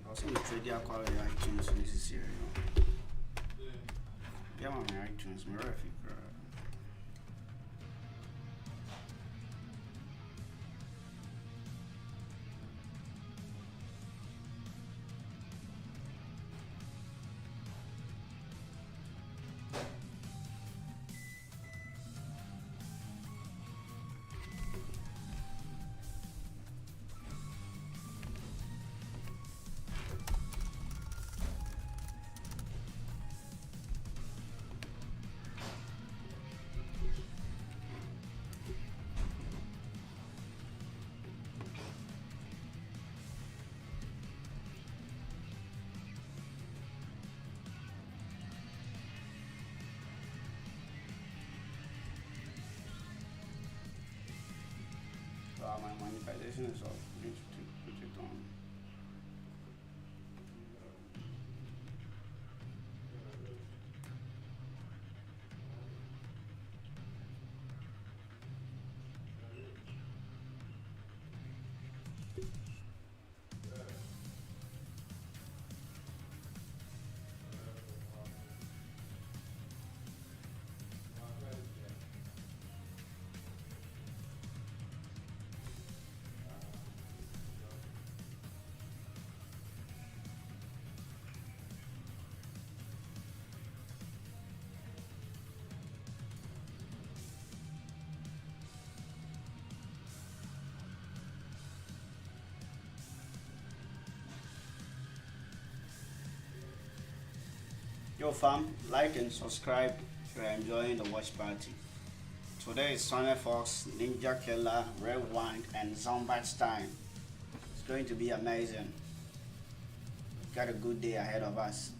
Also, the trade your quality iTunes necessary. Yeah, my iTunes, my refi. My monetization is off. I need to put it on. Yo fam, like and subscribe if you're enjoying the watch party. Today is SONICFOX, NINJAKILLA, Rewind and Zombies time. It's going to be amazing. Got a good day ahead of us.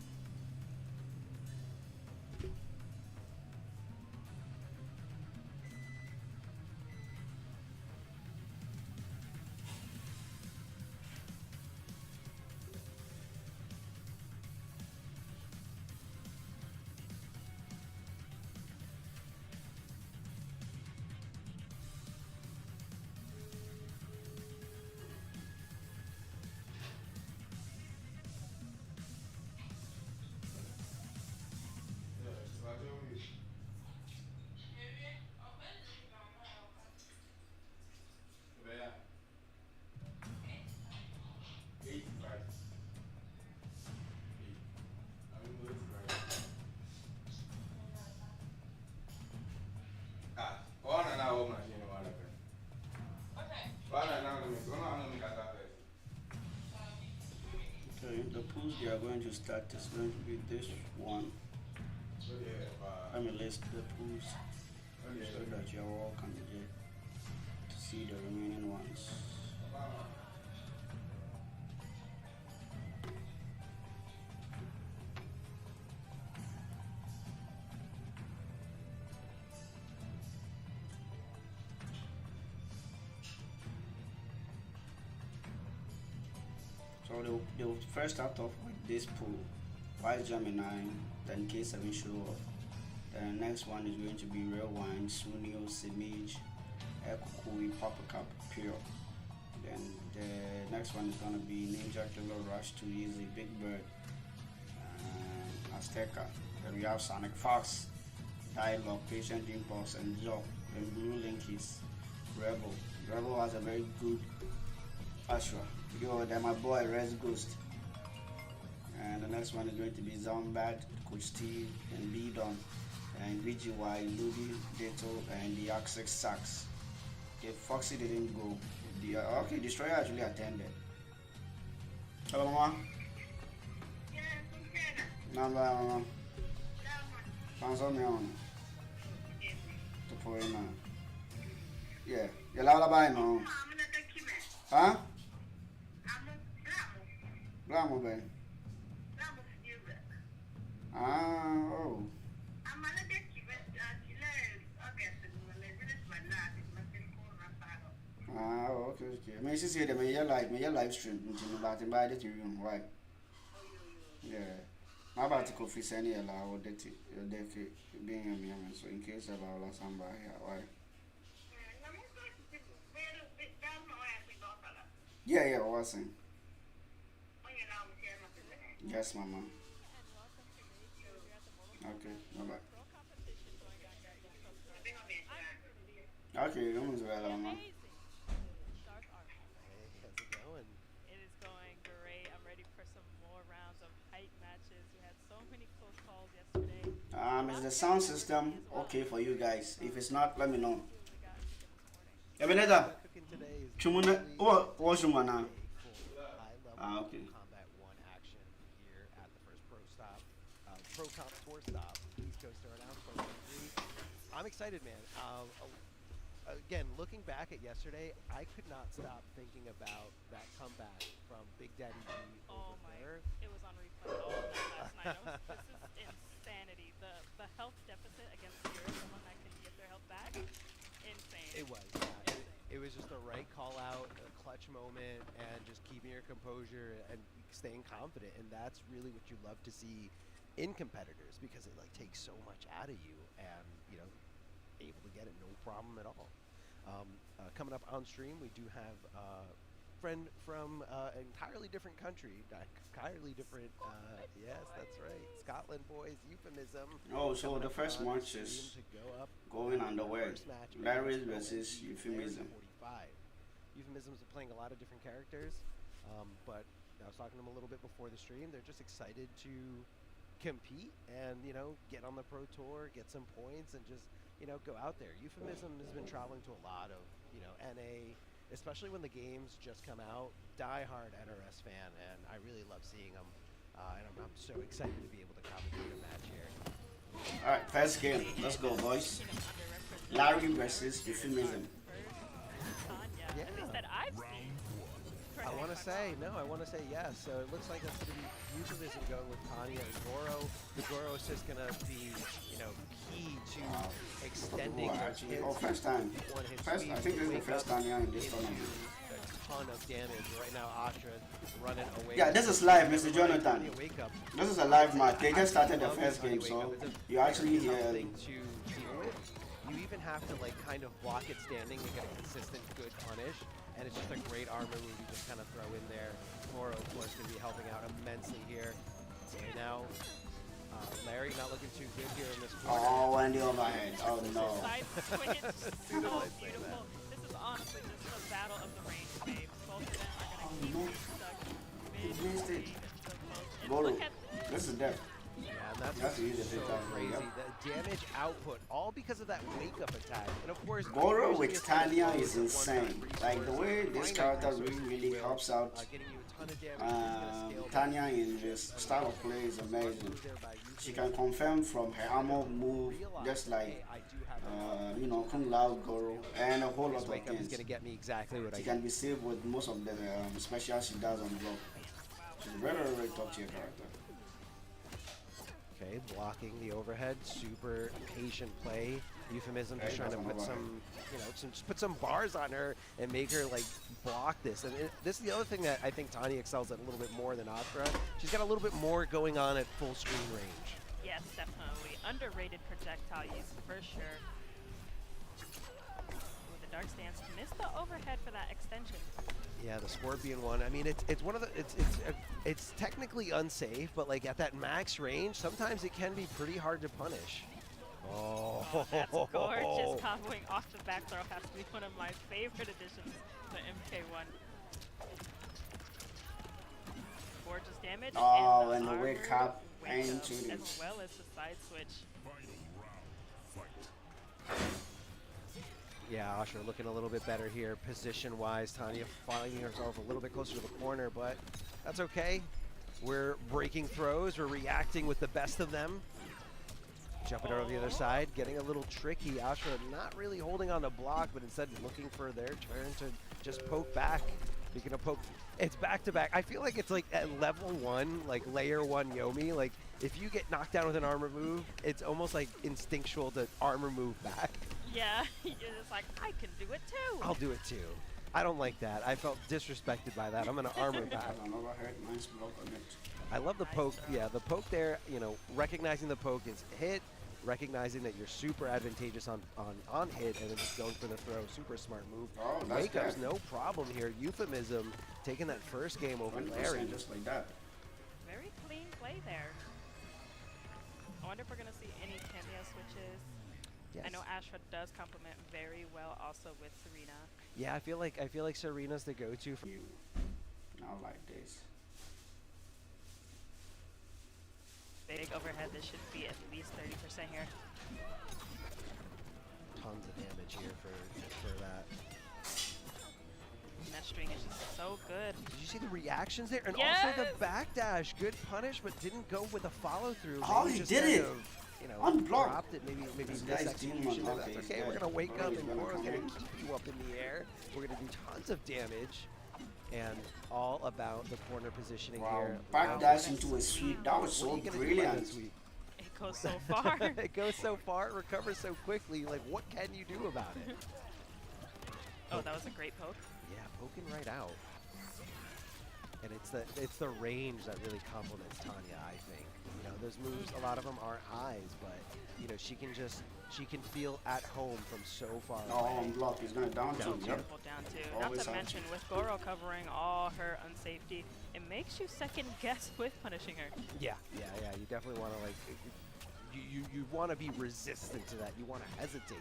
Okay, the pools they are going to start is going to be this one. Let me list the pools so that you all can get to see the remaining ones. So they'll first start off with this pool, Wise Gemini, then K7 show off. Then the next one is going to be Real Wine, Sunio, Simage, Ekukui, Papa Cup, Pure. Then the next one is going to be NINJAKILLA, Rush 2 Easy, Big Bird, Azteca. Then we have SONICFOX, Dialogue, Patient Impulse, and Job. Then Blue Link is Rebel. Rebel has a very good Ashra. Yo, then my boy Res Ghost. And the next one is going to be Zombad, Coach Steve, and Bidon, and VGY, Ludi, Dato, and the Axis Sax. Okay, Foxy didn't go. The okay, Destroyer actually attended. Hello, Mama. Number. Transfer me on. To pour in. Yeah, you're lullaby now. Huh? Blamo Ben. Oh. Okay. Me see them me live stream into about in by the room, why? Yeah. My about to coffee send you allow that being a man, so in case about somebody here, why? Yeah, wasn't. Yes, mama. Okay, bye bye. Okay, you're almost well, mama. Hey, how's it going? It is going great. I'm ready for some more rounds of hype matches. We had so many close calls yesterday. A Is lot the of sound championship victory system as well. okay for you guys? If So it's not, let me let's know. see what we got cooking this morning. What we Ebeneza, got cooking today is chumuna, literally what was chumana? a full high-level Ah, okay. Combat 1 action here at the first Pro Stop, Pro Comp Tour Stop, East Coast Airdown 2023. I'm excited, man. Again, looking back at yesterday, I could not stop thinking about that comeback from Big Daddy G over Oh my! there. It was on replay all night last night. This is insanity. The health deficit against Spirit, someone that can get their health back, insane. It was, yeah. Insane. It was just the right call out, a clutch moment, and just keeping your composure and staying confident. And that's really what you love to see in competitors because it like takes so much out of you, and able to get it no problem at all. Coming up on stream, we do have a friend from an entirely different country, entirely different. Yes, that's right, Scotland boys. Euphemism. Oh, so the Coming up first on match stream is to go up. going underway. First match Larry against versus OMG Euphemism. 45. Euphemisms are playing a lot of different characters, but I was talking to them a little bit before the stream. They're just excited to compete and get on the pro tour, get some points, and just go out there. Euphemism has been traveling to a lot of NA, especially when the games just come out. Die-hard NRS fan, and I really love seeing them. And I'm so excited to be able to commentate a match here. All right, first game. Let's go, boys. Speaking of underrepresented, Larry versus Euphemism. first Tanya, Yeah. at least that I've seen. Correct I me want to if I'm say, wrong. no, I want to say yes. So it looks like that's going to be Euphemism going with Tanya and Goro. The Goro is just going to be, key to extending Oh, those actually, hits. oh, first time. One-hit First, I sweeps, think this is the wake first up time in this into tournament. a ton of damage. Right now, Astra running away. Yeah, this is live, Mr. Tanya Jonathan. wake up. This is a live match. They just started the love first Tanya game, wake so up. It's a you actually very tough hear. thing to deal with. You even have to kind of block it standing to get a consistent good punish, and it's just a great armor move you just kind of throw in there. Moro, of course, going to be helping out immensely here. So now, Larry not looking too good here in this corner. Oh, and the overhead. Oh no. Side switch, so Soon as I say beautiful. that. This is honestly just a battle of the range babes. Both of them are Oh, gonna keep no. you stuck He mid missed it. range the most. And Goro. look at This is death. Yeah, and that's That's easy to so pick up. crazy. Yep. The damage output, all because of that wake-up attack. And of course, Goro usually with it's gonna Tanya go is with the insane. one-time Like the resource. way this Finite character resources really will, helps out getting you a ton of damage. Gonna scale Tanya back. in this style of play is amazing. Move there by She Euphemism. can confirm from her armor move, Realize, just like hey, I do have Kung Lao Goro, and a whole this lot of wake-up is things. going to get me exactly what I She need. can be saved with most of the specials she does on block. She's a very, very top tier character. Okay, blocking the overhead, super patient play. Euphemism just Okay, trying to that's put an some, just put some bars on her and make her block this. And this is the other thing that I think Tanya excels at a little bit more than Astra. She's got a little bit more going on at full screen range. yes, definitely underrated projectile use for sure. With the dark stance, missed the overhead for that extension. Yeah, the Scorpion one. I mean, it's one of the it's technically unsafe, but at that max range, sometimes it can be pretty hard to punish. Oh, that's gorgeous. Comboing off the back throw has to be one of my favorite additions to MK1. Gorgeous damage. Oh, and and the wake armor up wake and up, to as this. well as the side switch. Yeah, Asher looking a little bit better here position-wise. Tanya finding herself a little bit closer to the corner, but that's okay. We're breaking throws. We're reacting with the best of them. Jumping over the other side, getting a little tricky. Asher not really holding on the block, but instead looking for their turn to just poke back. Speaking of poke, it's back-to-back. I feel like it's at level 1, layer 1 Yomi. If you get knocked down with an armor move, it's almost instinctual to armor move back. Yeah, you're just like, I can do it too. I'll do it too. I don't like that. I felt disrespected by that. I'm gonna armor back. An overhead, nice block on it. I love the poke. Yeah, the poke there, recognizing the poke is hit, recognizing that you're super advantageous on hit, and then just going for the throw. Super smart move. Oh, that's Wake up's dead. no problem here. Euphemism taking that first game over 20% Larry. just like that. Very clean play there. I wonder if we're gonna see any cameo switches. Yes. I know Ashra does complement very well also with Serena. Yeah, I feel like Serena's the go-to for You now like this. Big overhead. This should be at least 30% here. tons of damage here for that. And that string is just so good. Did you see the reactions there? And Yes! also the backdash. Good punish, but didn't go with a follow-through. Oh, Maybe he just did kind it! of, you know, Unblocked. dropped it. Maybe This this guy's execution. demon. That's Okay, okay. yeah. We're gonna wake up He's and gonna Goro's come gonna in. keep you up in the air. We're gonna do tons of damage. And all about the corner positioning Wow, here. backdash into a sweep. That was What so are you gonna do by brilliant. that sweep? It goes so far. It goes so far, it recovers so quickly. Like, what can you do about it? Oh, that was a great poke. Yeah, poking right out. And it's the range that really complements Tanya, I think. You know, those moves, a lot of them aren't highs, but you know, she can feel at home from so far Oh, away. unblock. He's gonna down Down to two. yep. Beautiful down two. Not Always to have mention, with Goro covering all her unsafety, it makes you second guess with punishing her. Yeah. You definitely want to like, you want to be resistant to that. You want to hesitate.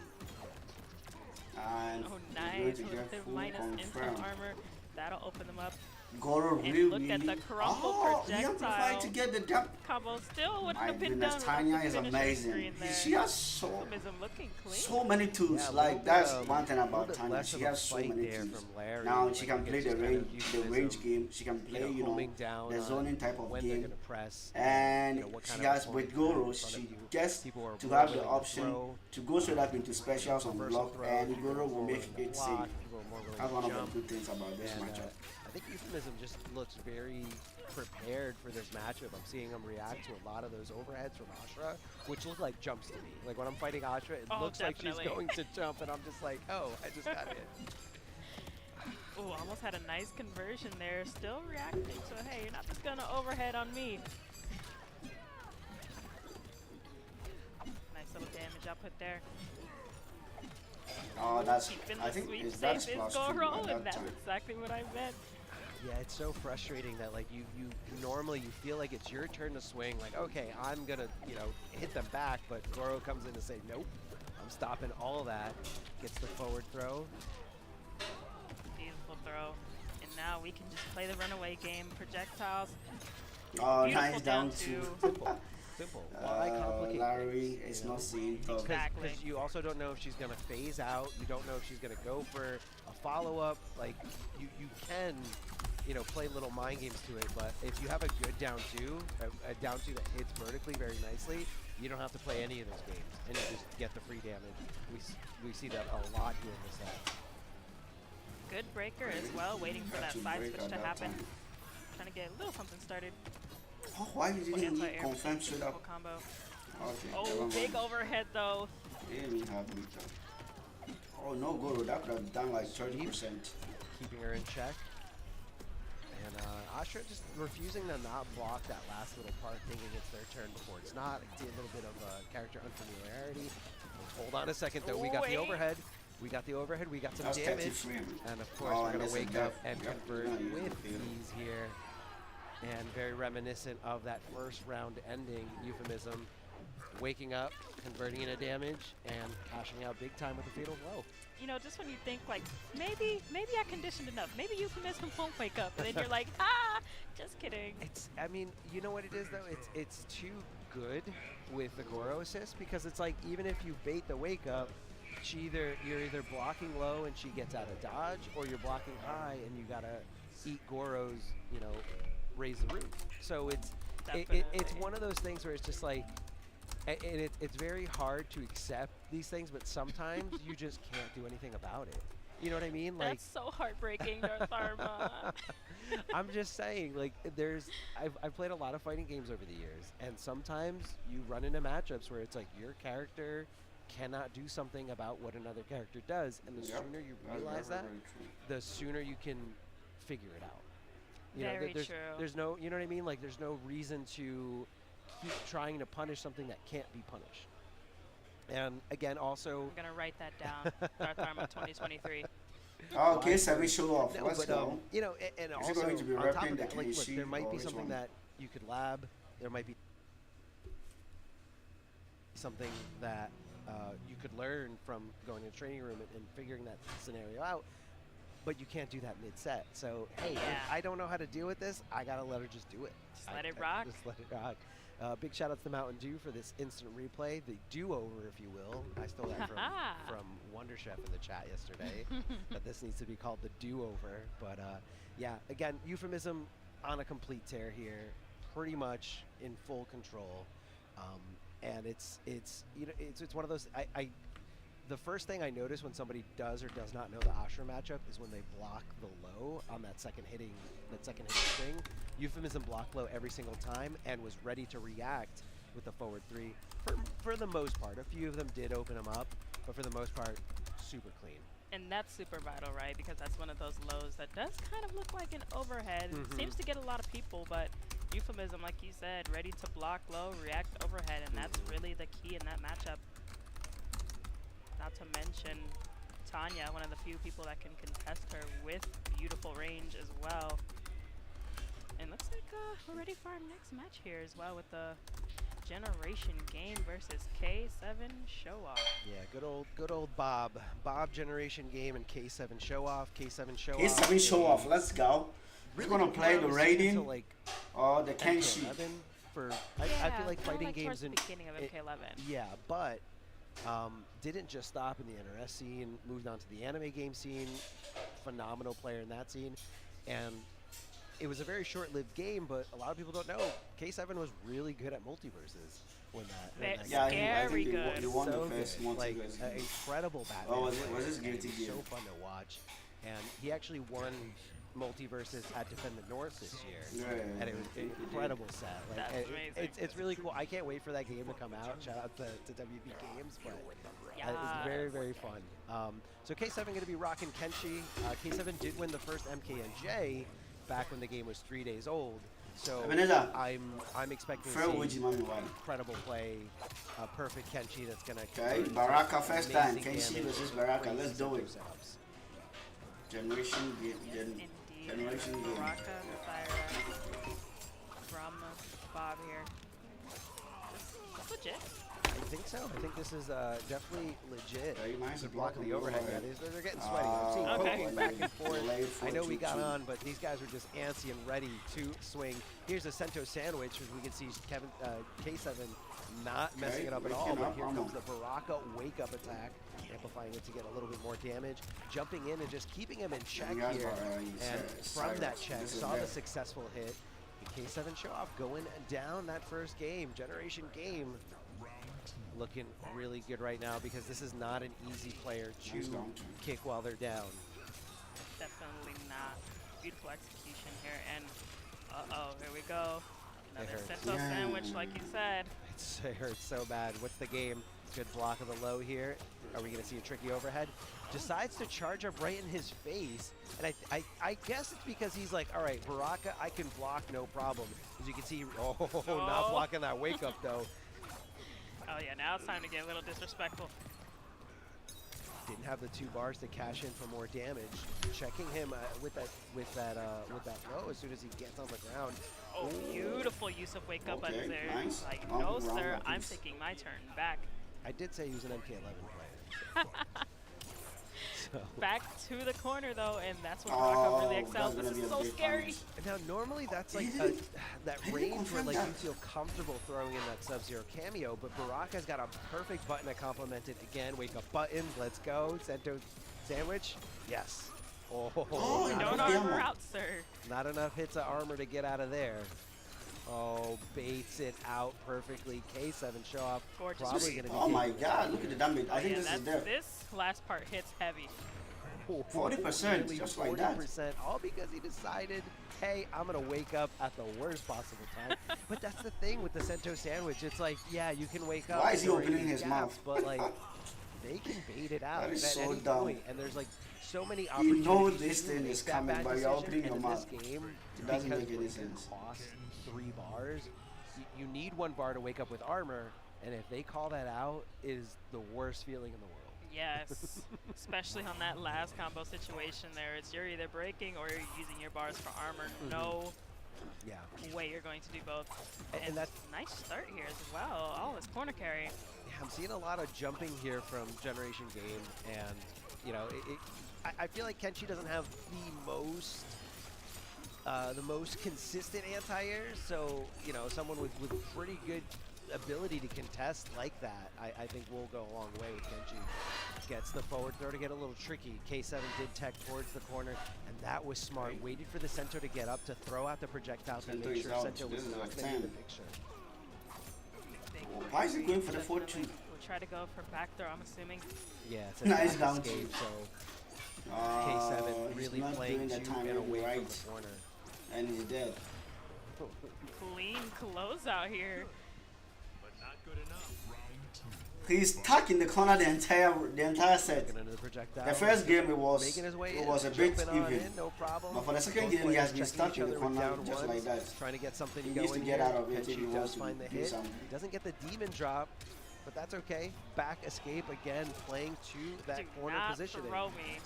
And Oh, he's nice. going to With get the full minus confirm. instant armor, that'll open them up. Goro And really, look at the crumble oh, he amplified projectile. to get the dump. Combo still wouldn't My have been goodness, done without Tanya the is finishing amazing. screen there. She has so Optimism looking clean. many tools. Yeah, a little Like bit, that's a one thing little about bit Tanya. less She of a has so fight many there tools. from Larry. Now Like, she you can get play the just kind range, of used the to range some, game. She can play, you know, homing down the on zoning type of when they're game. gonna press. And you know, what she kind of has with opponent Goro, in front of she you. gets People are to more have the willing to option throw, to go straight up into specials on reversal block, throw, and people Goro are will more make willing to it block, safe. people are more willing That's to one of jump. the good things about this And matchup. I think Euphemism just looks very prepared for this matchup. I'm seeing him react to a lot of those overheads from Ashra, which look like jumps to me. Like when I'm fighting Ashra, it Oh, looks like definitely. she's going to jump, and I'm just like, oh, I just got it. Ooh, almost had a nice conversion there. Still reacting, so hey, you're not just gonna overhead on me. Nice little damage output there. Oh, that's, Keeping I the think sweep is safe that's is plus 2 Goro, at and that that's time. exactly what I meant. Yeah, it's so frustrating that like you normally you feel like it's your turn to swing. Like, okay, I'm gonna hit them back, but Goro comes in to say, nope, I'm stopping all of that. Gets the forward throw. Beautiful throw. And now we can just play the runaway game. Projectiles. Oh, Beautiful nice down down two. Simple, simple. Why complicate Larry things, is you know? not seeing tough. Exactly. Because you also don't know if she's gonna phase out. You don't know if she's gonna go for a follow-up. Like you can, play little mind games to it. But if you have a good down two, a down two that hits vertically very nicely, you don't have to play any of those games, and you just get the free damage. We see that a lot here in this set. Good breaker as well, waiting for that Got to side break switch at to that happen. time. Trying to get a little something started. Oh, why you didn't Anti-air confirm straight beautiful up? combo. Okay, Oh, never big mind. overhead though. They didn't have me. Oh no, Goro, that could have done like 30%. Keeping her in check. And Ashra just refusing to not block that last little part, thinking it's their turn before it's not. I see a little bit of character unfamiliarity. Hold on a second though, we got the Wait. overhead. We got the overhead, we got some That's damage. 33. And of course Oh, we're and gonna this is wake death. up and Yep, convert we're gonna use with the theater. ease here. And very reminiscent of that first round ending Euphemism. Waking up, converting into damage, and cashing out big time with a fatal blow. Just when you think like, maybe I conditioned enough. Maybe Euphemism won't wake up. And then you're like, ah, just kidding. I mean, you know what it is though? It's too good with the Goro assist, because it's like, even if you bait the wake up, you're either blocking low and she gets out of dodge, or you're blocking high and you gotta eat Goro's, raise the roof. So it's Definitely. one of those things where it's just like, and it's very hard to accept these things, but sometimes you just can't do anything about it. You know what I mean? Like, That's so heartbreaking, Darth Arma. I'm just saying, like, I've played a lot of fighting games over the years, and sometimes you run into matchups where it's like your character cannot do something about what another character does, and the Yep, sooner you that's realize very, that, very true. the sooner you can figure it out. Very there's, true. There's no, you know what I mean? Like, there's no reason to keep trying to punish something that can't be punished. And again, also, I'm gonna write that down. Darth Arma 2023. Okay, 7 show off. no, Let's but go. and Is also it going to be on top repping of the that, like, look, KC there might or be which something one? that you could lab. There might be something that you could learn from going to the training room and figuring that scenario out. But you can't do that mid-set. So, hey, if I don't know how to deal with this, I got to let her just do it. Just let it rock. Just let it rock. Big shout out to the Mountain Dew for this instant replay, the do-over, if you will. I stole that from Wonder Chef in the chat yesterday, that this needs to be called the do-over. But, yeah, again, Euphemism on a complete tear here, pretty much in full control. And it's one of those, the first thing I notice when somebody does or does not know the Ashra matchup is when they block the low on that second hitting string. Euphemism blocked low every single time and was ready to react with the forward 3 for the most part. A few of them did open them up, but for the most part, super clean. And that's super vital, right? Because that's one of those lows that does kind of look like an overhead. Seems to get a lot of people, but Euphemism, like you said, ready to block low, react overhead, and that's really the key in that matchup. Not to mention Tanya, one of the few people that can contest her with beautiful range as well. And looks like we're ready for our next match here as well with the Generation Game versus K7 Show Off. Yeah, good old Bob. Bob Generation Game and K7 Show Off. K7 Show Off. K7 Show Off. Let's go. We're gonna play the rating or the Kenshi. I feel like fighting games in beginning of MK11. Yeah, but didn't just stop in the NRS scene, moved on to the anime game scene, phenomenal player in that scene, and it was a very short-lived game, but a lot of people don't know K7 was really good at multiverses when that yeah, very he good. He won so the first good. Like multiverse. incredible Batman. Oh, was this guilty game? So fun to watch, and he actually won multiverses at Defend the North this year, and it was an incredible set. Like, That's amazing. It's really cool. I can't wait for that game to come out. Shout out to WB Games, but Yes. it's very, very fun. So K7 going to be rocking Kenshi. K7 did win the first MKNJ back when the game was 3 days old. So I'm expecting to see incredible play, perfect Kenshi that's going to. Okay, Baraka first time. Kenshi versus Baraka. Let's do it. Generation game. Generation game. Baraka from Bob here. That's legit. I think so. I think this is definitely legit. Very nice. The block of the overhead. Yeah, they're getting sweaty. I'm seeing poking back and forth. I know we got on, but these guys are just antsy and ready to swing. Here's a Sento sandwich, as we can see K7 not messing it up at all. But here comes the Baraka wake-up attack, amplifying it to get a little bit more damage. Jumping in and just keeping him in check here. And from that check, saw the successful hit. K7 Show Off going down that first game. Generation Game looking really good right now because this is not an easy player to kick while they're down. Definitely not. Beautiful execution here, and here we go. Another Sento sandwich, like you said. It hurts so bad. What's the game? Good block of the low here. Are we going to see a tricky overhead? Decides to charge up right in his face, and I guess it's because he's like, all right, Baraka, I can block, no problem. As you can see, not blocking that wake up though. Oh yeah, now it's time to get a little disrespectful. Didn't have the 2 bars to cash in for more damage. Checking him with that low as soon as he gets on the ground. Oh, beautiful use of wake up buttons there. Nice. Like, no sir, I'm taking my turn back. I did say he was an MK11 player. So. Back to the corner though, and that's where Baraka really excels. This is so scary. Now normally that's like that range where like you feel comfortable throwing in that Sub-Zero cameo, but Baraka's got a perfect button to complement it. Again, wake up button, let's go. Sento sandwich, yes. Oh, don't armor out, sir. Not enough hits of armor to get out of there. Oh, baits it out perfectly. K7 Show Off. Gorgeous. Probably gonna be my God, look at the damage. I think this is there. This last part hits heavy. 40%, just like that. 40%, all because he decided, hey, I'm gonna wake up at the worst possible time. But that's the thing with the Sento sandwich. It's like, yeah, you can wake up. Why is he opening his mouth? But like, they can bait it out That is at so any dumb. point, and there's like so many opportunities. You know this to thing make is that coming, bad but you're decision, opening and your in mouth. This game, It doesn't because make any breaking sense. costs 3 bars. You need 1 bar to wake up with armor, and if they call that out, it is the worst feeling in the world. Yes, especially on that last combo situation there. It's you're either breaking or you're using your bars for armor. No way you're going to do both. And that's Nice start here as well. Oh, this corner carry. yeah, I'm seeing a lot of jumping here from Generation Game, and you know, I feel like Kenshi doesn't have the most consistent anti-air, so you know, someone with pretty good ability to contest like that, I think will go a long way with Kenshi. Gets the forward throw to get a little tricky. K7 did tech towards the corner, and that was smart. Right. Waited for the Sento to get up to throw out the projectile to Sento make is sure out. Sento was This is not a going to be 10. the picture. Why is he going for the 4-2? We'll try to go for back throw, I'm assuming. Yeah, it's a Nice back down escape, two. so K7 K7 really playing the to time and away right, from the corner. and he's dead. Clean closeout here. He's stuck in the corner the entire set. Into the projectile. The first game it was Making his way a in, bit jumping on even, in, no problem. but for the second Both game he has players been checking stuck each in the other with corner down just ones, like that. trying to get something He going needs to get here. out of it if he Kenshi wants does to find the do hit. something. He doesn't get the demon drop, but that's okay. Back escape again, playing to that Do corner not positioning. throw me.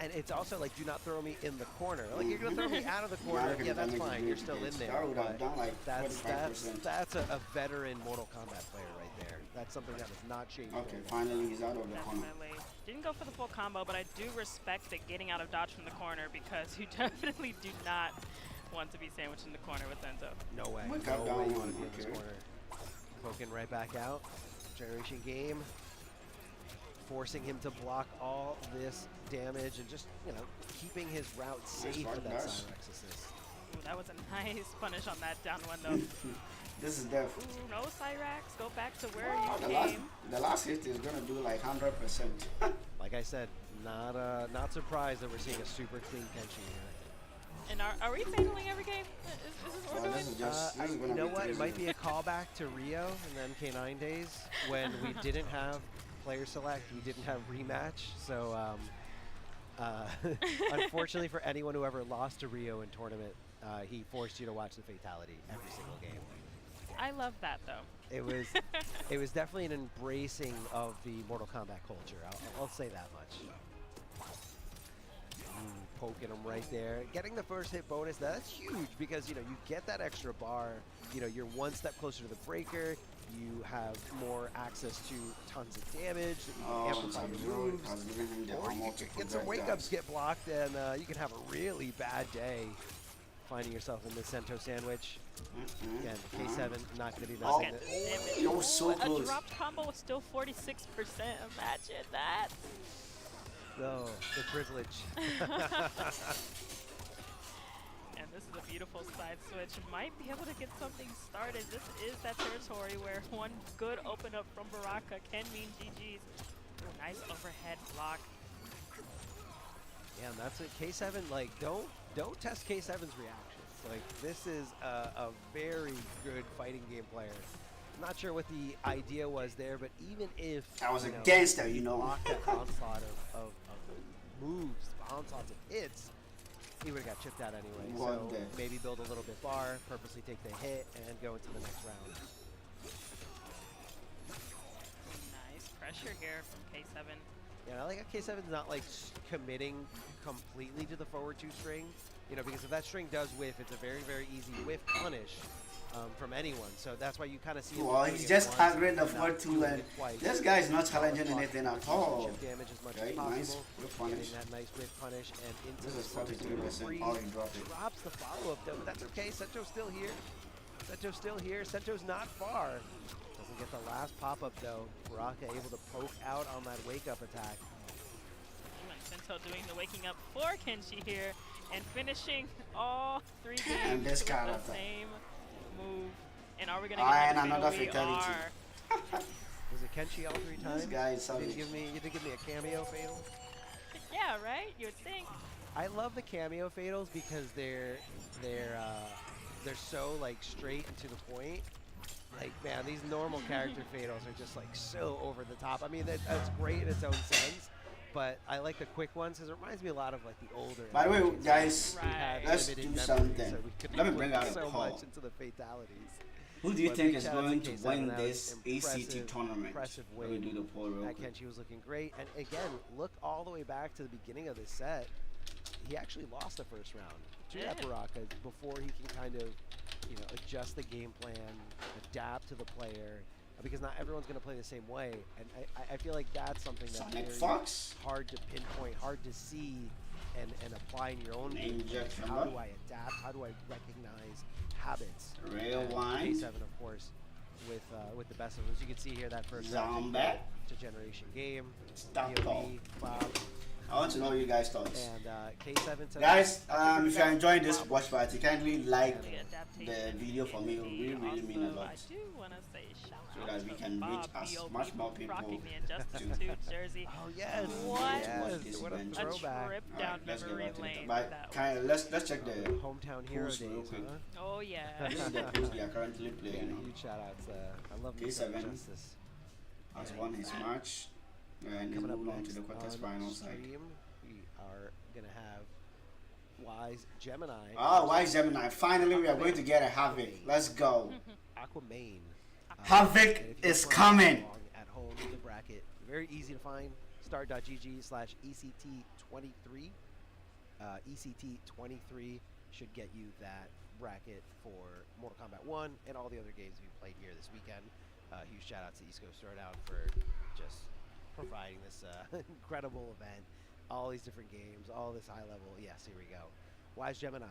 And it's also like, do not throw me in the corner. Like, you're gonna throw me out of the Yeah, corner. look at Yeah, the that's damage fine. he You're did. still in there. That would have but done like that's 45%. that's a veteran Mortal Kombat player right there. That's something that has not changed. Okay, over. finally he's out of the corner. Definitely. Didn't go for the full combo, but I do respect the getting out of dodge from the corner because you definitely do not want to be sandwiched in the corner with Enzo. No way. Wake No up down way you one, want to be in this okay. corner. Poking right back out. Generation Game. Forcing him to block all this damage and just, you know, keeping his route safe Nice for that dash. Ooh, Cyrex assist. that was a nice punish on that down one though. This is death. Ooh, no Cyrax. Go back to where Oh, you the came. last hit is gonna do like 100%. Like I said, not surprised that we're seeing a super clean Kenshi here. And are we failing every game? Is this what we're Well, doing? this is just this is You gonna know be what? It might crazy. be a callback to Rio and the MK9 days when we didn't have player select, we didn't have rematch. So unfortunately for anyone who ever lost to Rio in tournament, he forced you to watch the fatality every single game. I love that though. It was definitely an embracing of the Mortal Kombat culture. I'll say that much. Poking him right there, getting the first hit bonus. That's huge because you know you get that extra bar. You know you're one step closer to the breaker. You have more access to tons of damage. That you can amplify your moves. I was giving him the Or you armor can to get some protect wake that. ups get blocked, and you can have a really bad day finding yourself in the Sento sandwich. Again, K7 not going to be Oh. messing Look at it. this damage. It was so Ooh, close. A dropped combo was still 46%. Imagine that. No, the privilege. And this is a beautiful side switch. Might be able to get something started. This is that territory where one good open up from Baraka can mean GG's. Ooh, nice overhead block. Yeah, and that's it. K7, like, don't test K7's reactions. Like, this is a very good fighting game player. I'm not sure what the idea was there, but even if I was you know, against her, you he know. blocked that onslaught of moves, onslaughts of hits, he would have got chipped out anyway. One So day. maybe build a little bit bar, purposely take the hit, and go into the next round. Nice pressure here from K7. Yeah, I like how K7's not like committing completely to the forward two string, you know, because if that string does whiff, it's a very, very easy whiff punish from anyone. So that's why you kind of see him Well, doing he's it just once targeting the and not 4-2 doing and it twice. this guy is not Just challenging block anything at chip all. damage as much Okay, as possible. nice. Good punish. Getting that nice whiff punish and into This the is 43%. free. Oh, he dropped it. Drops the follow-up though, but that's okay. Sento's still here. Sento's still here. Sento's not far. Doesn't get the last pop-up though. Baraka able to poke out on that wake-up attack. And Sento doing the waking up for Kenshi here and finishing all three And games this with kind the of thing. same move. And are we gonna And get another We fatality. are. Was it Kenshi all three times? This guy is You savage. didn't give me a cameo fatal. Yeah, right? You would think. I love the cameo fatals because they're so like straight and to the point. Like man, these normal character fatals are just like so over the top. I mean that's great in its own sense, but I like the quick ones because it reminds me a lot of like the older. By the way, MK2s. guys, We had Right. let's limited do memory, something. so we could Let me put bring out a so call. much into the fatalities. Who do you But think big is shout out going to to K7. win That was this ACT impressive, tournament? impressive Let me win. do the poll real quick. Kenshi was looking great, and again, look all the way back to the beginning of this set. He actually lost the first round to that Yeah. Baraka before he can kind of you know, adjust the game plan, adapt to the player, because not everyone's going to play the same way. And I feel like that's something that's very SONICFOX. hard to pinpoint, hard to see, and apply in your own game. NINJAKILLA. How do I adapt? How do I recognize habits? Real And wine. K7, of course, with the best of them. As you can see here, that first Zombie. to generation game. Stop POV, all. Bob, I want to know you guys' thoughts. and K7 says, Guys, if you're enjoying this watch party, kindly like The the adaptation video for me. It will really mean a also, lot. I do want to say shout So out that we to can Bob reach as B.O.B. much more for people rocking the Injustice to- 2 jersey. oh yes, What? yes, what a A throwback. Trip Alright, down let's get memory right to lane. it. But That kind of, let's check the Hometown hero pools days, real quick. huh? oh yeah. This is the pools they are currently Yeah, playing. huge shout outs. I love K7 Mr. Justice. Has won his match and is Coming up moving on next to the quarters on final side. stream, we are gonna have Wise Gemini. Oh, why Gemini? Finally, we are going to get a Havoc. Let's go. Aquaman. Havoc And if you're is playing coming. along at home with the bracket, very easy to find. Star.gg/ECT23. ECT23 should get you that bracket for Mortal Kombat 1 and all the other games we played here this weekend. Huge shout out to East Coast Throwdown for just providing this incredible event. All these different games, all this high level. Yes, here we go. Wise Gemini.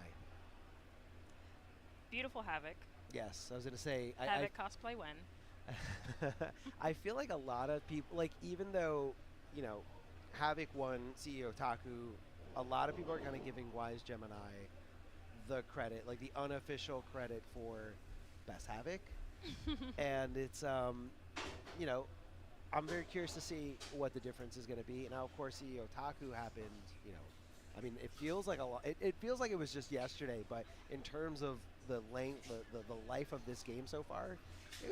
Beautiful Havoc. Yes, I was gonna say. Havoc cosplay when. I feel like a lot of people, like, even though, you know, Havoc won CEO Taku, a lot of people are kind of giving Wise Gemini the credit, like the unofficial credit for best Havoc. And it's, you know, I'm very curious to see what the difference is going to be. Now, of course, CEO Taku happened, you know, I mean, it feels like a lot. It feels like it was just yesterday, but in terms of the length, the life of this game so far, it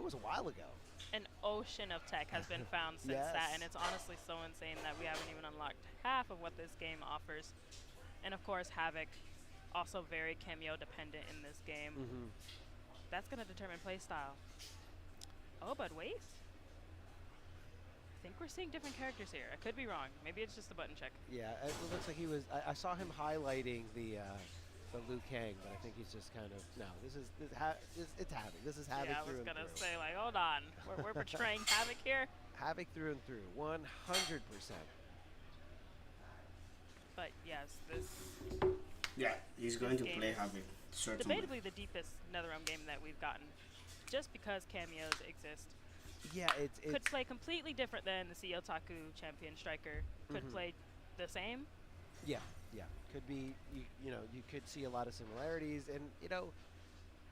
was a while ago. An ocean of tech has been found since that, Yes. and it's honestly so insane that we haven't even unlocked half of what this game offers. And of course, Havoc, also very cameo dependent in this game. Mm-hmm. That's going to determine playstyle. Oh, but wait. I think we're seeing different characters here. I could be wrong. Maybe it's just a button check. Yeah, it looks like he was. I saw him highlighting the Liu Kang, but I think he's just kind of no. It's Havoc. This is Havoc Yeah, I through was and going to through. say, like, hold on. We're portraying Havoc here. Havoc through and through, 100%. But yes, this Yeah, he's going to This play game is Havoc. Certainly. debatably the deepest NetherRealm game that we've gotten, just because cameos exist. Yeah, it's Could play completely different than the CEO Taku champion striker. Could Mhm. play the same. yeah. Could be you know, you could see a lot of similarities, and you know,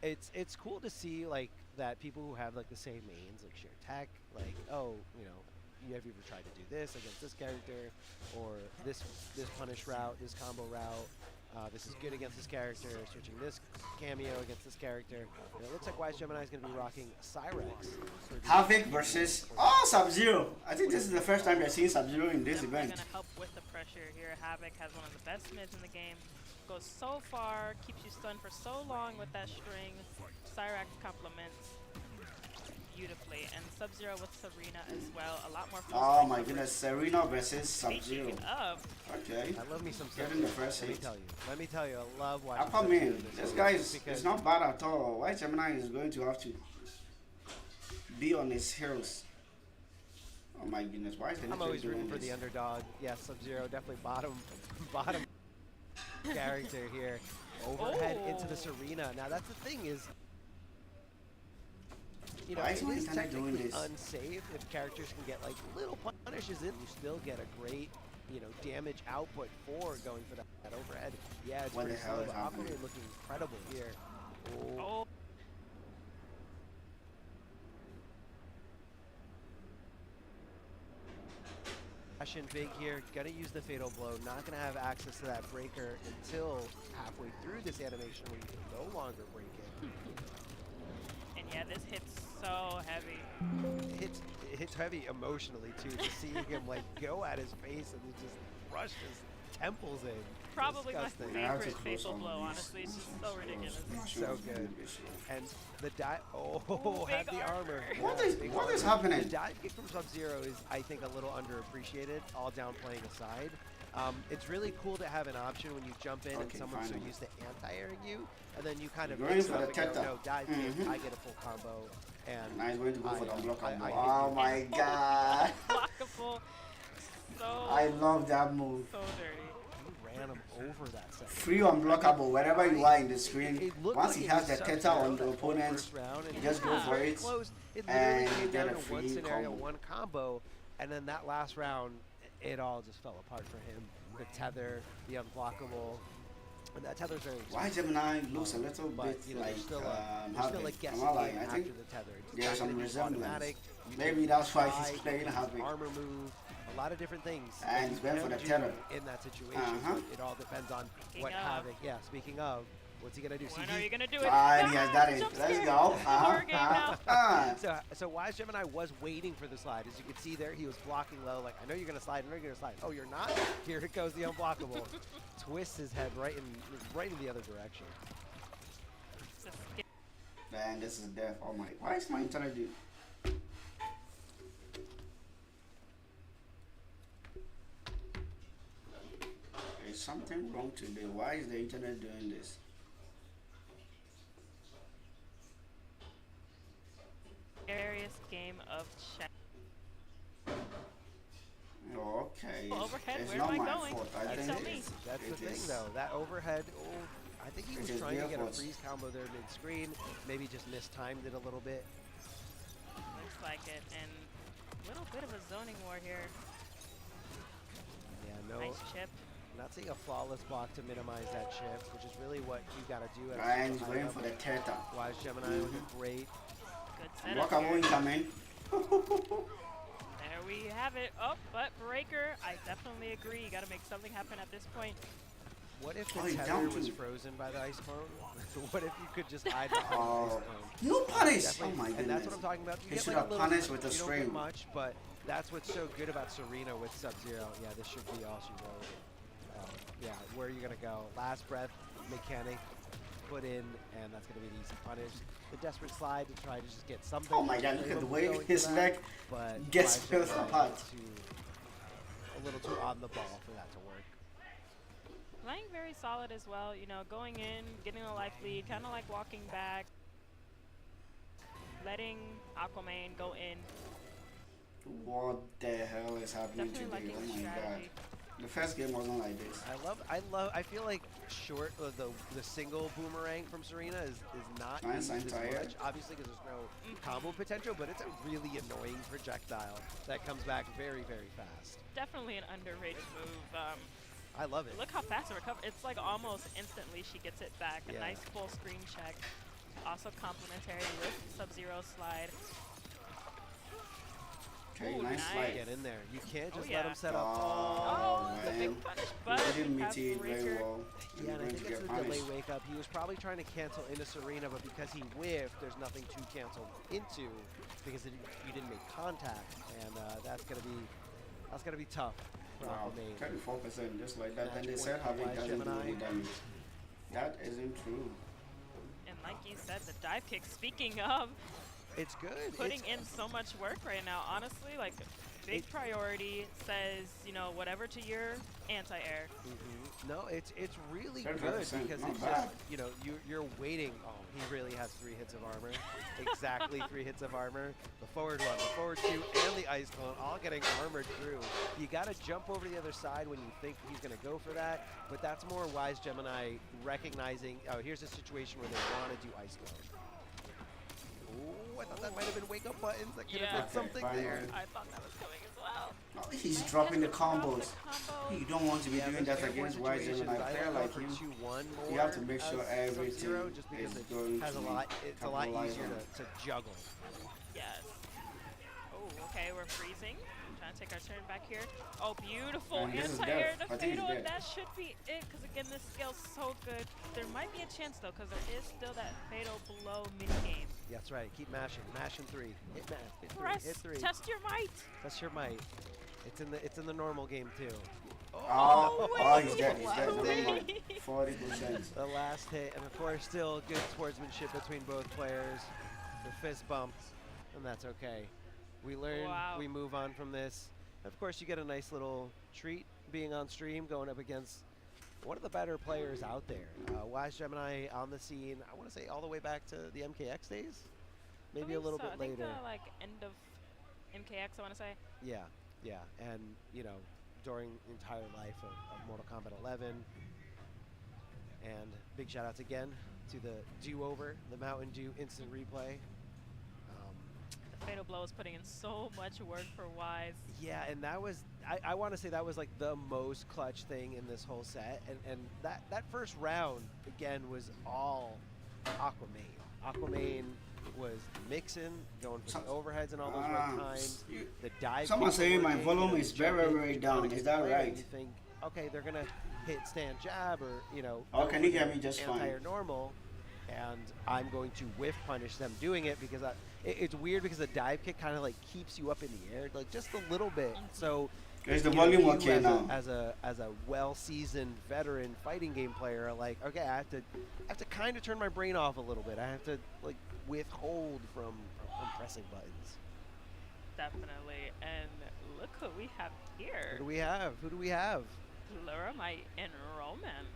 it's cool to see like that people who have like the same mains like share tech, like oh, you know, have you ever tried to do this against this character, or this punish route, this combo route. This is good against this character, switching this cameo against this character. And it looks like Wise Gemini is going to be rocking Cyrex. for the- Havoc versus Sub-Zero. I think this is the first time we're seeing Sub-Zero in this Definitely event. going to help with the pressure here. Havoc has one of the best mids in the game. Goes so far, keeps you stunned for so long with that string. Cyrax complements beautifully. And Sub-Zero with Serena as well. A lot more full Oh strength my coverage. goodness, Serena versus Sub-Zero. Speaking of, Okay. I love me some Getting the Sub-Zero. first Let me hit. tell you. Let me tell you, I love How watching come Sub-Zero in? this This game guy is because not bad at all. Why Gemini is going to have to be on his heels? Oh my goodness, why is the I'm network always rooting doing for the this? underdog. Yeah, Sub-Zero definitely bottom character here. Overhead into the Oh. Serena. Now that's the thing is, you know, Why it is my is internet doing technically this? unsafe if characters can get like little punishes in. You still get a great, you know, damage output for going for that overhead. Yeah, it's What pretty the hell slow, is but happening? Aquaman looking incredible here. Oh. oh, Passion big here, gonna use the fatal blow, not gonna have access to that breaker until halfway through this animation where you can no longer break it. and yeah, this hits so heavy. It hits heavy emotionally too, to see him like go at his face and he just rush his temples in. Probably my Disgusting. I have to favorite close fatal all blow, of these. honestly. It's just so ridiculous. So good. And the dive, Ooh, had big the armor. armor. What Yeah, is- big what armor. is happening? The dive kick from Sub-Zero is, I think, a little underappreciated, all downplaying aside. It's really cool to have an option when you jump in and Okay, someone's so finally. used to anti-airing you, and then you kind of Going mix for it up the and go, teta. no, dive kick, I get a full combo, and Now he's going to go for the I unblockable. hit Oh you. my god. Unblockable. So, I love that move. so dirty. You ran him over that second. Free unblockable wherever you are in the screen. It looked Once like he it has the was teta Sub-Zero on the that whole opponent, first round, and you just go Yeah. for very it. close. It and literally you came get down a to one free scenario, combo. one combo, and then that last round, it all just fell apart for him. The tether, the unblockable, and that tether's very Why Gemini looks a little but bit you know, like there's still Havoc. a I'm guessing not lying. game I after think the tether. It's there's not some gonna be resemblance. automatic. You Maybe can that's why fly, he's you playing can Havoc. armor move, a lot of different things. And that he's you going for can the do tether. in that situation. Uh-huh. It all depends on Speaking what of. Havoc. Yeah, speaking of, what's he gonna do? When See, are you gonna do it? And he has done it. jump Let's scare. go. Horror game now. So Wise Gemini was waiting for the slide. As you can see there, he was blocking low. Like, I know you're gonna slide. I know you're gonna slide. Oh, you're not? Here it goes, the unblockable. Twists his head right in the other direction. Just skip. Man, this is death. Oh my. Why is my internet doing? There's something wrong today. Why is the internet doing this? Scariest game of chess. Okay. Overhead, It's where not am I my going? fault. I You think tell me. That's the it thing, is- though. That overhead, I think he It was is trying to their get a fault. freeze combo there mid-screen. Maybe just mistimed it a little bit. Looks like it. And a little bit of a zoning war here. Yeah, no, Nice chip. not seeing a flawless block to minimize that chip, which is really what you got to do. At a And he's super high going level. for the teta. Wise Gemini with a great. Good setup Blockable here. incoming. There we have it. Oh, but breaker. I definitely agree. You got to make something happen at this point. What if the Oh, he's tether down was too. frozen by the ice clone? What if you could just hide behind the ice Oh, clone? no punish! Oh Definitely, my and goodness. that's what I'm talking about. You He get should like have a little punished bit, with the you don't string. get much, but that's what's so good about Serena with Sub-Zero. Yeah, this should be all she wrote. Yeah, where are you gonna go? Last breath, mechanic, put in, and that's gonna be the easy punish. The desperate slide to try to just get something. Oh my god, look at the way going for his that, leg but gets Wise spilled Gemini apart. a little too on the ball for that to work. Playing very solid as well. You know, going in, getting a life lead, kind of like walking back, letting Aquaman go in. What the hell is happening Definitely today? liking Oh my god. strategy. The first game wasn't like this. I feel like short the single boomerang from Serena is not Nice, used I'm as tired. much, obviously because there's no combo potential, but it's a really annoying projectile that comes back very, very fast. Definitely an underrated move. I love it. Look how fast it recovers. It's like almost instantly she gets it back. A Yeah. nice full screen check. Also complementary with Sub-Zero slide. Okay, Ooh, nice nice. slide. Get in there. You can't just yeah. let him set up. Oh, the man. big punish, but He didn't we have mitigate very breaker. well. Yeah, He's and I going think to it's get the delay punished. wake up. He was probably trying to cancel into Serena, but because he whiffed, there's nothing to cancel into because you didn't make contact, and that's gonna be tough for Wow, Aquaman. 34% just like that. Match And they point said for Havoc Wise doesn't do Gemini. any damage. That isn't true. And like you said, the dive kick, speaking of, It's good. putting It's- in so much work right now. Honestly, like, big priority says, you know, whatever to your anti-air. No, it's really good 35%, because not it's bad. just, you know, you're waiting. Oh, he really has 3 hits of armor. Exactly 3 hits of armor. The forward one, the forward 2, and the ice clone all getting armored through. You got to jump over to the other side when you think he's going to go for that, but that's more Wise Gemini recognizing, oh, here's a situation where they want to do ice clone. Ooh, I thought that might have been wake-up buttons. That could have Yeah. been something Okay, there. finally. I thought that was coming as well. Oh, he's Nice dropping the catch with combos. the combo. You don't want to be Yeah, doing those that airborne against Wise situations, Gemini. I Player don't go like for you, 2-1 you have to more make sure as everything Sub-Zero just because is it going has to a lot. It's a lot capitalize easier on. to juggle. Yes. Oh, okay, we're freezing. Trying to take our turn back here. Oh, beautiful And this is anti-air death. to I think he's fatal, and dead. that should be it, because again, this scale's so good. There might be a chance, though, because there is still that fatal below mini-game. Yeah, that's right. Keep mashing. Mashing 3. Hit mash. Hit 3. Press, Hit 3. test your might. That's your might. It's in the normal game too. Oh, he's dead. He's dead. wow. Never mind. 40%. The last hit, and of course, still good sportsmanship between both players. The fist bump, and that's okay. We learn. Wow. We move on from this. Of course, you get a nice little treat being on stream, going up against one of the better players out there. Wise Gemini on the scene, I want to say all the way back to the MKX days, maybe a little bit I think later. like end of MKX, I want to say. Yeah, yeah, and you know, during the entire life of Mortal Kombat 11. And big shout outs again to the do-over, the Mountain Dew instant replay. The Fatal Blow is putting in so much work for Wise. Yeah, and that was, I want to say that was like the most clutch thing in this whole set. And that first round, again, was all Aquaman. Aquaman was mixing, going for the overheads and all those right times. The dive. Someone saying my volume is very, very down. Is that right? You think, okay, they're going to hit stand jab or, you know. Oh, can you hear me just fine? Anti or normal. And I'm going to whiff punish them doing it because it's weird because the dive kick kind of like keeps you up in the air, like just a little bit. So is the volume okay now? As a well-seasoned veteran fighting game player, like, okay, I have to kind of turn my brain off a little bit. I have to like withhold from pressing buttons. Definitely. And look what we have here. Who do we have? Luramite and Roman.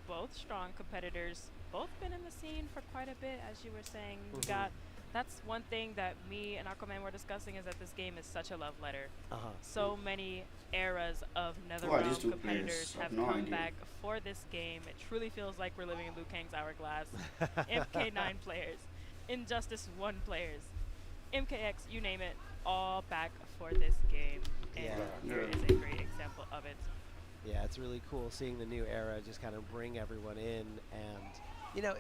Both strong competitors. Both been in the scene for quite a bit, as you were saying. We got. That's one thing that me and Aquaman were discussing, is that this game is such a love letter. So many eras of NetherRealm competitors have come back for this game. It truly feels like we're living in Liu Kang's hourglass. MK9 players, Injustice 1 players, MKX, you name it, all back for this game. And here is a great example of it. Yeah, it's really cool seeing the new era just kind of bring everyone in, and you know,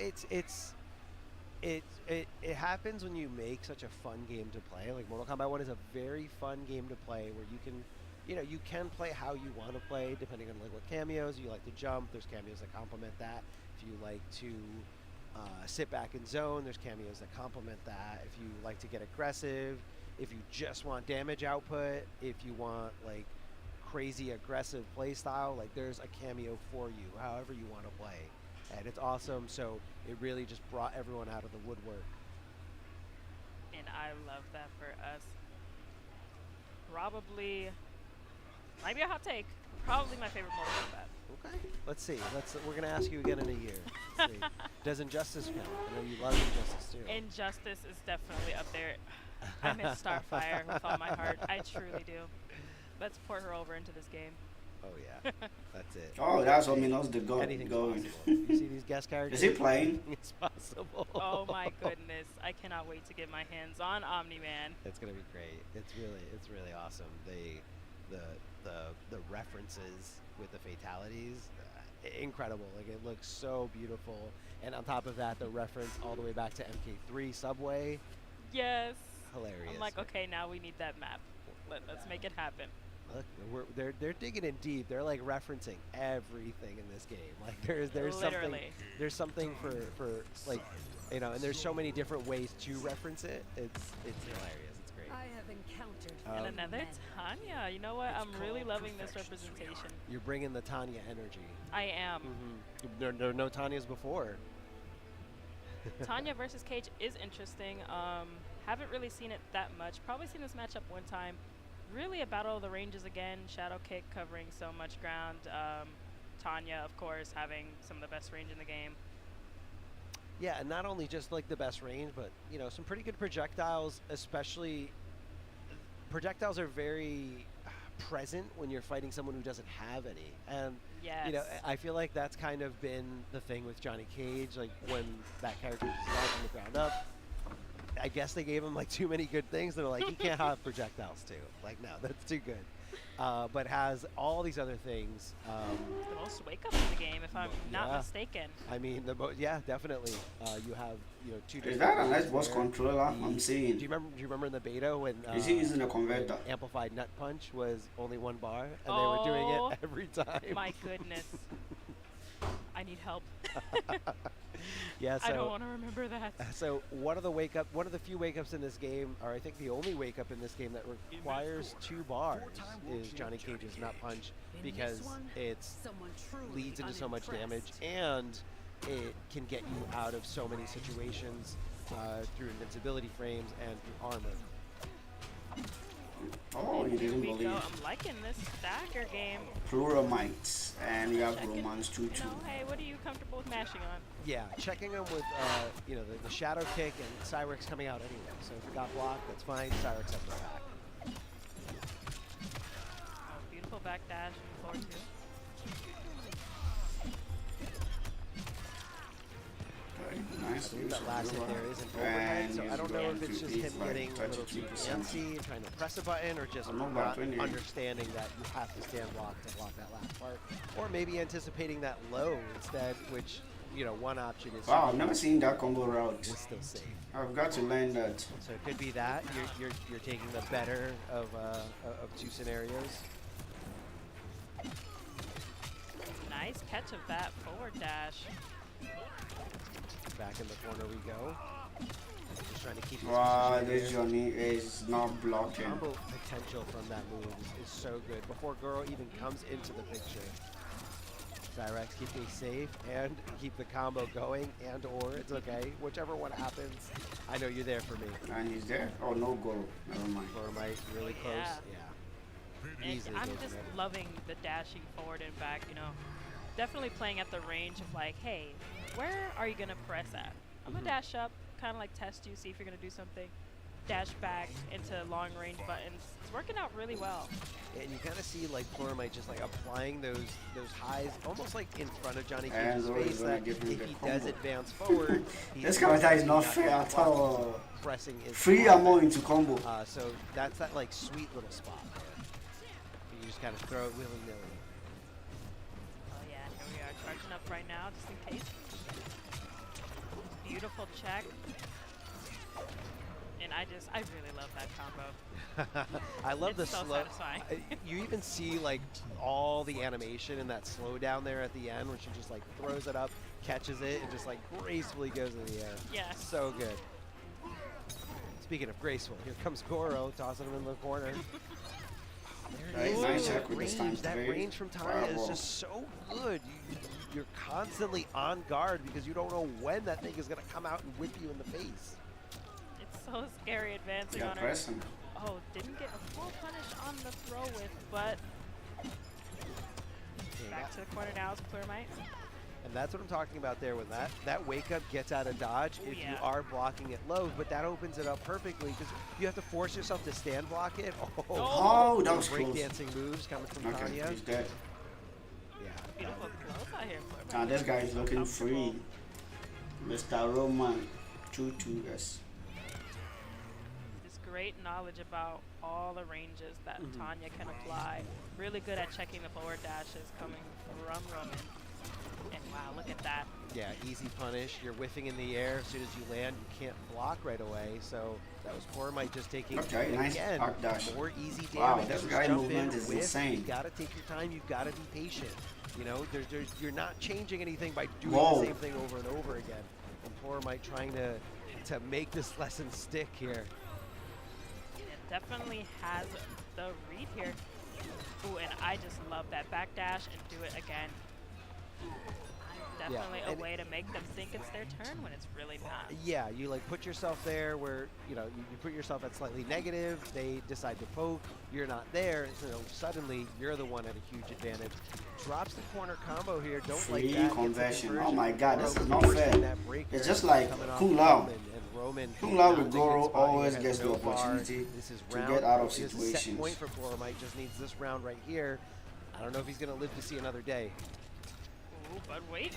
it happens when you make such a fun game to play. Like Mortal Kombat 1 is a very fun game to play where you can, you know, you can play how you want to play depending on like what cameos you like to jump. There's cameos that complement that. If you like to sit back and zone, there's cameos that complement that. If you like to get aggressive, if you just want damage output, if you want like crazy aggressive play style, like there's a cameo for you however you want to play, and it's awesome. So it really just brought everyone out of the woodwork, and I love that for us. Probably might be a hot take, probably my favorite Mortal Kombat. Okay, let's see, we're gonna ask you again in a year. Let's see. Does Injustice count? I know you love Injustice too. Injustice is definitely up there. I miss Starfire with all my heart. I truly do. Let's port her over into this game. Oh yeah, that's it. Oh, that's what means the goal Anything's going. possible. You see these guest characters? Is he playing? It's possible. Oh my goodness, I cannot wait to get my hands on Omni-Man. It's gonna be great. It's really awesome. The references with the fatalities, incredible. Like it looks so beautiful, and on top of that, the reference all the way back to MK3 Subway. Yes. Hilarious. I'm like, okay, now we need that map. Let's make it happen. Look, they're digging in deep. They're like referencing everything in this game. Like there's something for like, you know, and there's so many different ways to reference it. It's hilarious. It's great. I have encountered And another Tanya. You know what? I'm really loving this representation. You're bringing the Tanya energy. I am. There are no Tanyas before. Tanya versus Cage is interesting. Haven't really seen it that much. Probably seen this matchup one time. Really a battle of the ranges again. Shadow Kick covering so much ground. Tanya, of course, having some of the best range in the game. Yeah, and not only just like the best range, but you know, some pretty good projectiles. Especially, projectiles are very present when you're fighting someone who doesn't have any. And you know, I feel like that's kind of been the thing with Johnny Cage. Like when that character was designed from the ground up, I guess they gave him like too many good things. They're like, he can't have projectiles too. Like, no, that's too good. But has all these other things. The most wake-ups in the game, if I'm not mistaken. I mean, yeah, definitely. You have, you know, two. Is that a nice boss controller? I'm seeing. Do you remember in the beta when? Is he using a converter? Amplified Nut Punch was only one bar, and they were doing it every time. My goodness. I need help. Yeah, so I don't want to remember that. So one of the few wake ups in this game, or I think the only wake up in this game that requires 2 bars, is Johnny Cage's Nut Punch, because it leads into so much damage and it can get you out of so many situations through invincibility frames and through armor. Oh, you And here didn't we believe. go. I'm liking this stagger game. Pluramites, and you have Checking, Romance 2-2. You know, hey, what are you comfortable with mashing on? Yeah, checking them with you know, the shadow kick and Cyrex coming out anyway. So if it got blocked, that's fine. Cyrex has to back. Oh, beautiful backdash and forward two. Okay, I nice. believe use that of last hit Europa. there isn't overhead, And so I use don't know going if it's to just eat him like getting a little too 32%. antsy and trying to press a button, or just I know not about 28. understanding that you have to stand block to block that last part, or maybe anticipating that low instead, which, you know, one option is Wow, I've never seen that combo route. is still safe. I've got to learn that. So it could be that you're taking the better of two scenarios. Nice catch of that forward dash. Back in the corner we go. Just trying to keep his Wow, position this here. Johnny is not blocking. Combo potential from that move is so good. Before Goro even comes into the picture, Cyrex keep me safe and keep the combo going, and or it's okay. Whichever one happens, I know you're there for me. And he's there. Oh, no goal. Never mind. Or am I really close? Yeah. Yeah. Easily I'm goes just in there. loving the dashing forward and back, you know. Definitely playing at the range of like, hey, where are you going to press at? I'm going to dash up, kind of like test you, see if you're going to do something. Dash back into long range buttons. It's working out really well. And you kind of see like Plurmite just like applying those highs almost like in front of Johnny And Cage's Goro is face, gonna that give if him he the does combo. advance forward, This character is not fair at blocking, all. pressing is Free fine. ammo into combo. So that's that like sweet little spot there. You just kind of throw it willy-nilly. Oh yeah, here we are charging up right now, just in case. Beautiful check. And I really love that combo. I love the It's so slow. satisfying. You even see like all the animation in that slow down there at the end, where she just like throws it up, catches it, and just like gracefully goes in the air. Yeah. So good. Speaking of graceful, here comes Goro, tossing him in the corner. There it Nice, is. nice That check with this time range, that three. range from Tanya is Bravo. just so good. You're constantly on guard because you don't know when that thing is going to come out and whip you in the face. It's so scary advancing Yeah, on her. press him. Oh, didn't get a full punish on the throw with, but back to the corner now is Plurmite. And that's what I'm talking about there. When that wake up gets out of dodge, if you yeah. are blocking it low, but that opens it up perfectly because you have to force yourself to stand block it. Oh, that was close. Breakdancing moves coming from Okay, Tanya. he's dead. Yeah. Beautiful close out here, Plurmite. Now this guy is looking Comfortable. free. Mr. Roman 2-2s. This great knowledge about all the ranges that Tanya can apply. Really good at checking the forward dashes coming from Roman. And wow, look at that. Yeah, easy punish. You're whiffing in the air. As soon as you land, you can't block right away. So that was Plurmite just taking, Okay, nice again, back dash. more easy damage. Wow, this Just guy jump movement in, is whiff. insane. You gotta take your time. You've gotta be patient. You know, you're not changing anything by doing Whoa. the same thing over and over again. And Plurmite trying to make this lesson stick here. It definitely has the read here. Ooh, and I just love that backdash and do it again. Definitely a and way to make them think it's their turn when it's really not. Yeah, you like put yourself there where, you know, you put yourself at slightly negative, they decide to poke, you're not there, so suddenly you're the one at a huge advantage. Drops the corner combo here, don't Free like that. Gets the conversion. Oh conversion. my god, this Goro is not forcing fair. that breaker It's just like coming off Kung Lao. Roman, and Roman Kung Lao not with in a good Goro spot here, always has gets the no bar. opportunity This is to round, get out of this is a set situations. point for Plurmite, just needs this round right here. I don't know if he's going to live to see another day. Ooh, but wait.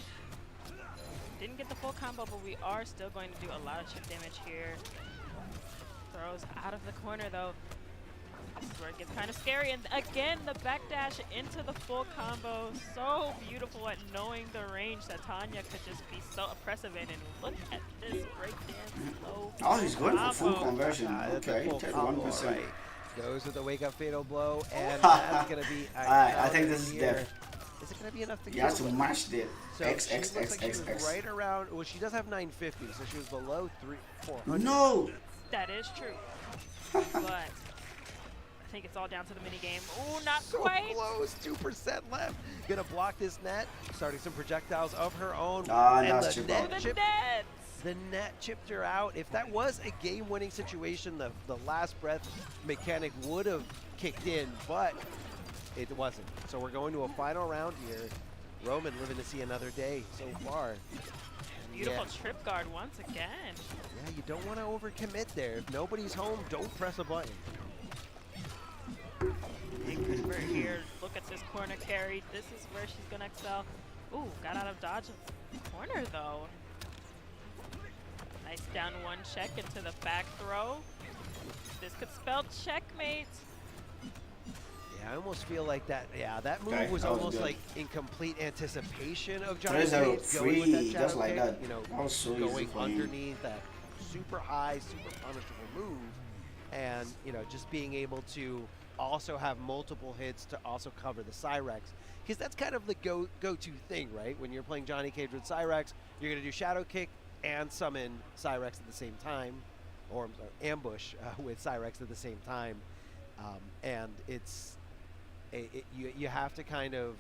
Didn't get the full combo, but we are still going to do a lot of chip damage here. Throws out of the corner though. This is where it gets kind of scary. And again, the backdash into the full combo. So beautiful at knowing the range that Tanya could just be so oppressive in. And look at this breakdance low. Oh, he's going for full combo. conversion. That's a Okay, full 31%. combo, right. Goes with the wake up fatal blow, and that's going to be Alright, I think this is here. death. Is it going to be enough to He kill? has to mash it. So X, she X, looks X, like she X, was X. right around, well, she does have 950, so she was below 400. No! That is true. But I think it's all down to the mini game. Ooh, not So quite. close, 2% left. Gonna block this net, starting some projectiles of her own. Ah, and that's the chip net out. The chip nets. The net chipped her out. If that was a game-winning situation, the last breath mechanic would have kicked in, but it wasn't. So we're going to a final round here. Roman living to see another day so far. Beautiful trip guard once again. Yeah, you don't want to overcommit there. If nobody's home, don't press a button. Big Cooper here. Look at this corner carry. This is where she's going to excel. Ooh, got out of dodge corner though. Nice down one check into the back throw. This could spell checkmate. Yeah, I almost feel like that. Yeah, that move was almost like in complete anticipation of Johnny Cage going with that just like kick, that. you know, That was so going easy for underneath that super high, super punishable move, and you know, just being able to also have multiple hits to also cover the Cyrex, because that's kind of the go-to thing, right? When you're playing Johnny Cage with Cyrex, you're gonna do Shadow Kick and summon Cyrex at the same time, or I'm sorry, ambush with Cyrex at the same time, and it's you have to kind of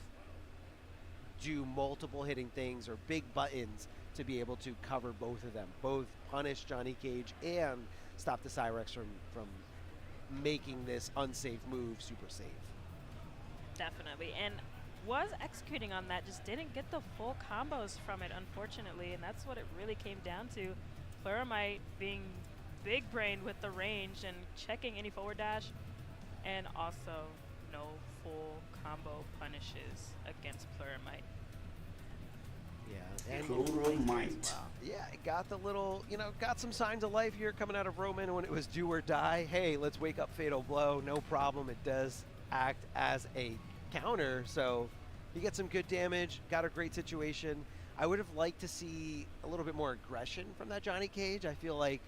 do multiple hitting things or big buttons to be able to cover both of them, both punish Johnny Cage and stop the Cyrex from making this unsafe move super safe. Definitely, and was executing on that, just didn't get the full combos from it, unfortunately, and that's what it really came down to. Pleuramite being big-brained with the range and checking any forward dash, and also no full combo punishes against Pleuramite. Yeah, and Pleuramite. yeah, it got the little, you know, got some signs of life here coming out of Roman when it was do or die. Hey, let's wake up Fatal Blow, no problem. It does act as a counter, so you get some good damage, got a great situation. I would have liked to see a little bit more aggression from that Johnny Cage. I feel like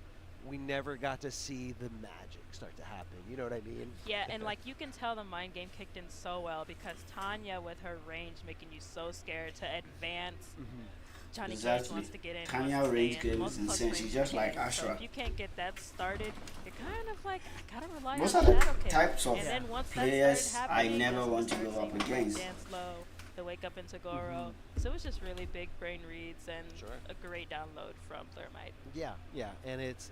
we never got to see the magic start to happen, you know what I mean? Yeah, and like you can tell the mind game kicked in so well because Tanya with her range making you so scared to advance. Johnny Cage wants to get in. Tanya range game is insane. She's just like Ashra. So if you can't get that started, you're kind of like, I gotta rely Most on of the Shadow Kick. types of And then once players that I started never happening, want to you go start up seeing against. Dance low, the wake up into Goro. So it was just really big brain reads and a great download from Thermite. Yeah, and it's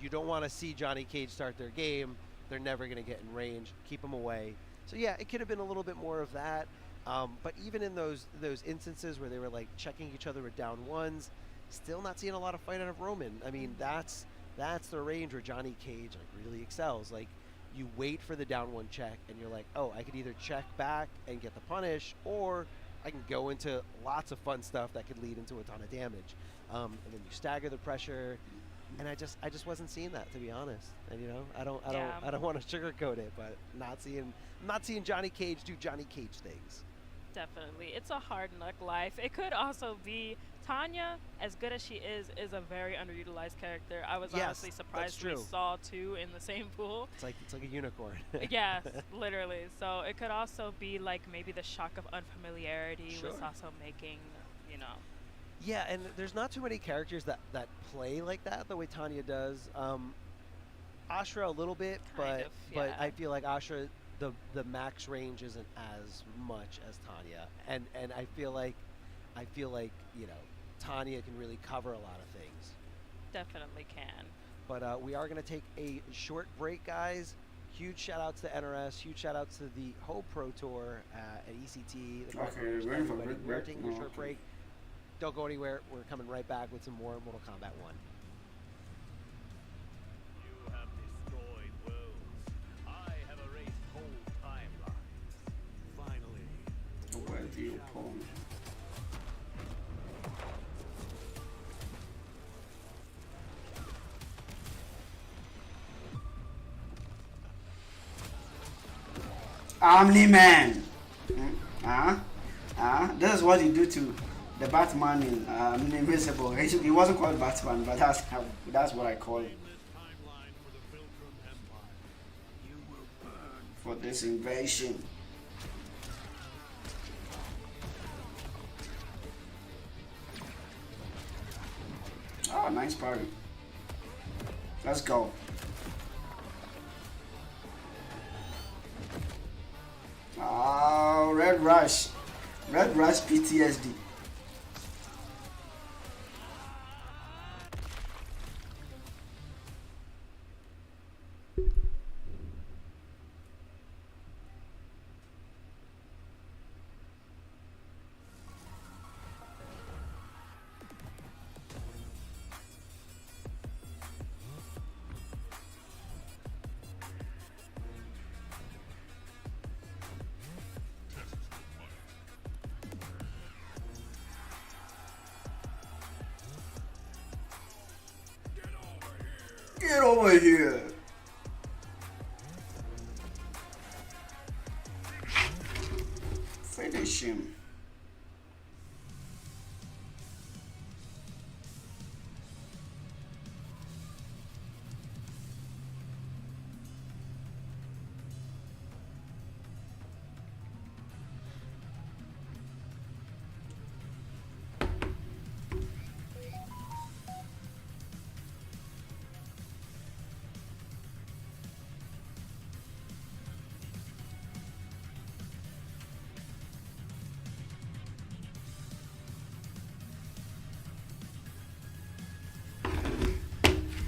you don't want to see Johnny Cage start their game. They're never going to get in range. Keep them away. So yeah, it could have been a little bit more of that. But even in those instances where they were like checking each other with down ones, still not seeing a lot of fight out of Roman. I mean, that's the range where Johnny Cage like really excels. Like you wait for the down one check and you're like, oh, I could either check back and get the punish, or I can go into lots of fun stuff that could lead into a ton of damage. And then you stagger the pressure, and I just wasn't seeing that, to be honest. And you know, I don't want to sugarcoat it, but not seeing Johnny Cage do Johnny Cage things. Definitely, it's a hard luck life. It could also be Tanya, as good as she is a very underutilized character. I was honestly surprised we saw two in the same pool. It's like a unicorn. Yes, literally. So it could also be like maybe the shock of unfamiliarity was also making, you know. Yeah, and there's not too many characters that play like that the way Tanya does. Ashra a little bit, but I feel like Ashra the max range isn't as much as Tanya, and I feel like you know, Tanya can really cover a lot of things. Definitely can. But we are going to take a short break, guys. Huge shout outs to NRS. Huge shout outs to the Hope Pro Tour at ECT. We're taking a short break. Don't go anywhere. We're coming right back with some more Mortal Kombat 1. You have destroyed worlds. I have erased whole timelines. Finally. Where's the opponent? Omni-Man! This is what you do to the Batman in Invisible. He wasn't called Batman, but that's what I call it. For this invasion. Oh, nice party. Let's go. Oh, Red Rush. Red Rush PTSD. Get over here. Finish him.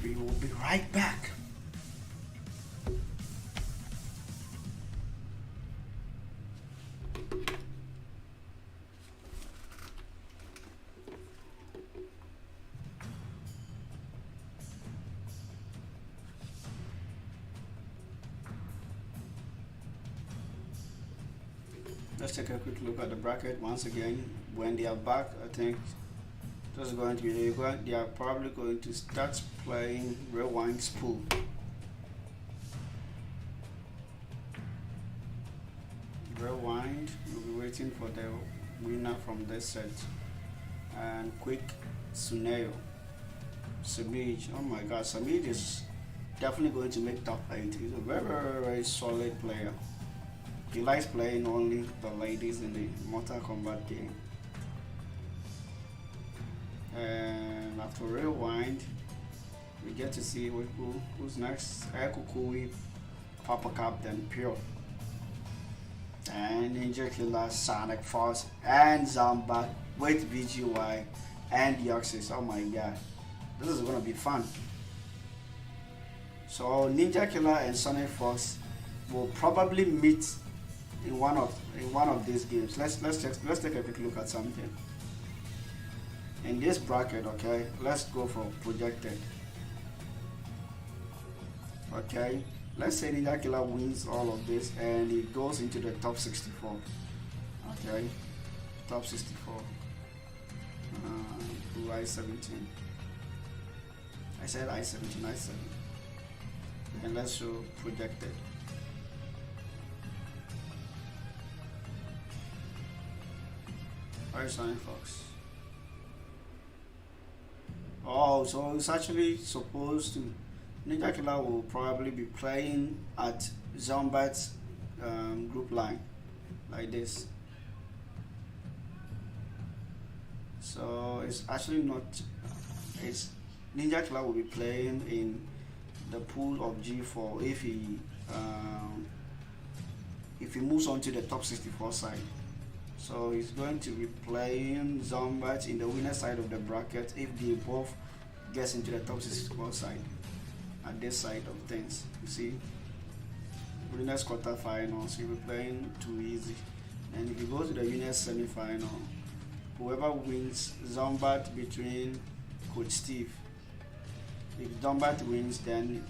We will be right back. Let's take a quick look at the bracket once again. When they are back, I think this is going to be they are probably going to start playing Rewind's pool. Rewind will be waiting for the winner from this set. And quick Suneo. Samij, oh my god, Samij is definitely going to make top 8. He's a very solid player. He likes playing only the ladies in the Mortal Kombat game. And after Rewind, we get to see who's next. Ekukui, Papa Captain, Pure, and NINJAKILLA, SONICFOX, and Zombat with VGY and Deoxys. Oh my god, this is gonna be fun. So NINJAKILLA and SONICFOX will probably meet in one of these games. Let's take a quick look at something. In this bracket, okay, let's go for projected. Okay, let's say NINJAKILLA wins all of this and it goes into the top 64. Okay, top 64 to I-17. I said I-17, I-7. And let's show projected. Where is SONICFOX? Oh, so it's actually supposed to. NINJAKILLA will probably be playing at Zombat's group line, like this. So it's actually not. It's NINJAKILLA will be playing in the pool of G4 if he moves on to the top 64 side. So he's going to be playing Zombat in the winner side of the bracket if they both gets into the top 64 side. At this side of things, you see, winners quarterfinals, he'll be playing too easy. And if you go to the winners semi-final, whoever wins Zombat between Coach Steve. If Zombat wins, then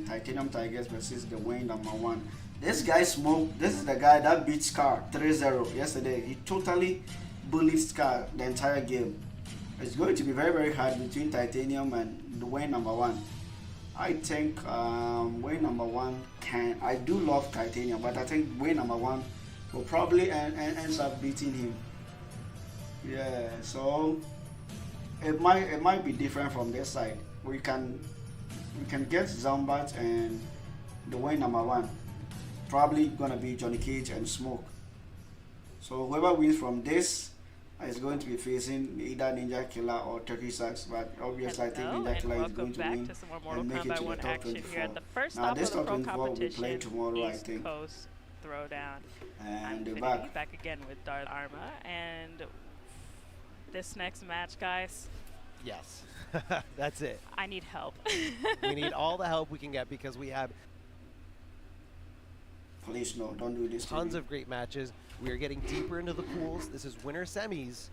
Titanium Tigers versus the Wayne #1. This guy Smoke, this is the guy that beat Scar 3-0 yesterday. He totally bullied Scar the entire game. It's going to be very hard between Titanium and the Wayne #1. I think Wayne #1 can. I do love Titanium, but I think Wayne #1 will probably ends up beating him. Yeah, so it might be different from this side. We can get Zombat and the Wayne #1. Probably gonna be Johnny Cage and Smoke. So whoever wins from this is going to be facing either NINJAKILLA or Turkey Sax, but obviously I think NINJAKILLA is going to win and make it to the top 24. Now this top 24 will be played tomorrow, I think. Post throwdown. And they're back again with Dark Arma, and this next match, guys. Yes, that's it. I need help. We need all the help we can get because we have please no, don't do this. Tons of great matches. We are getting deeper into the pools. This is winter semis.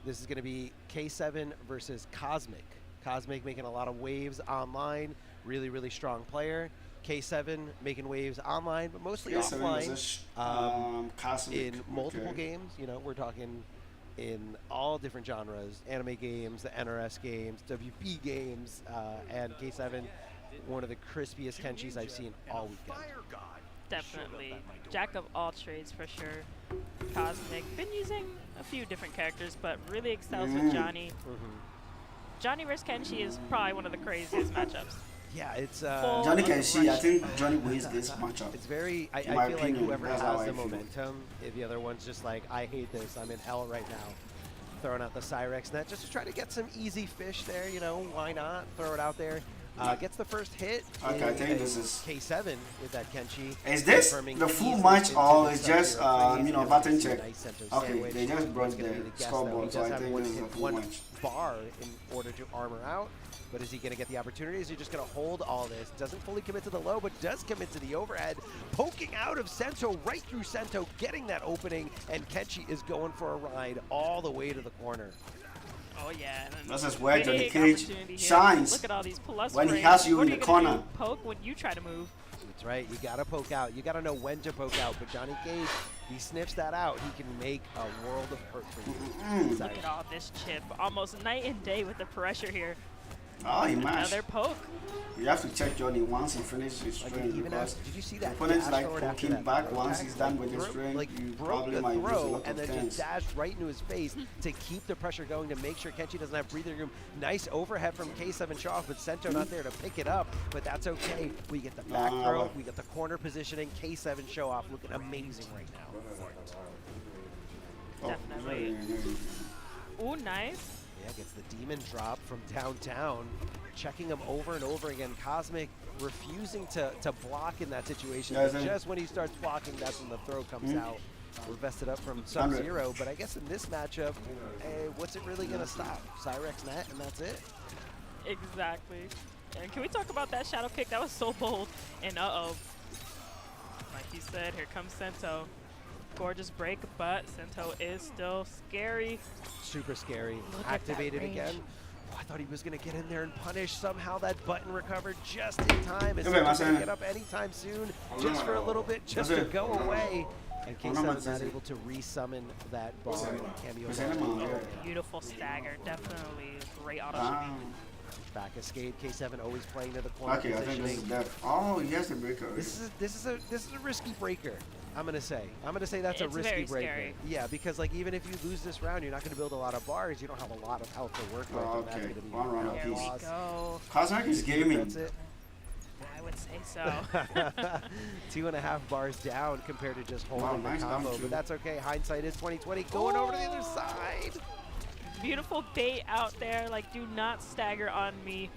This is going to be K7 versus Cosmic. Cosmic making a lot of waves online. Really strong player. K7 making waves online, but mostly offline. In multiple games. You know, we're talking in all different genres, anime games, the NRS games, WP games, and K7, one of the crispiest Kenshis I've seen all weekend. Definitely. Jack of all trades for sure. Cosmic. Been using a few different characters, but really excels with Johnny. Johnny vs. Kenshi is probably one of the craziest matchups. Yeah, it's Johnny Kenshi, I think Johnny wins this matchup. It's very. I In my feel like opinion, whoever that's how has I the feel. momentum, if the other one's just like, I hate this, I'm in hell right now. Throwing out the Cyrex net just to try to get some easy fish there. You know, why not throw it out there? Gets the first hit. Okay, I think this is. K7 with that Kenshi. Is this confirming the full easily match into or the is just Sub-Zero freeze. you know, You button see check? nice center Okay, sandwich. they just brought He's gonna the be the guess, though. scoreboard, He so does I have think one, this is a full one match. bar in order to armor out. But is he going to get the opportunity? Is he just going to hold all this? Doesn't fully commit to the low, but does commit to the overhead. Poking out of Sento, right through Sento, getting that opening, and Kenshi is going for a ride all the way to the corner. Oh yeah. And This is where Johnny big Cage opportunity here. shines Look at all these plus when he frames. has you What in are the gonna corner. do? Poke when you try to move. That's right. You got to poke out. You got to know when to poke out. But Johnny Cage, he sniffs that out. He can make a world of hurt for you. Look at all this chip. Almost night and day with the pressure here. Oh, he mashed. Another poke. You have to check Johnny once he finishes his Like string even because after, did you see that? opponents dash like forward after poking that back throw once attack? he's done with his Broke- string. Like You broke probably the might lose a throw lot and of then turns. just dashed right into his face to keep the pressure going to make sure Kenshi doesn't have breathing room. Nice overhead from K7 show off, but Sento not there to pick it up. But that's okay. We get the back throw, we get the corner positioning. K7 show off looking amazing right now. Definitely. Ooh, nice. Yeah, gets the demon drop from downtown, checking him over and over again. Cosmic refusing to block in that situation. Yeah, But just when he starts blocking, that's when the throw comes out. We're vested up from 100. Sub-Zero, but I guess in this matchup, what's it really going to stop? Cyrex net, and that's it? Exactly. And can we talk about that shadow kick? That was so bold. And uh-oh. Like you said, here comes Sento. Gorgeous break, but Sento is still scary. Super scary. Look at that Activated range. again. Oh, I thought he was going to get in there and punish. Somehow that button recovered just in time. Is Okay, going my to son. get up anytime soon, just for a little bit, just to go away. And K7 is not able to resummon that bar cameo. Beautiful stagger. Definitely great auto Ah. shimmy. Back escape. K7 always playing to the corner Okay, I think this is positioning. death. Oh, he has the breaker. This is a risky breaker. I'm gonna say that's a It's risky very breaker. scary. Yeah, because like even if you lose this round, you're not gonna build a lot of bars. You don't have a lot of health to work with. Oh, and that's okay. gonna be One round a Here we loss. go. Cosmic is gaming. That's it. I would say so. 2.5 bars down compared to just holding nice the down combo, two. but that's okay. Hindsight is 2020. Going over to the other side. Beautiful bait out there. Like, do not stagger on me.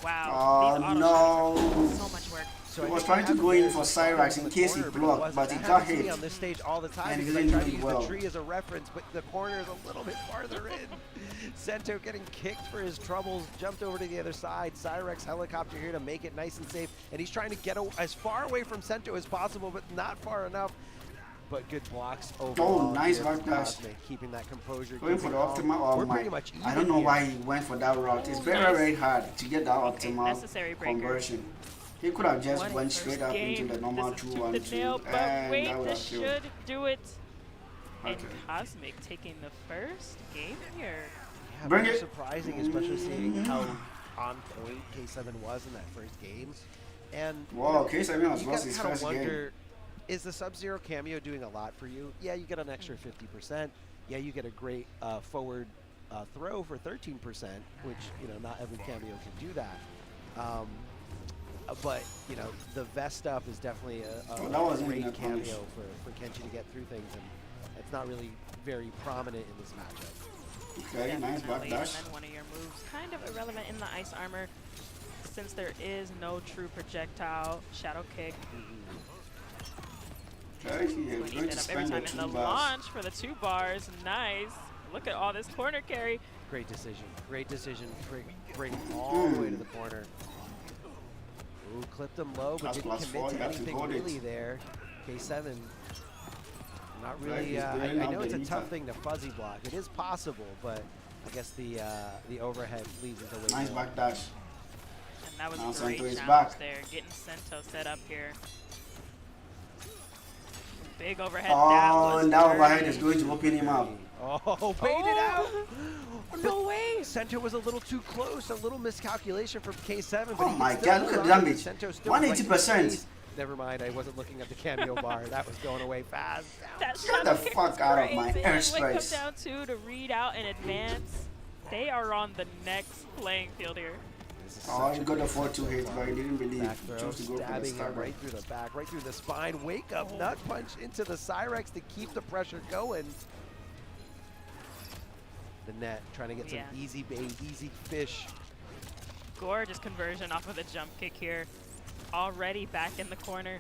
Wow. These Oh auto no. shots are so much work. So He I was think trying to they go have in the for bears Cyrax in in the case he corner, but it blocked, wasn't. but he That got happens to me hit. on this stage all the time And he because I didn't try do to it use well. the tree as a reference, but the corner is a little bit farther in. Sento getting kicked for his troubles, jumped over to the other side. Cyrex helicopter here to make it nice and safe, and he's trying to get as far away from Sento as possible, but not far enough. But good blocks overall. nice here back from dash. Cosmic, keeping that composure. Going for keeping the calm. optimal We're or pretty my. much I even don't know here. why he went for that route. It's Oh, very, nice. very hard to get that optimal necessary breaker. conversion. He could have just What a went first straight up game. into the normal This is 2-1-2, tooth and nail, but and wait, that would have this killed. should do it. And Okay. Cosmic taking the first game here. Yeah, Bring very it. surprising, especially seeing how on point K7 was in that first game. And Wow, K7 has you lost gotta his kinda first game. wonder, is the Sub-Zero cameo doing a lot for you? Yeah, you get an extra 50%. Yeah, you get a great forward throw for 13%, which, not every cameo can do that. But, the vest up is definitely Oh, that wasn't great even a cameo punish. for Kenshi to get through things, and it's not really very prominent in this matchup. Okay, nice back Definitely. dash. And then one of your moves kind of irrelevant in the ice armor since there is no true projectile shadow kick. Okay, he When is you going hit to up every spend the time in 2 the bars. launch for the 2 bars. Nice. Look at all this corner carry. Great decision. Great decision. Bring all the way to the corner. Ooh, clipped him low, but That's didn't plus commit 4, to you have to anything hold it. really there. K7, not Right, really. he's I doing know it's a Alberita. tough thing to fuzzy block. It is possible, but I guess the overhead leaves it away. Nice more. back dash. And that was Now a great Sento is challenge back. there. Getting Sento set up here. Big overhead. Oh, and that overhead is dirty. going to open him up. Oh, baited out. No way. Sento was a little too close, a little miscalculation from K7. But Oh he my can still God, look at hold the on. damage. Sento's still right in the 180%. face. Never mind, I wasn't looking at the cameo bar. That was going away fast. That Get the shot kick fuck was out of my crazy. airspace. When it comes down to read out in advance, they are on the next playing field here. Oh, he got the 4-2 hit, but he didn't believe. Back He throw, chose to go for the stabbing him stab. right through the back, right through the spine. Wake up, nut punch into the Cyrex to keep the pressure going. The net trying to get some easy bait, easy fish. Gorgeous conversion off of the jump kick here. Already back in the corner.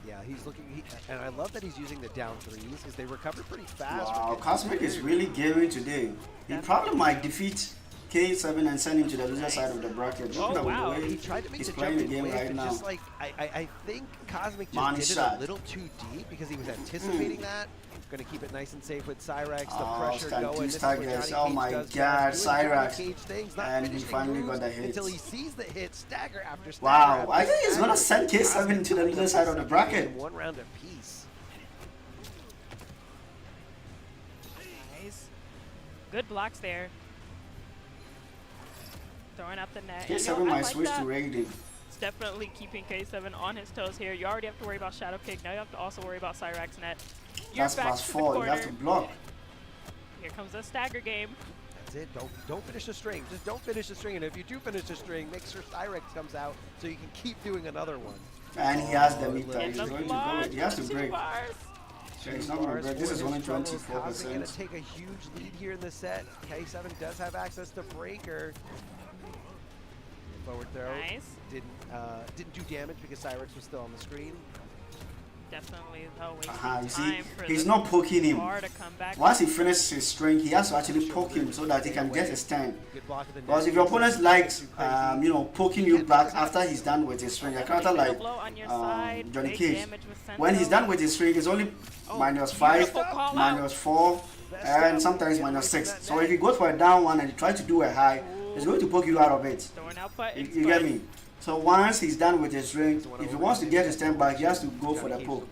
Yeah, he's looking, and I love that he's using the down threes because they recover pretty fast. Wow, Cosmic is really gaming today. He probably might defeat K7 and send him to the loser side of the bracket. Oh, Look at wow. the way He tried to make he's the playing the jump in game whip, right and now. just like I think Cosmic Man just did shot. it a little too deep because he was anticipating that. Going to keep it nice and safe with Cyrex. The Oh, pressure stand going. two This is what staggers. Johnny Oh Cage my does God, best, doing Johnny Cyrex. Cage things, not And he finishing finally moves got the hit. until he sees the hit, stagger after stagger. Wow, after I think he's gonna stagger. send K7 to the loser side of the bracket. One round apiece. Nice. Good blocks there. Throwing up the net. K7 I might like switch that. to raiding. It's definitely keeping K7 on his toes here. You already have to worry about Shadow Kick. Now you have to also worry about Cyrax net. You're That's back plus to 4. the You corner. have to block. Here comes the stagger game. That's it. Don't finish the string. Just don't finish the string. And if you do finish the string, make sure Cyrex comes out so you can keep doing another one. And he has the meter. And He's the going to block go. He has to for 2 break. bars. So he's not going to break. This is only Cosmic going to 24%. take a huge lead here in the set. K7 does have access to breaker. Forward throw. Nice. Didn't do damage because Cyrex was still on the screen. Definitely though wasting You see, time for he's the not poking him. bar to come back. Once he finishes his string, he has to actually poke him so that he can get his turn. Good block of the net. Because if your opponent likes, poking you back after he's done with his string, a character like Blow on your side, Johnny big Cage, damage with Sento. when he's done with his string, it's only minus 5, beautiful call minus 4, and sometimes minus 6. So if he goes for a down one and he tries to do a high, he's going to poke you out of it. Throwing out buttons, You get me? So once he's done with his string, if he wants to get his turn back, he has to go for the poke.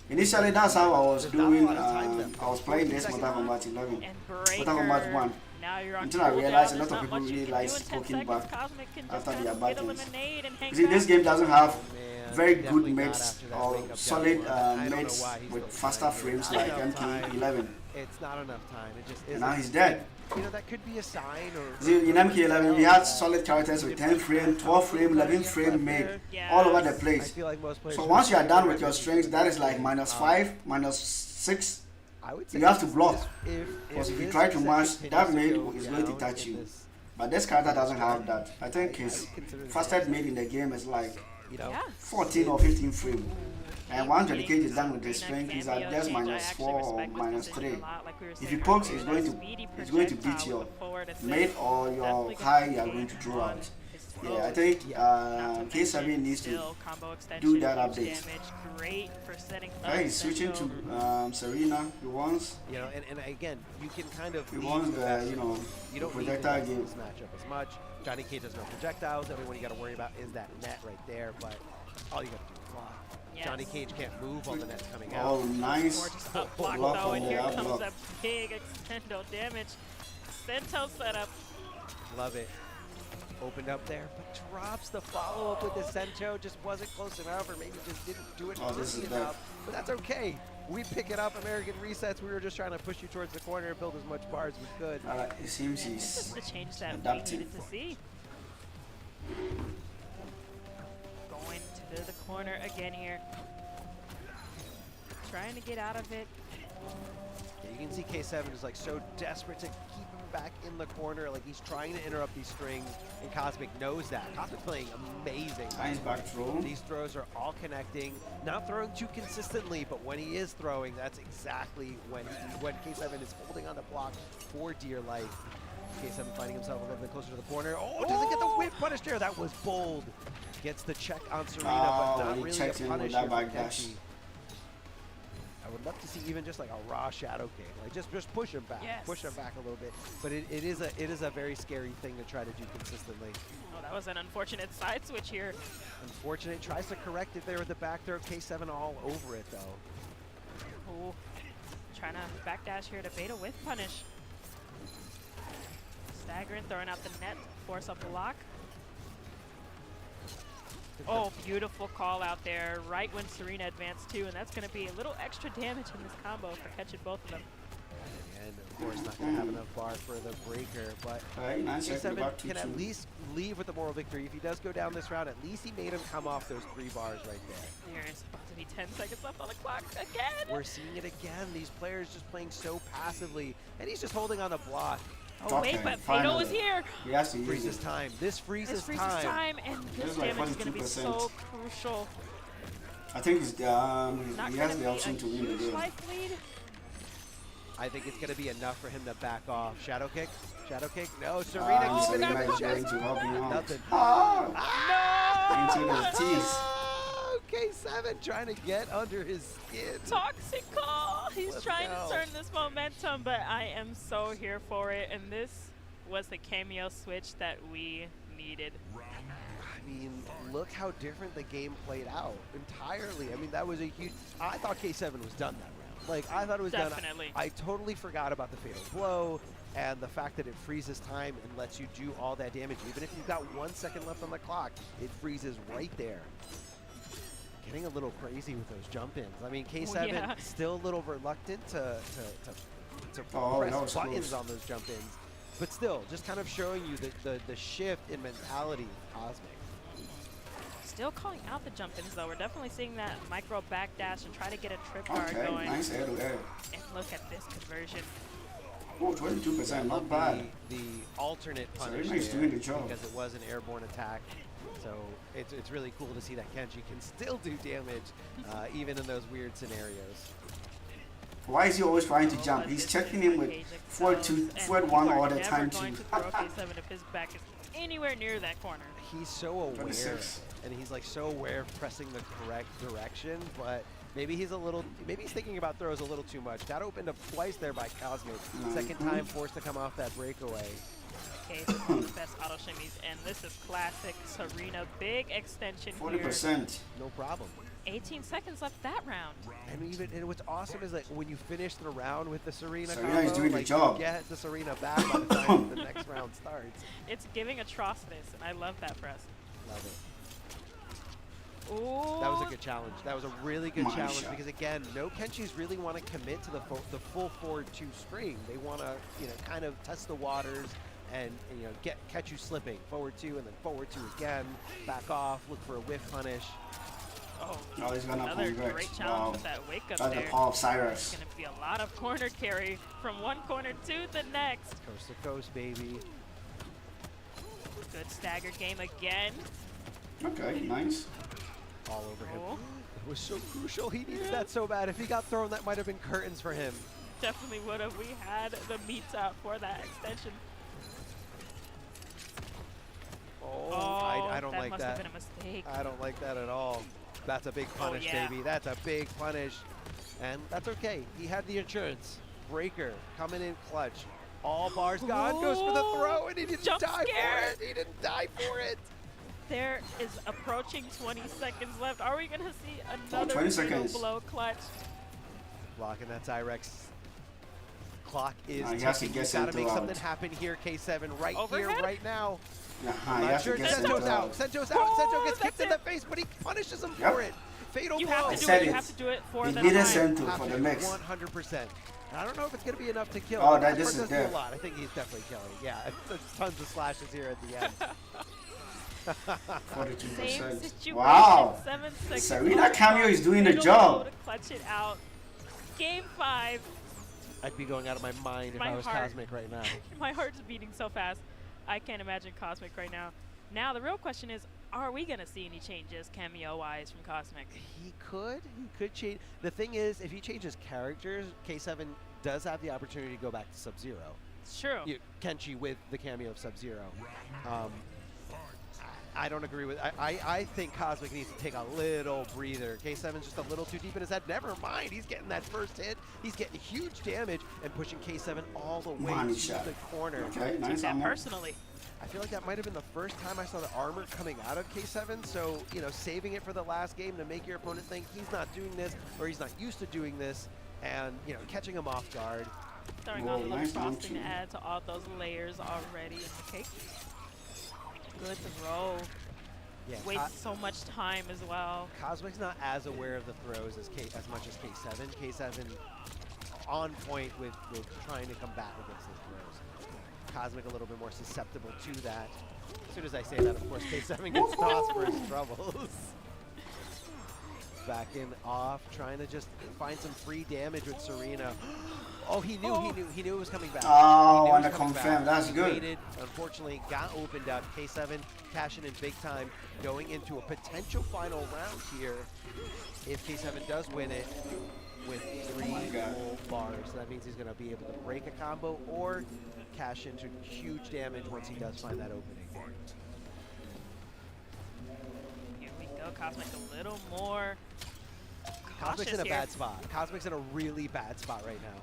Initially, that's how I was doing. I was playing this Mortal Kombat 11, and Mortal Kombat breaker. 1. Now you're on Until I cooldown. realized a There's lot of not people much you really can like do in 10 poking seconds. back Cosmic can just after kind their of back get a ends. lemonade and hang You see, this back. game doesn't have Man, very good definitely not mates after that or wake up solid down one. I don't know mates why he's with still faster trying. frames Not like enough time. MK11. It's not enough time. It just And isn't. now he's dead. You know, that could be a sign or... See, in MK11, we had solid characters with 10 frame, 12 frame, 11 frame made all over the I place. feel like most players... So once you are done with your strings, that is like minus 5, minus 6. I would say You have to block. Because if you try to mash, that maid is going to touch you. But this character doesn't have that. I think his fastest made in the game is like You know, Yeah. 14 or 15 frame. And once Johnny Cage is done with the strength, he's at just minus 4 or minus 3. If he pokes, he's going to beat your mid or your high you are going to throw out. Yeah, I think K7 needs to do that update. Great for setting up. Okay, he's switching to Serena. He wants you know, and again, you can kind of... He wants the, you don't need to projectile mess game. this matchup as much. Johnny Cage has no projectiles. The only one you got to worry about is that net right there, but all you got to do is block. Yes. Johnny Cage can't move while the net's coming out. Oh, nice. Gorgeous up block Block though, on and the here out comes block. a big extendo damage. Sento setup. Love it. Opened up there, but drops the follow-up with the Sento. Just wasn't close enough, or maybe just didn't do it Oh, this early is bad. enough. But that's okay. We pick it up. American resets. We were just trying to push you towards the corner and build as much bar as we could. It seems And this is he's the change that adapting. we needed to see. Going to the corner again here. Trying to get out of it. Yeah, you can see K7 is like so desperate to keep him back in the corner. Like he's trying to interrupt these strings, and Cosmic knows that. Cosmic playing amazing. nice back throw. These throws are all connecting. Not throwing too consistently, but when he is throwing, that's exactly when K7 is holding on the block for dear life. K7 finding himself a little bit closer to the corner. Oh, doesn't get the whip punish there. That was bold. Gets the check on Serena, but Oh, not he really checked a in with punish that here for back dash. Kenshi. would love to see even just like a raw shadow kick, like just push him back, Yes. push him back a little bit. But it is a very scary thing to try to do consistently. Oh, that was an unfortunate side switch here. Unfortunate, tries to correct it there with the back throw. K7 all over it though. Ooh. Trying to backdash here to beta with punish. Staggering, throwing out the net, force up block. Oh, beautiful call out there, right when Serena advanced too, and that's going to be a little extra damage in this combo for catching both of them. And of course, not going to have enough bar for the breaker, but Alright, nice. K7 can at least leave with the moral victory. If he does go down this round, at least he made him come off those 3 bars right there. There is about to be 10 seconds left on the clock again. We're seeing it again. These players just playing so passively, and he's just holding on the block. Oh wait, Okay, but Fatal is finally. here. He has to use Freezes it. time. This freezes This freezes time, and this This is like damage is going to be 42%. so crucial. I think he's, Not he going has to the be option a to win the huge game. life lead. I think it's going to be enough for him to back off. Shadow kick? Shadow kick? No, Serena And keeping Serena it is in going chest. to help him out. Nothing. Ah! Into the teeth. K7 trying to get under his skin. Toxic call. He's Let's trying go. to turn this momentum, but I am so here for it. And this was the cameo switch that we needed. I mean, look how different the game played out entirely. I mean, that was a huge. I thought K7 was done that round. Like, I thought it was Definitely. done. I totally forgot about the fatal blow and the fact that it freezes time and lets you do all that damage. Even if you've got 1 second left on the clock, it freezes right there. Getting a little crazy with those jump-ins. I mean, K7 yeah. still a little reluctant to Oh, that press was buttons close. on those jump-ins. But still, just kind of showing you the shift in mentality of Cosmic. Still calling out the jump-ins, though. We're definitely seeing that micro backdash and try to get a trip guard Okay, going. nice air to air. And look at this conversion. Oh, 22%, not Love bad. the alternate punish Serena's there doing the job. because it was an airborne attack. So it's really cool to see that Kenji can still do damage even in those weird scenarios. Why is he always trying to jump? He's checking him with forward 1 all the time too. Going to throw K7 if his back is anywhere near that corner. He's so aware, 26. and he's like so aware of pressing the correct direction, but maybe he's thinking about throws a little too much. Got opened up twice there by Cosmic. Second time forced to come off that breakaway. Okay, so best auto shimmies, and this is classic Serena. Big extension here. 40%. No problem. 18 seconds left that round. And what's awesome is like when you finish the round with the Serena Serena combo, is doing the like, job. you get the Serena back by the time the next round starts. It's giving atrocitus, and I love that for us. Love it. Ooh. That was a good challenge. That was a really good Nice challenge shot. because again, no Kenchis really want to commit to the full forward 2 string. They want to, kind of test the waters and catch you slipping. Forward 2 and then forward 2 again. Back off, look for a whiff punish. Oh, Oh, he's gonna another convert. great challenge Wow. with that wake up That's the there. power of It's Cyrus. going to be a lot of corner carry from one corner to the next. Coast to coast, baby. Good stagger game again. Okay, nice. All over him. Ooh. It was so crucial. He needed that so bad. If he got thrown, that might have been curtains for him. Definitely would have. We had the meats out for that extension. Oh, I don't like must that. have been a mistake. I don't like that at all. That's a big punish, yeah. baby. That's a big punish. And that's okay. He had the insurance. Breaker coming in clutch. All bars gone. Goes for the throw, and he didn't Jump die scare. for it. He didn't die for it. There is approaching 20 seconds left. Are we going to see another 20 fatal seconds. blow clutch? Blocking that Cyrex. Clock is He has to ticking. get You've got to Sento make something out. happen here, K7, right Overhead? here, right now. Yeah, he Not has sure. to get Sento's Sento out. out. Sento's out. Oh, Sento gets that's kicked in the it. face, but he punishes him Yep. for it. Fatal You blow. have I to do said it. You it. have to do it for He the needed time. Sento Have for to, the mix. 100%. And I don't know if it's going to be enough to kill. Oh, but that this this one is does do death. a lot. I think he's definitely killing. Yeah, there's tons of slashes here at the end. 42%. Same situation. Wow. 7 seconds. Serena left. Cameo is doing the Fatal job. blow to clutch it out. Game 5. I'd be going out of my mind if My I was heart. Cosmic right now. My heart's beating so fast. I can't imagine Cosmic right now. Now the real question is, are we going to see any changes cameo-wise from Cosmic? He could change. The thing is, if he changes characters, K7 does have the opportunity to go back to Sub-Zero. It's true. Kenshi with the cameo of Sub-Zero. I don't agree with. I think Cosmic needs to take a little breather. K7's just a little too deep in his head. Never mind. He's getting that first hit. He's getting huge damage and pushing K7 all the way Money to shot. the corner. Okay, Take nice that ammo. personally. I feel like that might have been the first time I saw the armor coming out of K7. So, you know, saving it for the last game to make your opponent think he's not doing this or he's not used to doing this, and you know, catching him off guard. Throwing Whoa, on a little nice down frosting two. to add to all those layers already in the cake. Good throw. Yeah, Wastes so much time as well. Cosmic's not as aware of the throws as much as K7. K7 on point with trying to combat against his throws. Cosmic a little bit more susceptible to that. As soon as I say that, of course, K7 gets tossed for his troubles. Backing off, trying to just find some free damage with Serena. Oh, he knew it was coming back. Oh, He knew it and was a coming confirm. back. That's He good. waited, unfortunately, got opened up. K7 cashing in big time, going into a potential final round here. If K7 does win it with 3 God. full bars, that means he's going to be able to break a combo or cash into huge damage once he does find that opening. Here we go. Cosmic a little more Cosmic's cautious in a here. bad spot. Cosmic's in a really bad spot right now.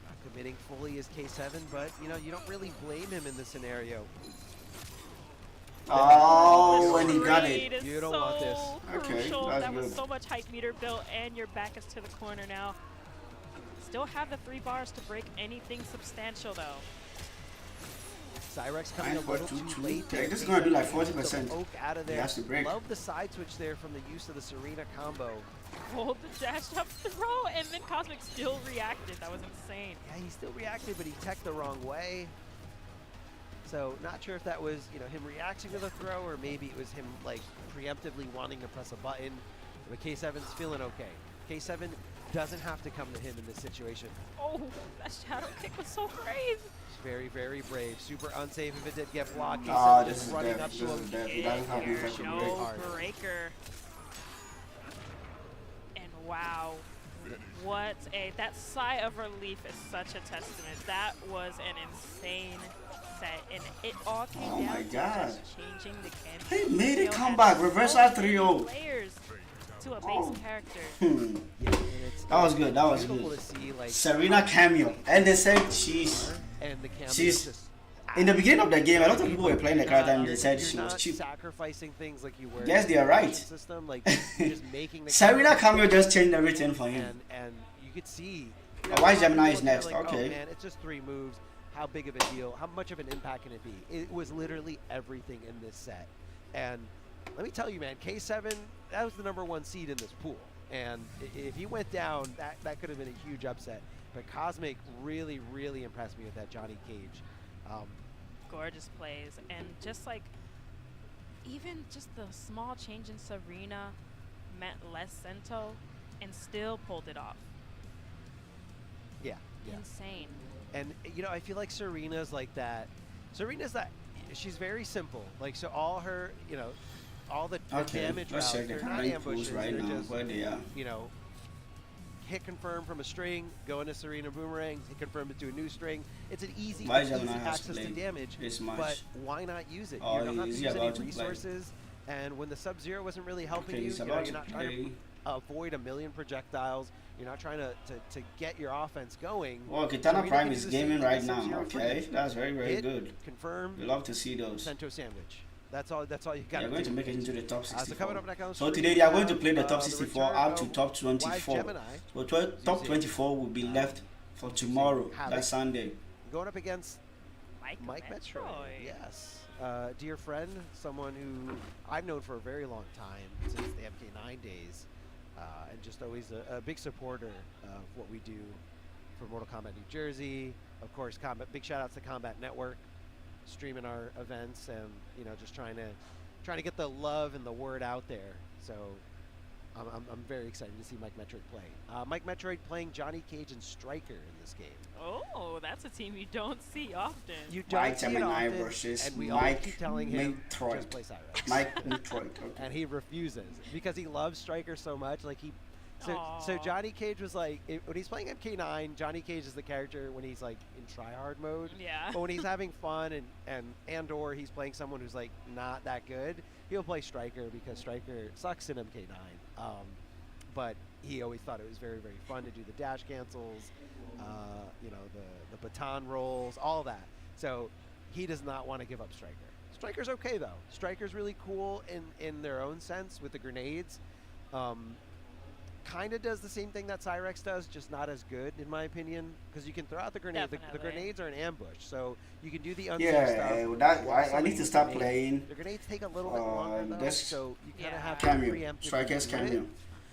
Not committing fully as K7, but you know, you don't really blame him in this scenario. Oh, when he got Read it. is You don't so want this. Okay, crucial. that's That was good. so much hype meter built, and your back is to the corner now. Still have the 3 bars to break anything substantial, though. Cyrex coming a little too 9.22. late. Okay, there. this is gonna be like K7 gets 40%. the Oak out of He there. has to break. Love the side switch there from the use of the Serena combo. Hold the dash up throw, and then Cosmic still reacted. That was insane. Yeah, he still reacted, but he teched the wrong way. So not sure if that was, you know, him reacting to the throw, or maybe it was him like preemptively wanting to press a button. But K7's feeling okay. K7 doesn't have to come to him in this situation. Oh, that shadow kick was so brave. He's very, very brave. Super unsafe if it did get blocked. Oh, K7 this just is running death. up This to is him. death. He doesn't have the There, effective no. break. no breaker. And wow, that sigh of relief is such a testament. That was an insane set, and it all came Oh down my to God. just changing the cameo. He made it Had come back. so Reversal many 3-0. layers to a base Oh. character. Yeah, and it's That was good. That was beautiful good. to see, like, Serena cameo. And they said she's... and the camera she's- is just In the beginning of the game, a lot of people were playing the You're character not- and they said you're she was not cheap. sacrificing things like you were. Yes, in they are the right. System, like you're just making the Serena character cameo just changed everything for him. and you could see. Oh, why Gemini is people are next? like, Okay. Oh man, it's just 3 moves. How big of a deal? How much of an impact can it be? It was literally everything in this set. And let me tell you, man, K7, that was the #1 seed in this pool. And if he went down, that could have been a huge upset. But Cosmic really, really impressed me with that Johnny Cage. Gorgeous plays, and just like even just the small change in Serena meant less Sento and still pulled it off. Yeah, yeah. Insane. And you know, I feel like Serena's like that. Serena's that. She's very simple. Like, so all her, you know, all the Okay, damage let's routes, check the they're not current ambushes. pools right They're now, just, where they are. you know, hit confirm from a string, go into Serena boomerang, hit confirm into a new string. It's an easy, Why easy Gemini has to access to play damage. this much? But why not use it? Oh, you don't have to is he use about any to play? resources. And when the Sub-Zero wasn't really helping Okay, you, he's you know, about you're to not trying play. to avoid a million projectiles. You're not trying to get your offense going. Oh, Kitana Serena Prime can is do the same gaming thing right with now. Sub-Zero Okay, free. that's very, very Hit, good. Confirm, We love to see those. Sento sandwich. That's all you got They're to going do. to make it into the top So coming 64. up next on So screen, today they are we going to have, play the top the 64 return up to of top Wise 24. Gemini. So top 24 will be left for tomorrow. Havoc. That's Sunday. Going up against Mike Metroid. Yes. Dear friend, someone who I've known for a very long time, since the MK9 days, and just always a big supporter of what we do for Mortal Kombat New Jersey. Of course, big shout outs to Combat Network, streaming our events, and you know, just trying to get the love and the word out there. So I'm very excited to see Mike Metroid play. Mike Metroid playing Johnny Cage and Stryker in this game. Oh, that's a team you don't see often. You don't Mike see it Gemini often, versus and we Mike always keep telling him Metroid. just play Cyrex. Mike Detroit. Okay. And he refuses because he loves Stryker so much. Like So Johnny Cage was like, when he's playing MK9, Johnny Cage is the character when he's like in tryhard mode. Yeah. But when he's having fun and or he's playing someone who's like not that good, he'll play Striker because Striker sucks in MK9. But he always thought it was very, very fun to do the dash cancels, you know, the baton rolls, all that. So he does not want to give up Striker. Striker's okay though. Striker's really cool in their own sense with the grenades. Kind of does the same thing that Cyrex does, just not as good in my opinion, because you can throw out the grenade. The grenades are an ambush, so you can do the unsafe stuff. I need to start playing. The grenades take a little bit longer though, so you kind of have to cameo. preempt Striker's cameo.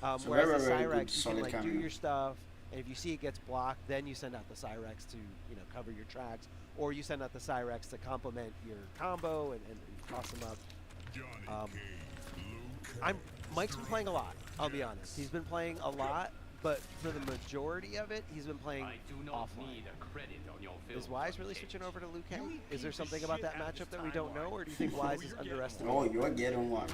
So whereas the Cyrex, you can like do your stuff, and if you see it gets blocked, then you send out the Cyrex to, you know, cover your tracks, or you send out the Cyrex to complement your combo and toss them up. Mike's been playing a lot, I'll be honest. He's been playing a lot, but for the majority of it, he's been playing offline. Is Wise really switching over to Liu Kang? Is there something about that matchup that we don't know, or do you think Wise is underestimated? Oh, you're getting one.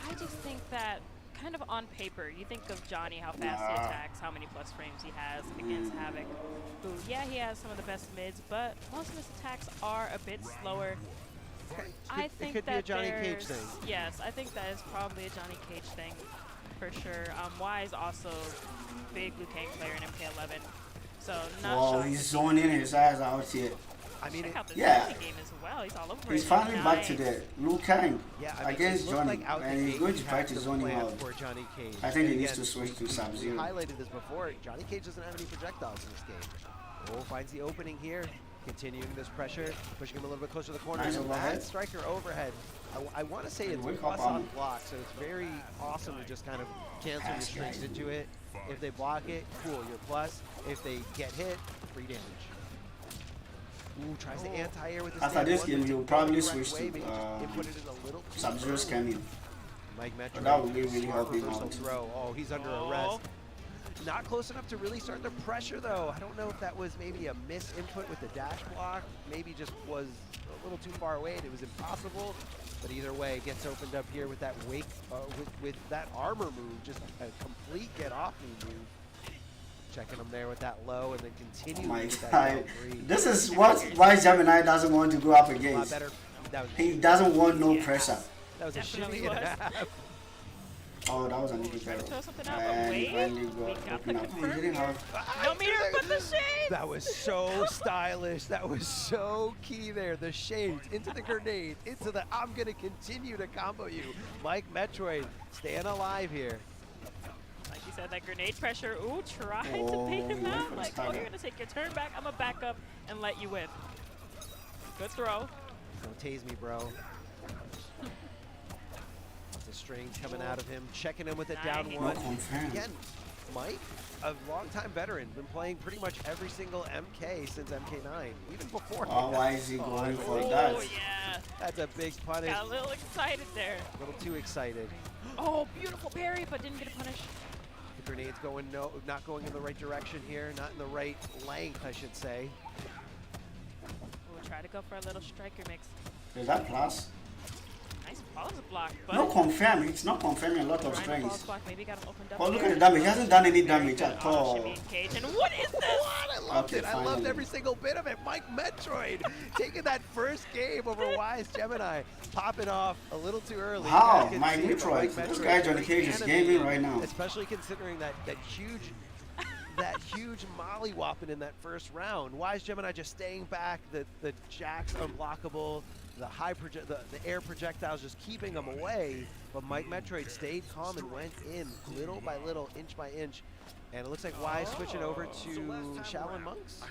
I just think that kind of on paper, you think of Johnny, how fast he attacks, how many plus frames he has against Havoc, who, yeah, he has some of the best mids, but most of his attacks are a bit slower. I think it could be a Johnny Cage thing. Yes, I think that is probably a Johnny Cage thing, for sure. Wise also big Liu Kang player in MK11, so not shocked. He's zoning his eyes out here. I mean, check out the yeah, game as well. He's all over. He's finally back to the Liu Kang against Johnny, like and he's going to practice zoning out. For Johnny Cage. I think he needs to switch to Sub-Zero. Highlighted this before. Johnny Cage doesn't have any projectiles in this game. Oh, finds the opening here. Continuing this pressure, pushing him a little bit closer to the corner. Nice and overhead. that Striker overhead. I want to say it's plus on block, so it's very awesome to just kind of cancel your strings into it. If they block it, cool, you're plus. If they get hit, free damage. Ooh, tries the anti-air with the After this game, you'll probably switch to Sub-Zero's cameo. Mike Metro. That would really help him out. Throw. Oh, he's under arrest. Not close enough to really start the pressure, though. I don't know if that was maybe a misinput with the dash block. Maybe just was a little too far away and it was impossible. But either way, it gets opened up here with that wake, with that armor move, just a complete get off me move. Checking him there with that low and then continuing with that This is why Gemini doesn't want to go up against. He doesn't want no pressure. That was a shimmy and a half. Oh, that was a little better. No meter, but the shades! That was so stylish. That was so key there. The shades into the grenade, into the I'm going to continue to combo you. Mike Metroid staying alive here. Like you said, that grenade pressure. Ooh, try to bait him out. Like, oh, you're going to take your turn back. I'm going to back up and let you win. Good throw. Don't tase me, bro. The strings coming out of him, checking him with a down one. Again, Mike, a long-time veteran, been playing pretty much every single MK since MK9, even before. Oh, why is he going for that? Oh, yeah. That's a big punish. Got a little excited there. A little too excited. Oh, beautiful parry, but didn't get a punish. The grenade's going not going in the right direction here, not in the right length, I should say. We'll try to go for a little striker mix. Is that plus? Nice pause block, but no confirm. It's not confirming a lot of strings. Maybe got him opened up. Oh, look at the damage. He hasn't done any damage at all. And what is this? I loved it. I loved every single bit of it. Mike Metroid taking that first game over Wise Gemini, popping off a little too early. Wow, Mike Metroid. This guy Johnny Cage is gaming right now. Especially considering that huge molly whopping in that first round. Wise Gemini just staying back. The Jack's unblockable. The air projectiles just keeping them away, but Mike Metroid stayed calm and went in little by little, inch by inch, and it looks like Wise switching over to Shaolin Monks.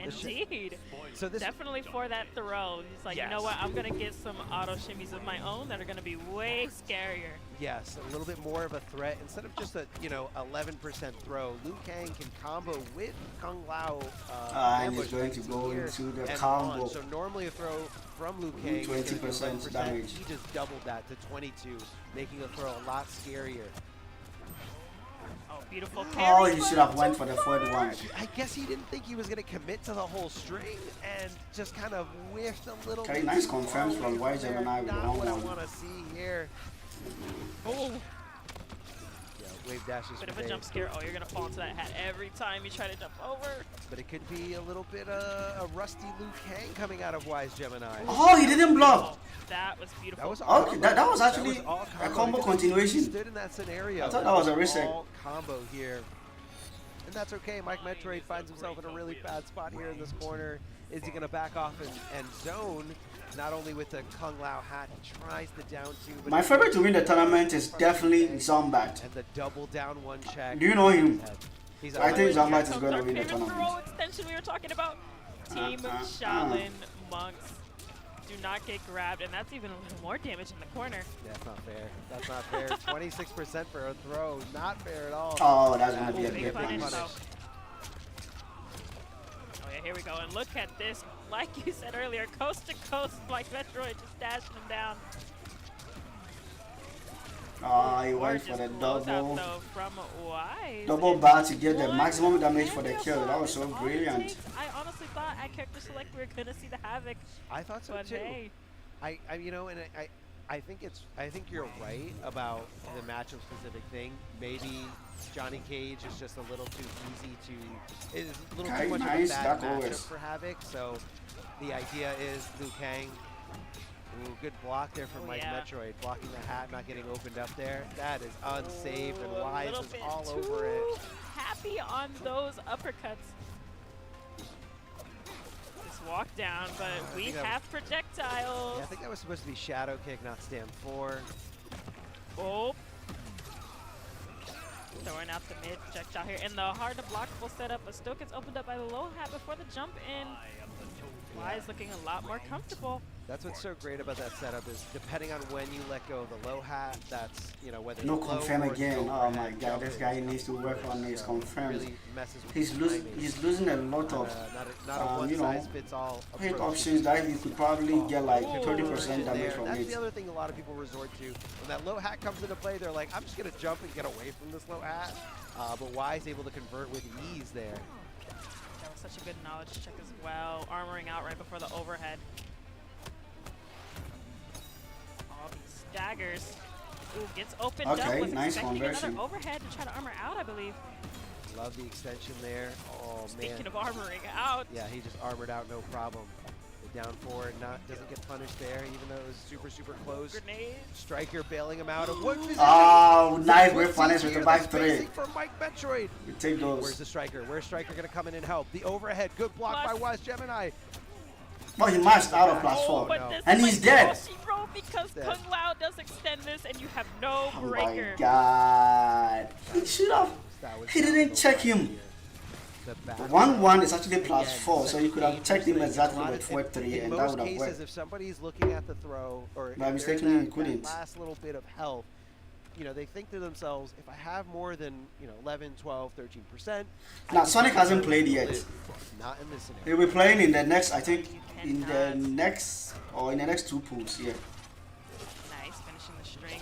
Indeed. So this definitely for that throw. He's like, you know what? I'm gonna get some auto shimmies of my own that are gonna be way scarier. Yes, a little bit more of a threat instead of just a 11% throw. Liu Kang can combo with Kung Lao. And he's going to go into the combo. So normally a throw from Liu Kang 20% damage. He just doubled that to 22, making the throw a lot scarier. Oh, beautiful parry. Oh, he should have went for the third one. I guess he didn't think he was going to commit to the whole string and just kind of whiffed a little. Okay, nice confirms from Wise Gemini with the Not what I want to see here. Oh. Wave dashes. Bit of for a jump days. scare. Oh, you're gonna fall into that hat every time you try to jump over. But it could be a little bit a rusty Liu Kang coming out of Wise Gemini. Oh, he didn't block. That was beautiful. That was all Okay, that was actually all a combo continuation. He stood in that scenario. I thought that was a reset. All combo here. And that's okay. Mike Metroid finds himself in a really bad spot here in this corner. Is he going to back off and zone? Not only with the Kung Lao hat, he tries the down two. But My favorite to win the tournament is definitely Zombat. And the double down one check. Do you know him? He's I think Here Zombat is comes going to our win the favorite tournament. throw extension we were talking about. Team Shaolin Monks do not get grabbed, and that's even a little more damage in the corner. Yeah, that's not fair. That's not fair. 26% for a throw. Not fair at all. Oh, that's going to be a Big big punish, punish. though. Oh yeah, here we go, and look at this. Like you said earlier, coast to coast, like Metroid, just dashing him down. Oh, he went for Gorgeous the closeout, double. though, from Wise. Double bar to get the maximum damage for the kill. That was so All it brilliant. takes. I honestly thought at character select we were gonna see the Havoc, I thought so but too. hey, You know, and I think you're right about the matchup specific thing. Maybe Johnny Cage is just a little too easy to, is a little Okay, too much nice, of a bad that matchup always. for Havoc. So the idea is Liu Kang. Ooh, good block there from Oh, Mike yeah. Metroid, blocking the hat, not getting opened up there. That is unsafe, and Ooh, a Wise little is bit all too over it. happy on those uppercuts. Just walk down, but we think that have projectiles. Yeah, I think that was supposed to be Shadow Kick, not Stand 4. Oh. Throwing out the mid projectile here in the hard to blockable setup, but still gets opened up by the low hat before the jump in. Wise looking a lot more comfortable. That's what's so great about that setup is depending on when you let go of the low hat, that's, you know, whether No it's low confirm or again. it's Oh my overhead god, this jumping. guy needs to work on his So confirms. really messes with He's the losing. timing. He's losing a lot of Not a you know, one-size-fits-all hit approach. options that you could probably get like Oh, 30% damage There. from That's it. the other thing a lot of people resort to. When that low hat comes into play, they're like, I'm just going to jump and get away from this low hat. But Wise able to convert with ease there. That was such a good knowledge check as well. Armoring out right before the overhead. All these daggers. Ooh, gets opened up. Okay, Was nice expecting conversion. another overhead to try to armor out, I believe. Love the extension there. Oh, man. Speaking of armoring out. Yeah, he just armored out, no problem. The down forward doesn't get punished there, even though it was super, super close. Grenade. Striker bailing him out of one position. Oh, nice What's great punish with the here? back spacing three. from Mike Metroid. We take Where's those. the striker? Where's striker gonna come in and help? The overhead, good block by Plus- Wise Gemini. Oh, he mashed out of plus Oh, 4. but no. this And is he's like dead. Yoshiro because Dead. Kung Lao does extend this and you have no Oh breaker. my god. He should have. That was He down didn't low check right him. here. The back 1-1 is actually plus Again, 4, so you could have such checked him dangerous exactly play. with forward 3 In and that most would have cases, worked. if somebody's looking at the throw or if By they're mistakenly, in he that couldn't. last little bit of health, you know, they think to themselves, if I have more than, 11, 12, 13%. Now, I can Sonic hasn't probably played yet. live. Not in this scenario. He'll be playing in the next, I think, You in the cannot. next, or in the next 2 pools, yeah. Nice, finishing the string.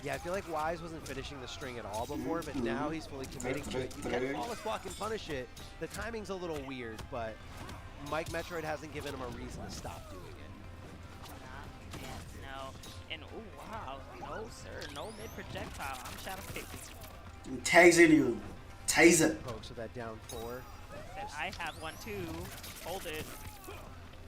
Yeah, I feel like Wise wasn't finishing the string at all before, but now he's fully committing to it. You can flawless block and punish it. The timing's a little weird, but Mike Metroid hasn't given him a reason to stop doing it. Not yet, no. And oh wow, no sir, no mid projectile. I'm shadow kicking. I'm tasing you. Taser. Pokes with that down 4. And I have one too. Hold it.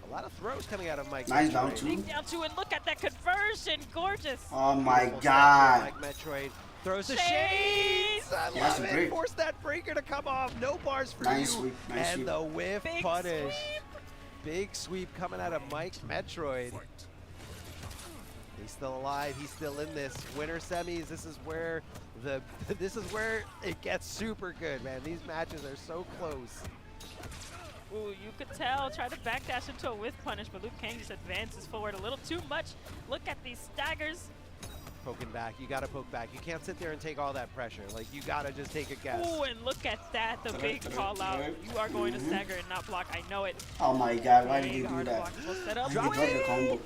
A lot of throws coming out of Mike Nice Metroid. down 2. Big down two and look at that conversion. Gorgeous. Oh my Beautiful god. stuff from Mike Metroid throws the Shades! shades. I He has love to it. break. Force that breaker to come off. No bars for Nice you. sweep, nice and sweep. the whiff Big punish. sweep. Big sweep coming out of Mike Metroid. He's still alive. He's still in this. Winter semis. This is where it gets super good, man. These matches are so close. Ooh, you could tell. Try to backdash into a whiff punish, but Liu Kang just advances forward a little too much. Look at these staggers. Poking back. You gotta poke back. You can't sit there and take all that pressure. Like, you gotta just take a guess. Ooh, and look at that. The big call out. You are going to stagger and not block. I know it. Oh my god, why did Big he do hard that? blockable setup. He dropped the combo.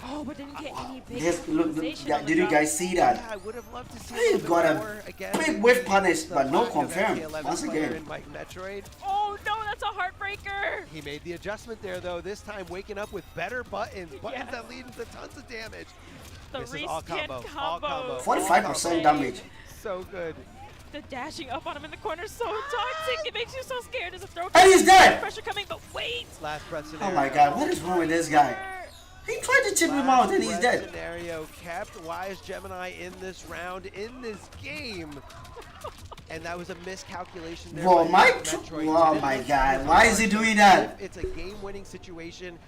Oh, but didn't get any big Yes, look, compensation on the did you drop. guys see Yeah, that? I would have loved to see He a little got bit a more again. big whiff punish, The but no lack of confirm. MK11 Once player again. in Mike Metroid. Oh no, that's a heartbreaker. He made the adjustment there, though. This time, waking up with better buttons Yes. that lead into tons of damage. the This is all reskin combo. combo. All combo. 45% damage. So good. The dashing up on him in the corner is so toxic. It makes you so scared. There's a throw. And he's dead! Pressure coming, but wait. Last breath scenario. Oh my god, what is wrong with this guy? He tried to chip him out and he's Last dead. breath scenario kept Wise Gemini in this round, in this game. And that was a miscalculation there. Bro, by Mike, Metroid. oh Didn't my look god, for why the is he bar. doing that? It's a game-winning situation.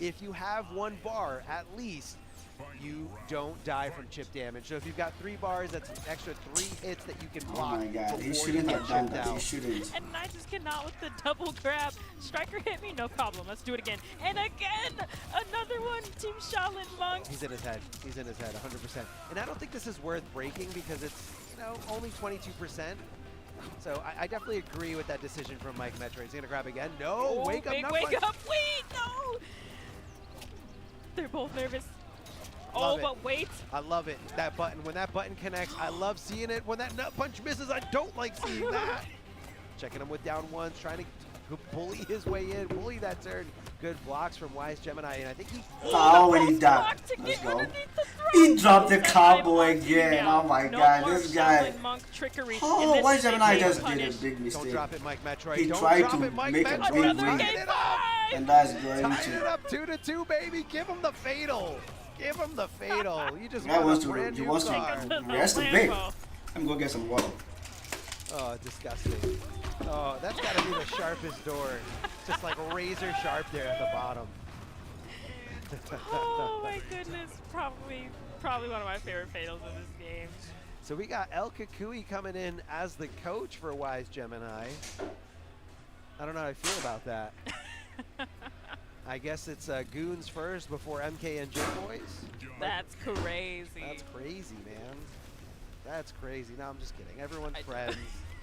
If you have one bar, at least, you don't die from chip damage. So if you've got 3 bars, that's an extra 3 hits that you can Oh block. my god, he before shouldn't you have get done chipped that. out. He shouldn't. And I just cannot with the double grab. Striker hit me, no problem. Let's do it again. And again, another one. Team Shaolin Monks. He's in his head. He's in his head, 100%. And I don't think this is worth breaking because it's, only 22%. So I definitely agree with that decision from Mike Metroid. He's gonna grab again. No, Oh, wake up, big not wake punch. up. Wait, no. They're both nervous. Love Oh, it. but wait. I love it. That button, when that button connects, I love seeing it. When that nut punch misses, I don't like seeing that. Checking him with down ones, trying to bully his way in, bully that turn. Good blocks from Wise Gemini, and I think he... Oh, and he died. Block to Let's get go. underneath the throw. He dropped the That's combo my block again. now. Oh my No god, more this guy. Shaolin Monk trickery. Oh, And this why is Gemini a just did punish. a big Don't mistake? drop it, Mike Metroid. He Don't tried drop to it, Mike make a Metroid. big Another win. game Tighten it up. 5. And that's going Tighten it to. up 2-2, baby. Give him the fatal. Give him the fatal. You just Guy won wants a to. brand He new wants car. Take him to to the rest a bit. Lambo. Let me go get some water. Oh, disgusting. Oh, that's got to be the sharpest door. Just like razor sharp there at the bottom. Oh my goodness, probably one of my favorite fatals in this game. So we got El Kukui coming in as the coach for Wise Gemini. I don't know how I feel about that. I guess it's Goons first before MK and Gym Boys. That's crazy. That's crazy, man. That's crazy. No, I'm just kidding. Everyone's I- friends.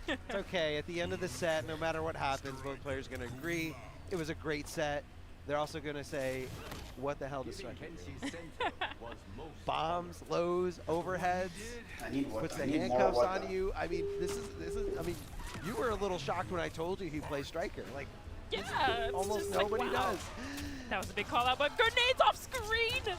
It's okay. At the end of the set, no matter what happens, both players are going to agree it was a great set. They're also going to say, what the hell does Striker do? Bombs, lows, overheads, I need water. puts the I need more handcuffs water. on you. I mean, this is, I mean, you were a little shocked when I told you he plays Striker. Like, Yeah, it's almost just like, nobody wow. does. That was a big call out, but grenades off screen.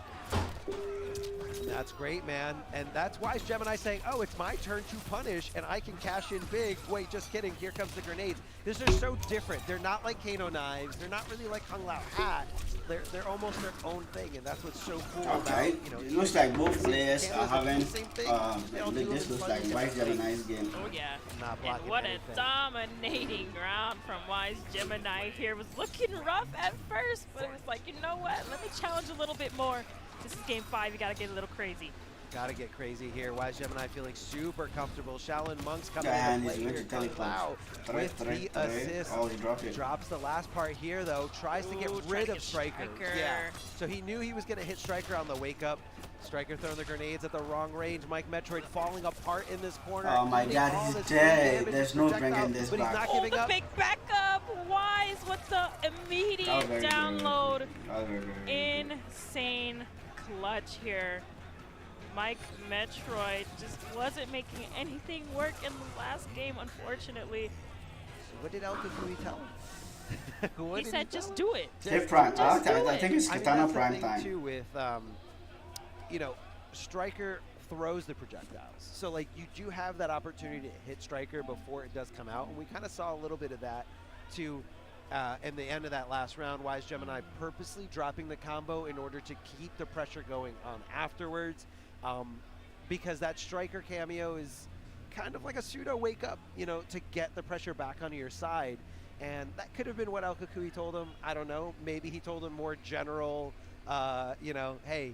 That's great, man. And that's why Gemini saying, oh, it's my turn to punish, and I can cash in big. Wait, just kidding. Here comes the grenades. These are so different. They're not like Kano knives. They're not really like Hung Lao hat. They're almost their own thing, and that's what's so cool Okay, about, you know, it looks like both players are Cameras having. the same thing. They all do them This in looks fun like different Wise ways. Gemini's game. Oh yeah. Not And blocking what anything. a dominating round from Wise Gemini here. Was looking rough at first, but it was like, you know what? Let me challenge a little bit more. This is game 5. You gotta get a little crazy. Gotta get crazy here. Wise Gemini feeling super comfortable. Shaolin Monks coming And into he's play going here. to Kung teleport. Lao with the assist. Oh, he dropped it. Drops the last part here, though. Tries to get Ooh, rid trying to of get Striker. Striker. Yeah. So he knew he was going to hit Striker on the wake up. Striker throwing the grenades at the wrong range. Mike Metroid falling apart in this corner. Oh my eating God, all he's this dead. damage There's with no projectiles, bringing this but he's back. not Oh, giving the up. big backup. Wise with the immediate That was very good. download. That was very, very good. Insane clutch here. Mike Metroid just wasn't making anything work in the last game, unfortunately. What did El Kukui tell him? What He did said, tell just him? do it. Hit prime. Just do I think it's I mean, Katana that's the prime thing time. too with, you know, Striker throws the projectiles. So like you do have that opportunity to hit Striker before it does come out, and we kind of saw a little bit of that too. In the end of that last round, Wise Gemini purposely dropping the combo in order to keep the pressure going on afterwards, because that Striker cameo is kind of like a pseudo wake up, you know, to get the pressure back onto your side. And that could have been what El Kukui told him. I don't know. Maybe he told him more general, you know, hey,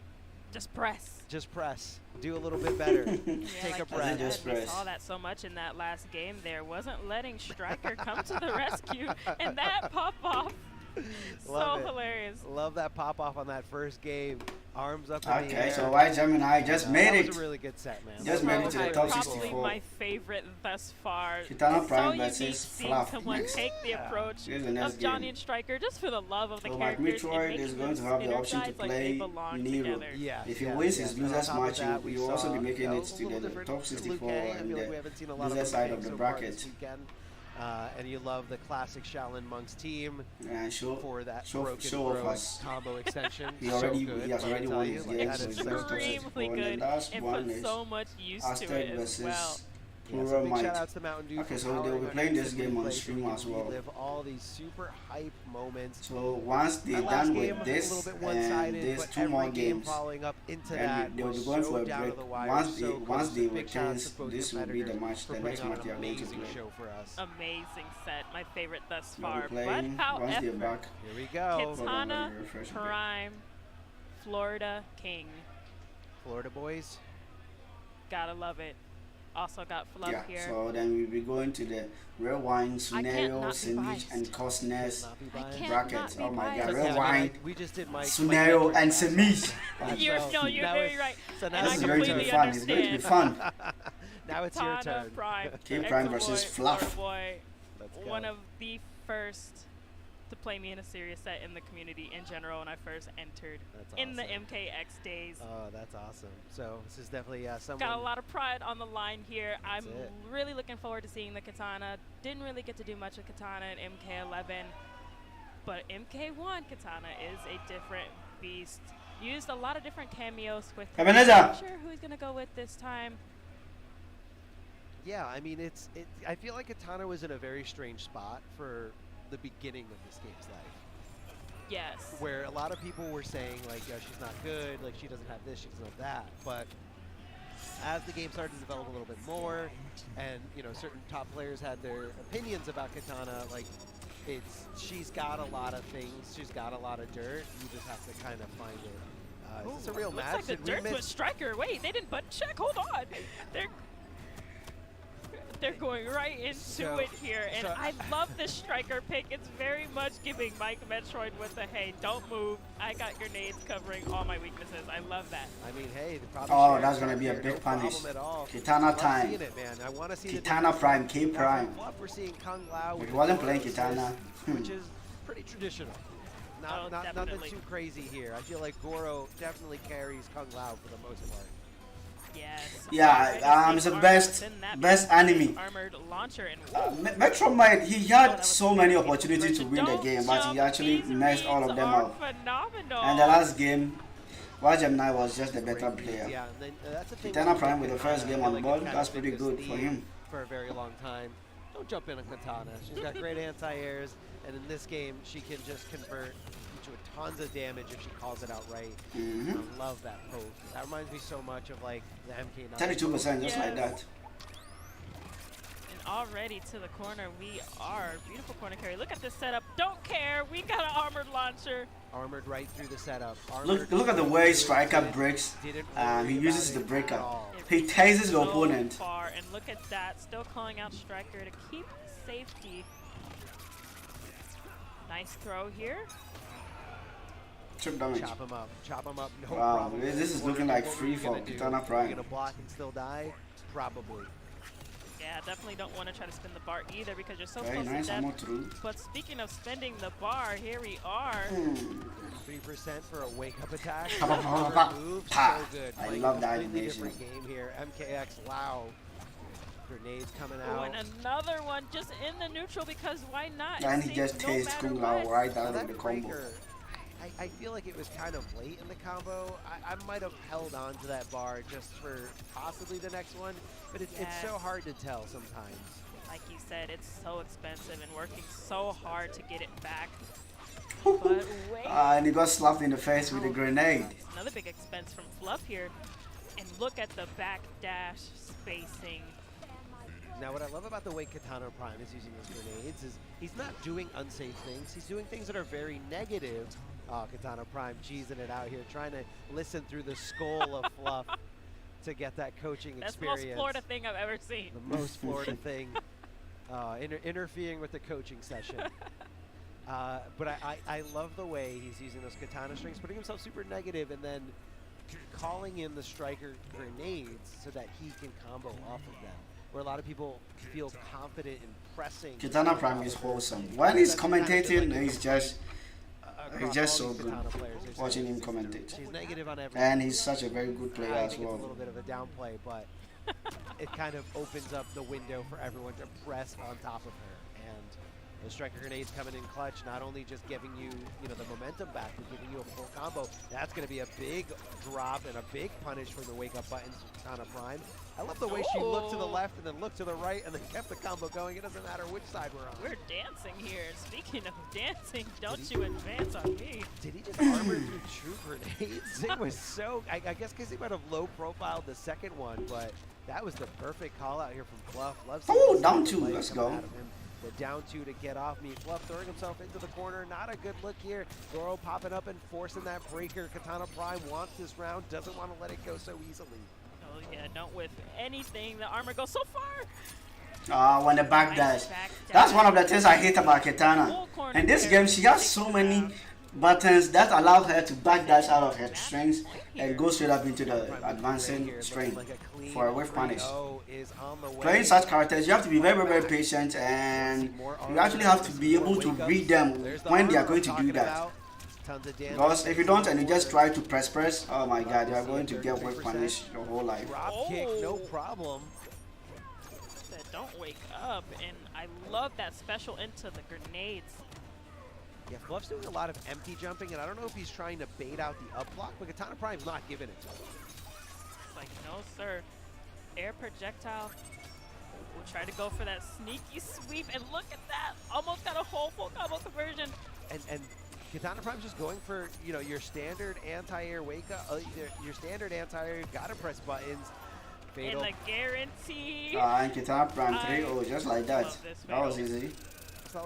Just press. just press. Do a little bit better. Yeah, Take like a you breath. said, Just we press. saw that so much in that last game there. Wasn't letting Striker come to the rescue. And that pop-off. Love So it. hilarious. Love that pop off on that first game. Arms up in the Okay, air. so Wise Gemini just made That it. was a really good set, man. Just So made it to the good. top Probably 64. my favorite thus far. Kitana It's Prime so unique versus seeing Fluff someone next. take the Yeah. approach Here's the next of Johnny game. and Striker just for the love of the So Mike characters and Metroid making is going to them have the option to synergize like play they belong Nero. together. Yeah. If he yeah, wins yeah. his And on losers top of match, that, he we will also saw, be making you know, it a to little the different top 64 Liu Kang. I and feel like we haven't seen a lot of loser Liu side Kang of the so far this bracket. weekend. And you love the classic Shaolin Monk's team Yeah, for that show broken off throw us. combo extension. He So already good, he has let me already tell won you. his Like, game, that so is he's so going to good. Extremely and the good last and one put is so much use to Aztec it as versus well. Yeah, Pura so big Might. shout outs to Mountain Dew. Okay, for so they'll powering be our playing this instant game on replay so stream we can as well. relive all these super hype moments. So once they're That last done game with a this, little bit and one-sided, there's but 2 more every game games, following up into and that they'll was be going so for a down break. to the wire, Once so they close. return, Big shout outs to both this will be the competitors match. for The next putting on match they an are going to amazing play. show for us. Amazing set, my favorite thus They'll far. be But playing once they're however, back. Here we go. Kitana refresh a bit. Prime, Florida King. Florida boys. Gotta love it. Also got Fluff Yeah, here. so then we'll be going to the Red Wine, Sunario, not be Sinich, biased. and Cosness Not be I buying. can't bracket. not be Oh my god, biased. Red Yeah, Wine, we just did my Sunario, and Simish. Semish. You're Now very it- right. So now And This I is going to be completely fun. It's going to be understand. fun. now it's your Kitana turn. Prime. K Prime Exo versus Boy, Fluff. Florida Boy, Let's go. one of the first to play me in a serious set in the community in general when I first entered That's in the awesome. MKX days. Oh, that's awesome. So this is definitely someone. Got a lot of pride on the line here. I'm it. really looking forward to seeing the Katana. Didn't really get to do much of Katana in MK11, but MK1 Katana is a different beast. Used a lot of different cameos with him. Ebenezer! Not sure who he's gonna go with this time. Yeah, I mean, I feel like Katana was in a very strange spot for the beginning of this game's life, Yes. where a lot of people were saying like, "Yo, she's not good. Like, she doesn't have this, she doesn't have that." But as the game started to develop a little bit more, and certain top players had their opinions about Katana, like she's got a lot of things. She's got a lot of dirt. You just have to kind of find it. Is this a real Looks match? like the Did we Dirt's with miss- Striker. Wait, they didn't button check. Hold on. They're going right into So- it here, and so- I love this Striker pick. It's very much giving Mike Metroid with the hey, don't move. I got grenades covering all my weaknesses. I love that. I mean, hey, the problem. Oh, that's gonna be a big no punish. problem at all. Kitana Love time. seeing it, man. I want to see the Kitana different- Prime, K Now, Prime. from Fluff, we're seeing Kung Lao. If with he wasn't the playing assist, Kitana, which is pretty traditional. Oh, Nothing definitely. too crazy here. I feel like Goro definitely carries Kung Lao for the most part. Yes. Yeah, Already it's the seeing best armor within that best because enemy. Armored launcher and Metro Might, he had was so many crazy. opportunities to win the Don't game, but he jump. actually These messed all reads of them are up. Phenomenal. And the last game, Gemini was just the better Great player. Yeah, and then, that's the thing. Kitana Prime with the first game I feel on like board, it's kind that's of been pretty this good for theme him. For a very long time. Don't jump in on Katana. She's got great anti-airs, and in this game, she can just convert to tons of damage if she calls it out right. Mhm. I love that poke. That reminds me so much of like the MK9. 32% just like Yes. that. And already to the corner, we are. Beautiful corner carry. Look at this setup. Don't care. We got an armored launcher. Armored right through the setup. Look at the way Striker breaks. Didn't He worry uses about the it breaker. at all. He tases the So opponent. far, and look at that. Still calling out Striker to keep safety. Nice throw here. Chip damage. Chop him up. Chop him up. No Wow, problem. this is What looking are- like what were free you gonna for do? Kitana Are Prime. you gonna block and still die? Probably. Yeah, definitely don't want to try to spin the bar either because you're so Very close nice, to ammo death. through. But speaking of spending the bar, here we are. 3% for a wake-up attack. Pa, pa, pa, pa, Counter move, pa. so good. I Playing love a that completely animation. different game here. MKX, wow. Grenades coming Oh, out. and another one just in the neutral because why not? It And he seems just no tased matter Kung Lao what. right Now out of that the combo. breaker, I feel like it was kind of late in the combo. I might have held on to that bar just for possibly the next one, but it's so Yes. hard to tell sometimes. Like you said, it's so expensive and working so hard to get it back. But wait. And he got slapped in the face with a grenade. Another big expense from Fluff here. And look at the backdash spacing. Now, what I love about the way Katana Prime is using his grenades is he's not doing unsafe things. He's doing things that are very negative. Oh, Katana Prime cheesing it out here, trying to listen through the skull of Fluff to get that coaching That's the experience. most Florida thing I've ever seen. The most Florida thing. Interfering with the coaching session. But I love the way he's using those katana strings, putting himself super negative, and then calling in the striker grenades so that he can combo off of them. Where a lot of people feel confident in pressing. Kitana Prime is wholesome. When he's commentating, he's just so good. Watching him commentate. He's negative on everything. And he's such a very good player I as think it's a well. little bit of a downplay, but it kind of opens up the window for everyone to press on top of her. The striker grenades coming in clutch, not only just giving you, the momentum back, but giving you a full combo. That's going to be a big drop and a big punish for the wake-up buttons from Katana Prime. I love the way she looked to the left and then looked to the right and then kept the combo going. It doesn't matter which side we're on. We're dancing here. Speaking of dancing, don't you advance on me. Did he just armor through true grenades? It was so, I guess because he might have low-profiled the second one, but that was the perfect call-out here from Fluff. Oh, down two. Let's go. The down two to get off me. Fluff throwing himself into the corner. Not a good look here. Goro popping up and forcing that breaker. Katana Prime wants this round, doesn't want to let it go so easily. Oh yeah, don't whiff anything. The armor goes so far. When the back dash. That's one of the things I hate about Katana. In this game, she has so many buttons that allow her to backdash out of her strings and go straight up into the advancing string for a whiff punish. Playing such characters, you have to be very, very patient, and you actually have to be able to read them when they are going to do that. Because if you don't and you just try to press, oh my god, you are going to get whiff punish your whole life. Drop kick, no problem. Don't wake up, and I love that special into the grenades. Yeah, Fluff's doing a lot of empty jumping, and I don't know if he's trying to bait out the up block, but Katana Prime's not giving it to him. It's like, no sir. Air projectile. We'll try to go for that sneaky sweep, and look at that! Almost got a whole full combo conversion. And Katana Prime's just going for, your standard anti-air wake up, your standard anti-air, you gotta press buttons. Fatal. And the guarantee. And Katana Prime 3-0, just like that. That was easy. Was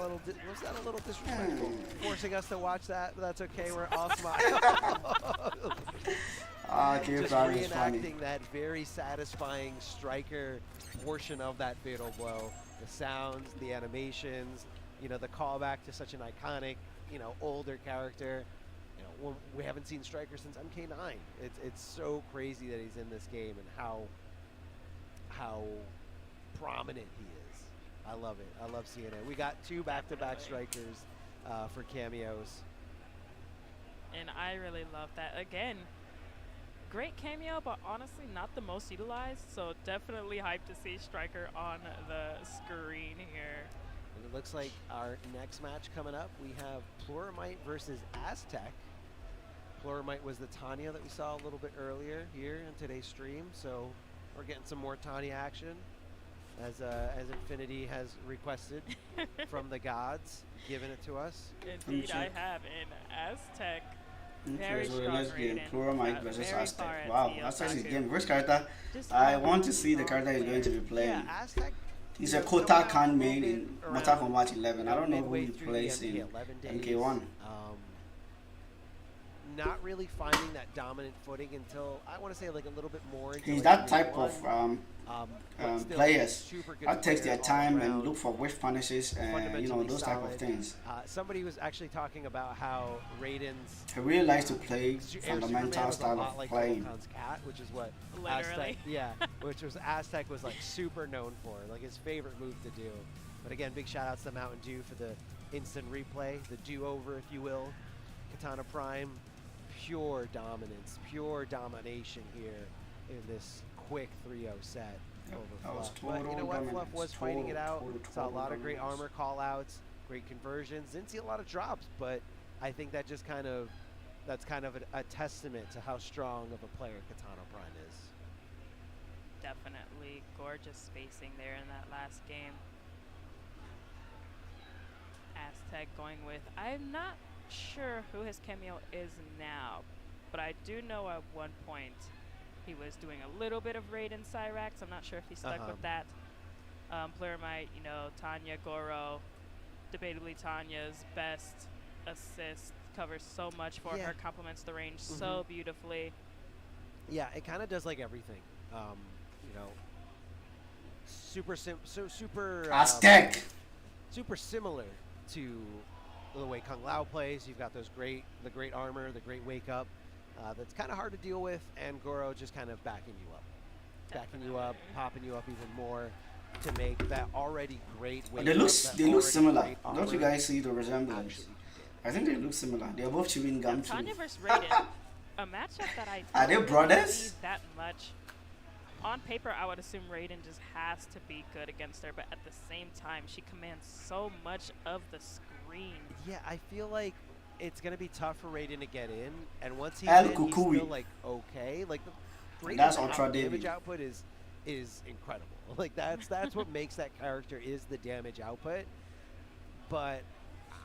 that a little disrespectful? Forcing us to watch that, but that's okay. We're all smiling. Just reenacting that very satisfying striker portion of that fatal blow. The sounds, the animations, the callback to such an iconic, older character. We haven't seen Striker since MK9. It's so crazy that he's in this game and how prominent he is. I love it. I love seeing it. We got 2 back-to-back strikers for cameos. And I really love that. Again, great cameo, but honestly not the most utilized. So definitely hyped to see Striker on the screen here. And it looks like our next match coming up, we have Pluramite versus Aztec. Pluramite was the Tanya that we saw a little bit earlier here in today's stream, so we're getting some more Tanya action as Infinity has requested from the gods, giving it to us. Indeed, I have in Aztec. Okay, so let's get Pluramite versus Aztec. Wow, Aztec is game. First character, I want to see the character he's going to be playing. Yeah, Aztec. He's a Kota Khan main in Mortal Kombat 11. I don't know who he plays in MK1. Not really finding that dominant footing until I want to say like a little bit more. He's that type of players that takes their time and look for whiff punishes and those type of things. Somebody was actually talking about how Raiden's. He really likes to play fundamental style of playing. Cat, which is what Literally. Aztec, which was Aztec was like super known for, like his favorite move to do. But again, big shout outs to Mountain Dew for the instant replay, the do-over, if you will. Katana Prime. Pure dominance, pure domination here in this quick 3-0 set over Fluff. But you know what? Fluff was fighting it out. Saw a lot of great armor call-outs, great conversions. Didn't see a lot of drops, but I think that just that's kind of a testament to how strong of a player Katana Prime is. Definitely gorgeous spacing there in that last game. Aztec going with, I'm not sure who his cameo is now, but I do know at one point he was doing a little bit of Raiden Cyrax. I'm not sure if he stuck with that. Pluramite, Tanya, Goro, debatably Tanya's best assist, covers so much for her, complements the range so beautifully. Yeah, it kind of does like everything. Super Aztec. Super similar to the way Kung Lao plays. You've got the great armor, the great wake up. That's kind of hard to deal with, and Goro just kind of backing you up, popping you up even more to make that already great wake They up. look similar. Don't you guys see the resemblance? I think they look similar. They're both chewing gum too. Tanya versus Raiden, a matchup that I Are they brothers? that much. On paper, I would assume Raiden just has to be good against her, but at the same time, she commands so much of the screen. Yeah, I feel like it's gonna be tough for Raiden to get in, and once he's El in, he's Kukui. still like okay. Like the That's Raiden's Ultra damage David. output is incredible. Like that's what makes that character is the damage output. But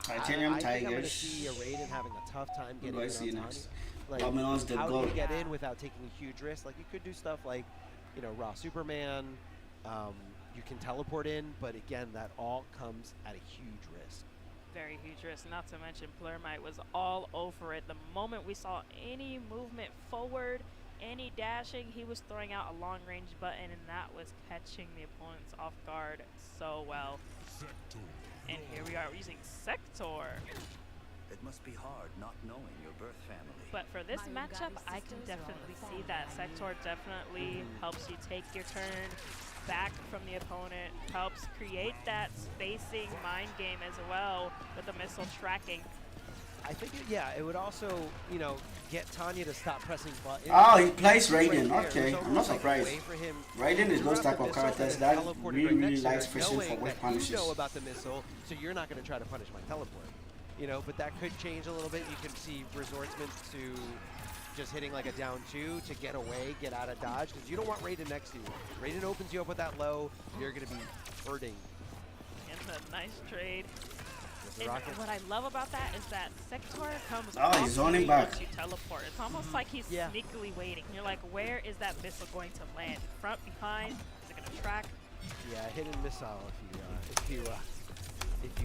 Titanium I think I'm gonna Tigers. see a Raiden having a tough time Who getting do I in see on next? Tanya. Like Domino's the how do goal. you get Yeah. in without taking a huge risk? Like you could do stuff like, you know, Raw Superman. You can teleport in, but again, that all comes at a huge risk. Very huge risk, not to mention Plurmite was all over it. The moment we saw any movement forward, any dashing, he was throwing out a long range button, and that was catching the opponents off guard so well. And here we are using Sector. It must be hard not knowing your birth family. But for this matchup, I can definitely see that. Sector definitely helps you take your turn back from the opponent, helps create that spacing mind game as well with the missile tracking. I think, it would also, you know, get Tanya to stop pressing buttons. Oh, he plays Right Raiden. there. Okay, It's I'm not almost like a surprised. way for him Raiden is to those drop type the of missile characters and that teleport it really, right really next to likes her, fishing for knowing which that punishes. you know about the missile, so you're not going to try to punish my teleport. You know, but that could change a little bit. You can see resortsmen to just hitting like a down 2 to get away, get out of dodge, because you don't want Raiden next to you. Raiden opens you up with that low, you're going to be hurting. And a nice trade. Just the And rocket. what I love about that is that Sector comes Oh, off he's zoning the back. once you teleport. It's almost like he's Yeah. sneakily waiting. You're like, where is that missile going to land? Front, behind? Is it going to track? Yeah, hidden missile, if you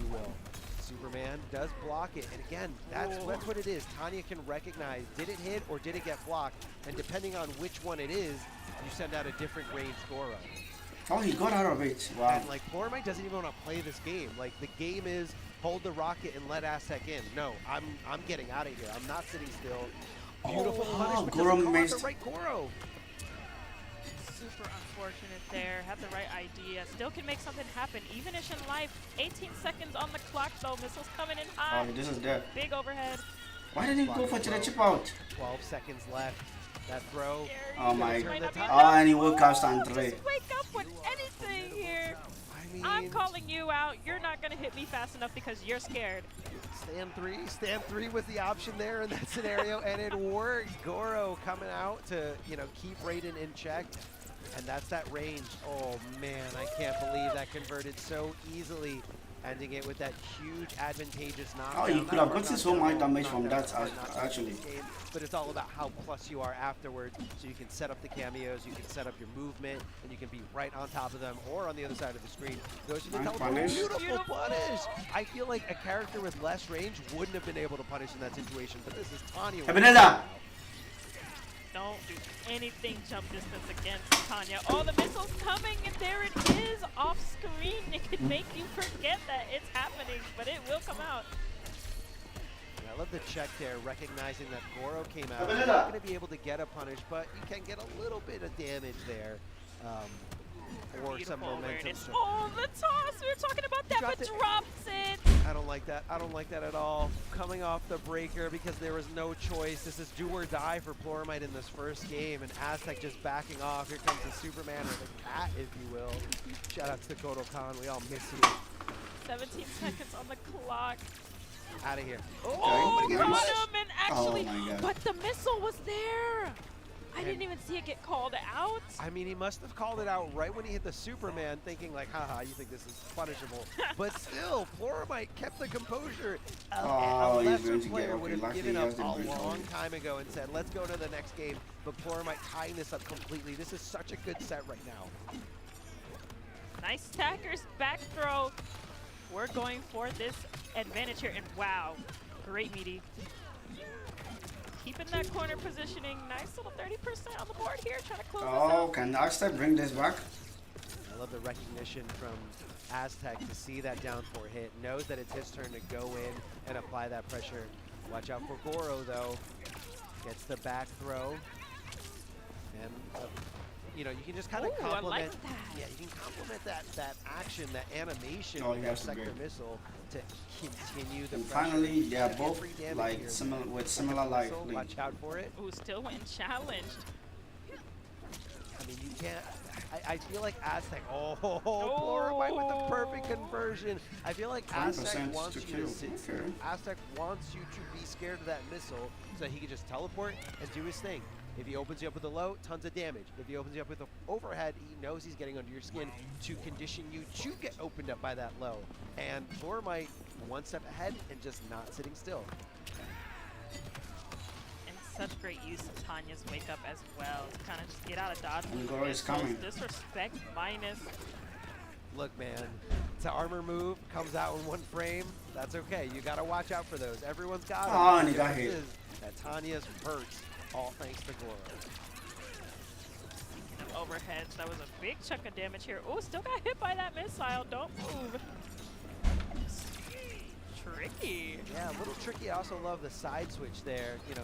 will. Superman does block it, and again, that's what it is. Tanya can recognize, did it hit or did it get blocked? And depending on which one it is, you send out a different range Goro. Oh, he got out of it. Wow. And like Plurmite doesn't even want to play this game. Like the game is hold the rocket and let Aztec in. No, I'm getting out of here. I'm not sitting still. Beautiful punishment. Goro Doesn't call out missed. the right Goro. Super unfortunate there. Had the right idea. Still can make something happen. Even-ish in life. 18 seconds on the clock though. Missiles coming in hot. Oh, this is dead. Big overhead. Why didn't he go for the chip out? 12 seconds left. That throw. Oh my Turn the god. tide. Oh, and he woke up stand 3. Just wake up with anything here. I mean, I'm calling you out. You're not going to hit me fast enough because you're scared. Stand three was the option there in that scenario, and it worked. Goro coming out to, you know, keep Raiden in check, and that's that range. Oh man, I can't believe that converted so easily, ending it with that huge advantageous knockdown. Oh, you could Not have for gotten so knockdown, much damage from knockdown, that, sorry, not actually. this game, but it's all about how plus you are afterwards, so you can set up the cameos, you can set up your movement, and you can be right on top of them or on the other side of the screen. Goes to the Nice teleport. punish. Beautiful punish! I feel like a character with less range wouldn't have been able to punish in that situation, but this is Tanya. with Ebeneza! Don't do anything jump distance against Tanya. Oh, the missile's coming, and there it is off screen. It could make you forget that it's happening, but it will come out. I love the check there, recognizing that Goro came out. You're not going to be able to get a punish, but you can get a little bit of damage there. Or some Beautiful momentum. awareness. So Oh, the toss! We were talking about that, Dropped but it. drops it. I don't like that. I don't like that at all. Coming off the breaker because there was no choice. This is do or die for Plurmite in this first game, and Aztec just backing off. Here comes the Superman or the cat, if you will. Shout out to Kodo Khan. We all miss you. 17 seconds on the clock. Out of here. Oh, Okay. got Nice. him, and actually, Oh my God. but the missile was there. I didn't even see it get called out. I mean, he must have called it out right when he hit the Superman, thinking like, haha, you think this is punishable. But still, Plurmite kept the composure. Oh, A he's lesser going to get- player okay, would have luckily given he up has the a bridge long already. time ago and said, let's go to the next game. But Plurmite tying this up completely. This is such a good set right now. Nice tackers back throw. We're going for this advantage here, and wow, great meaty. Keeping that corner positioning, nice little 30% on the board here, trying to close this Oh, out. can Aztec bring this back? I love the recognition from Aztec to see that down 4 hit. Knows that it's his turn to go in and apply that pressure. Watch out for Goro though. Gets the back throw. And you know, you can just kind of Ooh, I like complement. that. Yeah, you can complement that action, that animation Oh, with he that has to sector break. missile to continue the And pressure. finally, they are Get both free damage like here. similar with Second similar life. missile, watch out for it. Ooh, still went challenged. I mean, you can't. I feel like Aztec. Oh, Floramite with the perfect conversion. I feel like Aztec 20% wants to you kill. to sit. Okay. Aztec wants you to be scared of that missile so he can just teleport and do his thing. If he opens you up with a low, tons of damage. If he opens you up with an overhead, he knows he's getting under your skin to condition you to get opened up by that low. And Floramite one step ahead and just not sitting still. And such great use of Tanya's wake up as well to kind of just get out of dodge. And Goro is coming. Disrespect minus. Look, man, it's an armor move, comes out in one frame. That's okay. You got to watch out for those. Everyone's got them. Oh, and he The got difference hit. is that Tanya's hurts, all thanks to Goro. Speaking of overheads, that was a big chunk of damage here. Oh, still got hit by that missile. Don't move. Tricky. Yeah, a little tricky. I also love the side switch there, you know,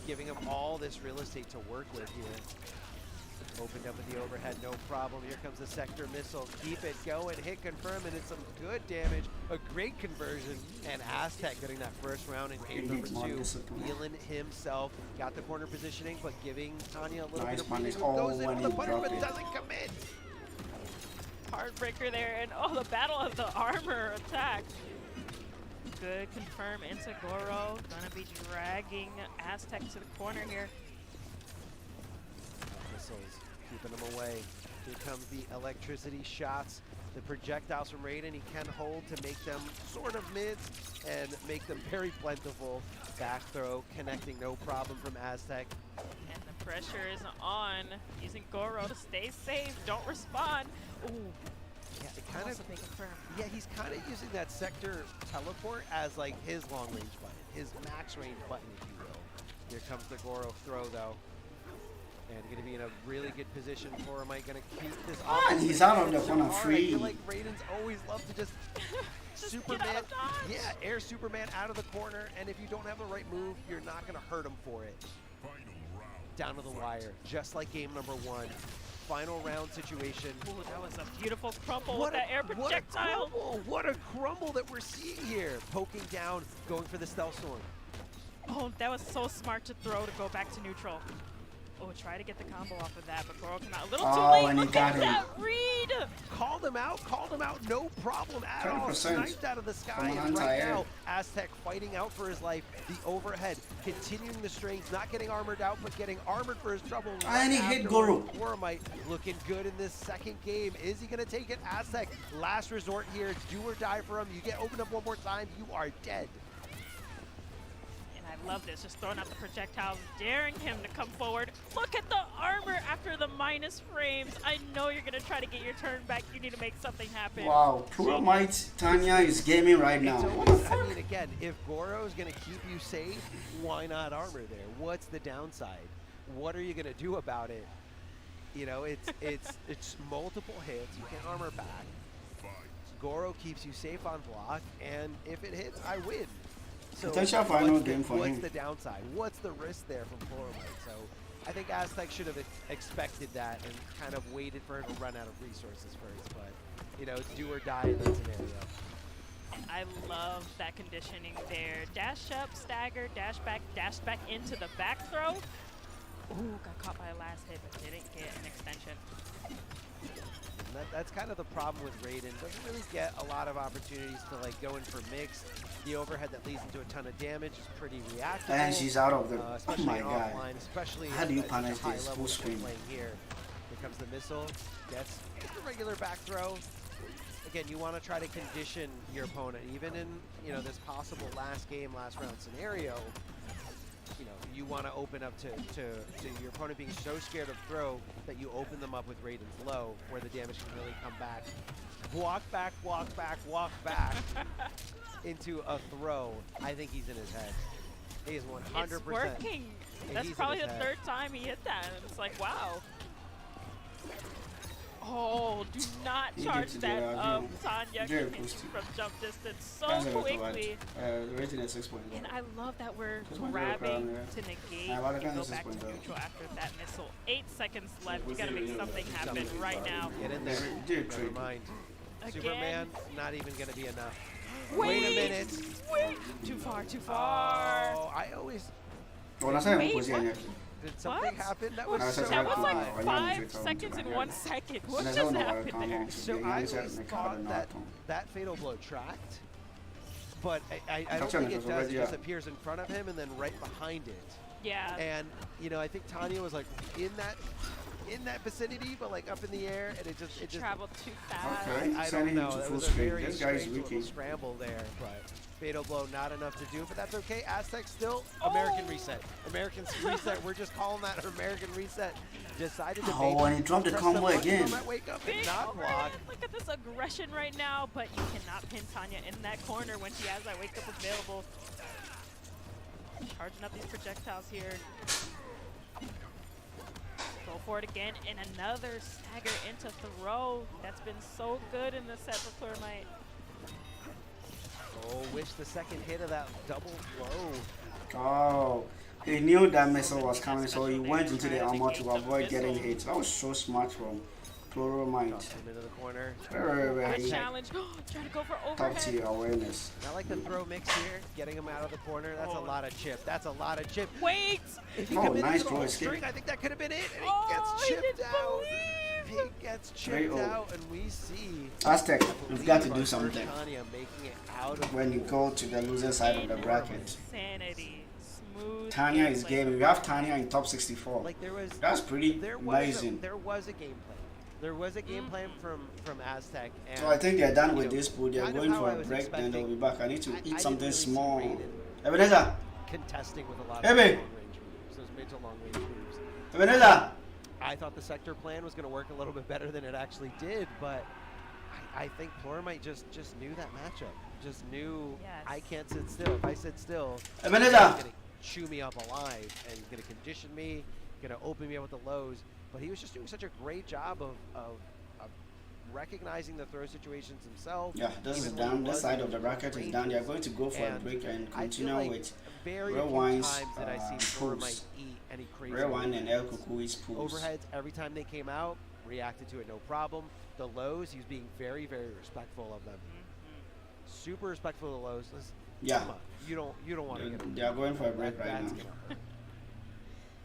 giving him all this real estate to work with here. Opened up with the overhead, no problem. Here comes the sector missile. Keep it going, hit confirm, and it's some good damage. A great conversion, and Aztec getting that first round in game number 2. Feeling himself, got the corner positioning, but giving Tanya a little Nice bit of man, breathing it's room. all Goes in when with the he putter, drop but it. doesn't commit. Heartbreaker there, and oh, the battle of the armor attack. Good confirm into Goro. Gonna be dragging Aztec to the corner here. Missiles, keeping them away. Here comes the electricity shots. The projectiles from Raiden he can hold to make them sort of mids and make them very plentiful. Back throw, connecting no problem from Aztec. And the pressure is on. Using Goro to stay safe. Don't respond. Ooh. Yeah, it kind of. Also big confirm. Yeah, he's kind of using that sector teleport as like his long range button, his max range button, if you will. Here comes the Goro throw though. And going to be in a really good position for him. Am I going to keep this off? And he's out of the corner I free. feel like Raiden's always love to just, Just Superman. get out of dodge. Yeah, air Superman out of the corner. And if you don't have the right move, you're not going to hurt him for it. Down to the wire, just like game number 1. Final round situation. Ooh, that was a beautiful crumple with that air projectile. What a crumble that we're seeing here. Poking down, going for the stealth storm. Oh, that was so smart to throw to go back to neutral. Oh, try to get the combo off of that, but Goro came out a little too late. And he Look got at him. that read. Called him out, no problem at all. 20% Sniped out of the sky, from an and right anti-air. now, Aztec fighting out for his life. The overhead, continuing the strength, not getting armored out, but getting armored for his trouble. And he hit afterward. Goro. Floramite looking good in this second game. Is he going to take it? Aztec, last resort here. Do or die for him. You get opened up one more time, you are dead. And I love this, just throwing out the projectiles, daring him to come forward. Look at the armor after the minus frames. I know you're gonna try to get your turn back. You need to make something happen. Wow, Pura Might Tanya is gaming right now. So, What the I fuck? mean, again, if Goro is going to keep you safe, why not armor there? What's the downside? What are you going to do about it? You know, it's multiple hits. You can armor back. Goro keeps you safe on block, and if it hits, I win. So Potential final what's game for what's him. the downside? What's the risk there from Floramite? So I think Aztec should have expected that and kind of waited for him to run out of resources first. But, you know, it's do or die in that scenario. And I love that conditioning there. Dash up, stagger, dash back into the back throw. Ooh, got caught by a last hit, but didn't get an extension. And that's kind of the problem with Raiden. Doesn't really get a lot of opportunities to like go in for mix. The overhead that leads into a ton of damage is pretty reactive. And she's out of the. Oh especially my god. offline, especially How do you at such a punish high this? level Full that you're screen. playing here. Here comes the missile. Gets the regular back throw. Again, you want to try to condition your opponent, even in this possible last game, last round scenario. You want to open up to your opponent being so scared of throw that you open them up with Raiden's low, where the damage can really come back. Walk back into a throw. I think he's in his head. He is 100%. It's working. That's he's in probably his the head. third time he hit that, and it's like, wow. Oh, do not You charge get to that do up, that. Tanya. Very Can hit boosty. you from jump distance so That's a good quickly. rating is 6.0. And I love that we're Just one grabbing zero to negate I like and it go as back to 6.0. neutral after that missile. 8 seconds left. You gotta make something happen right now. Get in there. Dear Never trade. mind. Again. Superman, not even going to be enough. Wait a minute. Wait. Too far. Too far. Oh, I always... Wala sa'yo, Wait, kung what? siya. Did something What? happen? That What? was so That That was like odd. 5 seconds in 1 second. What Mas just eu não happened there? reclamo. So I always thought that fatal blow tracked, but I don't think it does. It just appears in front of him and then right behind it. Yeah. And you know, I think Tanya was like in that vicinity, but like up in the air, and it just Traveled too fast. Okay. I Sending don't him know. to It full was a screen. very This guy is strange little wicked. scramble there, but fatal blow not enough to do. But that's okay. Aztec still American reset. American reset. We're just calling that American reset. Decided to Oh, and he dropped the press combo button again. on that wake up and Big not overhead. block. Look at this aggression right now, but you cannot pin Tanya in that corner when she has that wake up available. Charging up these projectiles here. Go for it again, and another stagger into throw. That's been so good in this set for Plurmite. Oh, wish the second hit of that double blow. Oh, he knew that missile was coming, so he went into the armor to avoid getting hit. That was so smart from Plurmite. Tossed him into the corner. Very Good challenge. Trying to go for top overhead. tier awareness. I like the throw mix here, getting him out of the corner. That's a lot of chip. That's a lot of chip. Wait! If he Oh, committed nice to the throw whole escape. string, I think that could have been it. And Oh, he gets he chipped didn't out. believe. He gets Very chipped old. out, and we see Aztec, you've got to do First something Tanya making it out of when you go to the loser side of the bracket. Insanity. Smooth. Tanya is gameplay. gaming. We have Tanya in top 64. like there was That's pretty there amazing. was a game plan. There was a game plan from Aztec, and So I think they're done you with know, this pool. They're kind of going how for I a was break, then they'll be expecting. back. I need to I eat didn't something really see small. Raiden Ebenezer! contesting with a lot Hey, of babe. long range moves, those mid to long range moves. Ebenezer! I thought the sector plan was going to work a little bit better than it actually did, but I think Plurmite just knew that matchup. Just knew Yes. I can't sit still. If I sit still, he's Ebenezer! going to chew me up alive, and he's going to condition me, going to open me up with the lows. But he was just doing such a great job of recognizing the throw situations himself. Yeah, this is even when he down. This was side in of the bracket is ranges. down. They're going to go for a And break and I feel continue like with very Real few Wine's times that I see pulls. Plurmite eat any crazy Rare Wine and El overheads. Cucui's pools. Overheads, every time they came out, reacted to it no problem. The lows, he was being very, very respectful of them. Super respectful of the lows. Listen, Yeah, come on, you don't want to get them. they are going for a break right That's now. gonna hurt.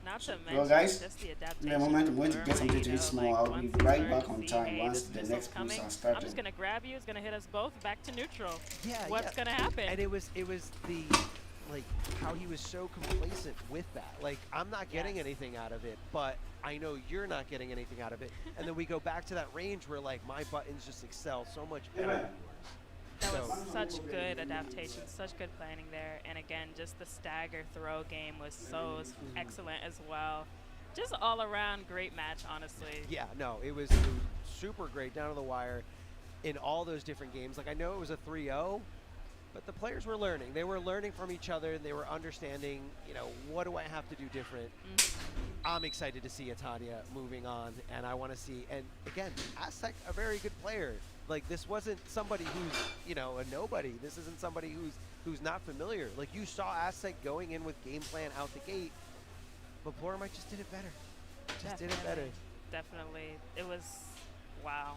Not to Well, mention guys, just the in adaptation. a moment, I'm going to of get something Plurmite, to you eat know, small. like, I'll once be they right start back to on see, time hey, once this the missile's next pools coming, are I'm started. just gonna grab you. It's gonna hit us both back to neutral. Yeah, What's yeah. gonna happen? And it was the like how he was so complacent with that. Like, I'm not getting Yes. anything out of it, but I know you're not getting anything out of it. And then we go back to that range where like my buttons just excel so much better than yours. That So- was such good adaptation, such good planning there. And again, just the stagger throw game was so excellent as well. Just all around great match, honestly. Yeah, no, it was super great down to the wire in all those different games. Like, I know it was a 3-0, but the players were learning. They were learning from each other, and they were understanding, you know, what do I have to do different? I'm excited to see Tanya moving on, and I want to see, and again, Aztec, a very good player. Like, this wasn't somebody who's, you know, a nobody. This isn't somebody who's not familiar. Like, you saw Aztec going in with game plan out the gate, but Plurmite just did it better. Just did it better. Definitely. It was, wow.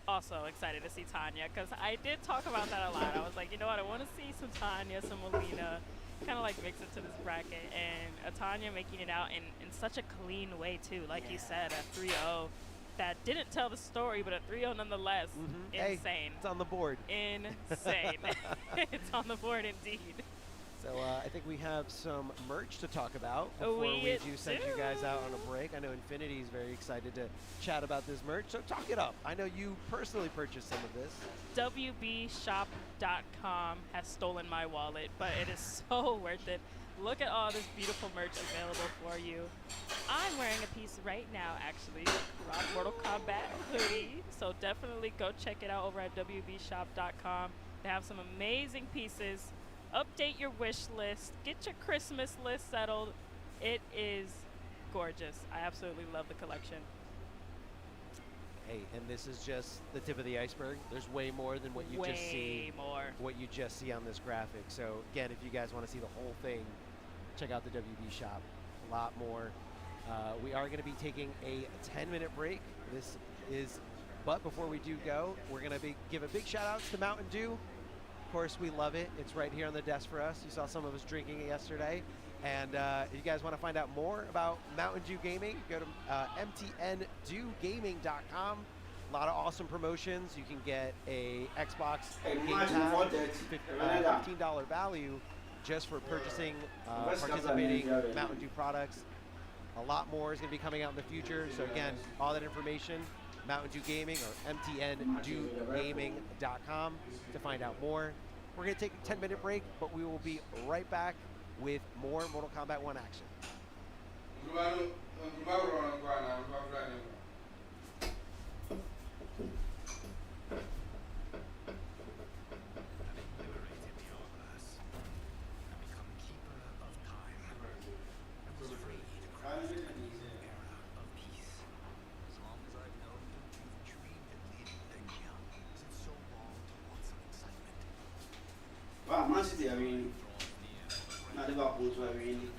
Also excited to see Tanya, because I did talk about that a lot. I was like, you know what, I want to see some Tanya, some Molina, kind of like mix into this bracket. And Tanya making it out in such a clean way, too. Like you said, a 3-0 that didn't tell the story, but a 3-0 nonetheless. Hey, Insane. it's on the board. Insane. It's on the board indeed. So I think we have some merch to talk about Oh, before we we do send you guys out on a break. I know Infinity is very excited to chat about this merch, so talk it up. I know you personally purchased some of this. WBshop.com has stolen my wallet, but it is so worth it. Look at all this beautiful merch available for you. I'm wearing a piece right now, actually, Rock Mortal Kombat hoodie. So definitely go check it out over at WBshop.com. They have some amazing pieces. Update your wish list. Get your Christmas list settled. It is gorgeous. I absolutely love the collection. Hey, and this is just the tip of the iceberg. There's way more than what you just see. Way more. What you just see on this graphic. So again, if you guys want to see the whole thing, check out the WB shop. A lot more. We are going to be taking a 10-minute break. But before we do go, we're going to give a big shout out to Mountain Dew. Of course, we love it. It's right here on the desk for us. You saw some of us drinking it yesterday. And if you guys want to find out more about Mountain Dew Gaming, go to mtndewgaming.com. A lot of awesome promotions. You can get a Xbox Game Pass, $15 value just for purchasing participating Mountain Dew products. A lot more is going to be coming out in the future. So again, all that information, Mountain Dew Gaming or mtndewgaming.com to find out more. We're going to take a 10-minute break, but we will be right back with more Mortal Kombat 1 action. Wow, Man City, I mean, not Liverpool, so I mean,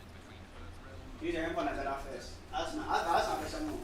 you didn't want to that first. That's not first, no.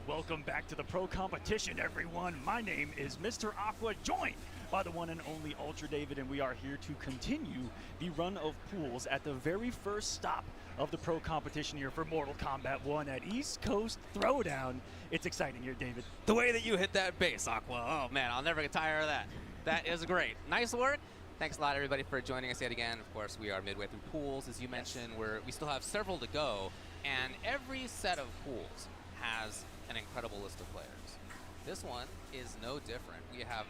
Welcome back to the pro competition, everyone. My name is Mr. Aqua, joined by the one and only Ultra David, and we are here to continue the run of pools at the very first stop of the pro competition here for Mortal Kombat 1 at East Coast Throwdown. It's exciting here, David. The way that you hit that base, Aqua, oh man, I'll never get tired of that. That is great. Nice work. Thanks a lot, everybody, for joining us yet again. Of course, we are midway through pools, as you mentioned. We still have several to go, and every set of pools has an incredible list of players. This one is no different. We have,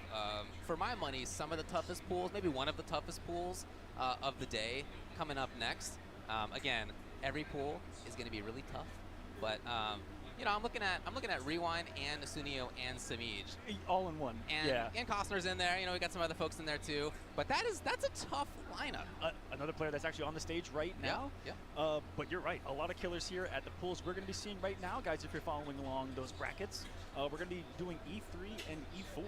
for my money, some of the toughest pools, maybe one of the toughest pools of the day coming up next. Again, every pool is going to be really tough, but you know, I'm looking at Rewind and Sunio and Samij. All in one. And Costner's in there. You know, we got some other folks in there too. But that's a tough lineup. Another player that's actually on the stage right now. Yeah. But you're right. A lot of killers here at the pools we're going to be seeing right now, guys. If you're following along those brackets, we're going to be doing E3 and E4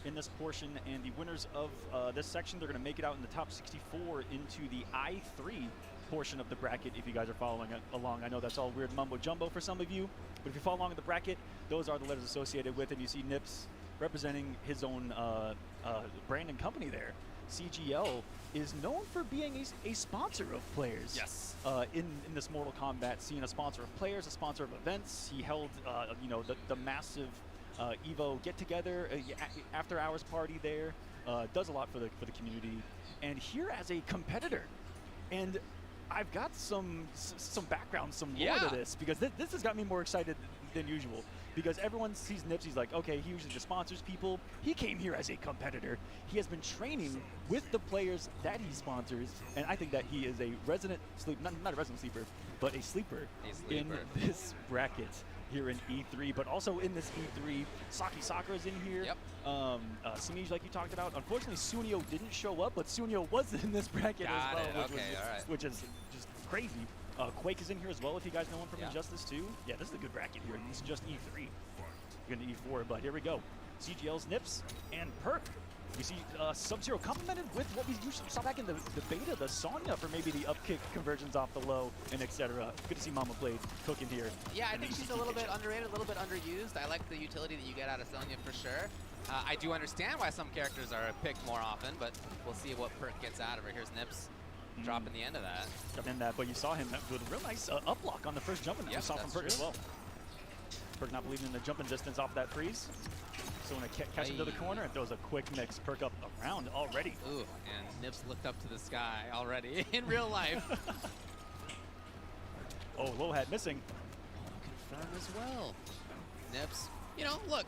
in this portion, and the winners of this section, they're going to make it out in the top 64 into the I3 portion of the bracket. If you guys are following along, I know that's all weird mumbo jumbo for some of you, but if you follow along in the bracket, those are the letters associated with it. You see Nips representing his own brand and company there. CGL is known for being a sponsor of players. Yes. In this Mortal Kombat scene, a sponsor of players, a sponsor of events. He held you know, the massive Evo get together, after hours party there. Does a lot for the community, and here as a competitor. And I've got some background, some lore to this, because this has got me more excited than usual. Because everyone sees Nips, he's like, okay, he usually just sponsors people. He came here as a competitor. He has been training with the players that he sponsors, and I think that he is a resident not a resident sleeper, but a sleeper in this bracket here in E3. But also in this E3, Saki Sakura's in here. Yep. Samij, like you talked about. Unfortunately, Sunio didn't show up, but Sunio was in this bracket as well, which is just crazy. Quake is in here as well, if you guys know him from Injustice 2. Yeah, this is a good bracket here. This is just E3. You're going to E4, but here we go. CGL's Nips and Perk. We see Sub-Zero complemented with what we usually saw back in the beta, the Sonya for maybe the upkick conversions off the low and etc. Good to see Mama Blade cooking here. Yeah, I think she's a little bit underrated, a little bit underused. I like the utility that you get out of Sonya for sure. I do understand why some characters are picked more often, but we'll see what Perk gets out of her. Here's Nips dropping the end of that. Dropping that, but you saw him with a real nice up block on the first jump, and that we saw from Perk as well. Perk not believing in the jumping distance off that freeze. So when it catches him to the corner, it throws a quick mix. Perk up around already. Ooh, and Nips looked up to the sky already in real life. Oh, low hat missing. Confirm as well. Nips, you know, look,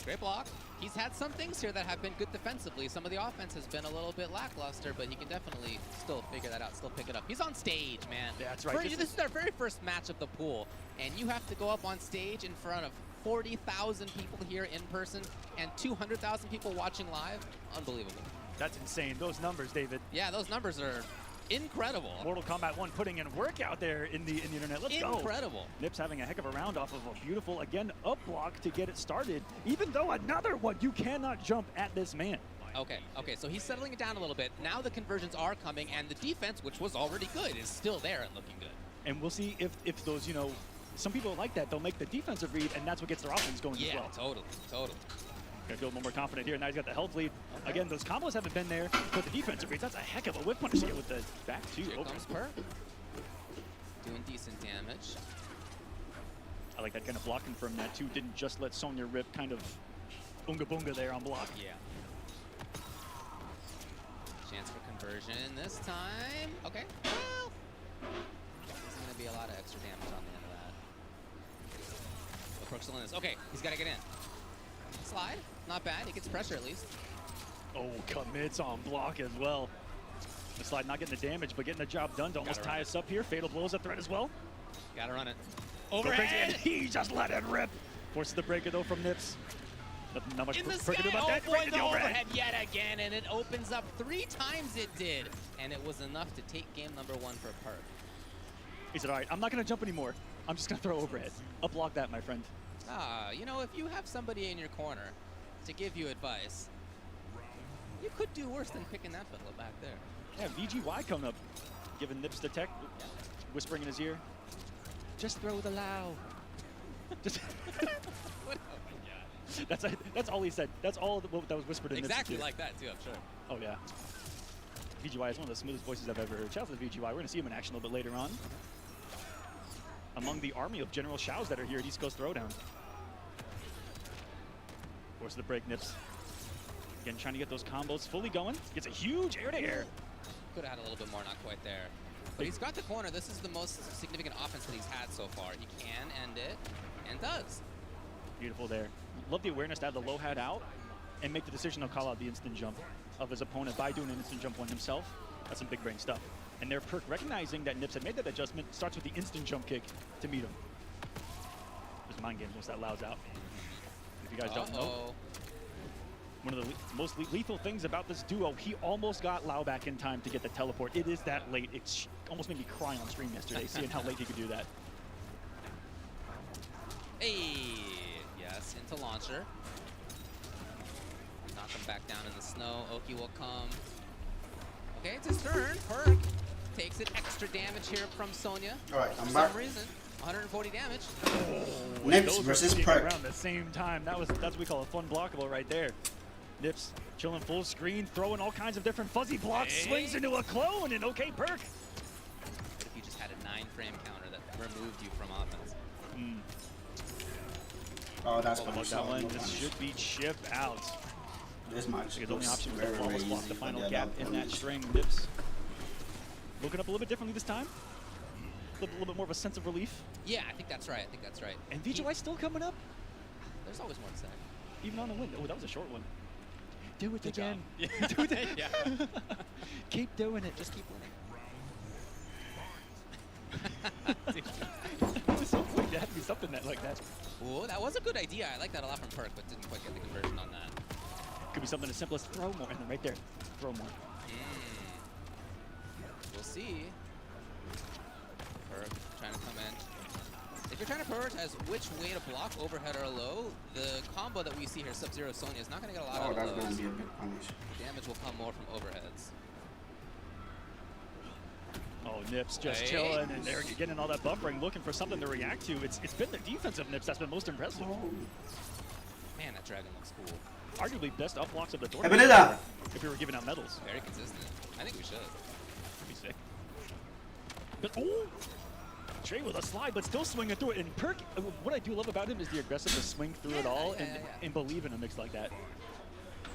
great block. He's had some things here that have been good defensively. Some of the offense has been a little bit lackluster, but he can definitely still figure that out, still pick it up. He's on stage, man. That's right. This is our very first match of the pool, and you have to go up on stage in front of 40,000 people here in person and 200,000 people watching live. Unbelievable. That's insane. Those numbers, David. Yeah, those numbers are incredible. Mortal Kombat 1 putting in work out there in the internet. Let's go. Incredible. Nips having a heck of a round off of a beautiful, again, up block to get it started. Even though another one, you cannot jump at this man. Okay, so he's settling it down a little bit. Now the conversions are coming, and the defense, which was already good, is still there and looking good. And we'll see if those, you know, some people like that. They'll make the defensive read, and that's what gets their offense going as well. Yeah, totally. Gonna feel more confident here. Now he's got the health lead. Okay. Again, those combos haven't been there, but the defensive reads, that's a heck of a whip punish here with the back two. Here comes Perk. Doing decent damage. I like that kind of blocking from that too. Didn't just let Sonya rip kind of boonga boonga there on block. Yeah. Chance for conversion this time. Okay. Well, there's going to be a lot of extra damage on the end of that. But Perk's still in this. Okay, he's got to get in. Slide. Not bad. He gets pressure at least. Oh, commits on block as well. The slide not getting the damage, but getting the job done to almost tie us up here. Fatal blows a threat as well. Gotta run it. Overhead! He just let it rip. Forces the breaker though from Nips. Not much in the Perk sky, can do about that. right the overhead yet again, and it opens up 3 times it did. And it was enough to take game number 1 for Perk. He said, all right, I'm not gonna jump anymore. I'm just gonna throw overhead. Up block that, my friend. You know, if you have somebody in your corner to give you advice, you could do worse than picking that fella back there. Yeah, VGY coming up, giving Nips the tech, whispering in his ear. Just throw the Lao. Just What? Oh my god. that's all he said. That's all that was whispered in Exactly Nip's ear. like that too, I'm sure. Oh yeah. VGY is one of the smoothest voices I've ever heard. Shout out to VGY. We're going to see him in action a little bit later on. Among the army of General Shaos that are here at East Coast Throwdown. Force the break, Nips. Again, trying to get those combos fully going. Gets a huge air-to-air. Could have had a little bit more, not quite there. But he's got the corner. This is the most significant offense that he's had so far. He can end it, and does. Beautiful there. Love the awareness to have the low hat out and make the decision to call out the instant jump of his opponent by doing an instant jump on himself. That's some big brain stuff. And their Perk, recognizing that Nips had made that adjustment, starts with the instant jump kick to meet him. There's mind games once that allows out. If you guys don't know, one of the most lethal things about this duo, he almost got Lau back in time to get the teleport. It is that late. It almost made me cry on stream yesterday, seeing how late he could do that. Hey, yes, into launcher. Knock him back down in the snow. Oki will come. Okay, it's his turn. Perk takes it. Extra damage here from Sonya. All right, I'm For back. some reason, 140 damage. Nips Those versus were Perk. around the same time. That's what we call a fun blockable right there. Nips chilling full screen, throwing all kinds of different fuzzy blocks, swings into a clone, and okay, Perk. What if you just had a 9-frame counter that removed you from offense? Oh, that's About punish. that Oh, one, no this punish. should be chipped out. This match His only looks option was very, to very almost block easy the for final the gap other in that opponents. string. Nips looking up a little bit differently this time. A little bit more of a sense of relief. Yeah, I think that's right. I think that's right. And VGY still coming up, There's always more to say. even on the win. Oh, that was a short one. Do it Good again. job. Do it. Yeah. Keep doing it. Just keep winning. It was so quick. There had to be something like that. Oh, that was a good idea. I like that a lot from Perk, but didn't quite get the conversion on that. Could be something as simple as throw more, and then right there, throw more. We'll see. Perk trying to come in. If you're trying to prioritize which way to block overhead or low, the combo that we see here, Sub-Zero Sonya, is not going to get a lot Oh, out that's of going those. to be a big punish. Damage will come more from overheads. Oh, Nips just Hey. chilling, and they're getting all that buffering, looking for something to react to. It's been the defensive Nips that's been most impressive. Man, that dragon looks cool. Arguably best up blocks of the Hey, tournament. Benita! If we were giving out medals. Very consistent. I think we should. That'd be sick. But, oh! Trey with a slide, but still swinging through it. And Perk, what I do love about him is the aggressiveness, swing through it all, and believe in a mix like that.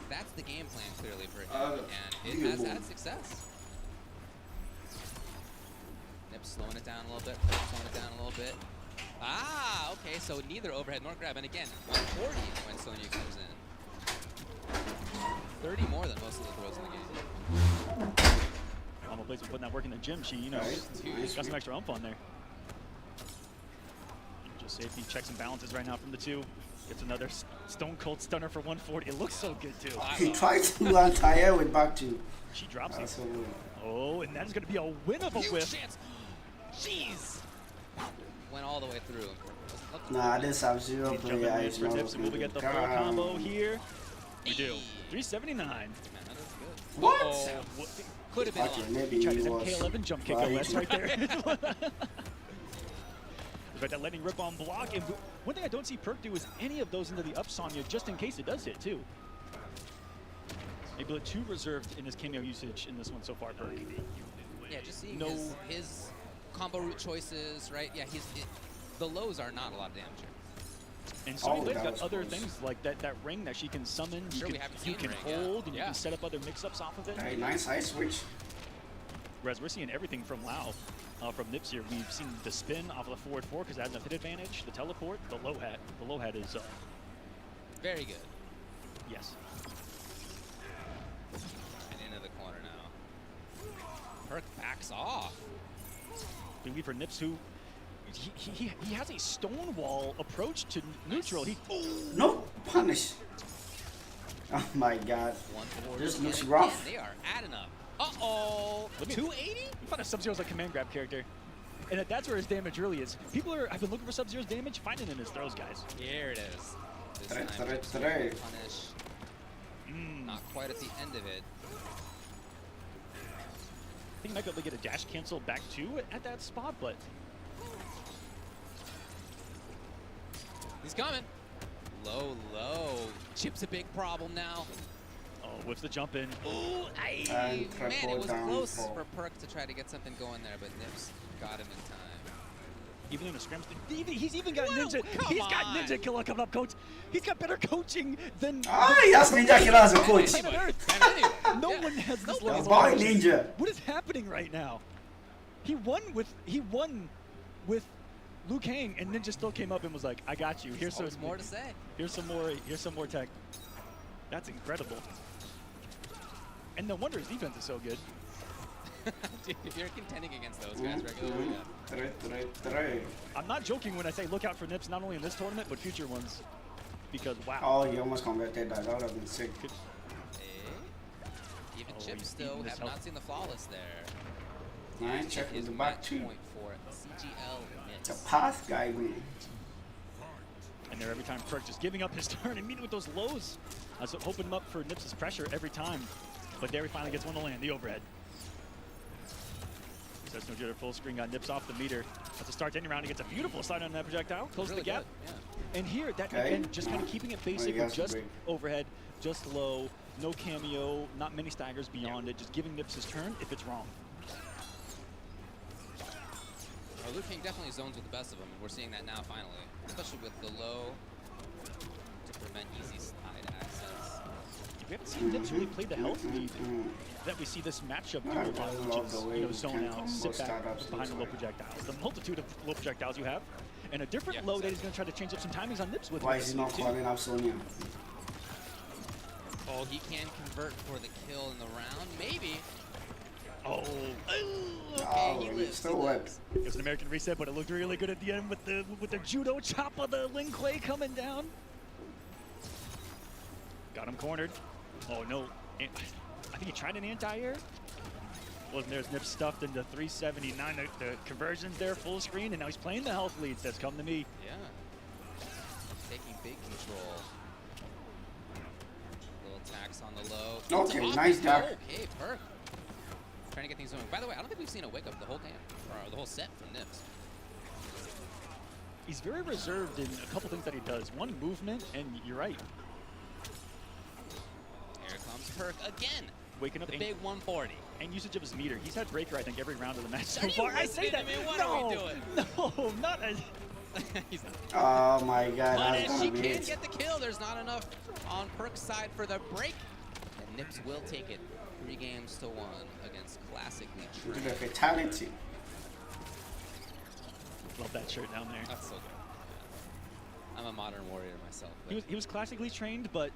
That's the game plan, clearly, for him. And it has beautiful. had success. Nips slowing it down a little bit. Slowing it down a little bit. Ah, okay, so neither overhead nor grab. And again, 140 when Sonya comes in. 30 more than most of the throws in the game. Mama Blaze been putting that work in the gym. She, Nice. got some extra ump on there. Just safety checks and balances right now from the two. Gets another Stone Cold Stunner for 140. It looks so good, too. He tried to anti-air with back two. She drops That's it. so good. Oh, and that is going to be a win of a Huge whiff. chance. Jeez. Went all the way through. Nah, this Sub-Zero Jumping player in is for not Nips, and will we get the full God. combo here? We do. Hey. 379. Man, that is good. What? Uh-oh. Could have been Okay, a lot. maybe He tried he his was. MK1 jump kick right. OS right there. Right, that lightning rip on block. And one thing I don't see Perk do is any of those into the up Sonya, just in case it does hit too. Maybe 2 reserved in his cameo usage in this one so far, Perk. Yeah, just seeing No. his combo route choices, right? Yeah, the lows are not a lot of damage here. And Sonya Oh, Blade's that got was other close. things like that ring that she can summon. Sure, you we can, haven't you seen can ring, yeah. hold, and you Yeah. can set up other mix-ups off of it. Very nice high switch. Whereas we're seeing everything from Lau, from Nips here. We've seen the spin off of the forward 4 because it has enough hit advantage, the teleport, the low hat. The low hat is, Very good. yes. And into the corner now. Perk backs off. Big lead for Nips, who he has a stonewall approach to neutral. He No punish. Oh my God. 140. This looks And rough. again, they are adding up. Uh-oh. 280? I thought of Sub-Zero's a command grab character. And that's where his damage really is. I've been looking for Sub-Zero's damage, finding it in his throws, guys. Here it is. This Three, time, three, Nips three. will punish. Not quite at the end of it. I think he might be able to get a dash cancel back too at that spot, but He's coming. Low, low. Chip's a big problem now. Oh, whips the jump in. Ooh, And man, it triple was down close for- for Perk to try to get something going there, but Nips got him in time. Even in a scrim, he's even got Whoa, Ninja. come He's got on. NINJAKILLA coming up, coach. He's got better coaching than Ah, he has NINJAKILLA as a coach. planet Earth. And anyway, No yeah. one has this Nobody. level. The boy of coaching. Ninja. What is happening right now? He won with Liu Kang, and Ninja still came up and was like, "I got you. Here's Always more to say. Here's some more tech." That's incredible. And no wonder his defense is so good. Dude, if you're contending against those guys regularly, yeah. I'm not joking when I say look out for Nips, not only in this tournament, but future ones. Because, wow. Oh, he almost converted that. That would have been sick. Good. Even Oh, Chip he's still eating this have health. not seen the flawless there. Nice check Is with the back match too. point for CGL It's a Nips. path guy win. And there every time Perk just giving up his turn and meeting with those lows. I was hoping him up for Nips' pressure every time. But there he finally gets one to land, the overhead. Says no jitter, full screen, got Nips off the meter. At the start to any round, he gets a beautiful slide on that projectile, close Really the gap. good, yeah. And here, that Okay. again, just kind of keeping it basic, he has with to just break. overhead, just low, no cameo, not many staggers beyond it, just giving Nips his turn if it's wrong. Well, Liu Kang definitely zones with the best of them, and we're seeing that now finally, especially with the low to prevent easy slide access. We haven't seen Nips really play the health lead that we see this matchup do a lot, which is, you know, zone out, sit back behind the low projectiles. The multitude of low projectiles you have, and a different Yeah, low that he's exactly. going to try to change up some timings on Nips with. Why is he not calling up Sonya? Oh, he can convert for the kill in the round, maybe. Oh, Okay, Oh, he he lives. still he whipped. lives. it was an American reset, but it looked really good at the end with the judo chop of the Lin Kuei coming down. Got him cornered. Oh no, I think he tried an anti-air. Well, there's Nips stuffed into 379. The conversion's there, full screen, and now he's playing the health lead. Says, "Come to me." Yeah. Taking big control. Little tax on the low. Okay, Into nice office. duck. Okay, perfect. Trying to get things going. By the way, I don't think we've seen a wake up the whole game, or the whole set from Nips. He's very reserved in a couple things that he does. One, movement, and you're right, Here comes Perk again. waking up The and, big 140. and usage of his meter. He's had breaker, I think, every round of the match so Are you far. I say listening that. to me? What no, are we doing? no, not as. He's not. Oh my god, But that's if gonna she be can it. get the kill, there's not enough on Perk's side for the break. And Nips will take it 3 games to 1 against classically To the trained. fatality. Love that shirt down there. That's so good. I'm a modern warrior myself. but- He was classically trained, but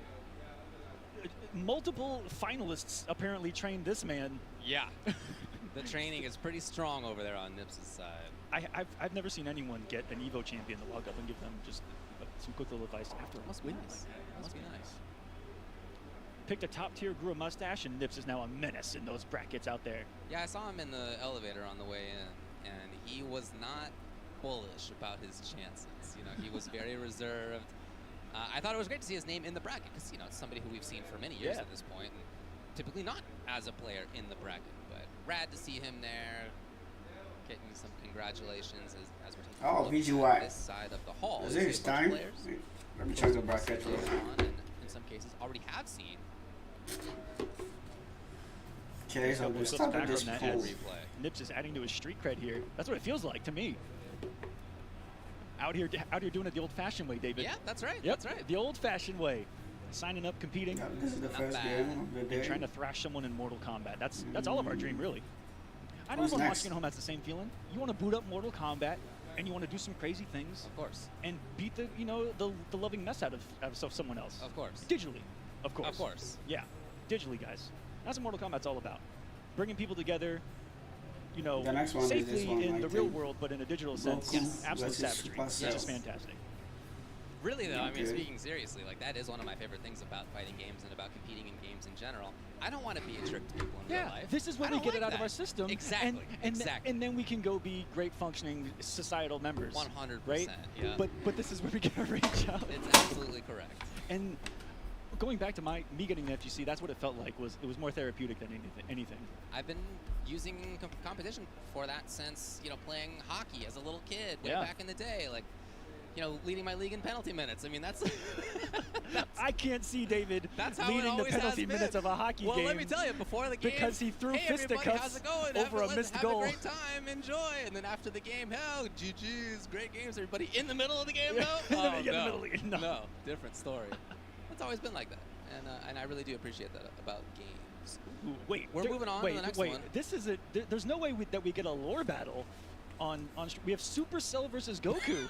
multiple finalists apparently trained this man. Yeah. The training is pretty strong over there on Nips' side. I've never seen anyone get an Evo champion to log up and give them just some quick little advice after Must be wins. nice. Must be nice. Picked a top tier, grew a mustache, and Nips is now a menace in those brackets out there. Yeah, I saw him in the elevator on the way in, and he was not bullish about his chances. You know, he was very reserved. I thought it was great to see his name in the bracket because, you know, it's somebody who we've seen for many years Yeah. at this point, and typically not as a player in the bracket. But rad to see him there, getting some congratulations as we're taking a Oh, look VGY. at this side of the hall. Is We it see his a bunch of time? players Let me check the bracket who real are quick. on and in some cases already have seen Okay, so we Flips started back this from that full pool. replay. Nips is adding to his street cred here. That's what it feels like to me. Out here doing it the old-fashioned way, David. Yeah, that's right. Yep, That's right. the old-fashioned way. Signing up, competing, Yeah, this is the Not first bad. game of the and day. trying to thrash someone in Mortal Kombat. That's all of our dream, really. I know Who's everyone next? watching at home has the same feeling. You want to boot up Mortal Kombat, and you want to do some crazy things, Of course. and beat the loving mess out of someone else. Of course. Digitally, of course. Of course. Yeah, digitally, guys. That's what Mortal Kombat's all about. Bringing people together, you know, The next one is this safely one, in I the real think. world, but in a digital sense. Goku Absolute versus savagery. Super It's Cell. just fantastic. Really though, I mean, Okay. speaking seriously, like that is one of my favorite things about fighting games and about competing in games in general. I don't want to be a jerk to people in real Yeah, life. this is I when we don't get like it out of that. our system. Exactly. Exactly. And then we can go be great functioning societal members. 100%. Right? Yeah. But this is where we get our reach out. It's absolutely correct. And going back to me getting the FGC, that's what it felt like. It was more therapeutic than anything. I've been using competition for that since, you know, playing hockey as a little kid way Yeah. back in the day. Like, you know, leading my league in penalty minutes. I mean, that's, I can't see David that's how it leading the always has penalty been. minutes of a hockey well, game. let me tell you, before the game, because he threw hey, everybody, how's fisticuffs it going? over a missed goal. Have a great time, enjoy. And then after the game, hell, GG's, great games, everybody. In the middle of the game, Yeah, though? in the middle of the game, no. No, different story. It's always been like that, and I really do appreciate that about games. Ooh, wait, We're moving on to the next one. This is a. There's no way that we get a lore battle. We have Supercell versus Goku.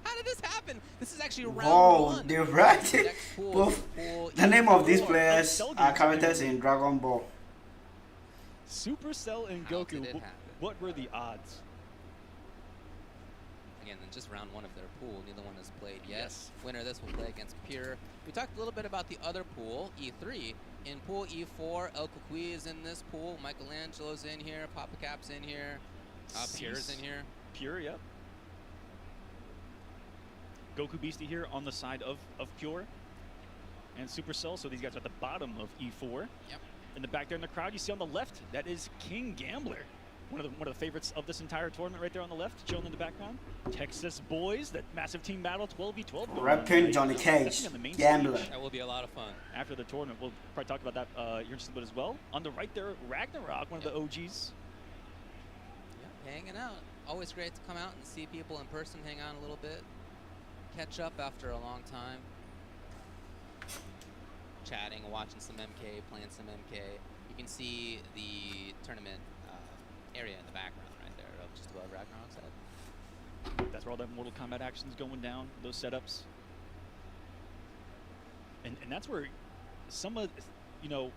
How did this happen? This is actually round Whoa, one. they're right. Next pool, Both. pool The name of these E4. players are characters in Dragon Ball. Supercell and How did Goku. it happen? What were the odds? Again, then just round one of their pool. Neither one has played yet. Yes. Winner of this will play against Pure. We talked a little bit about the other pool, E3. In pool E4, El Cucuy is in this pool. Michelangelo's in here. Papa Cap's in here. Pure's in here. Pure, yep. Goku Beastie here on the side of Pure and Supercell. So these guys are at the bottom of E4. Yep. In the back there in the crowd, you see on the left, that is King Gambler. One of the favorites of this entire tournament right there on the left, chilling in the background. Texas Boys, that massive team battle, 12v12. Repping Johnny Cage, Gambler. That will be a lot of fun. After the tournament, we'll probably talk about that here in just a bit as well. On the right there, Ragnarok, one of the OGs. Yep, hanging out. Always great to come out and see people in person, hang out a little bit, catch up after a long time. Chatting, watching some MK, playing some MK. You can see the tournament area in the background right there, just above Ragnarok's head. That's where all that Mortal Kombat action's going down, those setups. And that's where some of, you know,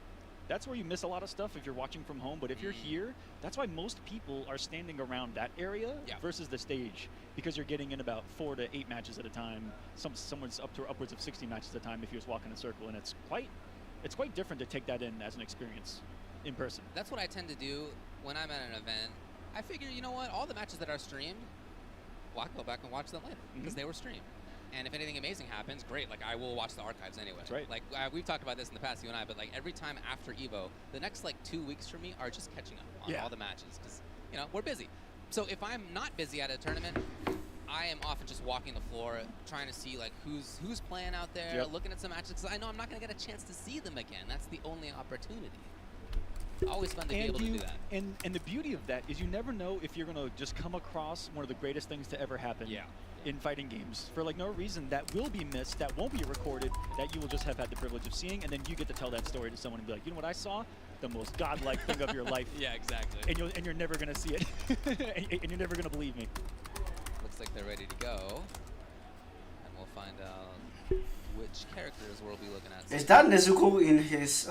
that's where you miss a lot of stuff if you're watching from home. But if you're here, that's why most people are standing around that area versus the stage, because you're getting in about 4 to 8 matches at a time. Someone's up to upwards of 60 matches at a time if you just walk in a circle, and it's quite different to take that in as an experience in person. That's what I tend to do when I'm at an event. I figure, you know what, all the matches that are streamed, well, I'll go back and watch them later because they were streamed. And if anything amazing happens, great. Like, I will watch the archives anyway. That's right. Like, we've talked about this in the past, you and I, but like every time after Evo, the next like 2 weeks for me are just catching up on all the matches because, you know, we're busy. So if I'm not busy at a tournament, I am often just walking the floor, trying to see like who's playing out there, looking at some matches because I know I'm not going to get a chance to see them again. That's the only opportunity. Always fun to be able to do that. And the beauty of that is you never know if you're going to just come across one of the greatest things to ever happen in fighting games for like no reason that will be missed, that won't be recorded, that you will just have had the privilege of seeing, and then you get to tell that story to someone and be like, you know what I saw? The most godlike thing of your life. Yeah, exactly. And you're never going to see it. and you're never going to believe me. Looks like they're ready to go. And we'll find out which characters we'll be looking at. Is that Nezuko in his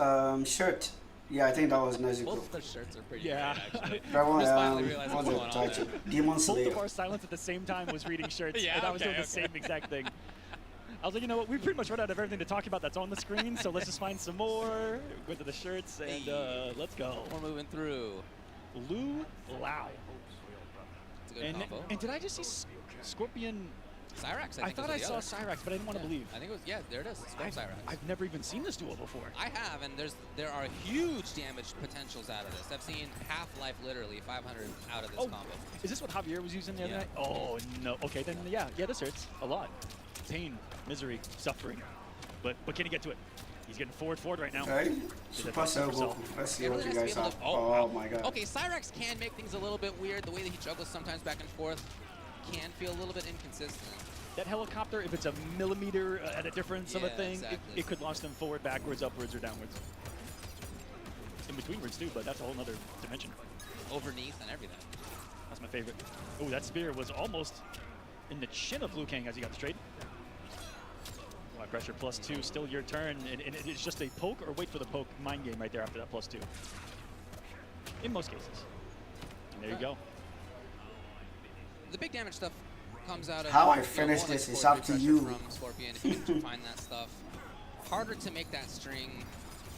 shirt? Yeah, I think that was Nezuko. Both their shirts are pretty great, actually. That one, Just finally realized what's going on title? there. Demon Slayer. Both of our silence at the same time was reading shirts, and I was doing the same exact thing. I was like, you know what, we've pretty much run out of everything to talk about that's on the screen, so let's just find some more. Go to the shirts, and let's go. We're moving through. Lu Lao. It's a good combo. And did I just see Scorpion? Cyrax, I thought I saw Cyrax, but I didn't want to believe. I think it was, there it is. It's Cyrax. I've never even seen this duel before. I have, and there are huge damage potentials out of this. I've seen Half-Life literally 500 out of this combo. Is this what Javier was using the other night? Oh, no. Okay, then yeah, this hurts a lot. Pain, misery, suffering. But can he get to it? He's getting forward right now. Okay. Supercell Goku. Let's see what you guys have. Oh my god. Okay, Cyrax can make things a little bit weird. The way that he juggles sometimes back and forth can feel a little bit inconsistent. That helicopter, if it's a millimeter at a difference of a thing, it could launch them forward, backwards, upwards, or downwards. In betweenwards too, but that's a whole other dimension. Overneath and everything. That's my favorite. Oh, that spear was almost in the chin of Liu Kang as he got the trade. Wide pressure +2, still your turn, and it's just a poke or wait for the poke mind game right there after that +2. In most cases. And there you go. The big damage stuff comes out of how I finish this is up to you. From Scorpion, if you can find that stuff. Harder to make that string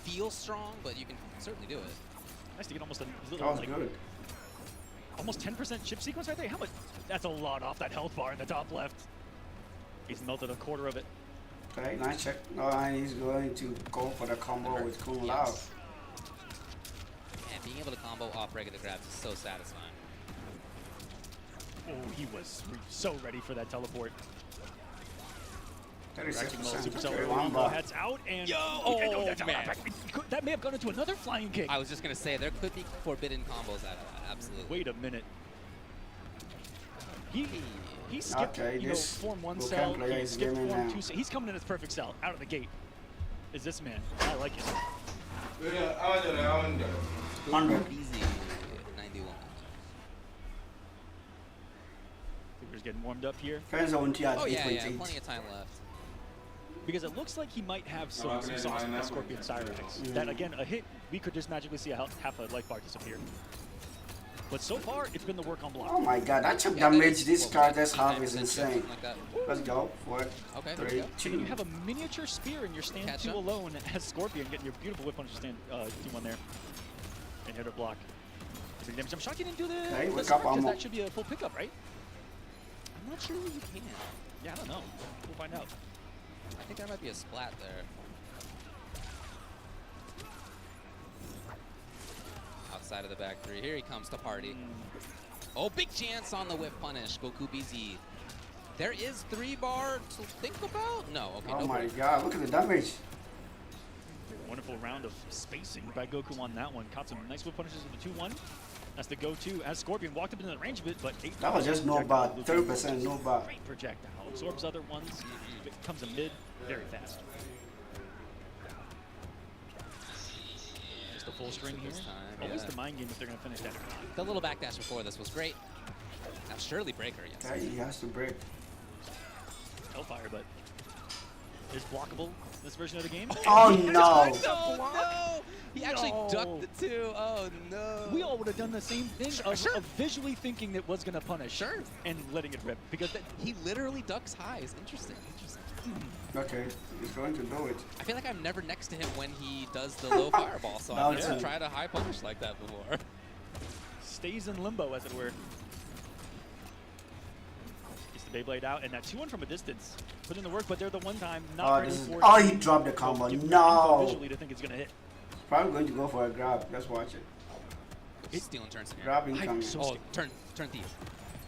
feel strong, but you can certainly do it. Nice to get almost a little, that was like, good. Almost 10% chip sequence right there. How much? That's a lot off that health bar in the top left. He's melted a quarter of it. Okay, nice check. And he's going to go for the combo with Kung Lao. And being able to combo off regular grabs is so satisfying. Oh, he was so ready for that teleport. 36%. Supercell Okay, early, one Evo bar. heads out, and Oh, man. That may have gone into another flying kick. I was just going to say, there could be forbidden combos out of that, absolutely. Wait a minute. He skipped, Okay, you know, this form 1 Vulcan cell, player he is skipped gaming form now. 2 cell. He's coming in his perfect cell, out of the gate. Is this man. I like it. 100. Easy, 91. Figure's getting warmed up here. Friends on T at Oh, yeah, 8.8. plenty of time left. Because it looks like he might have some sauce with that Scorpion Cyrax. That, again, a hit, we could just magically see half a life bar disappear. But so far, it's been the work on block. Oh my god, that chip Yeah, that damage is these 4.9% characters have is chip, insane. something like that. Let's go. 4, Okay, there we 3, go. 2. You have a miniature spear in your stand Catch 2 up. alone as Scorpion getting your beautiful whip punch stand 2-1 there. And hitter block. Big damage. I'm shocked you didn't do the Okay, wake start, up 'cause ammo. that should be a full pickup, right? I'm not sure you can. Yeah, I don't know. We'll find out. I think there might be a splat there. Outside of the back three. Here he comes to party. Oh, big chance on the whip punish. Goku BZ. There is 3 bar to think about? No, okay, Oh no my break. god, look at the damage. Wonderful round of spacing by Goku on that one. Caught some nice whip punishes with the 2-1. That's the go-to as Scorpion walked up into the range of it, but 8. That was just no bar. 30% no bar. Great projectile. Absorbs other ones. Comes in mid very fast. Just a full string here. This time, Always yeah. the mind game if they're going to finish that or not. The little backdash before this was great. Now surely breaker, yes. Okay, he has to break. Hellfire, but is blockable this version of the game. Oh no! Oh no! He actually ducked the 2. Oh no! We all would have done the same thing of visually thinking that was going to punish. Sure. And letting it rip. Because He literally ducks highs. Interesting. Interesting. Okay, he's going to do it. I feel like I'm never next to him when he does the low fireball, so I've That's never it. tried a high punish like that before. stays in limbo, as it were. Gets the Beyblade out, and that 2-1 from a distance. Put in the work, but they're the one time not Oh, ready this is. for Oh, he dropped the combo. info No! visually to think it's going to hit. Probably going to go for a grab. Let's watch it. He's stealing turns here. Grab incoming. so Oh, turn thief.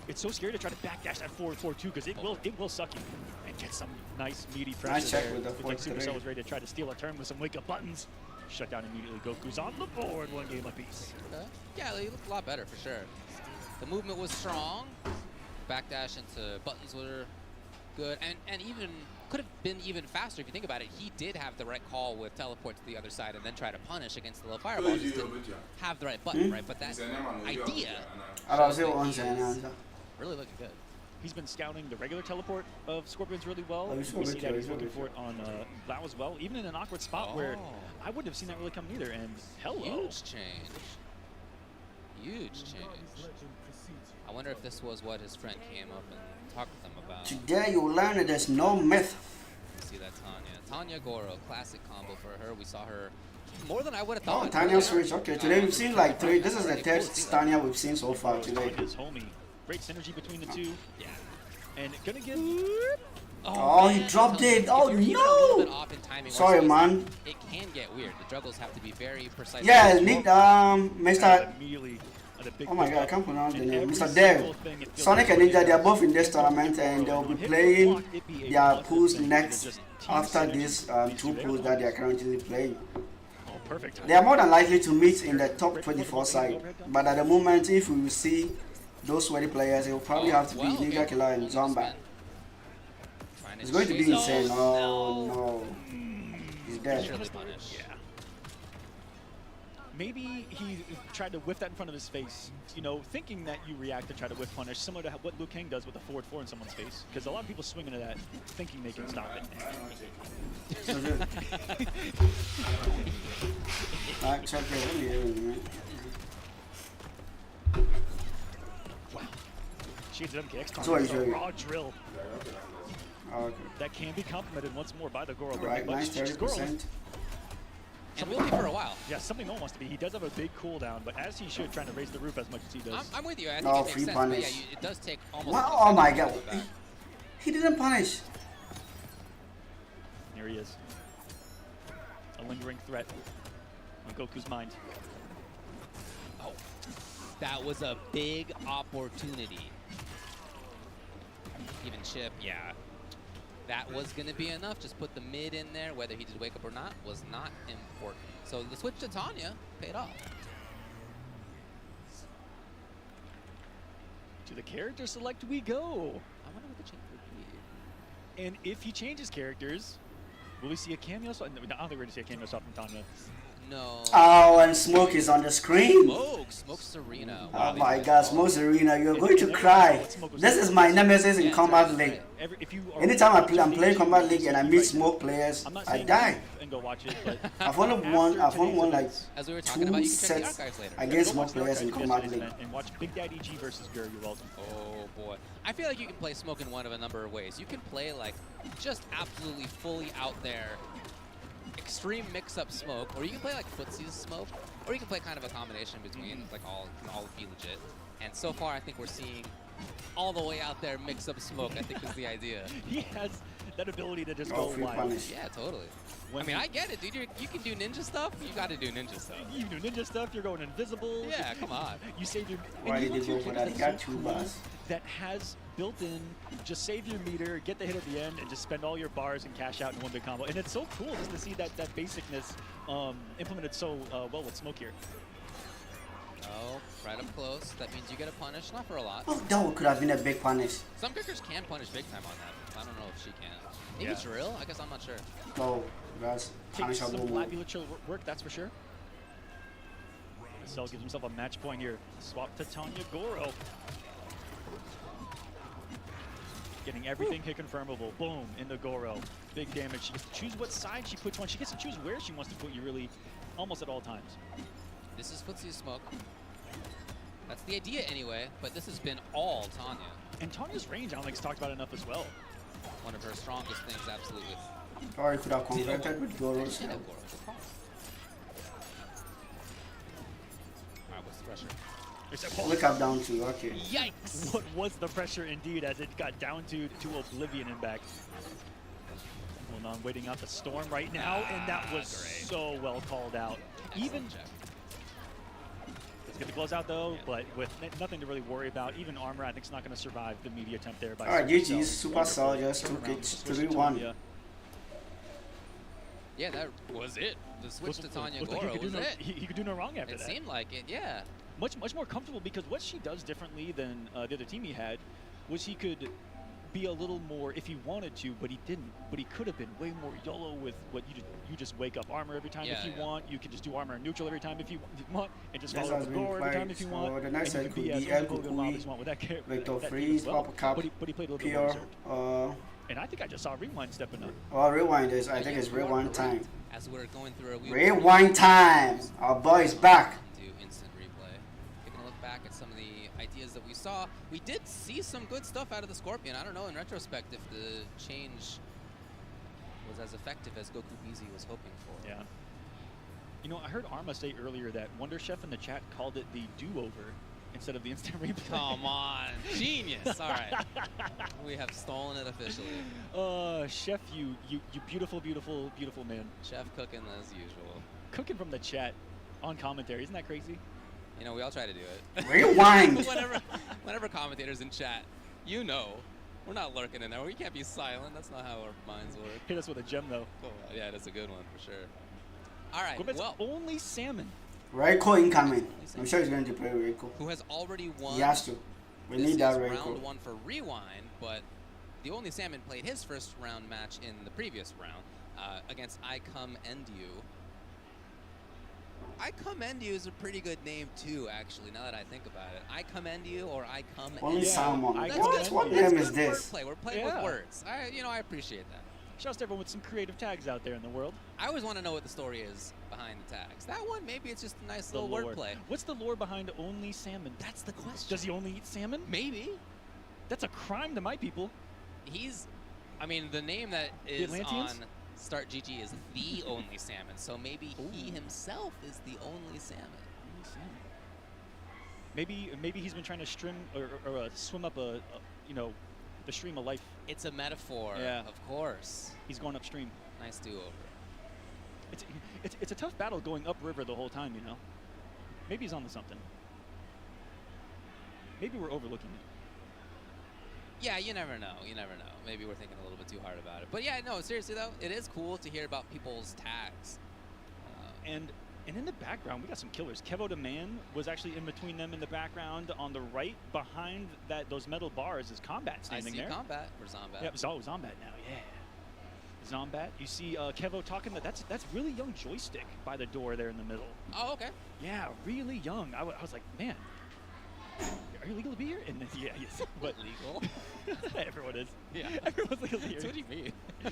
It's so scary to try to backdash that forward 4-2 because it will suck you and get some nice meaty pressure Nice check there. with the Looks like forward Supercell three. was ready to try to steal a turn with some wake up buttons. Shut down immediately. Goku's on the board, 1 game apiece. Okay. Yeah, he looked a lot better for sure. The movement was strong. Backdash into buttons were good, and even could have been even faster if you think about it. He did have the right call with teleport to the other side and then try to punish against the low fireball. Just didn't have the right button, right? But that idea I don't see shows one that saying he is answer. really looking good. He's been scouting the regular teleport of Scorpions really well. Oh, he's We see good, that he's he's looking good. for it on Bao as well, even in an awkward spot where I wouldn't have seen that really coming either. And hello. Huge change. Huge change. I wonder if this was what his friend came up and talked with him about. Today you learn that there's no myth. See that Tanya Goro, classic combo for her. We saw her more than I would have Oh, thought. Tanya switch. Okay, today we've seen like 3. This is the Pretty cool third to see that. Tanya we've seen so far today. Tanya's homie. Great synergy between the two. Yeah. And gonna get Oh, he man, dropped I'm telling it. you, Oh, if you're even a little no. bit off in timing or Sorry, spacing, man. It can get weird. The juggles have to be very precise. Yeah, Nick, Mr. immediately the big Oh my god, I can't pronounce the and name. every Mr. single Dev. thing it feels Sonic like and Ninja, they are both in this tournament and they'll be playing their pools next after these 2 pools that they are currently playing. Oh, perfect. They are more than likely to meet in the top 24 side. But at the moment, if we will see those sweaty players, it will probably have to be NINJAKILLA and Zomba. It's going to be insane. Oh no. He's dead. Surely punish. Yeah. Maybe he tried to whiff that in front of his face, you know, thinking that you react to try to whiff punish, similar to what Liu Kang does with a forward 4 in someone's face. Because a lot of people swing into that thinking they can stop it. Alright, check it. Let me hear it, man. Shades of MK1 So is a easy. raw drill Oh, okay. that can be complemented once more by the Goro. Alright, nice 30%. And will be for a while. Yeah, something no one wants to be. He does have a big cooldown, but as he should, trying to raise the roof as much as he does. I'm with you. I think No, it makes free sense. But yeah, punish. it does take almost. Wow, a oh my second god. to pull back. He didn't punish. Here he is. A lingering threat on Goku's mind. Oh, that was a big opportunity. even chip, yeah. That was going to be enough. Just put the mid in there. Whether he did wake up or not was not important. So the switch to Tanya paid off. To the character select we go. I wonder what the change would be. And if he changes characters, will we see a cameo? I don't think we're going to see a cameo swap from Tanya. No. Oh, and Smoke is on the screen. Smoke Serena. Oh Wow, my God, Smoke Serena, you're going to cry. This is my nemesis in Yeah, Combat right, League. right. Anytime I'm playing Combat League and I meet Smoke players, I'm not I saying die. and go watch it, but I've only won like As we were talking 2 about, you can check the sets archives later. against go Smoke watch the players in archives Combat yesterday League. and watch Big Daddy G versus Gur. You're welcome. Oh boy. I feel like you can play Smoke in one of a number of ways. You can play like just absolutely fully out there, extreme mix-up Smoke, or you can play like Footsie's Smoke, or you can play kind of a combination between like all be legit. And so far, I think we're seeing all the way out there mix-up Smoke. I think is the idea. He has that ability to just Oh, go free wild. punish. Yeah, totally. When I mean, I get it, dude. You can do ninja stuff. You got to do ninja stuff. You do ninja stuff, you're going invisible. Yeah, come on. You save your... Why and you did look they go to for a that? He character got that's 2 so bars. that has built-in, just save your meter, get the hit at the end, and just spend all your bars and cash out in one big combo. And it's so cool just to see that basicness implemented so well with Smoke here. Oh, right up close. That means you get a punish, not for a lot. Oh, that could have been a big punish. Some characters can punish big time on that. I don't know if she can. Maybe Yeah. Drill? I guess I'm not sure. Oh, that's Takes some punishable move. flat work, that's for sure. Cell gives himself a match point here. Swap to Tanya Goro. Getting everything hit confirmable. Boom, into Goro. Big damage. She gets to choose what side she puts one. She gets to choose where she wants to put you really almost at all times. This is Footsie's Smoke. That's the idea anyway, but this has been all Tanya. And Tanya's range, I don't think, is talked about enough as well. One of her strongest things, absolutely. Or he could have converted with Goro's Did help. have Goro, good call. Alright, what's the pressure? Look up down to, okay. Yikes! What was the pressure indeed as it got down to oblivion and back. Hold on, waiting out the storm right now, and that was great. so well called out. Excellent Even check. let's get the close out though, Yeah. but with nothing to really worry about. Even Armor, I think, is not going to survive the media attempt there. By Alright, Supercell. GG's. Supercell just Turnaround took it with the switch to 3-1. Tanya. Yeah, that was it. The switch to Tanya Looked like Goro was it. he could do no wrong after It that. seemed like it, yeah. Much more comfortable, because what she does differently than the other team he had was he could be a little more if he wanted to, but he didn't. But he could have been way more YOLO with what you just wake up Armor every time if you want. You can just do Armor and neutral every time if you want, and just This follow has up with been Gore every time played, if you so want. the next and set you could can be as El unbelievable Kukui, as you want with that character. Victor that team Freeze, as well. Papa Cup, But he played a little bit more Pure, reserved. And I think I just saw Rewind stepping up. well, rewind is, I think it's rewind time. As we're going through a Rewind time! Our boy is back. Do instant replay. Taking a look back at some of the ideas that we saw, we did see some good stuff out of the Scorpion. I don't know in retrospect if the change was as effective as Goku BZ was hoping for. Yeah. You know, I heard Arma say earlier that Wonder Chef in the chat called it the do-over instead of the instant replay. Come on, genius! All right, we have stolen it officially. Chef, you beautiful, beautiful, beautiful man. Chef cooking as usual. Cooking from the chat on commentary, isn't that crazy? You know, we all try to do it. Rewind! whenever commentators in chat, you know, we're not lurking in there. We can't be silent. That's not how our minds work. Hit us with a gem though. Oh, yeah, that's a good one for sure. All right, Gomet's well, only salmon. Reiko incoming. I'm sure he's going to play Reiko. who has already won? He has to. We This need that is Reiko. round 1 for Rewind, but the only Salmon played his first round match in the previous round against I Come End You. I Commend You is a pretty good name too, actually, now that I think about it. I Commend You or I Come Only End You. Salmon. I That's Commend good. What You. That's name is good this? wordplay. We're playing Yeah. with words. I appreciate that. Shouts to everyone with some creative tags out there in the world. I always want to know what the story is behind the tags. That one, maybe it's just a nice The little lore. wordplay. What's the lore behind only salmon? That's the question. Does he only eat salmon? Maybe. That's a crime to my people. I mean, the name that is on Atlanteans? Start GG is the only salmon, so maybe he Ooh. himself is the only salmon. Maybe he's been trying to swim up the stream of life. It's a metaphor, Yeah. of course. He's going upstream. Nice do-over. It's a tough battle going upriver the whole time, you know. Maybe he's onto something. Maybe we're overlooking it. Yeah, you never know. You never know. Maybe we're thinking a little bit too hard about it. But yeah, no, seriously though, it is cool to hear about people's tags. And in the background, we got some killers. Kevo the Man was actually in between them in the background. On the right, behind those metal bars, is Combat standing there. I see Combat for Zombat. Yep, Zombat now, yeah. Zombat. You see Kevo talking, that's really young Joystick by the door there in the middle. Oh, okay. Yeah, really young. I was like, man, are you legal to be here? And yeah, yes. But legal? Everyone is. Yeah. Everyone's legal here. That's what do you mean? I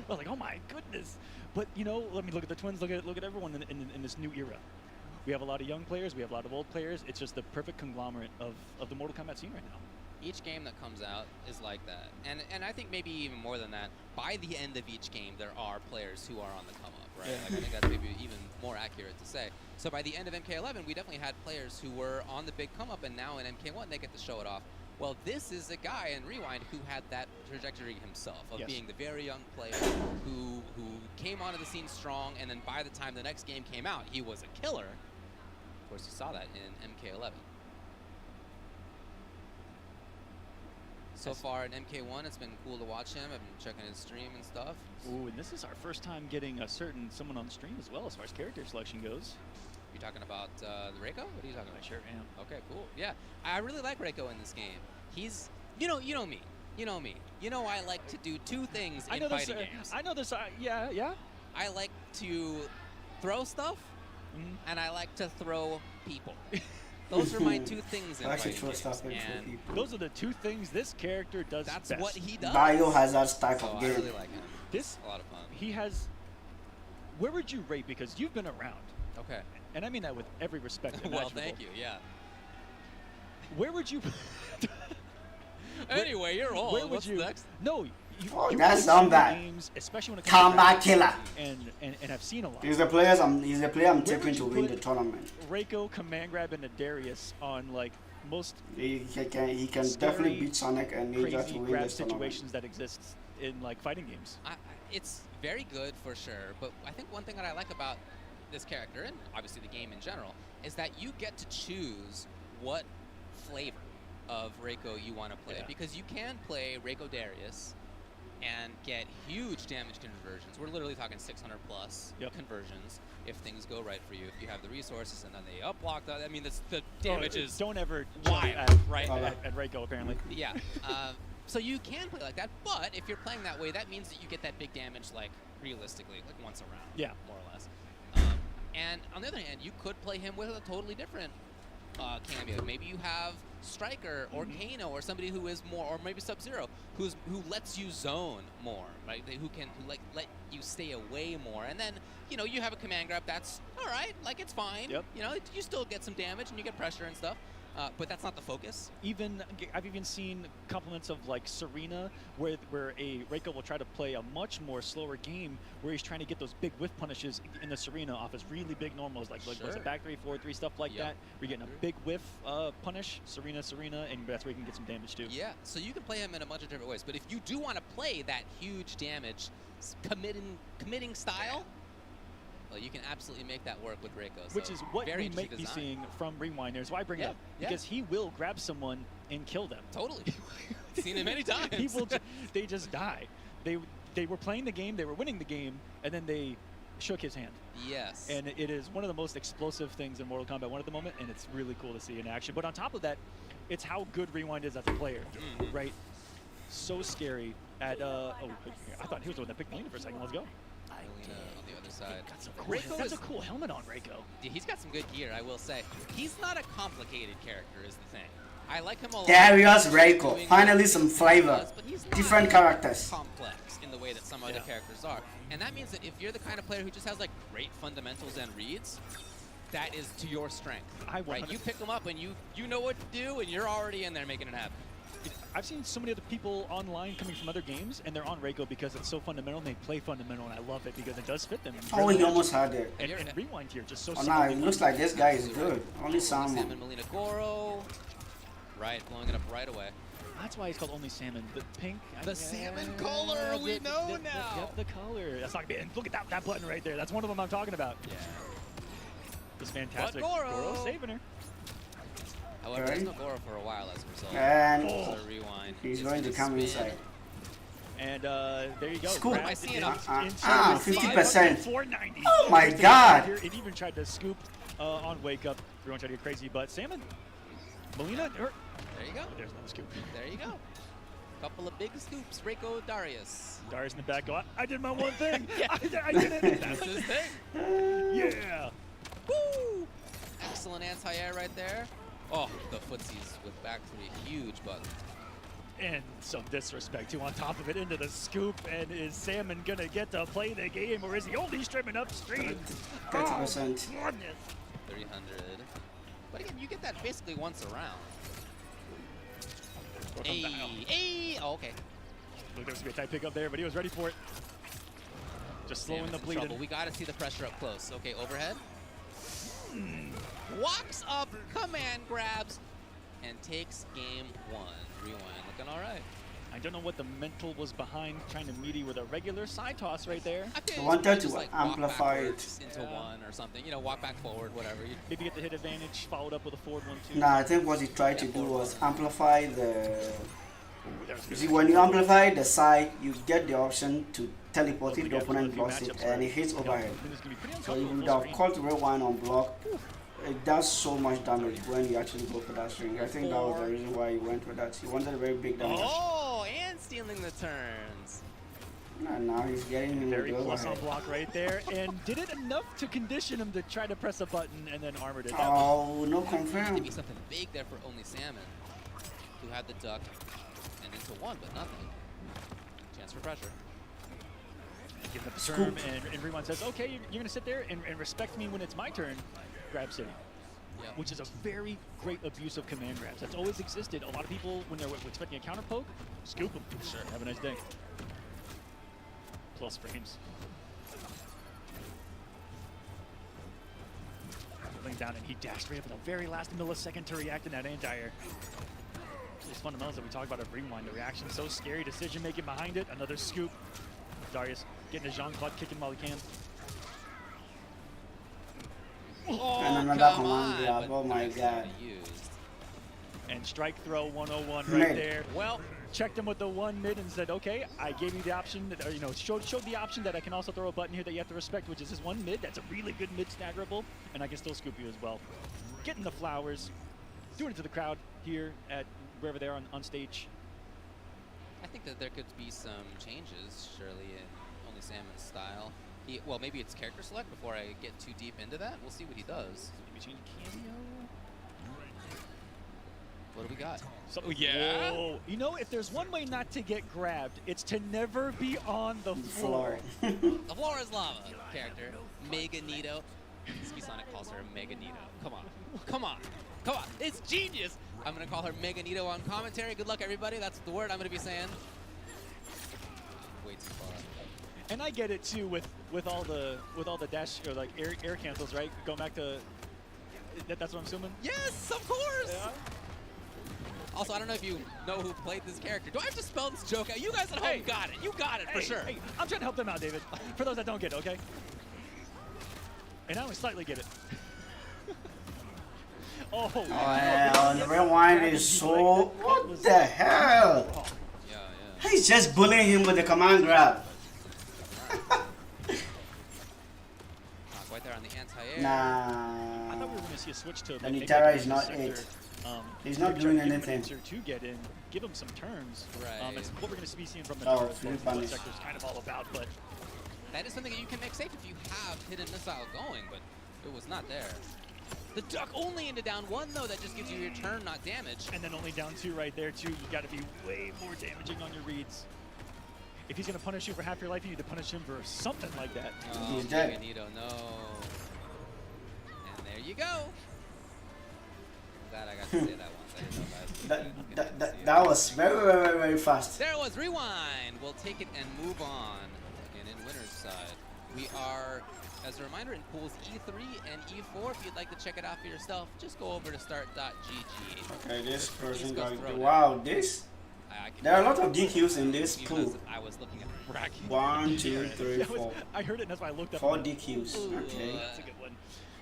was like, oh my goodness. But you know, let me look at the Twins. Look at everyone in this new era. We have a lot of young players. We have a lot of old players. It's just the perfect conglomerate of the Mortal Kombat scene right now. Each game that comes out is like that, and I think maybe even more than that. By the end of each game, there are players who are on the come up, right? Yeah. Like, I think that's maybe even more accurate to say. So by the end of MK11, we definitely had players who were on the big come up, and now in MK1 they get to show it off. Well, this is a guy in Rewind who had that trajectory himself of being the very young player who came onto the scene strong, and then by the time the next game came out, he was a killer. Of course, you saw that in MK11. So far in MK1, it's been cool to watch him. I've been checking his stream and stuff. Ooh, and this is our first time getting someone on the stream as well as far as character selection goes. You talking about the Reiko? What are you talking about? I sure am. Okay, cool. Yeah, I really like Reiko in this game. He's, you know me. You know me. You know I like to do two things in fighting games. I know this. Yeah. I like to throw stuff, and I like to throw people. Those are my two things in fighting games. And those are the two things this character does that's best. what he does. Biohazard type of game. I really like him. This a lot of fun. He has. Where would you rate? Because you've been around. Okay. And I mean that with every respect. Well, thank you. Yeah. Where would you? Anyway, you're old. Where would What's you? next? No. Oh, you that's seen the Zombat. games, especially when it comes Combat to killer. and I've seen a lot. He's the player I'm taking to win the tournament. Reiko, Command Grab, and Darius on like most. He can definitely beat Sonic and Ninja crazy to win grab this tournament. situations that exist in like fighting games. It's very good for sure, but I think one thing that I like about this character, and obviously the game in general, is that you get to choose what flavor of Reiko you want to play. Because you can play Reiko Darius and get huge damage conversions. We're literally talking 600 plus conversions if things go right for you, if you have the resources, and then they up block that. I mean, the damage is don't ever wild, at Reiko apparently. Yeah. So you can play like that, but if you're playing that way, that means that you get that big damage, like realistically, like once a round. Yeah. More or less. And on the other hand, you could play him with a totally different cameo. Maybe you have Striker or Kano or somebody who is more, or maybe Sub-Zero, who lets you zone more, right? Who let you stay away more. And then, you know, you have a command grab that's all right, like it's fine. Yep. You know, you still get some damage and you get pressure and stuff. But that's not the focus. I've even seen compliments of like Serena, where a Reiko will try to play a much more slower game, where he's trying to get those big whiff punishes in the Serena off his really big normals, like was it back 3-4-3 stuff like that. We're getting a big whiff punish, Serena, and that's where you can get some damage too. Yeah, so you can play him in a bunch of different ways. But if you do want to play that huge damage, committing style. Well, you can absolutely make that work with Reiko. So which is what we might be seeing from Rewind. That's why I bring it up. Because he will grab someone and kill them. Totally. Seen it many times. They just die. They were playing the game, they were winning the game, and then they shook his hand. Yes. And it is one of the most explosive things in Mortal Kombat 1 at the moment, and it's really cool to see in action. But on top of that, it's how good Rewind is as a player, right? So scary at, I thought he was the one that picked Melina for a second. Let's go. On the other side. That's a cool helmet on Reiko. Yeah, he's got some good gear, I will say. He's not a complicated character is the thing. I like him a lot. Darius Reiko, finally some flavor. But he's different characters. Complex in the way that some other characters are. And that means that if you're the kind of player who just has like great fundamentals and reads, that is to your strength. Right? You pick them up and you know what to do and you're already in there making it happen. I've seen so many other people online coming from other games, and they're on Reiko because it's so fundamental, and they play fundamental, and I love it because it does fit them. Oh, he almost had it. And Rewind here just so Oh, no, it looks like this guy is good. Only Salmon. Salmon. Melina Goro. Right, blowing it up right away. That's why it's called Only Salmon. The pink. The salmon color, we know now. Yep, the color. That's not good. Look at that button right there. That's one of them I'm talking about. Yeah. It's fantastic. Goro saving her. However, However, there's Okay. no Goro for a while as a result. And So rewind. he's is going to come spin. inside. And there you go. Scoop. Grabbed I see it it. into 50%. 490. Oh my God. It even tried to scoop on Wake Up. Everyone tried to get crazy, but Salmon, Melina, There you go. there's no scoop. There you go. Couple of big scoops. Reiko Darius. Darius in the back go, I did my one thing. Yeah. I did it. That's his thing. Yeah. Woo! Excellent anti-air right there. Oh, the footsies with back three. Huge button. And some disrespect too on top of it into the scoop. And is Salmon gonna get to play the game, or is he only streaming upstream? 30%. Oh, goodness. 300. But again, you get that basically once around. Hey, hey. Oh, okay. Look, there was gonna be a tight pick up there, but he was ready for it. Just slowing Salmon's the in bleeding. trouble. We got to see the pressure up close. Okay, overhead. Walks up, command grabs, and takes game one. Rewind, looking all right. I don't know what the mental was behind trying to meet with a regular side toss right there. I feel I it's wanted probably to just, like, amplify walk it. backwards into one or something. You know, walk back forward, whatever. You, Maybe get the hit advantage, followed up with a forward one too. Nah, I think what he tried to do was amplify the. There's You see, when you amplify the side, you get the option to teleport it, the opponent blocks it, and it hits overhead. So if you have caught rewind on block, it does so much damage when you actually go for that string. I think that was the reason why he went for that. He wanted a very big damage. oh, and stealing the turns. And now he's getting him with Very the plus on overhead. block right there, and did it enough to condition him to try to press a button and then armored it. Oh, no There needed to confirm. be something big there for only Salmon, who had the duck and into one, but nothing. Chance for pressure. Give him the Scoop. term, and Rewind says, okay, you're going to sit there and respect me when it's my turn. Grab City. Yep. Which is a very great abuse of command grabs. That's always existed. A lot of people, when they're expecting a counter poke, scoop them. Sure. Have a nice day. Plus frames. Laying down, and he dashed right up at the very last millisecond to react in that anti-air. These fundamentals that we talk about of Rewind, the reaction, so scary, decision making behind it. Another scoop. Darius getting a Jean-Claude kicking while he can. Oh, And another come command on, grab. but Oh my nice God. used. And strike throw 101 Mid. right there. Well, Checked him with the one mid and said, okay, I gave you the option, that, or, you know, showed the option that I can also throw a button here that you have to respect, which is this one mid. That's a really good mid staggerable, and I can still scoop you as well. Getting the flowers, doing it to the crowd here at wherever they are on stage. I think that there could be some changes, surely, in Only Salmon's style. Well, maybe it's character select before I get too deep into that. We'll see what he does. Maybe change cameo. What do we got? So, Yeah? Whoa. You know, if there's one way not to get grabbed, it's to never be on the floor. Floor. The floor is lava character, Meganito. Sonic calls her Meganito. Come on. Come on. Come on. It's genius. I'm going to call her Meganito on commentary. Good luck, everybody. That's the word I'm going to be saying. Way too far. And I get it too with all the dash or like air cancels, right? Going back to that's what I'm assuming. Yes, of course. Yeah. Also, I don't know if you know who played this character. Do I have to spell this joke out? You guys at home got it. You got it for sure. Hey, I'm trying to help them out, David. For those that don't get it, okay? And I only slightly get it. Oh, Well, the rewind is so. What the hell? Yeah, yeah. He's just bullying him with the command grab. Not quite there on the anti-air. Nah. I thought we were going to see a switch to And maybe Itara a is not sector. it. He's maybe not try to doing give him an anything. answer to get in, give him some turns. Right. It's what we're going to be seeing from the Oh, North. free What punish. the sector's kind of all about, but That is something that you can make safe if you have hidden missile going, but it was not there. The duck only into down one, though. That just gives you your turn, not damage. and then only down two right there too. You got to be way more damaging on your reads. If he's going to punish you for half your life, you need to punish him for something like that. Oh, He's dead. Magneto, no. And there you go. I'm glad I got to say that once. I didn't know if I was gonna see it. That was very, very, very fast. There it was. Rewind. We'll take it and move on. Again, in winner's side. We are, as a reminder, in pools E3 and E4. If you'd like to check it out for yourself, just go over to start.gg. Okay, this person go got. throw it. Wow, this. I can There are a lot of DQs in this even as pool. I was looking at the bracket. 1, 2, 3, That was- 4. I heard it, and that's why I looked up. 4 DQs. Okay. That's a good one.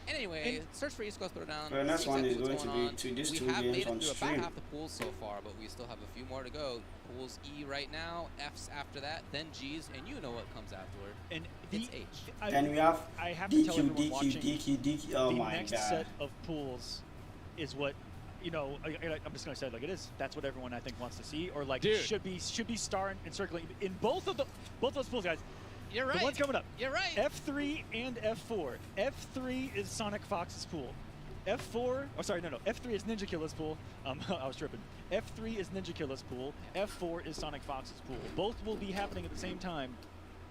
Anyway, search for East Coast Throwdown. The next see one exactly is what's going to be on. to these We two have games made it on through stream. about half the pools so far, but we still have a few more to go. Pools E right now, F's after that, then G's, and you know what comes afterward. And It's H. Then we have I have to tell DQ, everyone DQ, watching, DQ, DQ. Oh the my next god. set of pools is what, you know, I'm just gonna say it like it is. That's what everyone I think wants to see, or like Dude. should be starring and circling in both those pools, guys. You're right. The ones coming up. You're right. F3 and F4. F3 is SONICFOX's pool. F4, oh sorry, no, F3 is NINJAKILLA's pool. I was tripping. F3 is NINJAKILLA's pool. F4 is SONICFOX's pool. Both will be happening at the same time,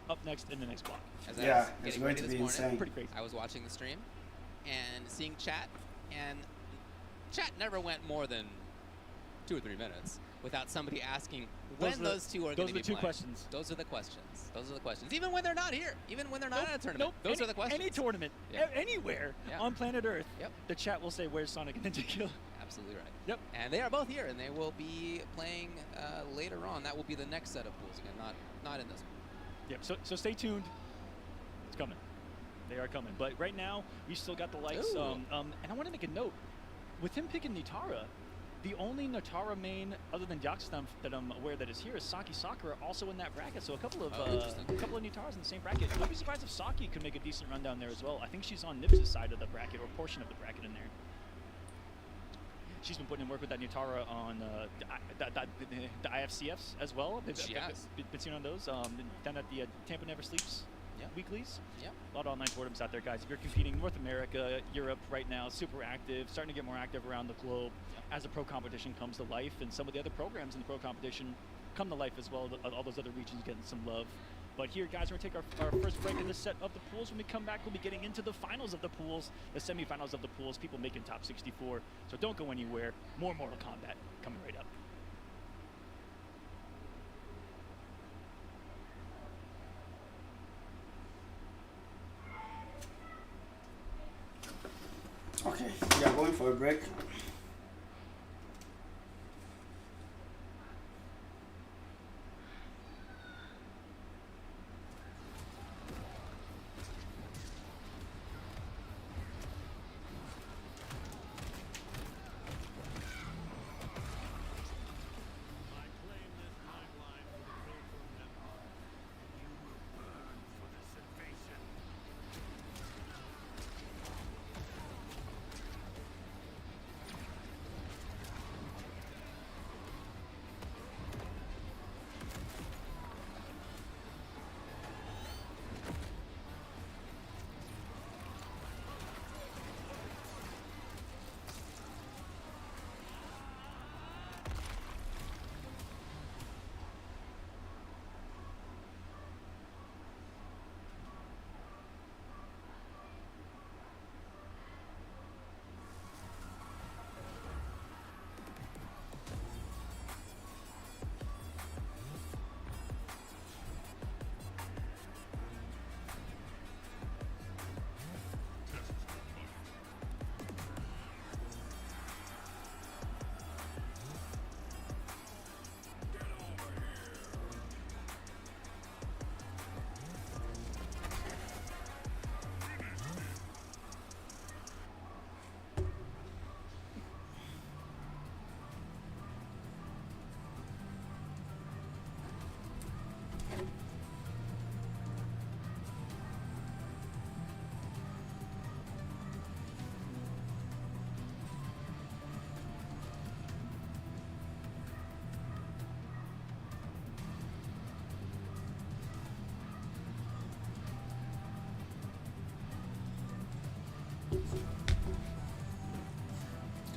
up next in the next block. As I Yeah, was it's getting going ready to this be morning, insane. Pretty crazy. I was watching the stream and seeing chat, and chat never went more than 2 or 3 minutes without somebody asking when those two are going to be Those are the two playing. questions. Those are the questions. Those are the questions. Even when they're not here, even when they're not in a tournament, Nope. those are the questions. Any tournament, Yeah. Anywhere Yeah. on planet Earth, Yep. the chat will say, "Where's Sonic and NINJAKILLA?" Absolutely right. Yep. And they are both here, and they will be playing later on. That will be the next set of pools again, not in this one. Yep. So stay tuned. It's coming. They are coming. But right now, we still got the likes. Ooh. And I want to make a note. With him picking Nitara, the only Nitara main other than Yakustam that I'm aware that is here is Saki Sakura, also in that bracket. So a couple of Interesting. Nitaras in the same bracket. I'd be surprised if Saki could make a decent run down there as well. I think she's on Nibs' side of the bracket, or portion of the bracket in there. She's been putting in work with that Nitara on the IFCFs as well. She has. Been seen on those. Down at the Tampa Never Sleeps Yeah. weeklies. Yeah. A lot of online tournaments out there, guys. If you're competing North America, Europe right now, super active, starting to get more active around the globe as the pro competition comes to life, and some of the other programs in the pro competition come to life as well. All those other regions getting some love. But here, guys, we're going to take our first break in this set of the pools. When we come back, we'll be getting into the finals of the pools, the semifinals of the pools, people making top 64. So don't go anywhere. More Mortal Kombat coming right up. Okay, we are going for a break. I claim this timeline for the Pilgrim Empire. You will burn for this invasion.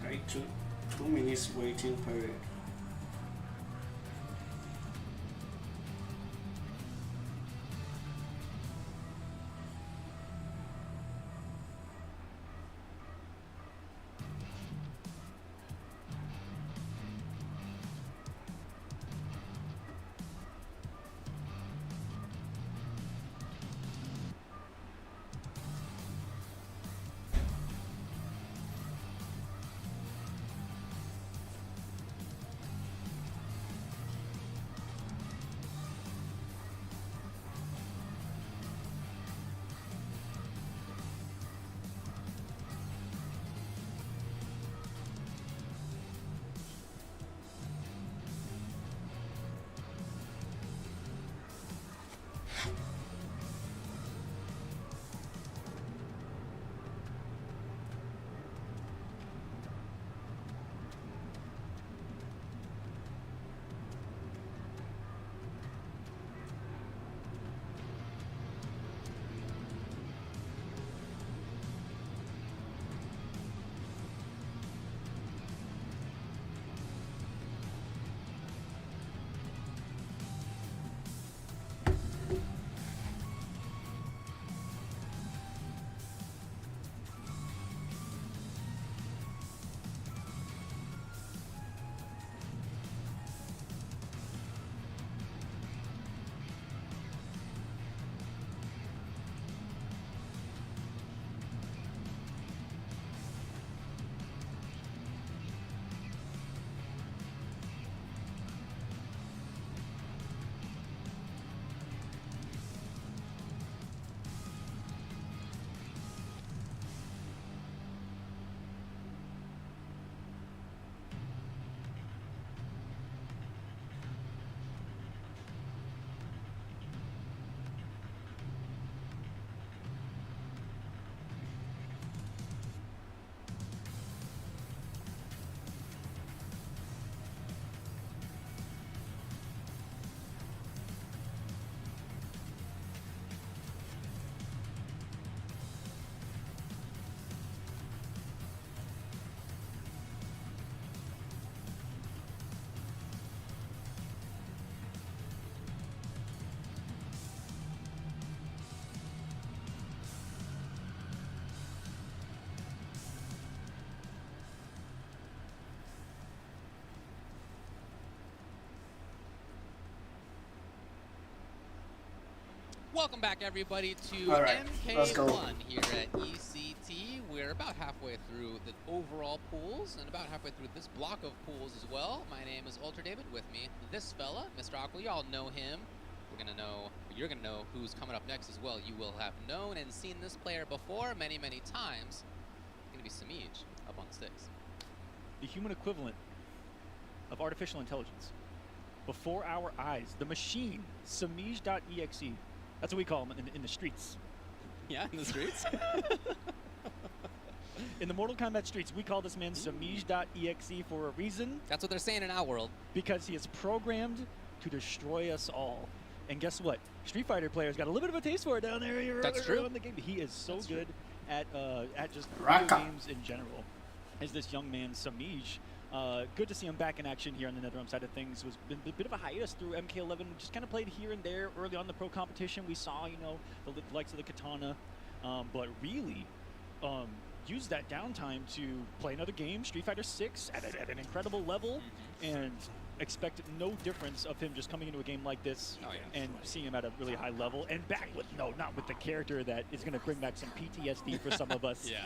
Okay, two minutes waiting period. Welcome back, everybody, to All right, let's go. MK1 here at ECT. We're about halfway through the overall pools and about halfway through this block of pools as well. My name is Ultra David. With me, this fella, Mr. Aqua. Y'all know him. You're gonna know who's coming up next as well. You will have known and seen this player before many, many times. It's gonna be Samij up on the sticks. The human equivalent of artificial intelligence. Before our eyes, the machine, Samij.exe. That's what we call him in the streets. Yeah, in the streets. In the Mortal Kombat streets, we call this man Samij.exe for a reason. That's what they're saying in our world. Because he is programmed to destroy us all. And guess what? Street Fighter players got a little bit of a taste for it down there. That's true. In the game. He is so good at just video Raka. games in general. As this young man, Samij. Good to see him back in action here on the NetherRealm side of things. Was been a bit of a hiatus through MK11. Just kind of played here and there early on in the pro competition. We saw, you know, the likes of the Katana, but really used that downtime to play another game, Street Fighter 6, at an incredible level, and expect no difference of him just coming into a game like this and seeing him at a really high level and back with not with the character that is going to bring back some PTSD for some of us. Yeah.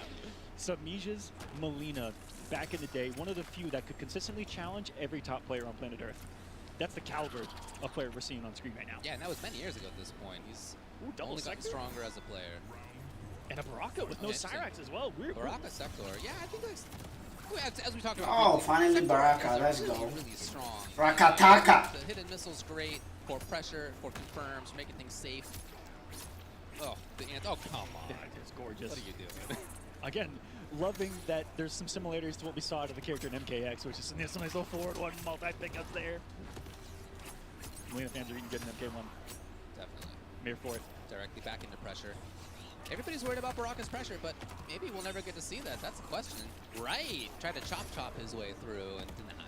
Samij's Melina, back in the day, one of the few that could consistently challenge every top player on planet Earth. That's the caliber of player we're seeing on screen right now. Yeah, and that was many years ago at this point. He's only gotten stronger as a player. And a Baraka with no Cyrax as well. Weird. Baraka Sector. Yeah, I think that's... As we talked about. Oh, briefly, finally Sector Baraka, is let's really, go. really strong. Rakataka. The hidden missile's great for pressure, for confirms, making things safe. Oh, the ant. Oh, come on. Yeah, it's gorgeous. What are you doing? Again, loving that there's some similarities to what we saw out of the character in MKX, which is some nice little forward one, multi-pickups there. Melina fans are getting MK1. Definitely. May 4th. Directly back into pressure. Everybody's worried about Baraka's pressure, but maybe we'll never get to see that. That's the question. Right. Tried to chop his way through and denied.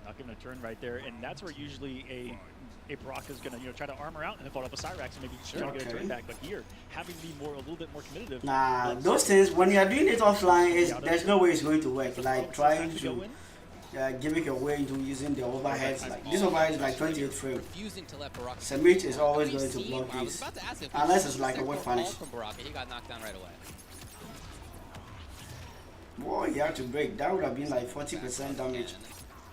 Not giving a turn right there, and that's where usually a Baraka's gonna try to armor out and then follow up a Cyrax and maybe try to get a turn back. But here, having to be a little bit more competitive. Nah, those things when you are doing it offline, there's no way it's going to work. Like trying to gimmick your way into using the overheads. Like this overhead is like 28 frames. Samij is always going to block these, unless it's like a whip punish. He got knocked down right away. Boy, you have to break. That would have been like 40% damage.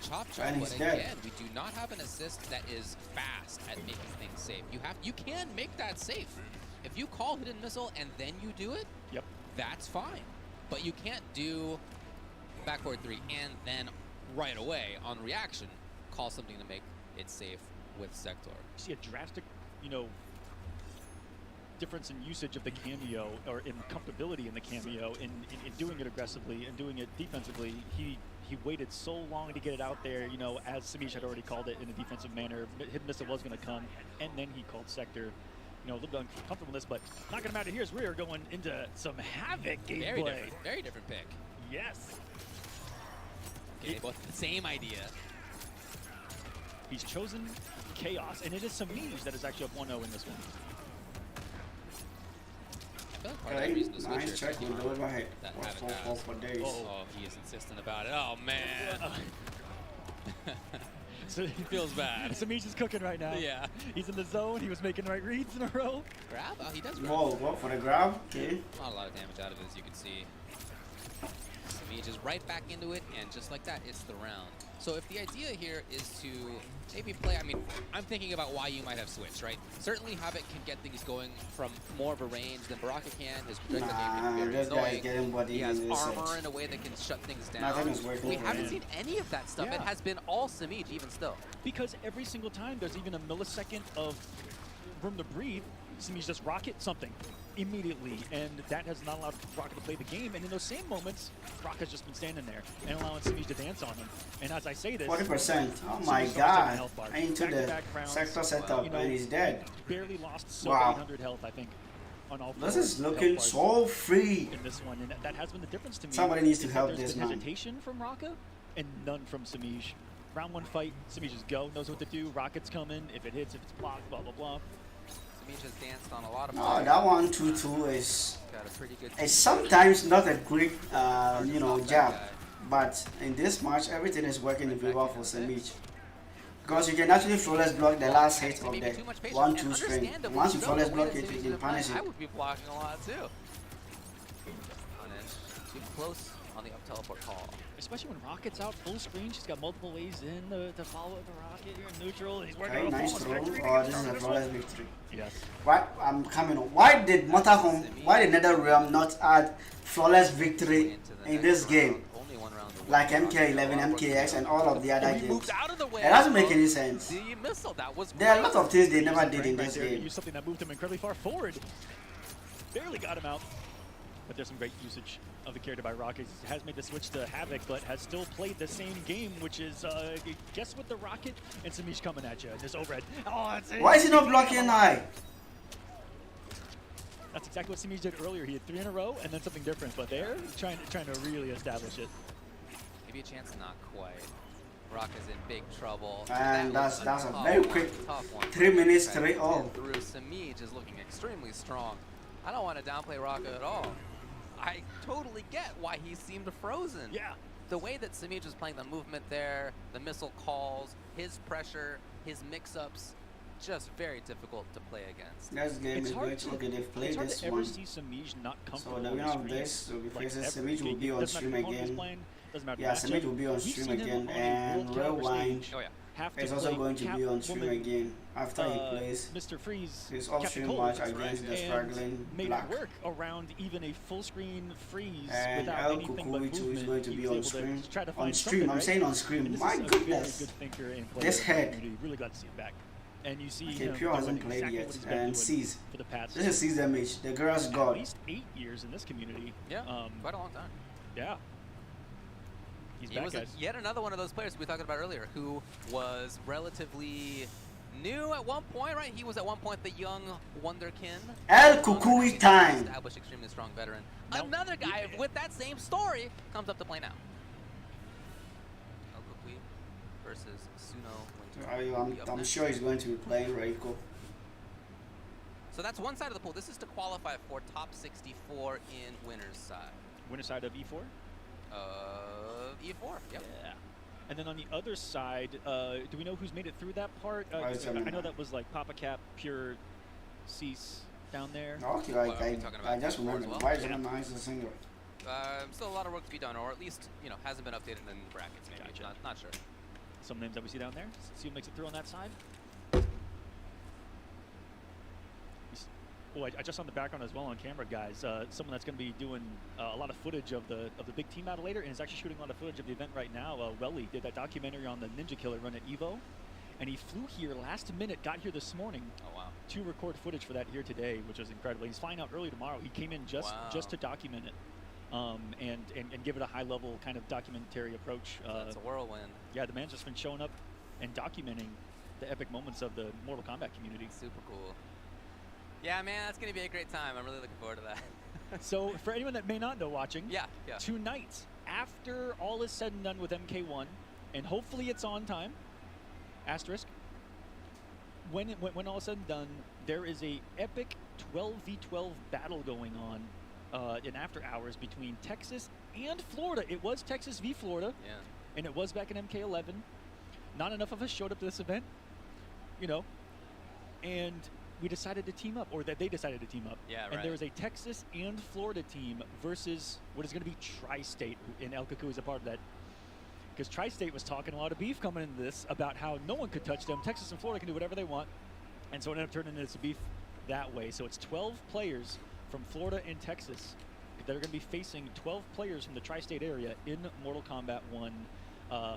Chop, and he's but dead. Again, we do not have an assist that is fast at making things safe. You can make that safe. If you call hidden missile and then you do it, that's fine. But you can't do backboard 3 and then right away on reaction call something to make it safe with Sector. You see a drastic, difference in usage of the cameo, or in comfortability in the cameo, in doing it aggressively and doing it defensively. He waited so long to get it out there, as Samij had already called it in a defensive manner. Hidden missile was going to come, and then he called Sector. A little bit uncomfortableness, but not going to matter here as we are going into some Havoc gameplay. Very different pick. Yes. Okay, both the same idea. He's chosen Chaos, and it is Samij that is actually up 1-0 in this one. Okay, nice check with the overhead. For days. Oh, he is insistent about it. Oh, man. So he feels bad. Samij is cooking right now. Yeah. He's in the zone. He was making right reads in a row. Grab? Oh, he does grab. Whoa, go for the grab. Okay. Not a lot of damage out of it, as you can see. Samij is right back into it, and just like that, it's the round. So if the idea here is to maybe play, I'm thinking about why you might have switched, right? Certainly Havoc can get things going from more of a range than Baraka can. His projectile game can be very annoying. He has armor in a way that can shut things down. Nothing is working. We haven't seen any of that stuff. Yeah. It has been all Samij, even still. Because every single time there's even a millisecond of room to breathe, Samij just rocket something immediately, and that has not allowed Rocket to play the game. And in those same moments, Rocket's just been standing there and allowing Samij to dance on him. And as I say this, 40%. Oh my God! Into the sector setup, and he's dead. Barely lost so 800 health, I think, on all. This is looking so free in this one, and that has been the difference to me. Somebody needs to help this man. Hesitation from Raka, and none from Samij. Round 1 fight, Samij just knows what to do. Rocket's coming. If it hits, if it's blocked, blah blah blah. Samij has danced on a lot of. Oh, that 1-2-2 is. Got a pretty good. It's sometimes not a great, jab, but in this match, everything is working in favor for Samij. Because you can actually flawless block the last hit of Maybe the too much patience, 1-2 and string. understandably Once you so, flawless the way block that it, you Sage can is playing, punish it. I would be blocking a lot too. Punish. Too close on the up teleport call. Especially when Rocket's out full screen, she's got multiple ways in to follow the Rocket here in neutral. And he's working Okay, on a nice flawless throw. victory to Oh, get this is started a this flawless one. victory. Yes. Why? I'm coming on. Why did Motorhome, why did NetherRealm not add flawless victory Into the in next this round. game? Only one round to win. Like Rocket, MK11, a lot of work to MKX, do. and all of the other He games. moved out of the way. It doesn't make of any sense. The missile, that was There are a lot of things they never Used did the in crank this right there. game. Used something that moved him incredibly far forward. Barely got him out. But there's some great usage of the character by Rocket. Has made the switch to Havoc, but has still played the same game, which is guess what, the Rocket and Samish coming at you. This overhead. Oh, that's it. Why is he not blocking high? That's exactly what Samish did earlier. He had 3 in a row and then something different, but they're trying to really establish it. Maybe a chance, not quite. Rock is in big trouble. And That that's was a tough very one, quick tough one. 3 minutes, Trying to 3 get all. through. Samij is looking extremely strong. I don't want to downplay Rocket at all. I totally get why he seemed frozen. Yeah. The way that Samij was playing the movement there, the missile calls, his pressure, his mix-ups, just very difficult to play against. This game It's is hard going to okay, they've played It's hard this to ever one. see Samij not So comfortable the on winner of screen. this will be Like facing ever. Samij will be on Doesn't stream matter the opponent he's again. playing, doesn't matter the Yeah, matchup. Samij will be on We've stream seen him again, on a and World Caliber Rewind stage Oh yeah. have to is also play going to be on stream Catwoman, again after he plays Mr. Freeze, his Captain off-stream Cold, match against the and struggling made Black. it work around even a full screen freeze And without El anything but Kukui too is movement. going to He be was on able to stream. just try to On find stream, something, I'm right? saying on stream. And this My is a goodness. very good thinker and player. This in the head. community. Really glad to see him back. And you see Okay, him Pure hasn't doing played exactly yet, what he's been and doing sees. for the past This is C's damage. The girl's at god. least 8 years in this community. Yeah, quite a long time. Yeah. He's He back, was guys. yet another one of those players we talked about earlier who was relatively new at one point, right? He was at one point the young wonderkin. El Kukui time. Established, extremely strong veteran. Now- Another guy with that same story comes up to play now. El Kukui versus Suno Winter. I'm sure he's going to be playing Reiko. So that's one side of the pool. This is to qualify for top 64 in winner's side. Winner side of E4. E4, yep. Yeah. And then on the other side, do we know who's made it through that part? I I know that was like Papa Cap, Pure, Cease down there. Okay, Well, are we talking I about just E4 as remembered. well? Why is Yeah. it nice a single? Still a lot of work to be done, or at least, you know, hasn't been updated in brackets maybe. Gotcha. Not sure. Some names that we see down there. See who makes it through on that side. Oh, I just saw in the background as well on camera, guys. Someone that's going to be doing a lot of footage of the big team battle later, and is actually shooting a lot of footage of the event right now. Welly did that documentary on the NINJAKILLA run at EVO, and he flew here last minute, got here this morning Oh, wow. to record footage for that here today, which was incredible. He's flying out early tomorrow. He came in just to document it, and give it a high level kind of documentary approach. That's a whirlwind. Yeah, the man's just been showing up and documenting the epic moments of the Mortal Kombat community. Super cool. Yeah, man, that's going to be a great time. I'm really looking forward to that. So for anyone that may not know watching, yeah. tonight, after all is said and done with MK1, and hopefully it's on time, asterisk, when all is said and done, there is a epic 12v12 battle going on in after hours between Texas and Florida. It was Texas v Florida, Yeah. and it was back in MK11. Not enough of us showed up to this event, you know, and we decided to team up, or that they decided to team up. Yeah, And right. there was a Texas and Florida team versus what is going to be Tri-State, and El Kukui is a part of that. Because Tri-State was talking a lot of beef coming into this about how no one could touch them. Texas and Florida can do whatever they want. And so it ended up turning into beef that way. So it's 12 players from Florida and Texas that are going to be facing 12 players from the Tri-State area in Mortal Kombat 1.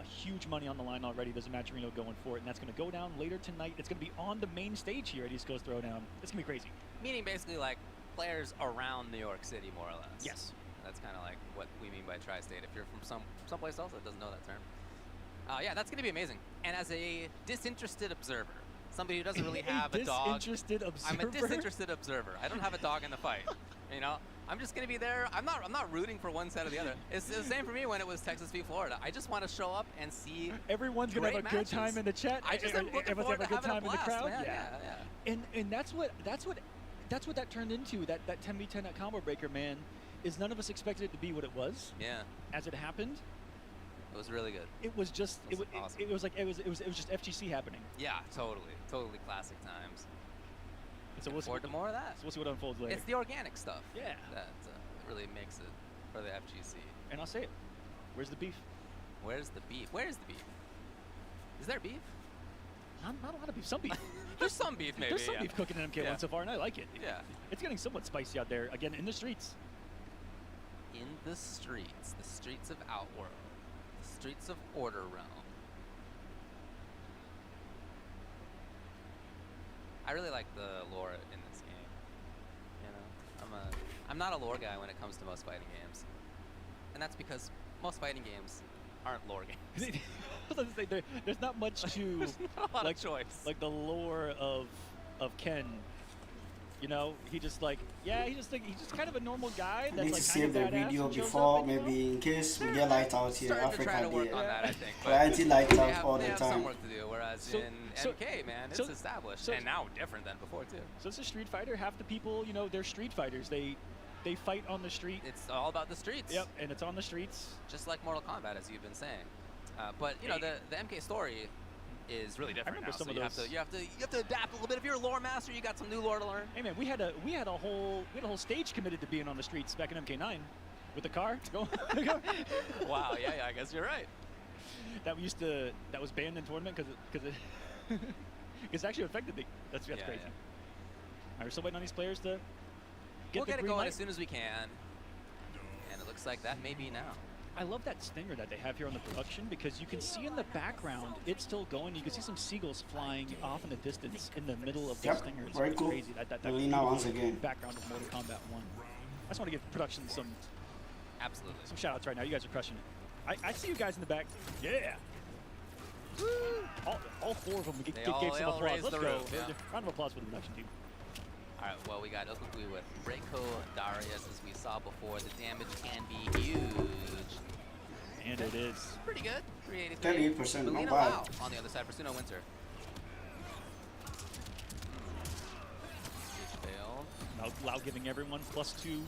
Huge money on the line already. There's a Matcherino going for it, and that's going to go down later tonight. It's going to be on the main stage here at East Coast Throwdown. It's going to be crazy. Meaning basically like players around New York City, more or less. Yes. That's kind of like what we mean by tri-state. If you're from someplace else that doesn't know that term. Yeah, that's going to be amazing. And as a disinterested observer, somebody who doesn't really have a dog. Disinterested observer? I'm a disinterested observer. I don't have a dog in the fight. You know, I'm just gonna be there. I'm not rooting for one side or the other. It's the same for me when it was Texas v Florida. I just want to show up and see. Everyone's gonna have a good time in the chat. I just am looking Everyone's forward have a to good having time in the blast, crowd. man. Yeah. And that's what that turned into. That 10v10 at Combo Breaker, man, is none of us expected it to be what it was. Yeah. As it happened, It was really good. It was just It was awesome. it was like it was just FGC happening. Yeah, totally classic times. So we'll see, Forward to more of that. so we'll see what unfolds later. It's the organic stuff. Yeah. That really makes it for the FGC. And I'll say it. Where's the beef? Where's the beef? Where's the beef? Is there beef? Not a lot of beef. Some beef. There's some beef, maybe. There's some yeah. beef cooking in MK1 Yeah. so far, and I like it. Yeah. It's getting somewhat spicy out there. Again, in the streets. In the streets of Outworld, the streets of Order Realm. I really like the lore in this game. You know, I'm not a lore guy when it comes to most fighting games, and that's because most fighting games aren't lore games. There's not much to There's not a lot like of choice. like the lore of Ken. You know, he just like he's just kind of a normal guy I that's need like to kind save the of badass video and shows before, up and, you know, maybe in case we get light out here, Starting to try Africa to work Day. on that, I think. We're anti-light they out have, all they the have some time. work to do, whereas So- in so- MK, man, it's so- established, so- and now different than before too. So it's a Street Fighter. Half the people, you know, they're Street Fighters. They fight on the street. It's all about the streets. Yep, and it's on the streets. Just like Mortal Kombat, as you've been saying. But you know, the MK story is really different remember now. some So of you have those- to adapt a little bit. If you're a lore master, you got some new lore to learn. Hey man, we had a whole stage committed to being on the streets back in MK9 with the car. Go. Wow, yeah, I guess you're right. That was banned in tournament because it actually affected the. That's crazy. Yeah. All right, we're still waiting on these players to We'll the get it green going light. as soon as we can. And it looks like that may be now. I love that stinger that they have here on the production because you can see in the background it's still going. You can see some seagulls flying off in the distance in the middle of the Yep, stingers. very It's cool. crazy. That Melina once beautiful again. background of Mortal Kombat 1. I just want to give production some Absolutely. shout outs right now. You guys are crushing it. I see you guys in the back. Yeah. Woo! All four of them They gave all some applause. raised Let's the go. roof, yeah. Round of applause for the production team. All right, well, we got Okukui with Reiko Darius, as we saw before. The damage can be huge. And it is. Pretty good. 383. 38%, not Melina bad. Lau on the other side for Suno Winter. Failed. Lau giving everyone +2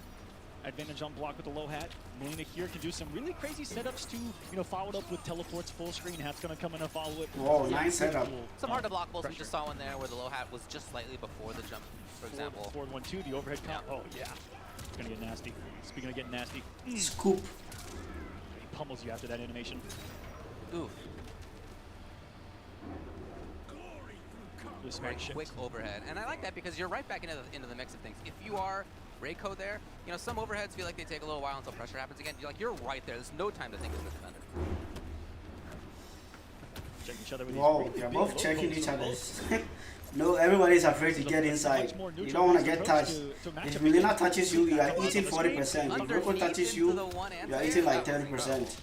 advantage on block with the low hat. Melina here can do some really crazy setups to, you know, follow it up with teleports, full screen. Hat's gonna come in and follow it. Whoa, Yeah, nice pretty setup. cool. Some hard to block balls. We Pressure. just saw one there where the low hat was just slightly before the jump, for example. Forward 1-2, the overhead count. Yeah. Oh yeah, it's gonna get nasty. Speaking of getting nasty, Scoop. he pummels you after that animation. Oof. The Very smart shift. quick overhead. And I like that because you're right back into the mix of things. If you are Reiko there, you know, some overheads feel like they take a little while until pressure happens again. You're right there. There's no time to think as the defender. Check each other with these Whoa, really they're big both low checking posts each on other. both. No, everybody's afraid to There's get a inside. much more You neutral don't want to based get approach touched. to match If everything. Melina touches you, you are Underneath eating 40%. If Reiko Underneath touches into you, the one you are anti-air, eating like that was 30%.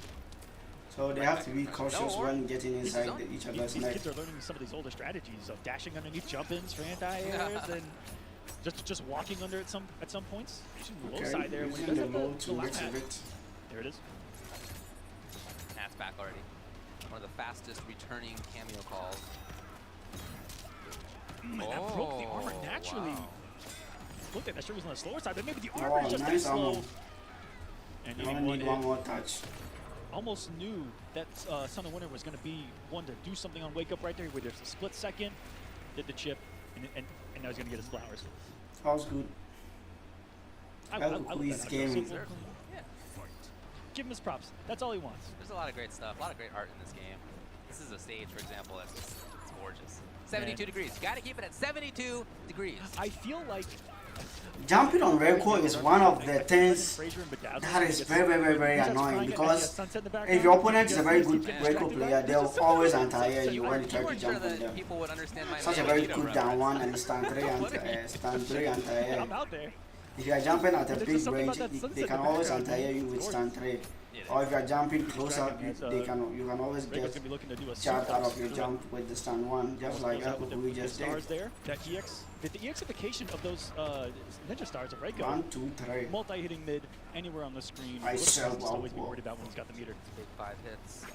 So they have to be cautious No, or- when getting inside each These other's neck. kids are learning some of these older strategies of dashing underneath jump-ins for anti-airs and just walking under at some points. Using the low Okay, side there when he using does the have low the to lap mix hat. of it. There it is. Nat's back already. One of the fastest returning cameo calls. And that broke the armor Oh, naturally. wow. Looked like that sure was on the slower side, but maybe the Oh, armor is just nice that slow. armor. And You even only one need hit. one more touch. Almost knew that Son of Winter was going to be one to do something on Wake Up right there, where there's a split second, did the chip, and now he's going to get his flowers. That was good. I Well, love Kui's that. game. Simple. Yeah. Give him his props. That's all he wants. There's a lot of great stuff, a lot of great art in this game. This is a stage, for example, that's just, it's gorgeous. 72 degrees. You gotta keep it at 72 degrees. I feel like Jumping on Reiko is one of the things that is very annoying because if your opponent is a very good Reiko player, they'll always anti-air you when you try to weren't sure jump on that them. people would understand my Such a very good down one and stand 3 anti-air. I'm out there. If you are jumping at a There's big just something range, about that sunset they in can the always background. anti-air you with Gorgeous. stand 3. Yeah, Or if you are jumping close up, As, you can always Reiko's get going to be looking to do a charged out of suplex. your jump with the stand 1, just like Goes out with Okukui the just did. stars there. That EX, the EXification of those ninja stars of Reiko. 1, 2, 3. Multi-hitting mid, anywhere on the screen. I What a shall presence to always be walk. worried about when he's got the meter. Big 5 hits.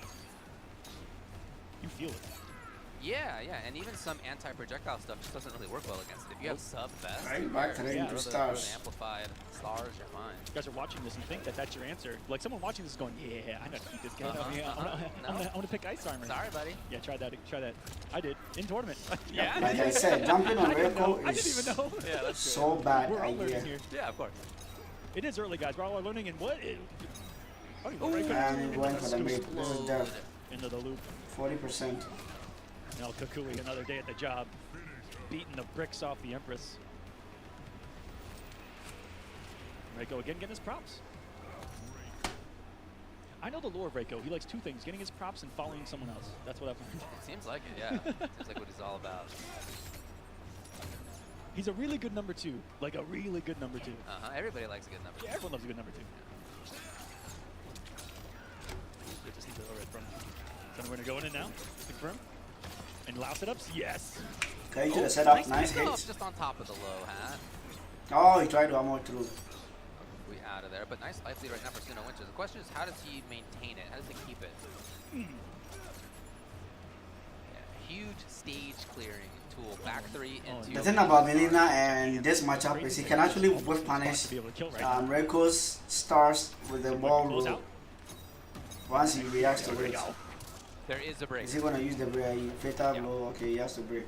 You feel it. Yeah, and even some anti-projectile stuff just doesn't really work well against it. If you have sub-vest, Right back to the Yeah. into the stars. amplified stars, you're fine. You guys are watching this and think that that's your answer. Like someone watching this is going, yeah, I know how to beat this guy. I'm gonna pick Ice Armor. Sorry, buddy. Yeah, try that. I did in tournament. Yeah. Like I said, jumping on I didn't Reiko even is know. Yeah, that's so bad We're all idea. learning here. Yeah, of course. It is early, guys. We're all learning. And what? And going for the mid. This is death. Into the loop. 40%. Now Kukui, another day at the job, beating the bricks off the Empress. Reiko again getting his props. I know the lore of Reiko. He likes two things: getting his props and following someone else. That's what I've learned. It seems like it, yeah. Seems like what he's all about. He's a really good number two. Like a really good number two. Everybody likes a good number. Yeah, everyone loves a good number two. Good to see the red from. So we're gonna go in and now. Confirm. And loud setups, yes. Okay, to the setup. Nice Go hits. just on top of the low hat. Oh, he tried to armor through. We out of there, but nice life lead right now for Suno Winters. The question is, how does he maintain it? How does he keep it? Yeah, huge stage clearing tool. Back three into. The thing about Melina and this matchup is he can actually whip punish To be able to kill right now. Reiko's stars with the ball Goes rule out. once he reacts to There we it. go. There is a break. Is he gonna use the fatal blow? Okay, he has to break.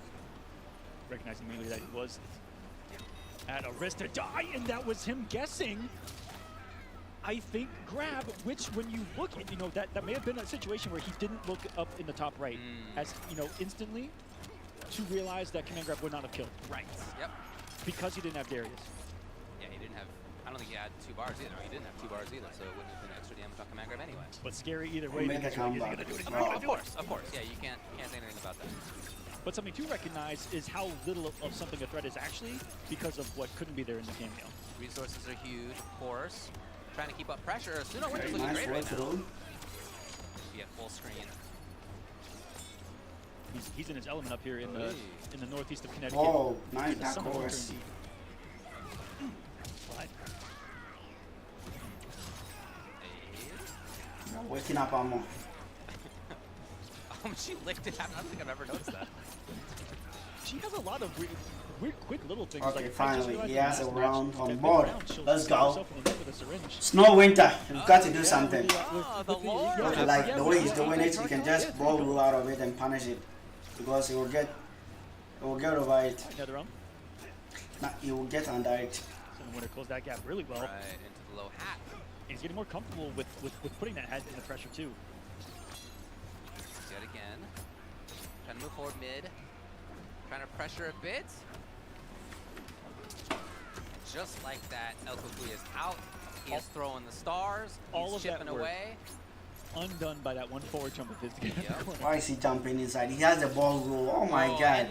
Recognizing immediately that he was at a risk to die, and that was him guessing. I think grab, which when you look at, that may have been a situation where he didn't look up in the top right, as instantly to realize that command grab would not have killed. Right. Yep. Because he didn't have Darius. Yeah, he didn't have. I don't think he had 2 bars either. He didn't have 2 bars either, so it wouldn't have been extra damage on command grab anyway. But scary either Who way. made the because you're like, is he comeback? gonna do it? Is he Oh. gonna do it? Of course. Yeah, you can't say anything about that. But something to recognize is how little of something a threat is actually because of what couldn't be there in the cameo. Resources are huge, of course. Trying to keep up pressure. Suno Very Winter's looking nice great way right now. through. Yeah, full screen. He's in his element up here in the northeast of Connecticut. Oh, nice The back summer chorus. winter indeed. Slide. Waking up armor. She licked it. I don't think I've ever noticed that. She has a lot of weird quick little things. Okay, like, I just finally, realized he in the has a last match, round on that board. mid-round, she'll Let's stab go. herself in the neck with a syringe. Snow Winter, you've got to do Yeah, something. The lore. Okay, like the way he's doing it, you can just ball rule out of it and punish it, because he will get over it. Another round. He will get under it. So the winner closed that gap really well. Right into the low hat. He's getting more comfortable with putting that head in the pressure too. Yet again. Trying to move forward mid. Trying to pressure a bit. Just like that, El Kukui is out. He is throwing the stars. All He's of that chipping work. away. Undone by that one forward jump of his to get in the Yep. corner. Why is he jumping inside? He has the ball rule. Oh my god.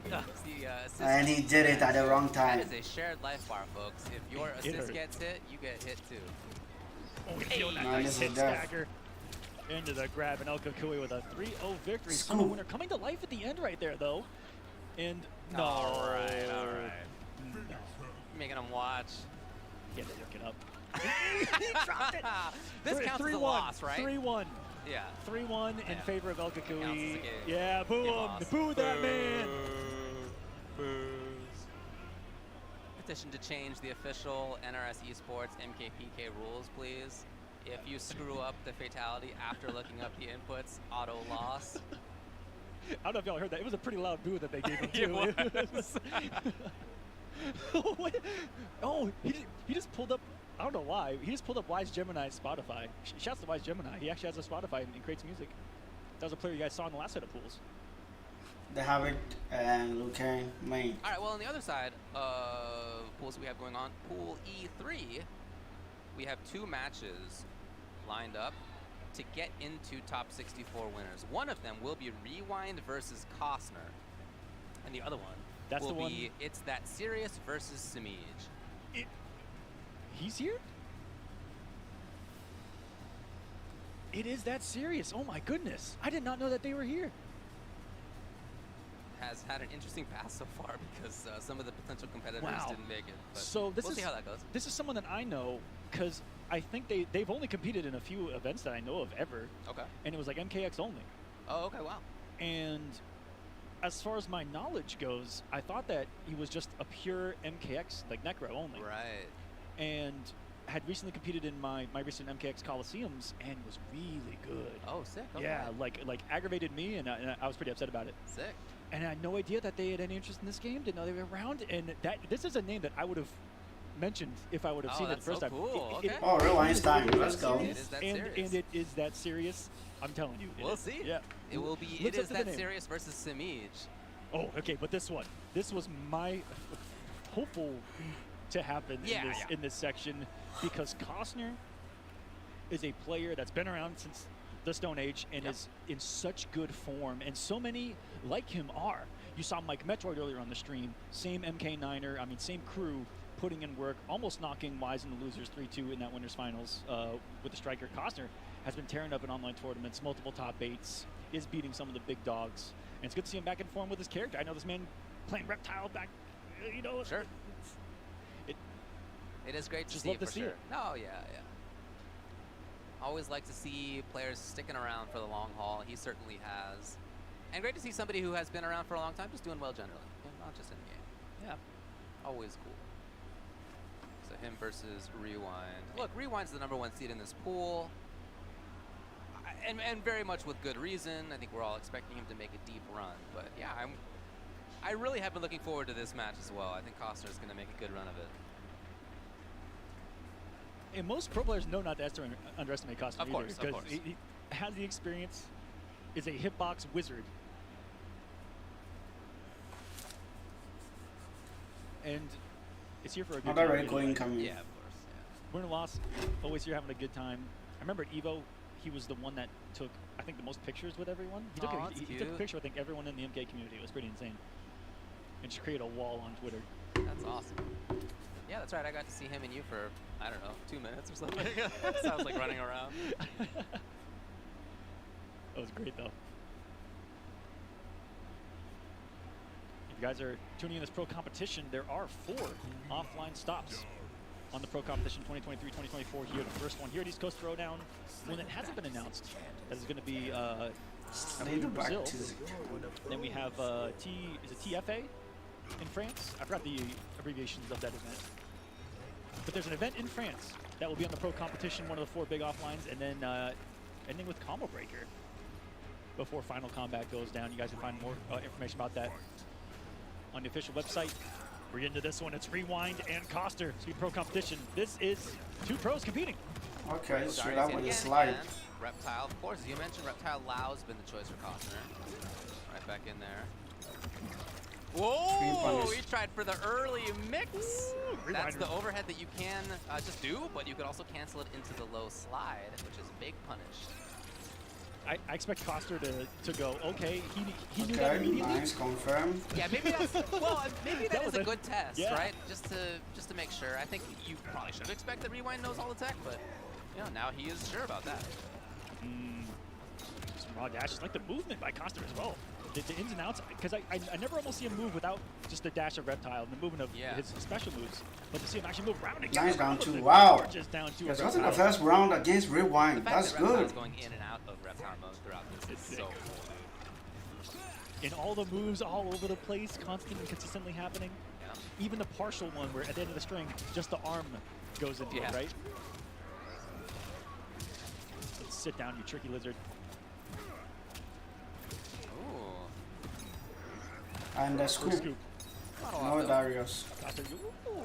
And the assist And he did it at the wrong That time. is a shared life bar, folks. If your It assist hurt. gets hit, you get hit too. Oh, he killed that No, nice this is hit death. stagger into the grab, and El Kukui with a 3-0 victory. Scoop. Summer winner coming to life at the end right there, though. And no. All right. No. Making him watch. He had to look it up. He dropped it. This counts as a loss, right? 3-1. Yeah. 3-1 in Yeah. favor of El Counts as a Kukui. game. Yeah, boo Game him. loss. Boo that man. Petition to change the official NRS Esports MKPK rules, please. If you screw up the fatality after looking up the inputs, auto loss. I don't know if y'all heard that. It was a pretty loud boo that they gave him, It too. was. What? Oh, he just pulled up. I don't know why. He just pulled up Wise Gemini's Spotify. Shouts to Wise Gemini. He actually has a Spotify and creates music. That was a player you guys saw in the last set of pools. They have it and Lucan main. All right, well, on the other side of pools we have going on, Pool E3, we have 2 matches lined up to get into top 64 winners. One of them will be Rewind versus Costner, and the other one That's will the one. be It's That Serious versus Samij. He's here? It is that serious. Oh my goodness. I did not know that they were here. Has had an interesting path so far because some of the potential competitors Wow. didn't make it. But So this we'll is see how that goes. This is someone that I know because I think they've only competed in a few events that I know of ever, Okay. and it was like MKX only. Oh, okay, wow. And as far as my knowledge goes, I thought that he was just a pure MKX, like Necro only. Right. And had recently competed in my recent MKX Coliseums and was really good. Oh, sick. Okay. Yeah, like aggravated me, and I was pretty upset about it. Sick. And I had no idea that they had any interest in this game. Didn't know they were around. And this is a name that I would have mentioned if I would have seen it the first so time. cool. It- Okay. Oh, Rewind's time. Let's go. It is that serious. and it is that serious. I'm telling you. it We'll is. see. Yeah. It will be. Lives It up is to the that name. serious versus Simij. Oh, okay, but this was my hopeful to happen in this section, because Costner is a player that's been around since the Stone Age and is in such good form, and so many like him are. You saw Mike Metroid earlier on the stream, same MK9er, I mean same crew, putting in work, almost knocking Wise in the losers 3-2 in that winners finals with the striker. Costner has been tearing up in online tournaments, multiple top 8s, is beating some of the big dogs, and it's good to see him back in form with his character. I know this man playing Reptile back, you know. Sure. It is great to Just see love it to for see sure. it. No, yeah. Always like to see players sticking around for the long haul. He certainly has. And great to see somebody who has been around for a long time just doing well generally, not just in the game. Yeah, always cool. So him versus Rewind. Look, Rewind's the #1 seed in this pool. And very much with good reason. I think we're all expecting him to make a deep run. But yeah, I really have been looking forward to this match as well. I think Costner's going to make a good run of it. And most pro players know not to underestimate Costner Of course, either, because he has the experience, is a hitbox wizard. And is here for a good Another time. red coin coming. Yeah, of course. Yeah. Win or loss, always here having a good time. I remember at Evo, he was the one that took, I think, the most pictures with everyone. He took, Aw, a, that's he took a cute. picture with, I think, everyone in the MK community. It was pretty insane. And just create a wall on Twitter. That's awesome. Yeah, that's right. I got to see him and you for, I don't know, 2 minutes or something. Sounds like running around. That was great, though. If you guys are tuning in this pro competition, there are 4 offline stops on the pro competition 2023-2024 here. The first one here at East Coast Throwdown, one that hasn't been announced. That is going to be I believe Brazil. Then we have TFA in France. I forgot the abbreviations of that event. But there's an event in France that will be on the pro competition, one of the 4 big offlines, and then ending with Combo Breaker before Final Combat goes down. You guys can find more information about that on the official website. We're into this one. It's Rewind and Coster. Speed Pro competition. This is 2 pros competing. Okay, straight Darius up with again, a slide. and Reptile, of course, as you mentioned, Reptile Lau's been the choice for Costner. Right back in there. Whoa! He tried for the early mix. That's the overhead that you can just do, but you could also cancel it into the low slide, which is a big punish. I expect Coster to go, okay, he knew that Okay, immediately. nice, confirm. Yeah, maybe that's well, maybe that is a good test, yeah. right? Just to make sure. I think you probably should expect that Rewind knows all the tech, but you know, now he is sure about that. Some raw dashes, like the movement by Coster as well. The ins and outs, because I never almost see him move without just the dash of Reptile and the movement of his special moves. But to see him actually move around again. Nice down 2. Wow. Just down 2. Because wasn't the first round against Rewind. The fact That's that good. Reptile's going in and out of Reptile mode throughout this is so cool, dude. And all the moves all over the place, constantly and consistently happening. Yeah. Even the partial one where at the end of the string, just the arm goes into it, right? Let's sit down, you tricky lizard. And the Scoop. scoop. No Darius. Coster, ooh.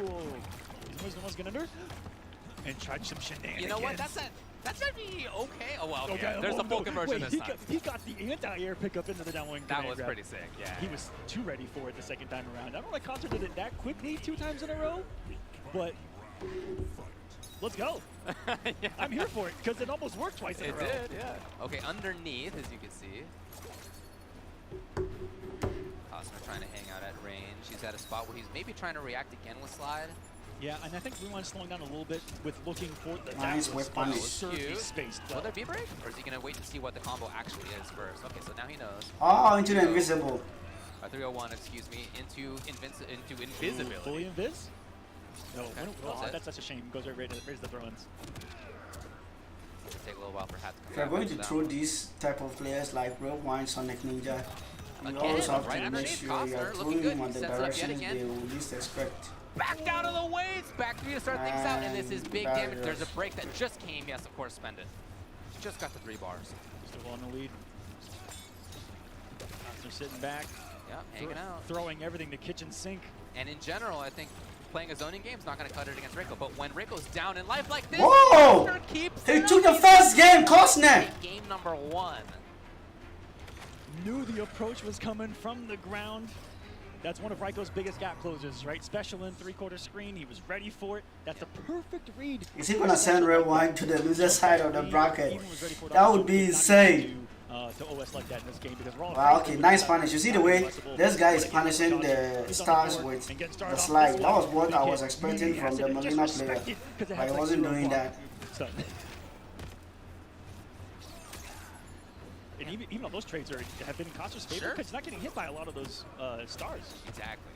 The one's gonna under. And tried some shenanigans. You know what? That's gonna be okay. Oh well, okay. There's a full conversion this time. He got the anti-air pickup into the downwing. That was pretty sick. Yeah. He was too ready for it the second time around. I don't know why Coster did it that quickly 2 times in a row, but let's go. Yeah. I'm here for it because it almost worked twice in a row. It did, yeah. Okay, underneath, as you can see. Costner trying to hang out at range. He's at a spot where he's maybe trying to react again with slide. Yeah, and I think Rewind's slowing down a little bit with looking for the Nice whip punish. spaced. Will there be break? Or is he going to wait to see what the combo actually is first? Okay, so now he knows. Oh, into the invisible. 301, excuse me, into invisibility. Fully invis? No, Okay, that's such a shame. Goes right to the throw-ins. It'll take a little while for Hat to come If you're back going into to that throw one. these type of players like Rewind, Sonic Ninja, You again, always have right to make underneath. sure you're Costner looking throwing good. him on the Sets it up yet directions again. they will least expect. Back down to the weights. Back 3 to start things out, and this is big damage. Barriers. There's a break that just came. Yes, of course, spend it. Just got the 3 bars. Still on the lead. They're sitting back, Yeah, hanging out. throwing everything to kitchen sink. And in general, I think playing a zoning game is not going to cut it against Reiko. But when Reiko's down in life like this, Whoa! Costner keeps He it took up. the first game, Costner! Game number 1. Knew the approach was coming from the ground. That's one of Reiko's biggest gap closers, right? Special in 3/4 screen. He was ready for it. That's a perfect read. Is he gonna send Red Wine to the loser side of the bracket? That would be insane. To OS like that in this game because we're all Wow, okay, nice punish. You see the way this guy is punishing the stars with the slide. That was what I was expecting from the Molina player, but he wasn't doing that. And even though those trades have been in Costner's favor, Sure. because he's not getting hit by a lot of those stars. Exactly.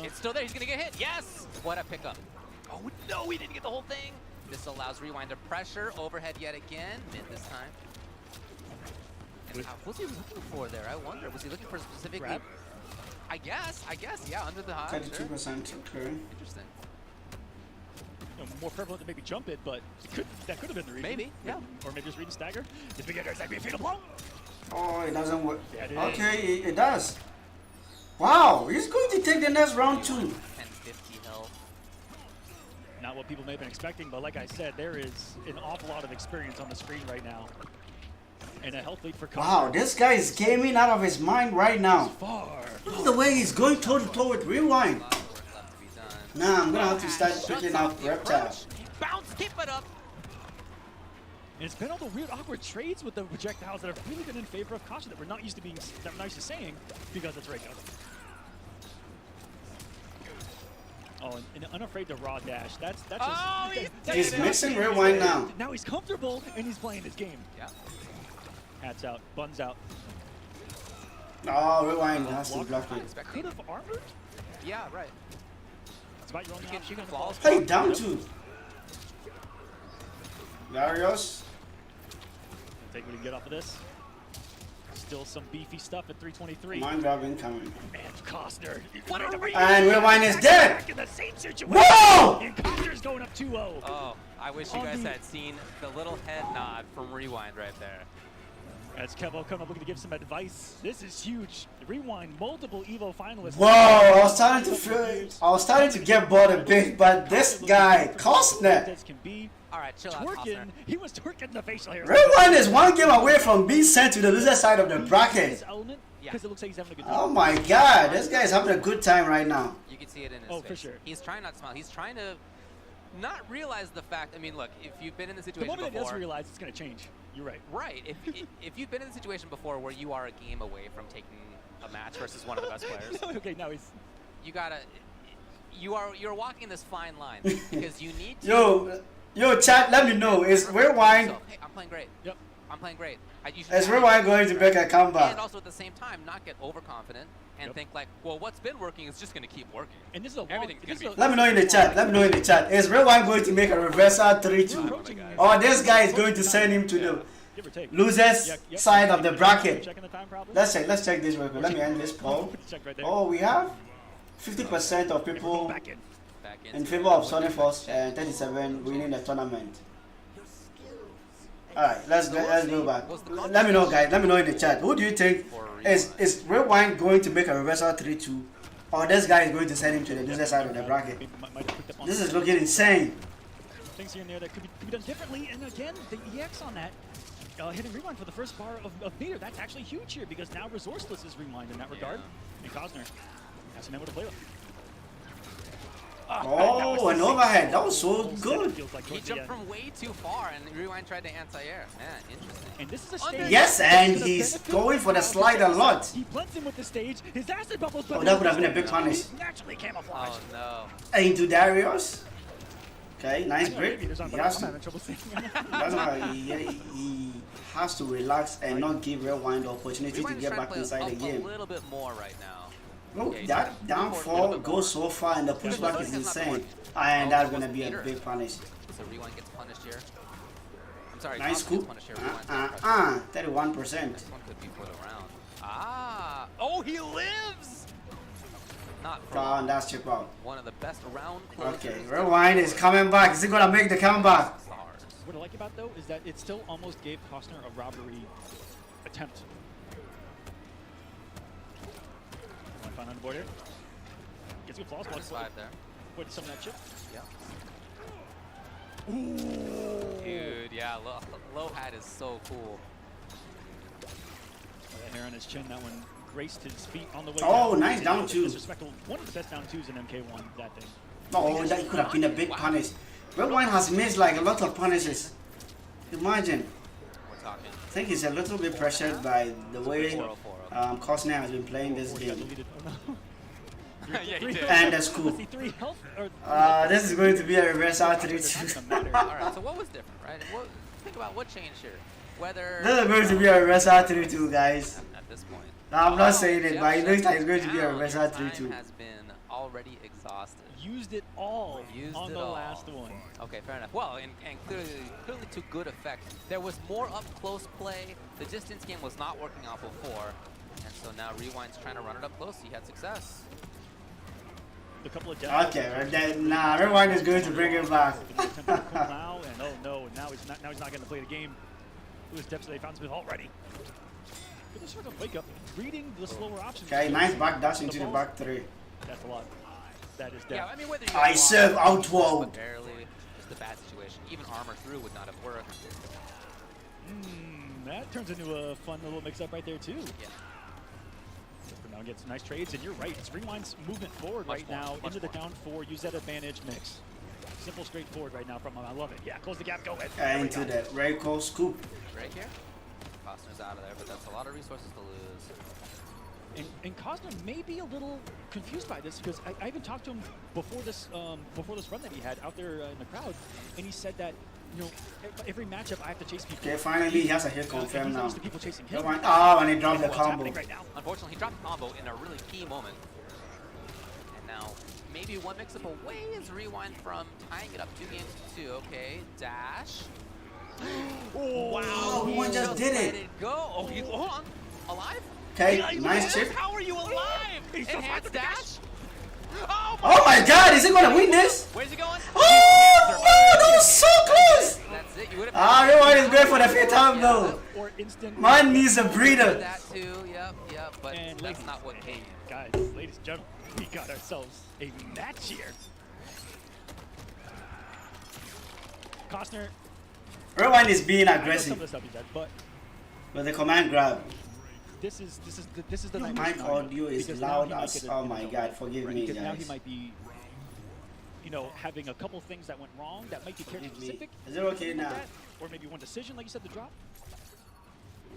It's still there. He's going to get hit. Yes! What a pickup. Oh, no, he didn't get the whole thing. This allows Rewind to pressure. Overhead yet again. Mid this time. And what was he looking for there? I wonder. Was he looking for specifically? Grab? I guess. Yeah, under the high. 32% okay. Interesting. More prevalent than maybe jump it, but that could have been the reason. Maybe, yeah. Or maybe just read and stagger. This beginner's like fatal blow. Oh, it doesn't work. Yeah, it is. Okay, it does. Wow, he's going to take the next round too. 1050 health. Not what people may have been expecting, but like I said, there is an awful lot of experience on the screen right now. And a health lead for Costner. Wow, this guy is gaming out of his mind right now. Far. Look at the way he's going toe to toe with Rewind. A lot of work left to be done. Nah, I'm gonna have to start Shuts picking off up the Reptile. approach. Bounce, keep it up. And it's been all the weird, awkward trades with the projectiles that have really been in favor of Costner that we're not used to being, that we're not used to saying, because it's Reiko. Oh, and unafraid to raw dash. That's just. Oh, He's mixing Rewind now. Now he's comfortable and he's playing his game. Yeah. Hats out, buns out. Oh, Rewind has to block Not it. expecting. Could have armored. Yeah, right. It's about your own You can flawless. Hey, down two. Darius. Take what he can get off of this. Still some beefy stuff at 323. Mind grab incoming. And Costner. What a read! And Rewind is dead. Back in the same situation. Whoa! And Costner's going up 2-0. Oh, I wish you guys had seen the little head nod from Rewind right there. As Kevo coming up looking to give some advice. This is huge. Rewind, multiple EVO finalists. Whoa! I was starting to get bored a bit, but this guy, Costner. This can be All right, chill out, twerking. Costner. He was twerking the facial hair. Rewind is one game away from being sent to the loser side of the bracket. This element, Yeah. because it looks like he's having a good time. Oh my God, this guy is having a good time right now. You can see it in his Oh, face. for sure. He's trying not to smile. He's trying to not realize the fact. I mean, look, if you've been in the The situation moment he does before, realize it's going to change. You're right. right? If you've been in the situation before where you are a game away from taking a match versus one of the best players, Okay, now he's. you gotta. You're walking this fine line because you need to. Yo, chat, let me know. Is Rewind, Hey, I'm playing great. Yep. I'm playing great. You should is have- Rewind going to make a And comeback? also at the same time, not get overconfident and Yep. think like, well, what's been working is just going to keep working. And this is a long. Everything's this gonna is be- a- Let me know in the chat. Let me know in the chat. Is Rewind going to make a reversal 3-2? approaching Or this guy is going to send him to the Give or take. losers Yep. side of the bracket? Checking the time probably. Let's check this real quick. Let me end this poll. Check right there. Oh, we have 50% of Go people back in. Back in favor of SONICFOX and 37 winning the tournament. Alright, let's go back. Let me know, guys. Let me know in the chat. Who do you think is Rewind going to make a reversal 3-2, or this guy is going to send him to the loser side of the bracket? Might have picked up on This is looking insane. things here and there that could be done differently. And again, the EX on that. Hitting Rewind for the first bar of meter. That's actually huge here because now Resourceless is Rewind in that regard. And Costner has to know what to play with. Oh, an overhead. That was so good. Feels like He towards the jumped end. from way too far, and Rewind tried to anti-air. Man, interesting. And this is a stage. Yes, and he's going for the slide a lot. He blends in with the stage. His acid bubbles. Oh, that would have been a big punish. Naturally camouflaged. Oh no. Into Darius. Okay, nice I know break. meters on, He but has I'm to, having trouble seeing. that's why he has to relax and not give Rewind the opportunity to Rewind is get trying back to play inside the up game. a little bit more right now. Look, Yeah, he's that trying to downfall bit goes so far and the pushback is insane. And that's gonna be a big punish. So Rewind gets punished here. I'm sorry, Nice Costner gets scoop. punished here. Rewind's getting punished. 31%. This one could be for the round. Ah! Oh, he lives! Not for Come on, long. that's chip out. One of the best round Okay, closers. Rewind is coming back. Is he gonna make the comeback? Stars. What I like about though is that it still almost gave Costner a robbery attempt. One find on the board here. Gets good flaws. Minus 5 there. Put some of that chip. Yeah. Ooh. Dude, yeah, low hat is so cool. That hair on his chin, that one graced his feet on the way Oh, down. nice down two. Disrespectful. One of the best down twos in MK1, that thing. Oh, that could have been a big punish. Rewind has missed like a lot of punishes. Imagine. We're talking. I think he's a little bit pressured by the way 404. Costner has been playing this Already got game. deleted. Oh, no. Yeah, he did. And the scoop. See, 3 health. Or This is going to be a reverse R3-2. It's not gonna matter. Alright, so what was different, right? Think about what changed here. Whether This is going to be a reverse R3-2, guys. at this point. I'm not saying it, Jeff but it looks like it's shut going to be a down. reverse Your R3-2. time has been already exhausted. Used it all on the last one. Okay, fair enough. Well, and clearly to good effect. There was more up close play. The distance game was not working out before, and so now Rewind's trying to run it up close. He had success. A couple of deaths. Okay, right then, nah, Rewind is going to bring it back. Now, and oh no, now he's not going to play the game. It was depths they found Smith already. But this sort of wake up, reading the slower options. Okay, nice back dash into the back 3. That's a lot. That is Yeah, death. I mean whether you I serve out but 12. barely, just a bad situation. Even armor through would not have worked. That turns into a fun little mix-up right there too. Yeah. So now gets nice trades, and you're right. It's Rewind's movement forward Much right more, now much into the more. down 4. Use that advantage mix. Simple, straightforward right now from him. I love it. Yeah, close the gap. Go ahead. There we Into go. the Reiko scoop. Right here. Costner's out of there, but that's a lot of resources to lose. And Costner may be a little confused by this because I even talked to him before this run that he had out there in the crowd, and he said that every matchup I have to chase people. Okay, finally he has a hit And confirmed he's not now. used to people chasing him. Rewind. Oh, and he dropped the What's combo. happening right now? Unfortunately, he dropped the combo in a really key moment. And now, maybe one mix-up away is Rewind from tying it up 2 games to 2. Okay, dash. Wow, Rewind just did let it. go. Oh, hold on. Alive? Okay, Yeah, nice chip. How are you alive? Enhanced dash? Oh my god, is he gonna win this? Where's he going? Oh, no, that was so close. That's it. You would have. Ah, Rewind is great for the 5th time though. Or instant. Man needs a breather. That too. Yep. But And that's ladies, not what came. guys, ladies and gentlemen, we got ourselves a match here. Costner. Rewind is being I know some of aggressive the stuff he said, but with the command grab. this is the Your nightmare mic scenario, audio is because now loud he might as- get oh my God, forgive right, me, because now he guys. might be, having a couple things that went wrong that might be character Forgive me. specific. Is it okay like now? that, or maybe one decision, like you said, the drop.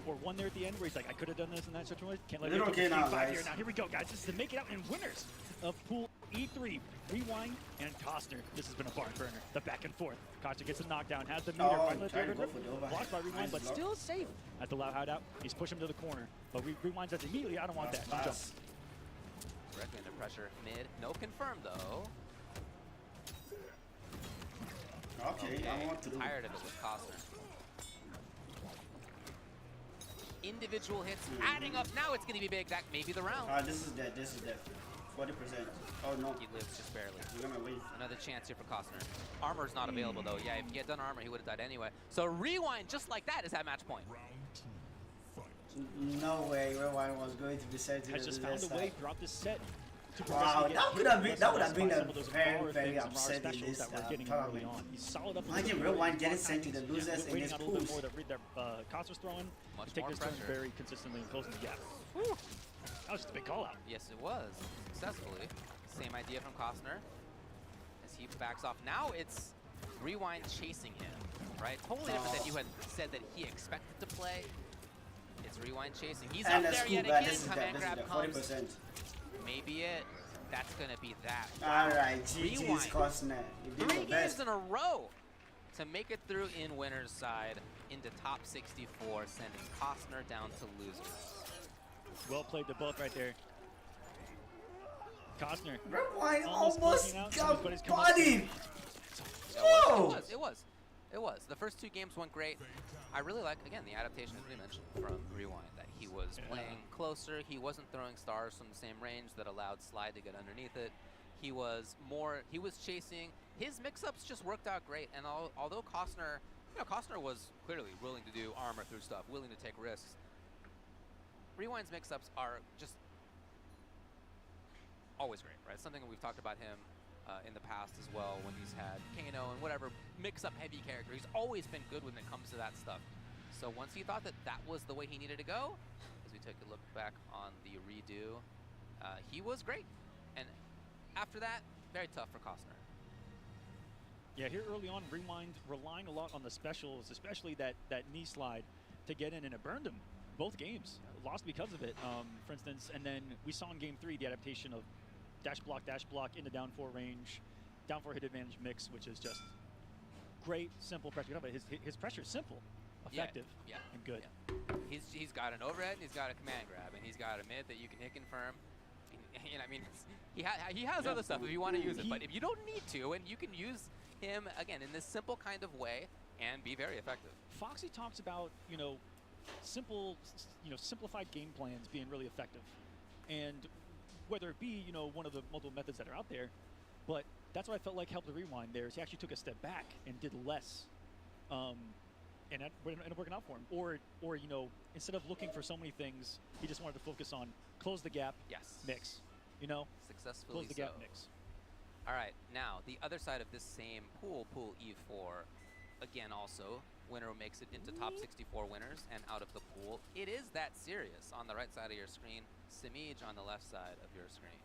Or one there at the end where he's like, I could have done this and that situation. Can't let Is it me okay now, here. guys? Now here we go, guys. This is the make it out and winners of Pool E3. Rewind and Costner. This has been a barn burner. The back and forth. Costner gets a knockdown, has the meter. Oh, finally trying to the go overhead for the rip. overhead. Blocked by Rewind, Nice but block. still safe at the loud hideout. He's pushed him to the corner. But Rewind says immediately, I don't want that. No jump. Pass. Directly under pressure. Mid. No confirm though. Okay, I want to do. Tired of it with Costner. Individual hits adding up. Now it's going to be big. That may be the round. This is dead. 40%. Oh no, He lives just barely. you're gonna leave. Another chance here for Costner. Armor's not available though. Yeah, if he had done armor, he would have died anyway. So Rewind, just like that, is at match point. No way, Rewind was going to be sent to Has the just left found a way side. throughout this set. To Wow, progressively that get could hit have been- that would have been by a some of those very, bar very things and bar upsetting specials this, that we're getting tournament. early on. He's solid up. Imagine until the Rewind very getting end. sent to the losers in waiting his out a little bit pools. more that Costner's throwing. Much to take more this turn pressure. very consistently and closing the gap. Whew. That was just a big call out. Yes, it was. Successfully. Same idea from Costner. As he backs off. Now it's Rewind chasing him, right? Totally different than you had said that he expected to play. It's Rewind chasing. He's And up the there scoop yet back, again. this is Command dead, grab comes. 40%. Maybe it. That's going to be that. Alright, GG's Rewind. Costner. You did 3 your games best. in a row to make it through in winner's side into top 64, sending Costner down to losers. Well played to both right there. Costner. Rewind Almost almost closing out, got but he's come up bodied. Yeah, it was. The first 2 games went great. I really like, again, the adaptation, as we mentioned, from Rewind, that He was playing closer. He wasn't throwing stars from the same range that allowed Slide to get underneath it. He was chasing. His mix-ups just worked out great. And although Costner, Costner was clearly willing to do armor through stuff, willing to take risks. Rewind's mix-ups are just always great, right? Something that we've talked about him in the past as well when he's had Kano and whatever mix-up heavy character. He's always been good when it comes to that stuff. So once he thought that that was the way he needed to go, as we took a look back on the redo, he was great. And after that, very tough for Costner. Yeah, here early on, Rewind relying a lot on the specials, especially that knee slide to get in, and it burned him both games. Lost because of it, for instance. And then we saw in game 3 the adaptation of dash block into down 4 range, down 4 hit advantage mix, which is just great, simple pressure. But his pressure is simple, effective, and good. Yeah. He's got an overhead, and he's got a command grab, and he's got a mid that you can hit confirm. I mean, he has other stuff if you want to use it, but if you don't need to, and you can use him again in this simple kind of way and be very effective. Foxy talks about simplified game plans being really effective, and whether it be one of the multiple methods that are out there, but that's what I felt like helped the Rewind there. Is he actually took a step back and did less, and that ended up working out for him. Or instead of looking for so many things, he just wanted to focus on close the gap, mix, successfully close the gap, mix. All right, now the other side of this same pool E4, again also, winner makes it into top 64 winners and out of the pool. It is that serious on the right side of your screen, Simij on the left side of your screen.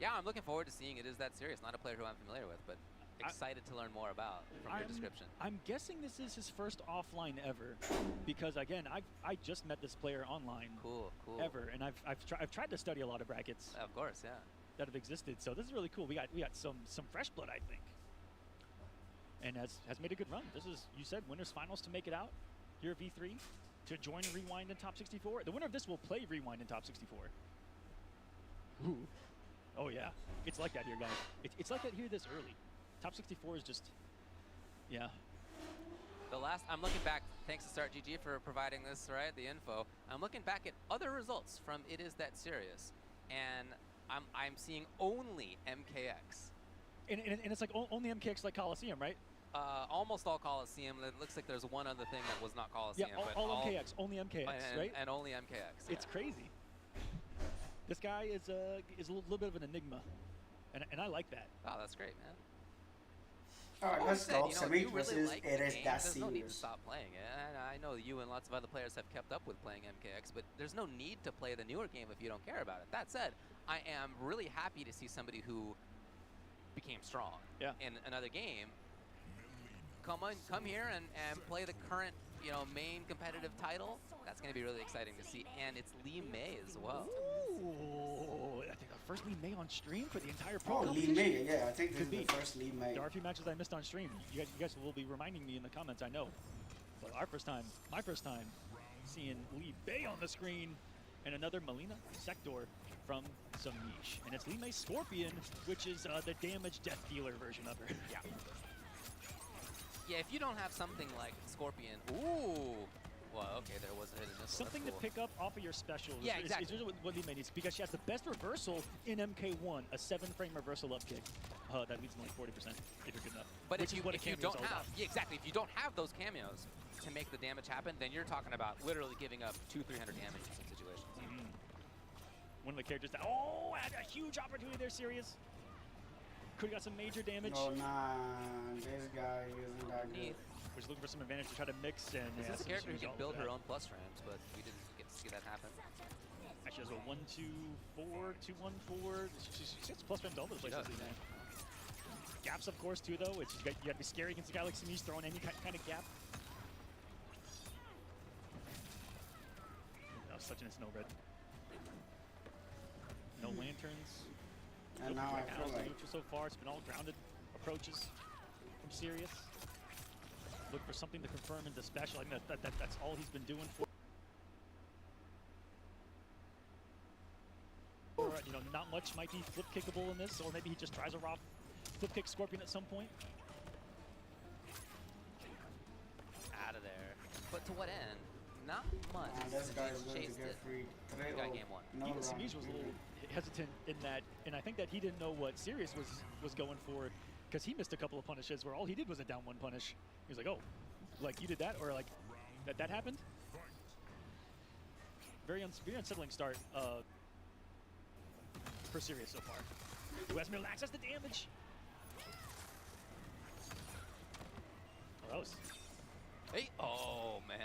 Yeah, I'm looking forward to seeing It Is That Serious. Not a player who I'm familiar with, but excited to learn more about from your description. I'm guessing this is his first offline ever, because again, I just met this player online. Cool. Ever, and I've tried to study a lot of brackets. Of course, yeah. That have existed. So this is really cool. We got some fresh blood, I think, and has made a good run. This is, you said, winners finals to make it out here at V3 to join Rewind in top 64. The winner of this will play Rewind in top 64. Ooh. Oh yeah, it's like that here, guys. It's like that here this early. Top 64 is just, yeah. I'm looking back, thanks to Start GG for providing this, right, the info. I'm looking back at other results from It Is That Serious, and I'm seeing only MKX. And it's like only MKX like Coliseum, right? Almost all Coliseum. It looks like there's one other thing that was not Coliseum. Yeah, all MKX, only MKX, right? And only MKX. It's crazy. This guy is a little bit of an enigma, and I like that. Oh, that's great, man. All right, let's go. Samik versus It Is That There's no need to Serious. stop playing it. And I know you and lots of other players have kept up with playing MKX, but there's no need to play the newer game if you don't care about it. That said, I am really happy to see somebody who became strong in another game come here and play the current main competitive title. That's going to be really exciting to see, and it's Lee May as well. Ooh, I think our first Lee May on stream for the entire pro. Oh, Lee May, yeah, I think this is the first Lee May. There are a few matches I missed on stream. You guys will be reminding me in the comments, I know. But my first time seeing Lee May on the screen, and another Melina Sector from Samij. And it's Lee May Scorpion, which is the damage death dealer version of her. Yeah. Yeah, if you don't have something like Scorpion, ooh. Well, okay, there was a hit in this Something to pick up off of your specials. Yeah, exactly. It's usually what Lee May needs, because she has the best reversal in MK1, a 7-frame reversal up kick. That leads to like 40% if you're good enough. But if you don't have, exactly, if you don't have those cameos to make the damage happen, then you're talking about literally giving up 200-300 damage in some situations. One of the characters that, had a huge opportunity there, Serious. Could have got some major damage. Oh, nah, this guy isn't that good. Was looking for some advantage to try to mix, and this is a character who can build her own plus frames, but we didn't get to see that happen. Actually, has a 1-2-4, 2-1-4. She gets plus frames all those places. Gaps, of course, too, though. You got to be scary against a guy like Samij throwing any kind of gap. That was such an snow red. No lanterns. And now I feel like neutral so far. It's been all grounded approaches from Serious. Look for something to confirm into special. I mean, that's all he's been doing for. Not much might be flip kickable in this, or maybe he just tries a raw flip kick Scorpion at some point. Out of there. But to what end? not much. And this guy is Simic going to chased get it. freed. He got game 1. No Even round. Simic was a little hesitant in that, and I think that he didn't know what Sirius was going for, because he missed a couple of punishes where all he did was a down 1 punish. He was like, oh, like you did that, or like that happened? Very unsettling start for Sirius so far. Who has middle access to damage? Oh, that was... Hey, oh man.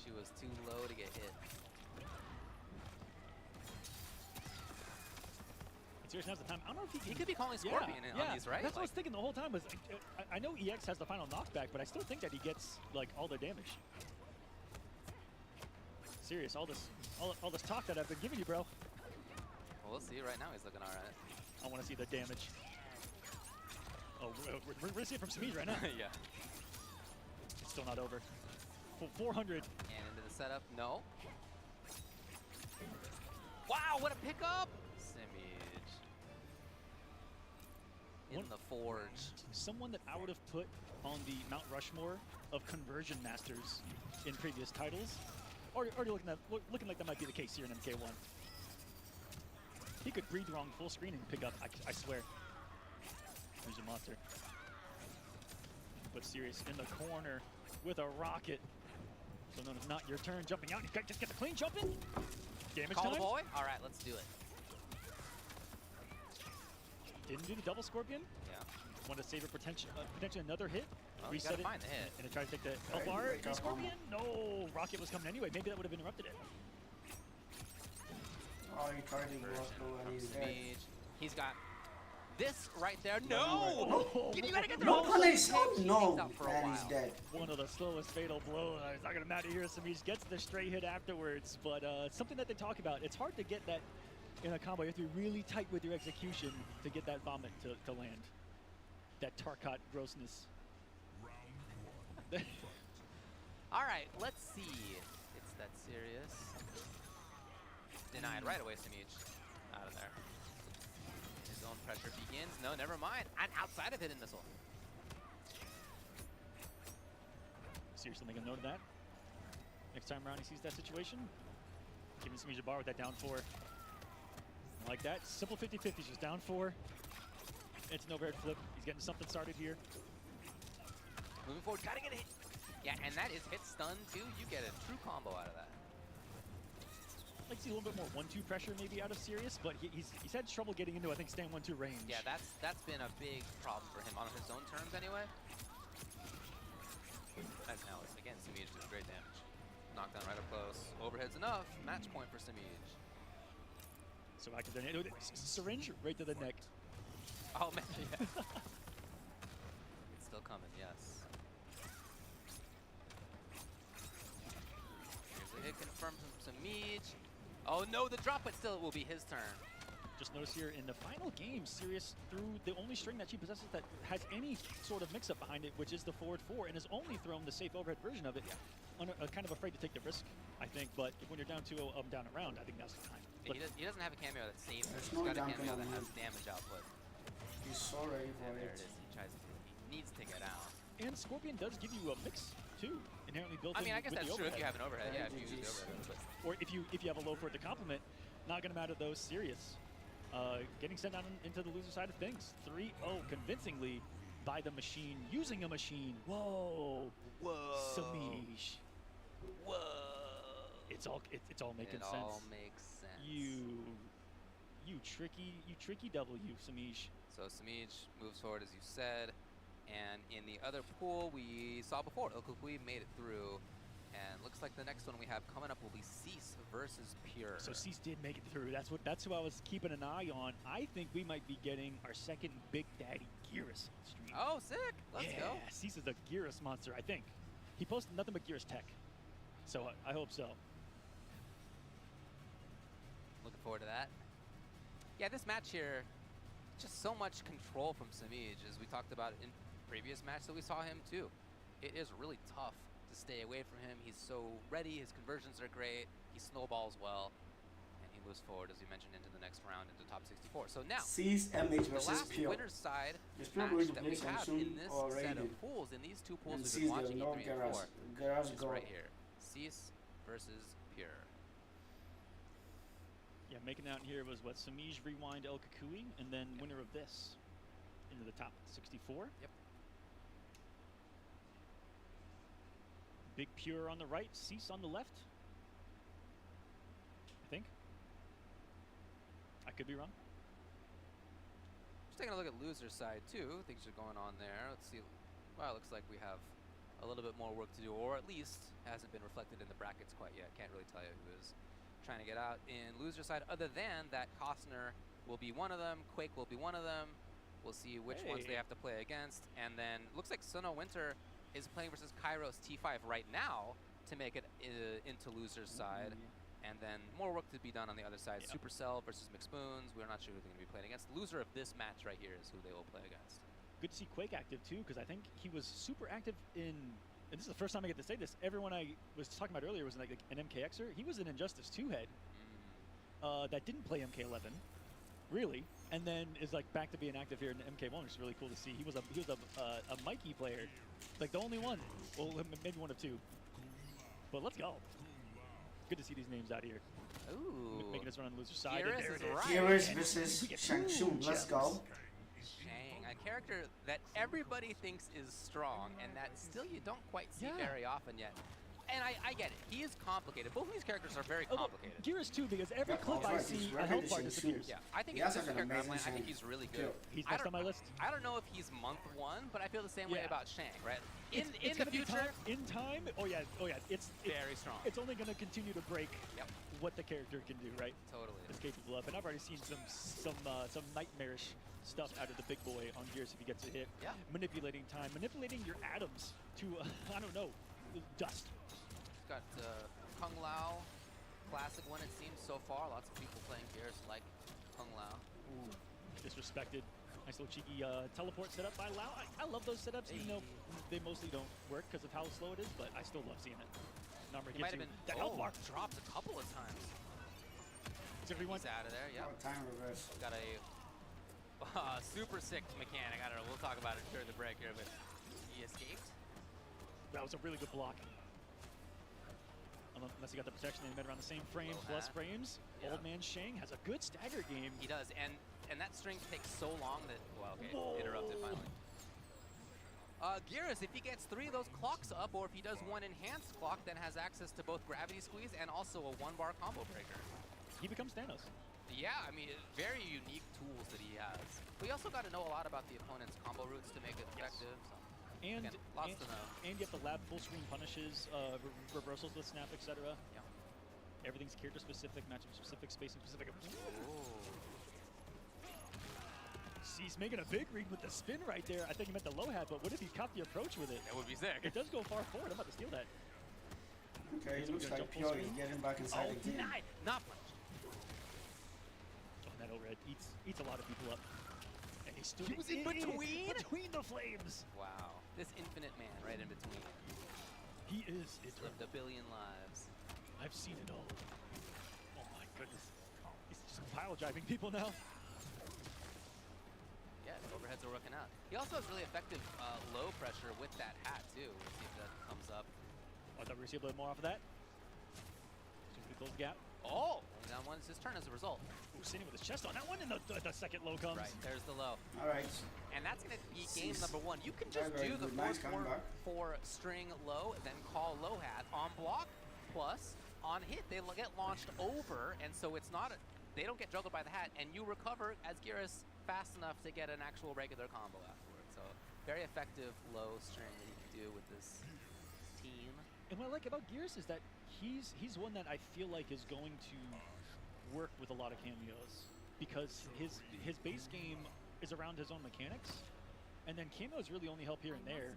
She was too low to get hit. Sirius has the time. I don't know if He could be calling Scorpion on these, right? That's what I was thinking the whole time. Was I know EX has the final knockback, but I still think that he gets like all the damage. Sirius, all this talk that I've been giving you, bro. Well, we'll see. Right now, he's looking all right. I want to see the damage. Oh, we're gonna see it from Simic right now. Yeah. It's still not over. 400. And into the setup. No. Wow, what a pickup! Simic. In the forge. Someone that I would have put on the Mount Rushmore of conversion masters in previous titles. Already looking like that might be the case here in MK1. He could breathe wrong full screen and pick up, I swear. There's a monster. But Sirius in the corner with a rocket. So known as not your turn, jumping out. Just get the clean jump in. Damage Call time. the boy? All right, let's do it. Didn't do the double Scorpion. Yeah. Want to save a potentially another hit. Oh, you Reset gotta it. find the hit. And to try to take the Right, L bar. wake up, Scorpion? No, rocket was coming anyway. Maybe that would have interrupted it. Oh, he tried to go Version slow from and he's dead. Simic. He's got this right there. No! Oh, You gotta get the No whole punish! thing. Oh He no! hangs out for a And he's while. dead. One of the slowest fatal blows. It's not going to matter here. Simic gets the straight hit afterwards, but something that they talk about. It's hard to get that in a combo. You have to be really tight with your execution to get that vomit to land. That Tarkat grossness. All right, let's see. It's that serious. Denied right away, Simic. Out of there. His own pressure begins. No, never mind. And outside of hidden missile. Seriously, make a note of that. Next time around he sees that situation, giving Simic a bar with that down 4. Like that. Simple 50-50, just down 4. It's an overhead flip. He's getting something started here. Moving forward, gotta get a hit. Yeah, and that is hit stun too. You get a true combo out of that. I'd like to see a little bit more 1-2 pressure maybe out of Sirius, but he's had trouble getting into, I think, stand 1-2 range. Yeah, that's been a big problem for him on his own terms anyway. As now, again, Simic does great damage. Knockdown right up close. Overhead's enough. Match point for Simic. So I can syringe right to the neck. Oh man, yeah. It's still coming, yes. Here's a hit confirmed from Simic. Oh no, the drop, but still it will be his turn. Just notice here in the final game, Sirius threw the only string that she possesses that has any sort of mix-up behind it, which is the forward 4, and has only thrown the safe overhead version of it. Kind of afraid to take the risk, I think, but when you're down 2-0 down a round, I think that's the time. Yeah, he doesn't have a cameo that saves him. There's He's no got a jumping cameo on that him. has damage output. He's so ready for And there it. it is. He needs to get out. And Scorpion does give you a mix, too, inherently built I in mean, I guess with that's the true if overhead. you have an overhead. Yeah, Right, if you use the GGs. overhead. But Or if you have a low for it to complement, not going to matter though, Sirius. Getting sent down into the loser side of things. 3-0 convincingly by the machine, using a machine. Whoa. whoa. Samish. Whoa. It's all making It sense. all makes sense. You tricky W, Samish. So Simic moves forward as you said, and in the other pool we saw before, Okukui made it through, and looks like the next one we have coming up will be Cease versus Pure. So Cease did make it through. That's who I was keeping an eye on. I think we might be getting our second Big Daddy Gearus stream. Oh, sick! Let's yeah, go. Cease is a Gearus monster, I think. He posted nothing but Gearus tech, so I hope so. Looking forward to that. Yeah, this match here, just so much control from Simic, as we talked about in previous match that we saw him too. It is really tough to stay away from him. He's so ready, his conversions are great, he snowballs well, and he moves forward, as you mentioned, into the next round, into top 64. So now, Sees MH the versus last Pure. winner's side Is Pure match going to that play we some have soon in this or set Raiden? of pools, in these two pools And we've Cease been there, watching, no E3 and Geras. 4, Geras is go. right here. Cease versus Pure. Yeah, making out here was what, Samij, Rewind, El Kukui, and then winner of this into the top 64. Yep. Big Pure on the right, Cease on the left. I think. I could be wrong. Just taking a look at loser's side too. Things are going on there. Let's see. Well, it looks like we have a little bit more work to do, or at least hasn't been reflected in the brackets quite yet. Can't really tell you who is trying to get out in loser's side, other than that Costner will be one of them, Quake will be one of them. We'll see which ones they have to play against. And then looks like Suno Winter is playing versus Kairos T5 right now to make it into loser's side. And then more work to be done on the other side. Yep. Supercell versus McSpoons. We're not sure who they're going to be playing against. Loser of this match right here is who they will play against. Good to see Quake active too, because I think he was super active in, and this is the first time I get to say this, everyone I was talking about earlier was like an MKXer. He was an Injustice 2 head that didn't play MK11, really, and then is like back to being active here in MK1, which is really cool to see. He was a Mikey player, like the only one, well maybe one of two, but let's go. Good to see these names out here. Ooh. Making us run on the loser side. Geras There is it is. right. Geras versus Shang-Chung. Let's go. Shang, a character that everybody thinks is strong and that still you don't quite see Yeah. very often yet. And I get it. He is complicated. Both of these characters are very complicated. Geras too, because every Yeah, clip I right, see, he's a health bar recognizing disappears. shoes. Yeah, I think He he's has a like an character. amazing I think shang. he's really Yeah. good. He's I next don't- on my list. I don't know if he's month one, but I feel the same way Yeah. about Shang, right? It's In the gonna be future, in time. Oh yeah. It's very strong. It's only going to continue to break Yep, what the character can do, right? totally. Is capable of, and I've already seen some nightmarish stuff out of the big boy on Gears if he gets a hit. Yeah. Manipulating time, manipulating your atoms to I don't know, dust. Got Kung Lao, classic one it seems so far. Lots of people playing Gears like Kung Lao. Ooh, disrespected. Nice little cheeky teleport setup by Lao. I love those setups, even though they mostly don't work because of how slow it is, but I still love seeing it. Number He might have gets been you. That health bar. dropped a couple of times. Is everyone? He's out of there. Yep. Oh, time reverse. Got a super sick mechanic. I don't know. We'll talk about it during the break here, but he escaped. That was a really good block. Unless he got the protection, they met around the same frame, Low plus hat. frames. Yeah. Old man Shang has a good stagger game. He does, and that string takes so long that, well, okay, Whoa. interrupted finally. Geras, if he gets 3 of those clocks up, or if he does 1 enhanced clock, then has access to both gravity squeeze and also a 1-bar combo breaker. He becomes Thanos. Yeah, I mean, very unique tools that he has. But you also got to know a lot about the opponent's combo routes to make it effective. So. And, Again, lots to know. And you have to lab full screen punishes, reversals with snap, etc. Yeah. Everything's character specific, matchup specific, spacing specific. He's making a big read with the spin right there. I think he meant the low hat, but what if he caught the approach with it? That would be sick. It does go far forward. I'm about to steal that. Okay, He's it looks gonna like jump full Pure is screen. getting back inside the game. Nice. Not much. Oh, that overhead eats a lot of people up. And he's still He was in between? between the flames. Wow. This infinite man right in between. He is. He's lived a billion lives. I've seen it all. Oh my goodness. He's just pile driving people now. Yeah, the overheads are working out. He also has really effective low pressure with that hat, too. Let's see if that comes up. Oh, I thought we were going to see a little bit more off of that. Just to close the gap. Oh! Only down 1 is his turn as a result. Ooh, sitting with his chest on that one, and the second low comes. Right, there's the low. All right. And that's going to be game Cease. number 1. You can just Very, do very the good. Nice comeback. 4-4 string low, then call low hat on block, plus on hit. They get launched over, and so it's not they don't get juggled by the hat, and you recover as Geras fast enough to get an actual regular combo afterwards. So very effective low string that you can do with this team. And what I like about Gears is that he's one that I feel like is going to work with a lot of cameos, because his base game is around his own mechanics, and then cameos really only help here and there,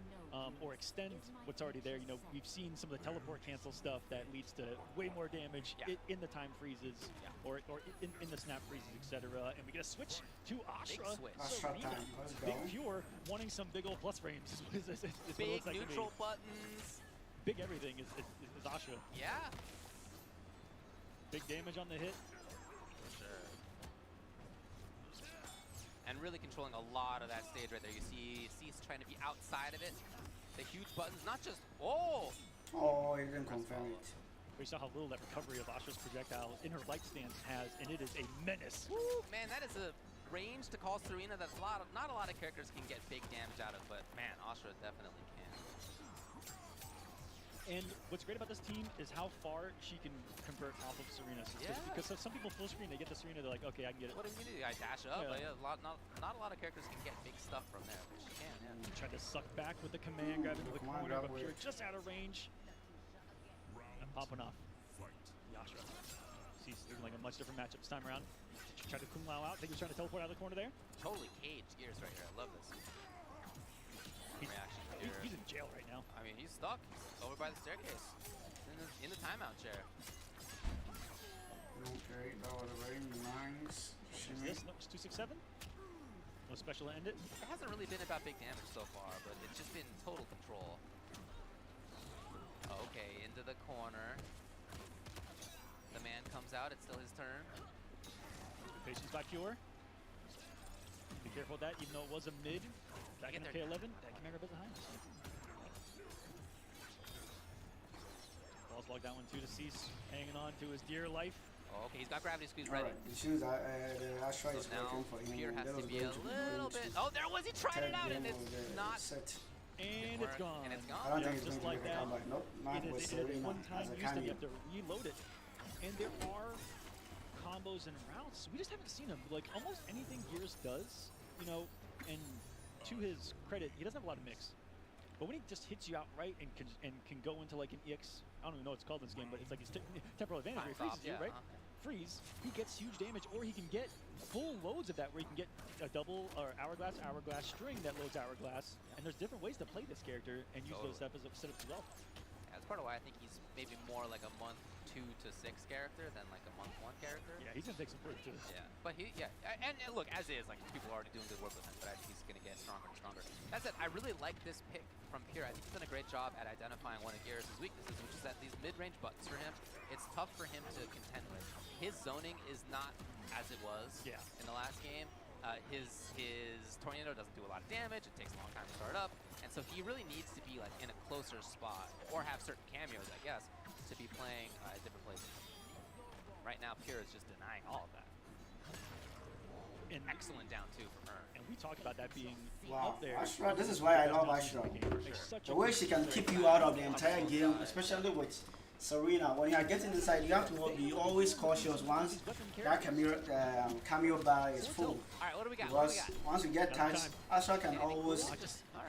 or extend what's already there. You know, we've seen some of the teleport cancel stuff that leads to way more damage in the time freezes, or in the snap freezes, etc. And we get a switch to Big Ashra. switch. Ashra Serena, time. Let's go. Big Pure wanting some big old plus frames. is what it Big looks like to me. neutral buttons. Big everything is Ashra. Yeah. Big damage on the hit. For sure. And really controlling a lot of that stage right there. You see Cease trying to be outside of it. The huge buttons, not just, oh! Oh, he didn't confirm it. We saw how little that recovery of Astra's projectile in her light stance has, and it is a menace. Woo, man, that is a range to call Serena that's not a lot of characters can get big damage out of, but man, Astra definitely can. And what's great about this team is how far she can convert off of Serena. Yeah. Because some people full screen, they get the Serena, they're like, okay, I can get it. What do you do? I dash up? Yeah. But yeah, not a lot of characters can get big stuff from there, but she can, yeah. Tried to suck back with the command, grab into the Come on, corner, grab but with Pure it. just out of range. And popping off. Yasha. She's looking like a much different matchup this time around. She tried to Kung Lao out. I think he was trying to teleport out of the corner there. Totally caged Gears right here. I love this. Reaction here. He's in jail right now. I mean, he's stuck. He's over by the staircase. In the timeout chair. Okay, that was a very nice Is shimmy. this? No, it's 267. No special to end it. It hasn't really been about big damage so far, but it's just been total control. Okay, into the corner. The man comes out. It's still his turn. Good patience by Pure. Be careful with that, even though it was a mid. Back in the Get there. K11, that commander a bit behind. Balls logged that one too to Cease, hanging on to his dear life. Oh, okay, he's got gravity squeeze All ready. right, the shoes, the Astra is So now working for him. Pure has That to was be going a to be little going bit. to Oh, there was. He tried it tag out, and them it's with the not. set. And work, it's gone. and it's gone. I don't Yeah, think it's just going like to be a that. comeback. Nope, not It with is a Serena one-time as a use that you cameo. have to reload it. And there are combos and routes. We just haven't seen him. Like, almost anything Gears does, you know, and to his credit, he doesn't have a lot of mix. But when he just hits you outright and can go into like an EX, I don't even know what it's called in this game, but it's like his temporal advantage where he freezes you, right? Freeze, he gets huge damage, or he can get full loads of that where he can get a double or hourglass string that loads hourglass. And there's different ways to play this character and use those stuff as a setup as well. Yeah, that's part of why I think he's maybe more like a month 2 to 6 character than like a month 1 character. Yeah, he's gonna take some work too. Yeah, but and look, as is, like people are already doing good work with him, but I think he's gonna get stronger and stronger. That said, I really like this pick from Pure. I think he's done a great job at identifying one of Gears' weaknesses, which is that these mid-range buttons for him, it's tough for him to contend with. His zoning is not as it was in the last game. His Tornado doesn't do a lot of damage. It takes a long time to start up, and so he really needs to be like in a closer spot or have certain cameos, I guess, to be playing at different places. Right now, Pure is just denying all of that. And excellent down 2 from her. And we talked about that being Wow, up there. Astra, this is why I love Astra. The way she can keep you out of the entire game, especially with Serena. When you are getting inside, you have to be always cautious once that cameo bar is full. Alright, what do we got? Because once you get touched, Astra can always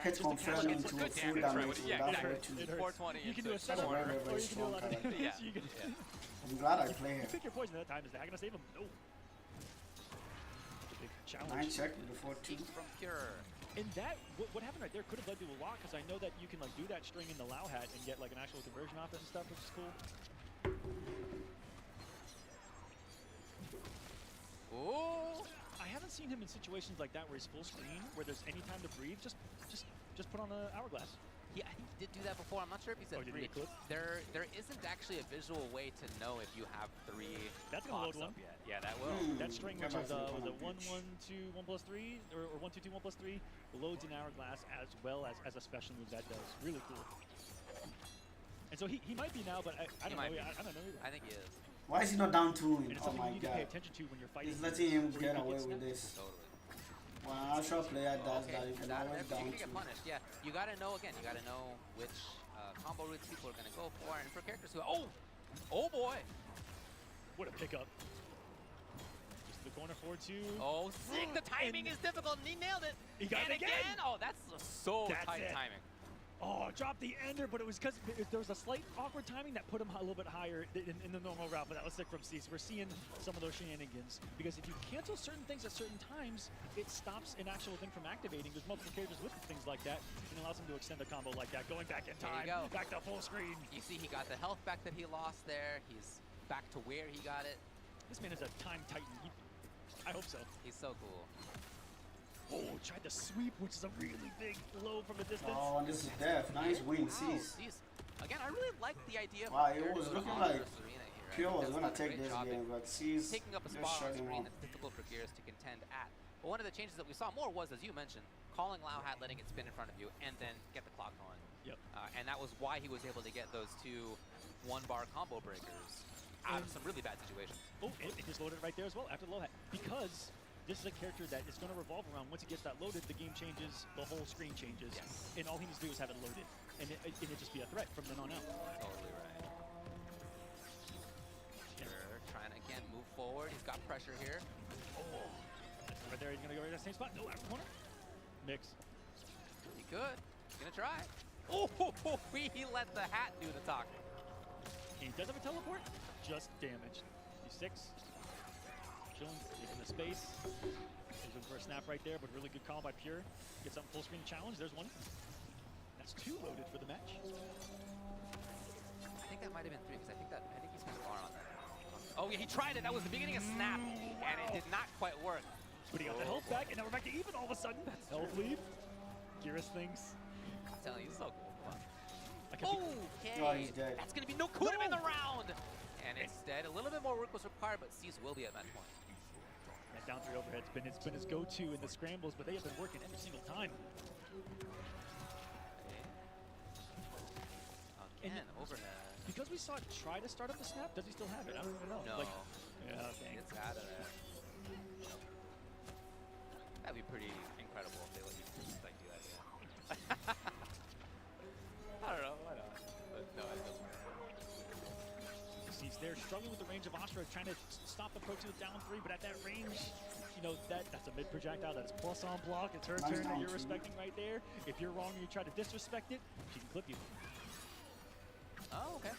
hit confirm into full damage without her to. 420. You can do a That's a setup, very, or very you can do a strong lot of character. damage. Yeah. I'm glad I play her. Pick your poison at that time. Is that gonna save him? No. Big challenge. 9 check with the 4-2. From Pure. And that, what happened right there could have led to a lot, because I know that you can like do that string in the Lao hat and get like an actual conversion off it and stuff, which is cool. Oh! I haven't seen him in situations like that where he's full screen, where there's any time to breathe. Just put on an hourglass. Yeah, I think he did do that before. I'm not sure if he said Oh, did he 3. get clipped? There isn't actually a visual way to know if you have 3 That's gonna load pops up one. yet. Yeah, that will. That string, Come which is on, was come a on, 1, bitch. 1, 2, 1 plus 3, or 1, 2, 2, 1 plus 3, loads an hourglass as well as a special move that does. Really cool. And so he might be now, but I don't know. I don't know either. I think he is. Why is he not down 2? And it's Oh something you my need to pay god. attention to when you're fighting. He's letting him Where get you away snapped. with this. Totally. When an Astra player does Okay, that, you can that, always you're down gonna 2. get punished. Yeah, you gotta know again. You gotta know which combo routes people are gonna go for, and for characters who oh boy, What a pickup. Just to the corner 4-2. oh sick. The timing is difficult, and he nailed it. He got and it again. Oh, that's so That's tight it. timing. Oh, dropped the ender, but it was because there was a slight awkward timing that put him a little bit higher in the normal route, but that was sick from Cease. We're seeing some of those shenanigans, because if you cancel certain things at certain times, it stops an actual thing from activating. There's multiple characters with things like that, and allows him to extend a combo like that, going back in There you time, go. back to full screen. You see, he got the health back that he lost there. He's back to where he got it. This man is a time titan. I hope so. He's so cool. Oh, tried to sweep, which is a really big blow from a distance. Oh, and this is death. Nice win, Cease. Jeez. Again, I really like the idea of Wow, it Pure was to looking honor like Serena here. I Pure think was that's gonna done a take great this job in game, but Cease taking up a just spot on shut the him screen off. that's difficult for Gears to contend at. But one of the changes that we saw more was, as you mentioned, calling Lao Hat, letting it spin in front of you, and then get the clock going. Yep. And that was why he was able to get those 2 one-bar combo breakers out of some really bad situations. Oh, it just loaded right there as well after the low hat. Because this is a character that is going to revolve around. Once it gets that loaded, the game changes, the whole screen changes. Yes. And all he needs to do is have it loaded. And it just be a threat from then on out. Totally right. Sure, trying to again move forward. He's got pressure here. Oh, right there. He's going to go right to that same spot. No, out of the corner. Mix. He could. He's going to try. Oh, he let the hat do the talking. He does have a teleport, just damaged. He's 6. Chilling, taking the space. He's looking for a snap right there, but really good call by Pure. Gets up full screen challenge. There's 1. That's 2 loaded for the match. I think that might have been 3 because I think he's kind of far on that. Oh yeah, he tried it. That was the beginning of Snap, and it did not quite work. But he got the health back, and now we're back to even all of a sudden. Health leave. Geras thinks. I'm telling you, he's so cool. Okay, Oh, he's dead. That's going to be no Kuda in the round. And instead, a little bit more work was required, but Cease will be at match point. That down 3 overhead's been his go-to in the scrambles, but they have been working every single time. Again, overhead. Because we saw it try to start up the snap, does he still have it? I don't even know. No. Like, yeah, dang. It's out of there. That'd be pretty incredible if they let you just like do that. Yeah. I don't know, why not? But no, it doesn't. He's there struggling with the range of Astra, trying to stop the Pro 2 down 3, but at that range, you know, that's a mid projectile, that's plus on block, it's her turn that you're respecting right there. If you're wrong and you try to disrespect it, she can clip you. Oh, okay.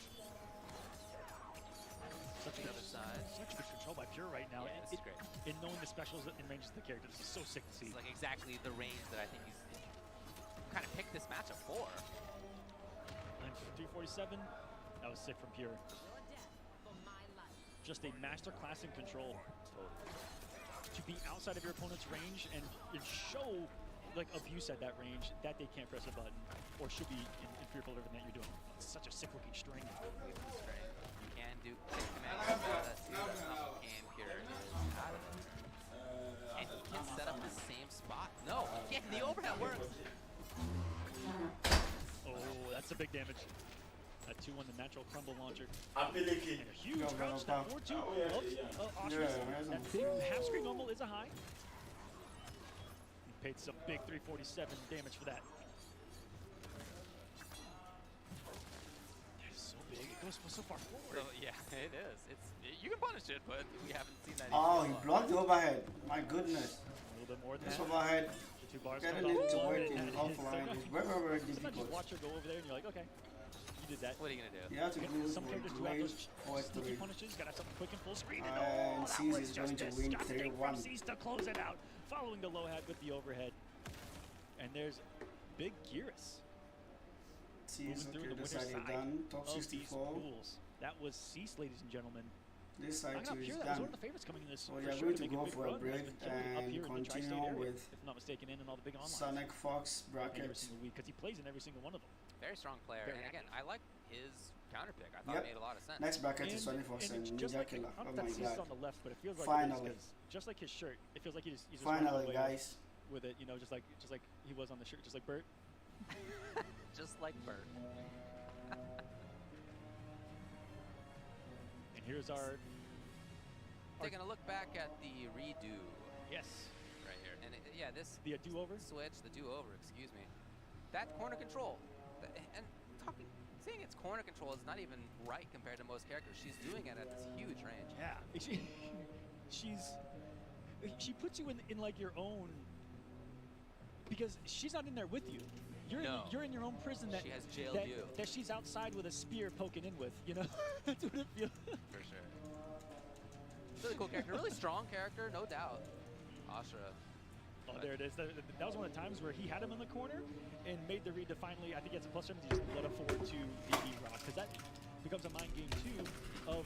Such The other side. Such good control by Pure right now. Yeah, this is great. In knowing the specials and ranges of the character, this is so sick to see. It's like exactly the range that I think he's kind of picked this matchup for. And 347, that was sick from Pure. Just a masterclass in control. To be outside of your opponent's range and show like abuse at that range that they can't press a button or should be in fearful of everything that you're doing. It's such a sick looking string. You can do command. That's not what came Pure is out of it. And he can set up the same spot. No, he can't. The overhead works. Oh, that's a big damage. That 2-1, the natural crumble launcher. I'm And a huge crouch, that 4-2 of Austria's. That big half screen normal is a high. He paid some big 347 damage for that. That is so big, it goes so far forward. So, yeah, it is. You can punish it, but we haven't seen that. Oh, he blocked the overhead. My goodness. A little bit more than This that. overhead, The 2 bars getting come it off. to work And in it's offline is very, very Sometimes you difficult. watch her go over there and you're like, okay, you did that. What are you going to do? You have to do Some with characters do have great those forward sneaky three. punishes, gotta have something quick and full screen. And that Cease was is going just to win disgusting 3-1. from Cease to close it out, following the low hat with the overhead. And there's big Geras Cease, moving through okay, the this winner's side is side done. Top of these 64. pools. That was Cease, ladies and gentlemen. This I side got too is Pure, that was one done. of the favorites coming in this. So for we are sure, going to make go big for a run. break Has been killing up and here in the tri-state continue area, with if I'm not mistaken, in all the big online. SONICFOX Every brackets. single week, because he plays in every single one of them. Very strong player. Very and again, active. I like his counter pick. I thought Yep. it made a lot of sense. Next bracket is SONICFOX and just like, NINJAKILLA. I Oh don't know if my that Cease is on god. the left, but it feels like Finally. it is, 'cause just like his shirt, it feels like he's just running Finally, away guys. with it, you know, just like he was on the shirt, just like Bert. Just like Bert. And here's our Taking a look back at the redo yes, right here. And yeah, this the do-over. switch, the do-over, excuse me. That corner control. And saying it's corner control is not even right compared to most characters. She's doing it at this huge range. Yeah, she puts you in like your own, because she's not in there with you. You're in your own prison that She has jailed you. that she's outside with a spear poking in with. You know, that's what it feels. For sure. Really cool character. Really strong character, no doubt. Astra. Oh, there it is. That was one of the times where he had him in the corner and made the read to finally, I think he has a plus 7, he just let him forward to the E-Rock. Because that becomes a mind game, too, of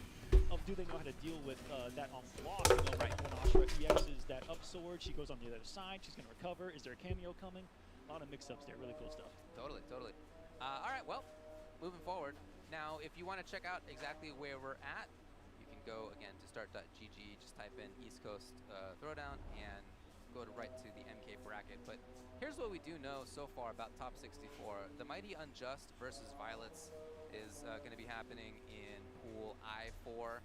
do they know how to deal with that on block? You know, right. When Astra EXs that up sword, she goes on the other side, she's going to recover. Is there a cameo coming? A lot of mix-ups there. Really cool stuff. Totally, totally. All right, well, moving forward. Now, if you want to check out exactly where we're at, you can go, again, to start.gg, just type in East Coast Throwdown, and go right to the MK bracket. But here's what we do know so far about top 64. The Mighty Unjust versus Violets is going to be happening in Pool I4.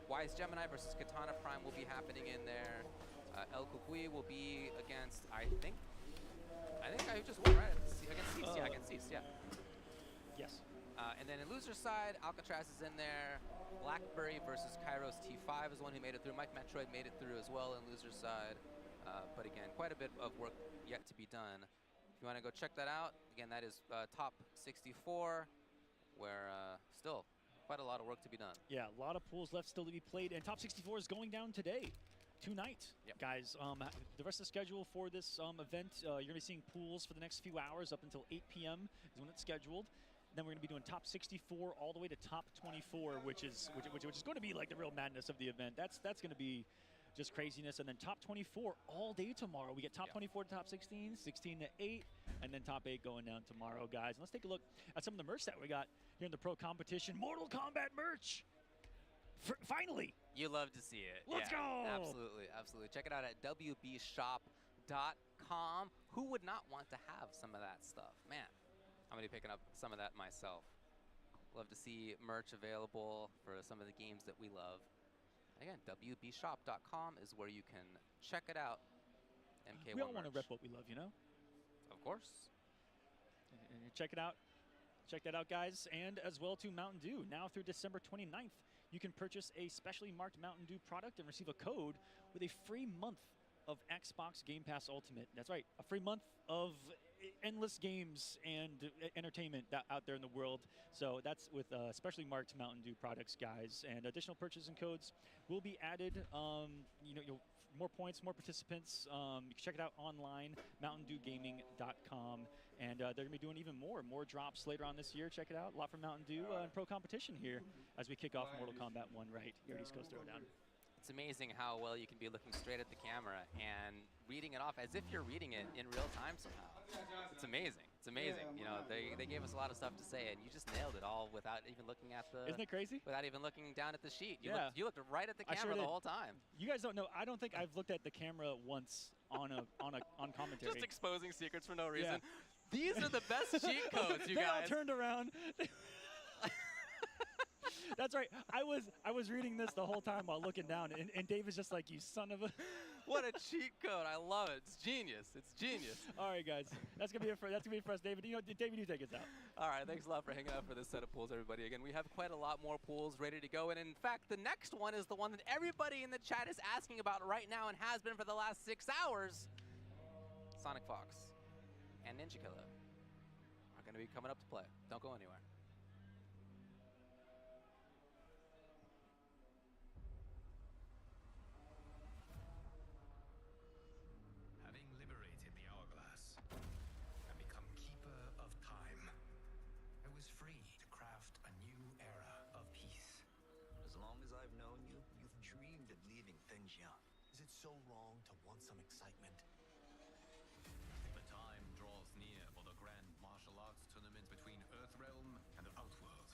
Wise Gemini versus Katana Prime will be happening in there. El Kukui will be against, I think I just won, right? Against Cease, yeah, against Cease, yeah. Yes. And then in loser side, Alcatraz is in there. Blackberry versus Kairos T5 is the one who made it through. Mike Metroid made it through as well in loser side. But again, quite a bit of work yet to be done. If you want to go check that out, again, that is top 64, where still quite a lot of work to be done. Yeah, a lot of pools left still to be played, and top 64 is going down today. Tonight, Yep. guys. The rest of the schedule for this event, you're going to be seeing pools for the next few hours up until 8 p.m. is when it's scheduled. Then we're going to be doing top 64 all the way to top 24, which is going to be like the real madness of the event. That's going to be just craziness. And then top 24 all day tomorrow. We get top 24 to top 16, 16 to 8, and then top 8 going down tomorrow, guys. And let's take a look at some of the merch that we got here in the pro competition. Mortal Kombat merch. Finally. You love to see it. Let's go. Absolutely, absolutely. Check it out at wbshop.com. Who would not want to have some of that stuff? Man, I'm going to be picking up some of that myself. Love to see merch available for some of the games that we love. And again, wbshop.com is where you can check it out. MK1 We all want to merch. rep what we love, you know? Of course. And check it out. Check that out, guys. And as well to Mountain Dew. Now through December 29th, you can purchase a specially marked Mountain Dew product and receive a code with a free month of Xbox Game Pass Ultimate. That's right, a free month of endless games and entertainment out there in the world. So that's with specially marked Mountain Dew products, guys. And additional purchasing codes will be added. More points, more participants. You can check it out online, mountaindewgaming.com. And they're going to be doing even more drops later on this year. Check it out. A lot from Mountain Dew and pro competition here as we kick off Mortal Kombat 1 right here at East Coast Throwdown. It's amazing how well you can be looking straight at the camera and reading it off as if you're reading it in real time somehow. It's amazing. It's amazing. You know, they gave us a lot of stuff to say, and you just nailed it all without even looking at the. Isn't it crazy? Without even looking down at the sheet. You Yeah. looked right at the camera the whole time. You guys don't know. I don't think I've looked at the camera once on commentary. Just exposing secrets for no reason. Yeah. These are the best cheat codes, you they guys. All turned around. That's right. I was reading this the whole time while looking down, and Dave is just like, "You son of a." What a cheat code! I love it. It's genius. It's genius. All right, guys. That's gonna be it for us, David. David, you take us out. All right. Thanks a lot for hanging out for this set of pools, everybody. Again, we have quite a lot more pools ready to go, and in fact, the next one is the one that everybody in the chat is asking about right now and has been for the last 6 hours. SONICFOX and NINJAKILLA are going to be coming up to play. Don't go anywhere. Having liberated the hourglass and become keeper of time, I was free to craft a new era of peace. As long as I've known you, you've dreamed of leaving things young. Is it so wrong to want some excitement? The time draws near for the grand martial arts tournament between Earthrealm and the Outworld.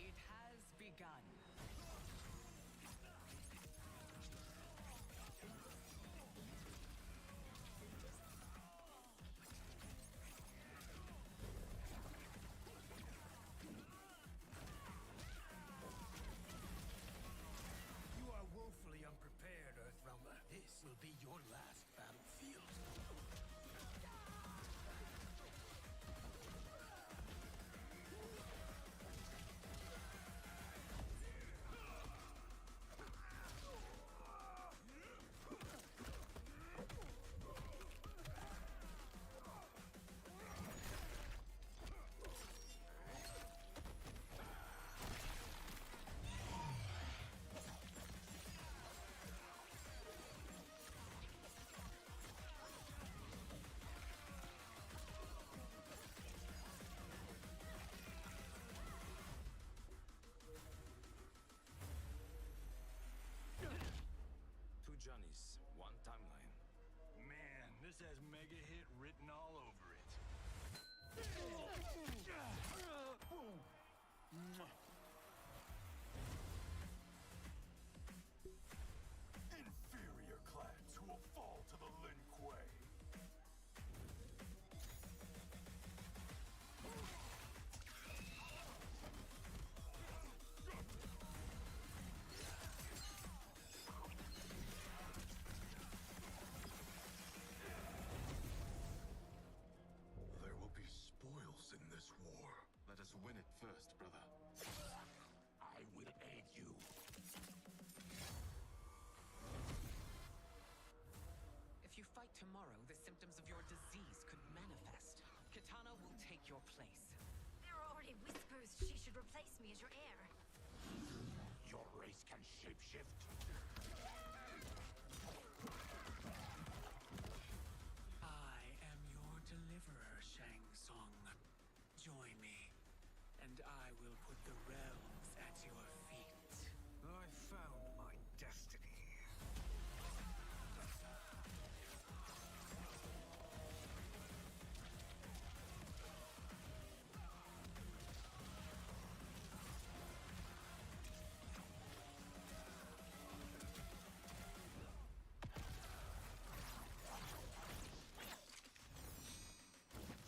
It has begun. You are woefully unprepared, Earthrealmer. This will be your last battlefield. Two Johnnies, one timeline. Man, this has mega hit written all over it. Inferior clans who will fall to the Lin Kuei. us win it first, brother. I will aid you. If you fight tomorrow, the symptoms of your disease could manifest. Kitana will take your place. There are already whispers she should replace me as your heir. Your race can shapeshift. I am your deliverer, Shang Tsung. Join me, and I will put the realms at your feet. I found my destiny.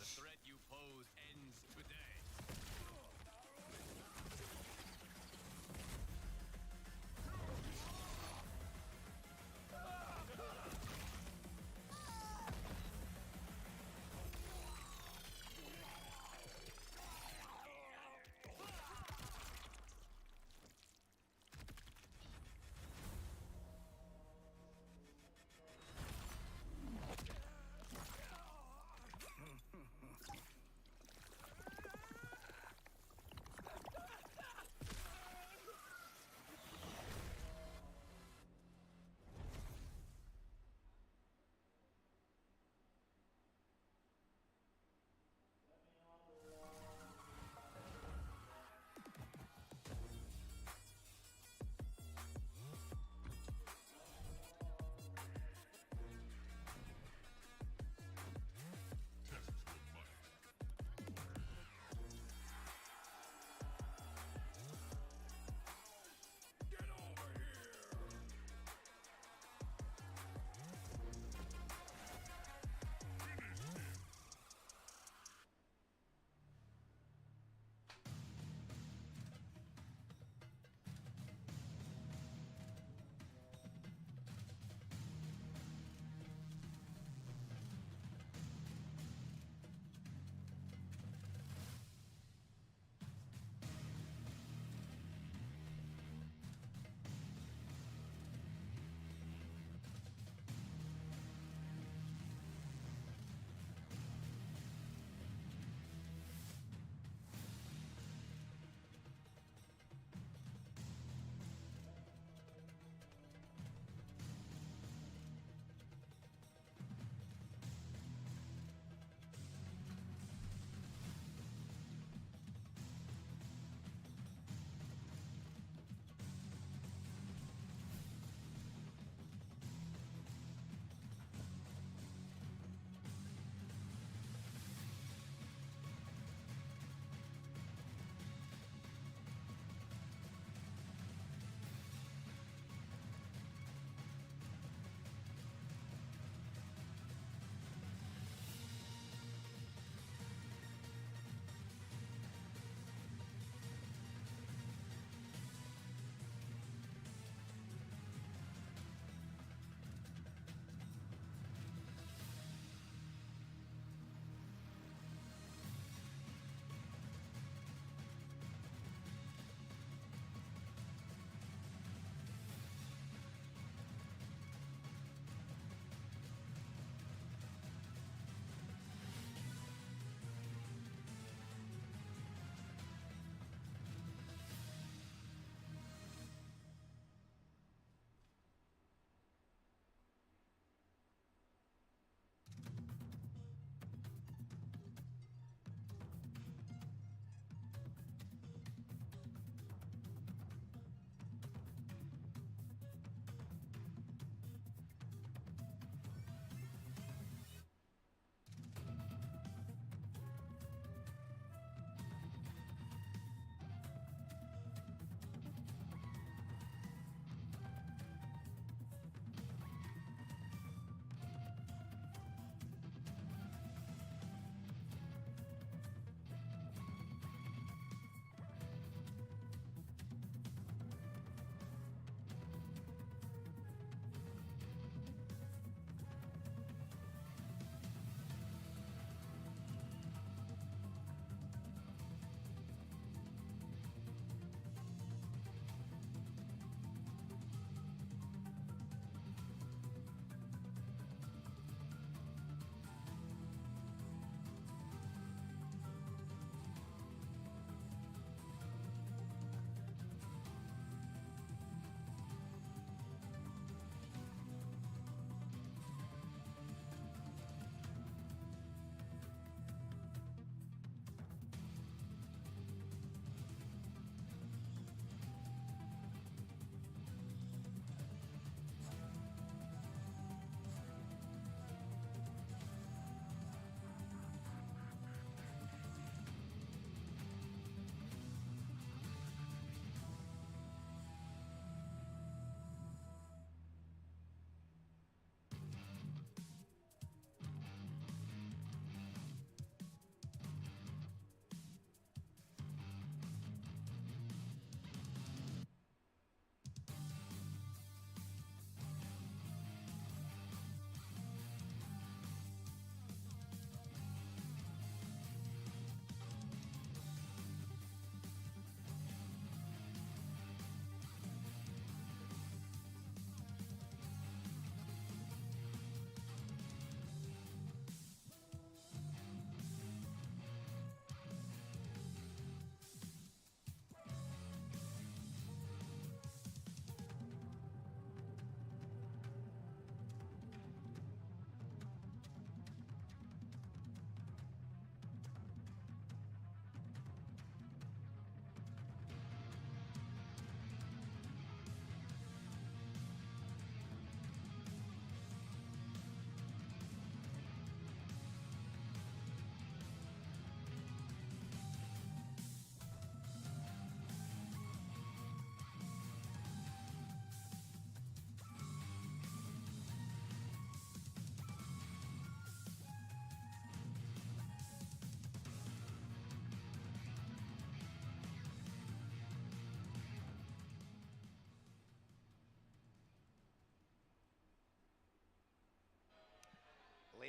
The threat you pose ends today.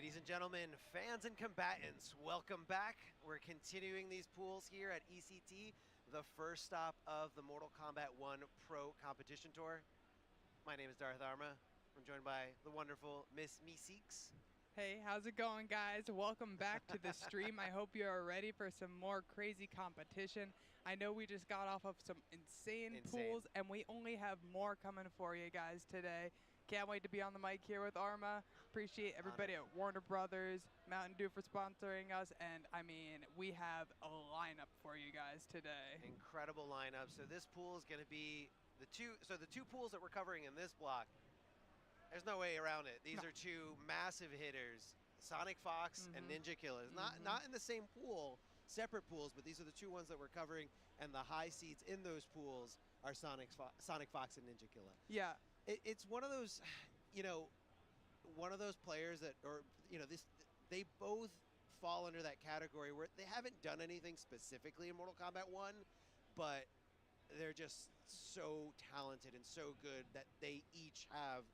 Ladies and gentlemen, fans and combatants, welcome back. We're continuing these pools here at ECT, the first stop of the Mortal Kombat 1 Pro Competition Tour. My name is Darth Arma. I'm joined by the wonderful Miss Meeseeks. Hey, how's it going, guys? Welcome back to the stream. I hope you are ready for some more crazy competition. I know we just got off of some insane pools, and we only have more coming for you guys today. Can't wait to be on the mic here with Arma. Appreciate everybody at Warner Brothers, Mountain Dew for sponsoring us, and I mean, we have a lineup for you guys today. Incredible lineup. So this pool is going to be the two pools that we're covering in this block. There's no way around it. These are two massive hitters, SONICFOX and NINJAKILLA. Not in the same pool, separate pools, but these are the two ones that we're covering, and the high seeds in those pools are SONICFOX and NINJAKILLA. Yeah. It's one of those, one of those players that, they both fall under that category where they haven't done anything specifically in Mortal Kombat 1, but they're just so talented and so good that they each have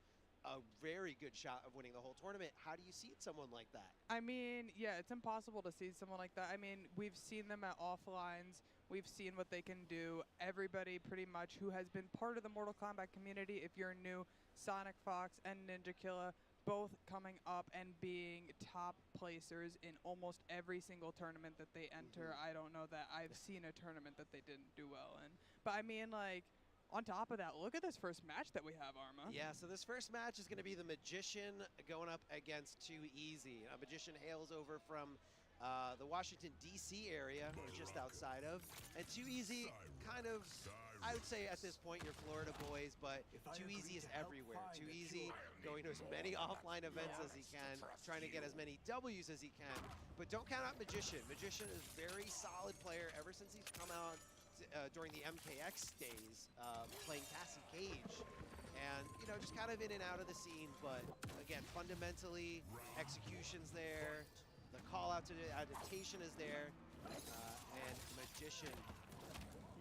a very good shot of winning the whole tournament. How do you seed someone like that? I mean, yeah, it's impossible to seed someone like that. I mean, we've seen them at offlines. We've seen what they can do. Everybody pretty much who has been part of the Mortal Kombat community, if you're new, SONICFOX and NINJAKILLA, both coming up and being top placers in almost every single tournament that they enter. I don't know that I've seen a tournament that they didn't do well in. But I mean, like, on top of that, look at this first match that we have, Arma. Yeah, so this first match is going to be the Magician going up against Too Easy. Magician hails over from the Washington, D.C. area, or just outside of. And Too Easy, kind of, I would say at this point, you're Florida boys, but Too Easy is everywhere. Too Easy going to as many offline events as he can, trying to get as many W's as he can. But don't count out Magician. Magician is a very solid player ever since he's come out during the MKX days, playing Cassie Cage. And, just kind of in and out of the scene, but again, fundamentally, execution's there, the call out to the adaptation is there, and Magician.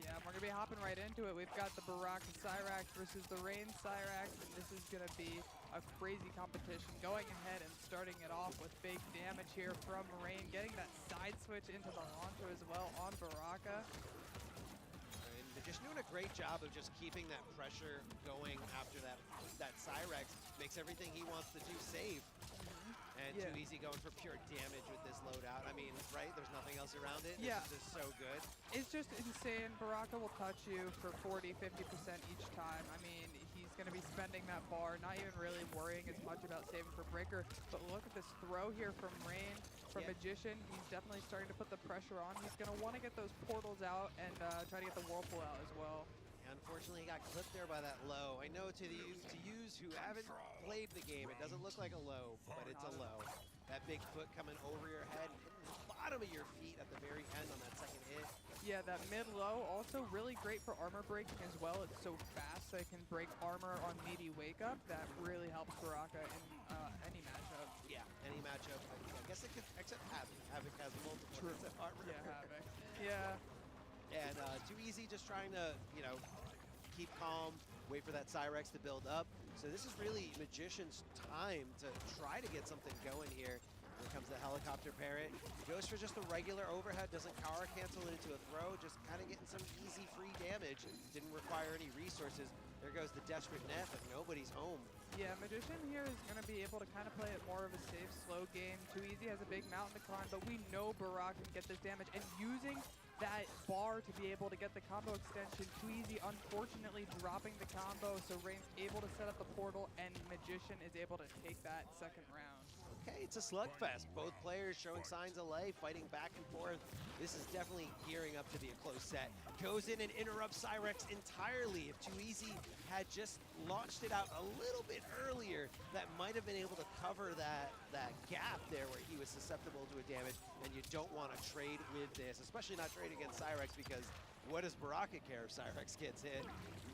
Yeah, we're gonna be hopping right into it. We've got the Baraka Cyrax versus the Rain Cyrax, and this is gonna be a crazy competition. Going ahead and starting it off with big damage here from Rain, getting that side switch into the launcher as well on Baraka. And Magician doing a great job of just keeping that pressure going after that Cyrax. Makes everything he wants to do safe. And Too Easy going for pure damage with this loadout. I mean, right? There's nothing else around it. Yeah. This is just so good. It's just insane. Baraka will touch you for 40, 50% each time. I mean, he's going to be spending that bar, not even really worrying as much about saving for Breaker. But look at this throw here from Rain, from Magician. He's definitely starting to put the pressure on. He's going to want to get those portals out and try to get the Whirlpool out as well. Unfortunately, he got clipped there by that low. I know to use who haven't played the game, it doesn't look like a low, but it's a low. That big foot coming over your head, hitting the bottom of your feet at the very end on that second hit. Yeah, that mid-low also really great for armor breaking as well. It's so fast that it can break armor on meaty wake-up. That really helps Baraka in any matchup. Yeah, any matchup. I guess it could, except Havoc. Havoc has multiple hits of armor. Yeah, Havoc. Yeah. And Too Easy just trying to, keep calm, wait for that Cyrax to build up. So this is really Magician's time to try to get something going here. Here comes the helicopter parrot. Goes for just a regular overhead, doesn't power cancel it into a throw, just kind of getting some easy free damage. Didn't require any resources. There goes the desperate net, but nobody's home. Yeah, Magician here is going to be able to kind of play it more of a safe, slow game. Too Easy has a big mountain to climb, but we know Baraka can get this damage. And using that bar to be able to get the combo extension, Too Easy unfortunately dropping the combo, so Rain's able to set up the portal, and Magician is able to take that second round. Okay, it's a slugfest. Both players showing signs of life, fighting back and forth. This is definitely gearing up to be a close set. Goes in and interrupts Cyrax entirely. If Too Easy had just launched it out a little bit earlier, that might have been able to cover that gap there where he was susceptible to a damage, and you don't want to trade with this, especially not trade against Cyrax, because what does Baraka care if Cyrax gets hit?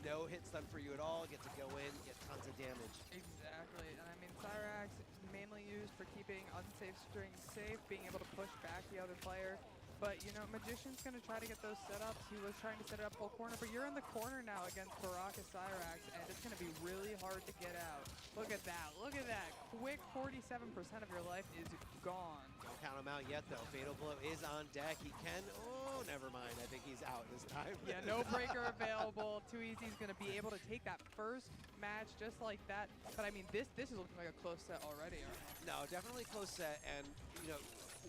No hit stun for you at all, get to go in, get tons of damage. Exactly, and I mean, Cyrax is mainly used for keeping unsafe strings safe, being able to push back the other player. But, you know, Magician's going to try to get those setups. He was trying to set it up full corner, but you're in the corner now against Baraka Cyrax, and it's going to be really hard to get out. Look at that. Look at that. Quick 47% of your life is gone. Don't count him out yet, though. Fatal Blow is on deck. He can... Oh, never mind. I think he's out this time. Yeah, no breaker available. Too Easy is going to be able to take that first match just like that. But, I mean, this is looking like a close set already. No, definitely close set. And, you know,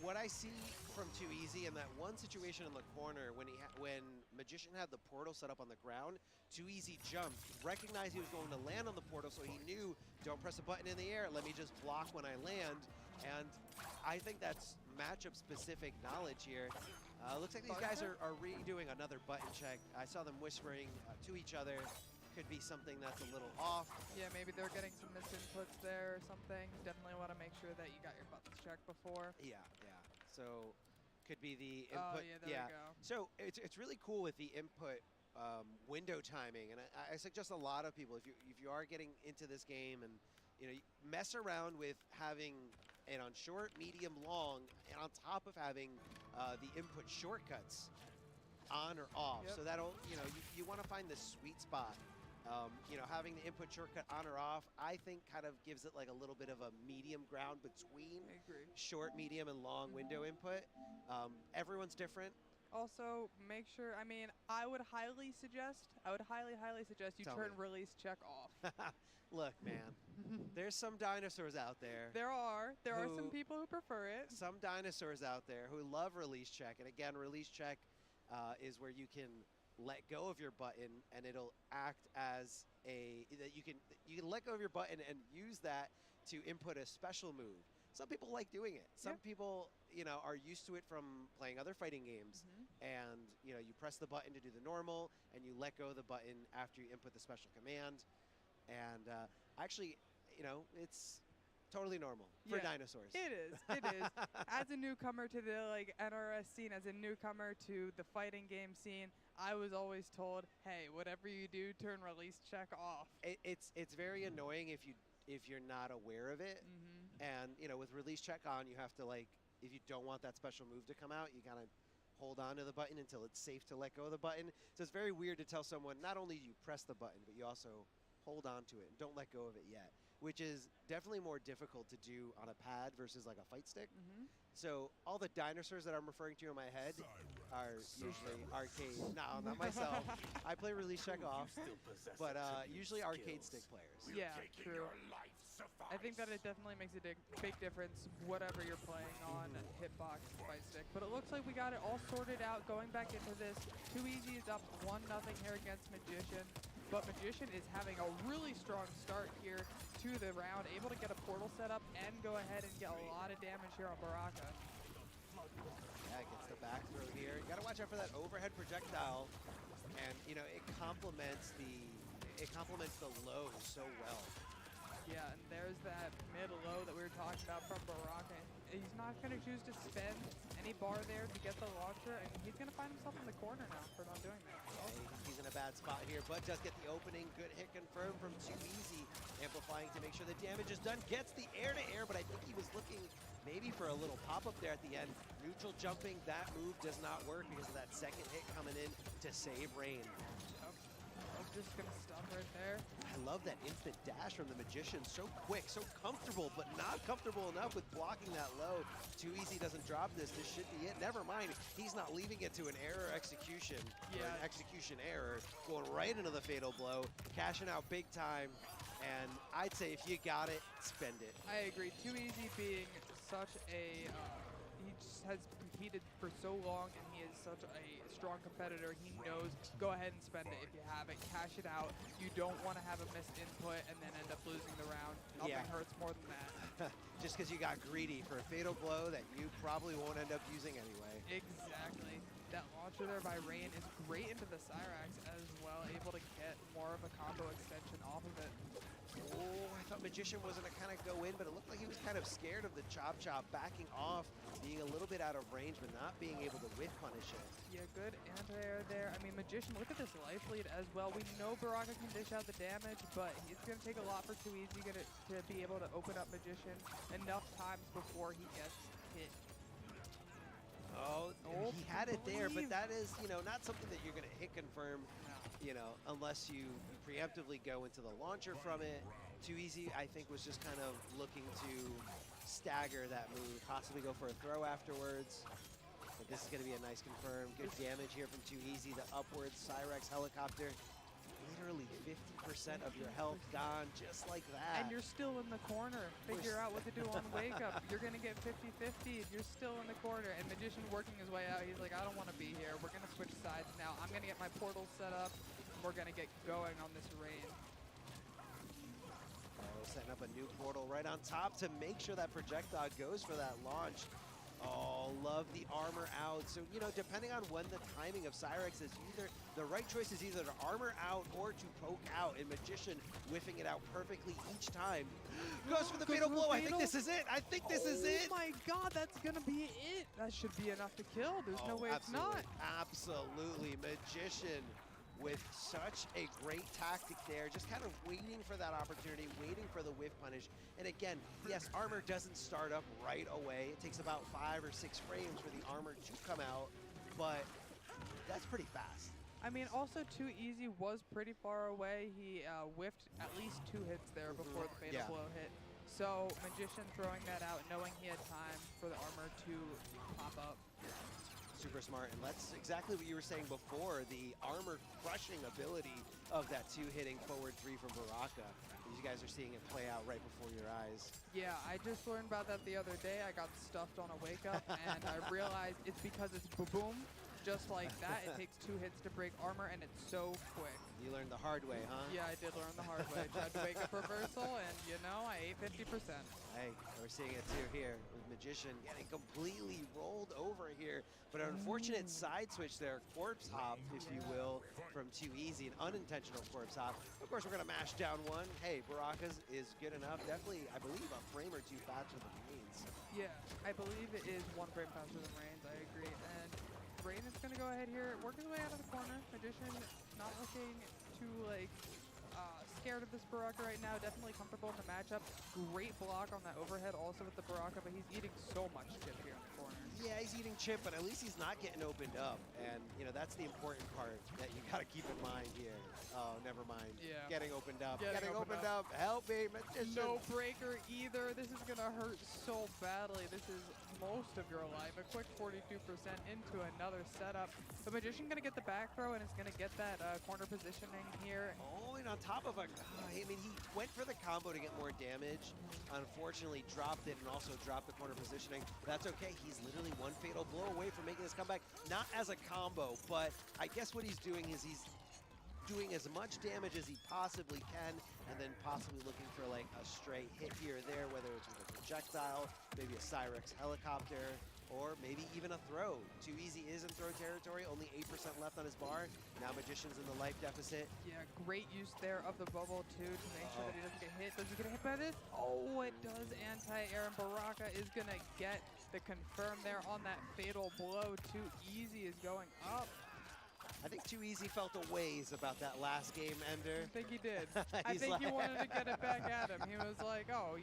what I see from Too Easy in that one situation in the corner when when Magician had the portal set up on the ground, Too Easy jumped, recognized he was going to land on the portal, so he knew, don't press a button in the air, let me just block when I land. And I think that's matchup-specific knowledge here. Looks like these guys are redoing another button check. I saw them whispering to each other. Could be something that's a little off. Yeah, maybe they're getting some misinputs there or something. Definitely want to make sure that you got your buttons checked before. Yeah, yeah. So could be the input. Oh, yeah, there we go. So it's really cool with the input window timing, and I suggest a lot of people, if you are getting into this game and you know, mess around with having it on short, medium, long, and on top of having the input shortcuts on or off. Yep. So that'll, you know, you want to find the sweet spot. You know, having the input shortcut on or off, I think kind of gives it like a little bit of a medium ground between short, medium, and long window input. Everyone's different. Also, make sure, I mean, I would highly suggest you Tell turn me. release check off. Look, man, there's some dinosaurs out there. There are some people who prefer it. Some dinosaurs out there who love release check. And again, release check is where you can let go of your button and it'll act as you can let go of your button and use that to input a special move. Some people like doing it. Some people, you know, are used to it from playing other fighting games. And, you know, you press the button to do the normal and you let go of the button after you input the special command. And actually, you know, it's totally normal for dinosaurs. It is. It is. As a newcomer to the NRS scene, as a newcomer to the fighting game scene, I was always told, hey, whatever you do, turn release check off. It's very annoying if you're not aware of it. And you know, with release check on, you have to if you don't want that special move to come out, you kind of hold on to the button until it's safe to let go of the button. So it's very weird to tell someone not only do you press the button, but you also hold on to it and don't let go of it yet, which is definitely more difficult to do on a pad versus like a fight stick. So all the dinosaurs that I'm referring to in my head are usually arcade. No, not myself. I play release check off, but usually arcade stick players. Yeah, true. I think that it definitely makes a big difference whatever you're playing on hitbox fight stick. But it looks like we got it all sorted out going back into this. Too Easy is up 1-0 here against Magician. But Magician is having a really strong start here to the round, able to get a portal set up and go ahead and get a lot of damage here on Baraka. Yeah, gets the back throw here. You gotta watch out for that overhead projectile. And you know, it complements the low so well. Yeah, and there's that mid-low that we were talking about from Baraka. He's not going to choose to spend any bar there to get the launcher, and he's going to find himself in the corner now for not doing that. He's in a bad spot here, but does get the opening. Good hit confirmed from Too Easy, amplifying to make sure the damage is done. Gets the air-to-air, but I think he was looking maybe for a little pop-up there at the end. Neutral jumping, that move does not work because of that second hit coming in to save Rain. I'm just going to stop right there. I love that instant dash from the Magician. So quick, so comfortable, but not comfortable enough with blocking that low. Too Easy doesn't drop this. This should be it. Never mind. He's not leaving it to an error execution. Or an execution error. Going right into the fatal blow. Cashing out big time. And I'd say if you got it, spend it. I agree. Too Easy being such a... he just has competed for so long, and he is such a strong competitor. He knows, go ahead and spend it if you have it. Cash it out. You don't want to have a missed input and then end up losing the round. Nothing hurts more than that. Just because you got greedy for a fatal blow that you probably won't end up using anyway. Exactly. That launcher there by Rain is great into the Cyrax as well, able to get more of a combo extension off of it. Oh, I thought Magician was going to kind of go in, but it looked like he was kind of scared of the chop, backing off, being a little bit out of range, but not being able to whip punish it. Yeah, good anti-air there. I mean, Magician, look at this life lead as well. We know Baraka can dish out the damage, but it's going to take a lot for Too Easy to be able to open up Magician enough times before he gets hit. Oh, Oh, he had it there, but believe. that is, you know, not something that you're going to hit confirm, you know, unless you preemptively go into the launcher from it. Too Easy, I think, was just kind of looking to stagger that move, possibly go for a throw afterwards. But this is going to be a nice confirm. Good damage here from Too Easy. The upwards Cyrex helicopter. Literally 50% of your health gone, just like that. And you're still in the corner. Figure out what to do on wake up. You're going to get 50-50. You're still in the corner. And Magician working his way out. He's like, I don't want to be here. We're going to switch sides now. I'm going to get my portal set up. We're going to get going on this raid. Oh, setting up a new portal right on top to make sure that projectile goes for that launch. Oh, love the armor out. So, you know, depending on when the timing of Cyrex is, either the right choice is either to armor out or to poke out, and Magician whiffing it out perfectly each time. Goes for the fatal blow. I think this is it. I think this is it. Oh my god, that's gonna be it. That should be enough to kill. There's no way it's not. Absolutely. Magician with such a great tactic there, just kind of waiting for that opportunity, waiting for the whiff punish. And again, yes, armor doesn't start up right away. It takes about 5 or 6 frames for the armor to come out, but that's pretty fast. I mean, also Too Easy was pretty far away. He whiffed at least 2 hits there before the fatal blow hit. So Magician throwing that out, knowing he had time for the armor to pop up. Super smart, and that's exactly what you were saying before, the armor crushing ability of that 2-hitting forward 3 from Baraka. You guys are seeing it play out right before your eyes. Yeah, I just learned about that the other day. I got stuffed on a wake up, and I realized it's because it's boom, just like that. It takes 2 hits to break armor, and it's so quick. You learned the hard way, huh? Yeah, I did learn the hard way. Tried to wake up reversal, and you know, I ate 50%. Hey, we're seeing it too here with Magician getting completely rolled over here, but an unfortunate side switch there, corpse hop, if you will, from Too Easy, an unintentional corpse hop. Of course, we're gonna mash down one. Hey, Baraka's is good enough. Definitely, I believe, a frame or 2 faster than Reigns. Yeah, I believe it is 1 frame faster than Reigns. I agree. And Rain is going to go ahead here, work his way out of the corner. Magician not looking too, like, scared of this Baraka right now. Definitely comfortable in the matchup. Great block on that overhead also with the Baraka, but he's eating so much chip here in the corner. Yeah, he's eating chip, but at least he's not getting opened up. And, you know, that's the important part that you got to keep in mind here. Oh, never mind. Yeah. Getting opened up. Getting opened up. Help me, Magician. No breaker either. This is going to hurt so badly. This is most of your life. A quick 42% into another setup. The Magician going to get the back throw, and it's going to get that corner positioning here. Oh, and on top of a, I mean, he went for the combo to get more damage. Unfortunately, dropped it and also dropped the corner positioning. That's okay. He's literally 1 fatal blow away from making this comeback. Not as a combo, but I guess what he's doing is he's doing as much damage as he possibly can, and then possibly looking for like a stray hit here or there, whether it's with a projectile, maybe a Cyrex helicopter, or maybe even a throw. Too Easy is in throw territory, only 8% left on his bar. Now Magician's in the life deficit. Yeah, great use there of the bubble too to make sure that he doesn't get hit. Does he get hit by this? Oh, it does anti-air, and Baraka is gonna get the confirm there on that fatal blow. Too Easy is going up. I think Too Easy felt a ways about that last game ender. I think he did. I think he wanted to get it back at him. He was like, oh,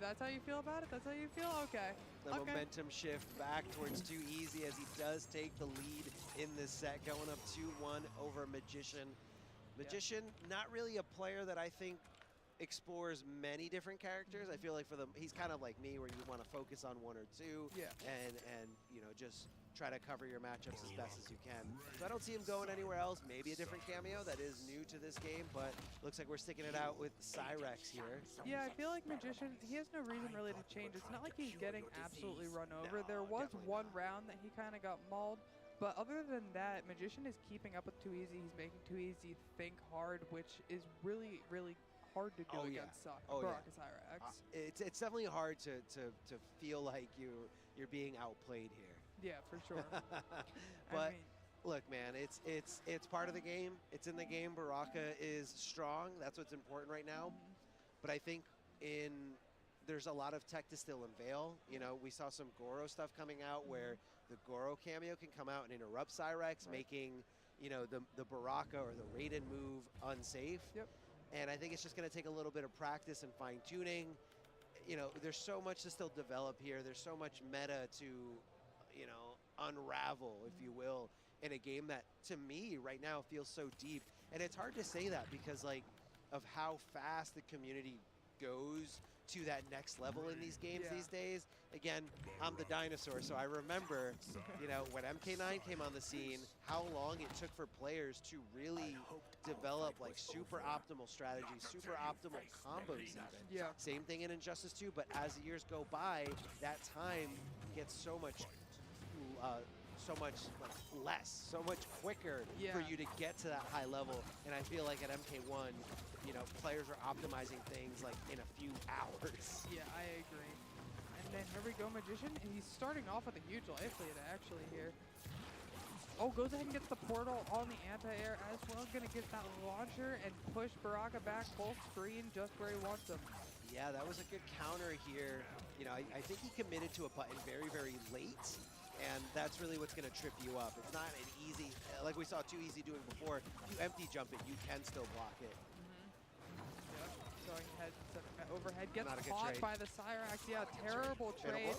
that's how you feel about it? That's how you feel? Okay. The momentum shift back towards Too Easy as he does take the lead in this set, going up 2-1 over Magician. Magician, not really a player that I think explores many different characters. I feel like for them, he's kind of like me, where you want to focus on 1 or 2, and you know, just try to cover your matchups as best as you can. So I don't see him going anywhere else. Maybe a different cameo that is new to this game, but looks like we're sticking it out with Cyrex here. Yeah, I feel like Magician, he has no reason really to change. It's not like he's getting absolutely run over. There was 1 round that he kind of got mauled, but other than that, Magician is keeping up with Too Easy. He's making Too Easy think hard, which is really, really hard to do against Baraka Cyrex. It's definitely hard to feel like you're being outplayed here. Yeah, for sure. But I mean, look, man, it's part of the game. It's in the game. Baraka is strong. That's what's important right now. But I think there's a lot of tech to still unveil. You know, we saw some Goro stuff coming out where the Goro cameo can come out and interrupt Cyrex, making, you know, the Baraka or the Raiden move unsafe. Yep. And I think it's just going to take a little bit of practice and fine-tuning. You know, there's so much to still develop here. There's so much meta to, you know, unravel, if you will, in a game that, to me, right now feels so deep. And it's hard to say that because, like, of how fast the community goes to that next level in these games these days. Again, I'm the dinosaur, so I remember, you know, when MK9 came on the scene, how long it took for players to really develop like super optimal strategies, super optimal combos even. Yeah. Same thing in Injustice 2, but as the years go by, that time gets so much less, so much quicker for you to get to that high level. And I feel like at MK1, you know, players are optimizing things like in a few hours. Yeah, I agree. And then here we go, Magician, and he's starting off with a huge life lead actually here. Oh, goes ahead and gets the portal on the anti-air as well. Gonna get that launcher and push Baraka back full screen just where he wants him. Yeah, that was a good counter here. You know, I think he committed to a button very, very late. And that's really what's going to trip you up. It's not an easy, like we saw Too Easy doing before. If you empty jump it, you can still block it. Yep, going head overhead, gets Not a good caught trade. by the Cyrax. Yeah, terrible trade.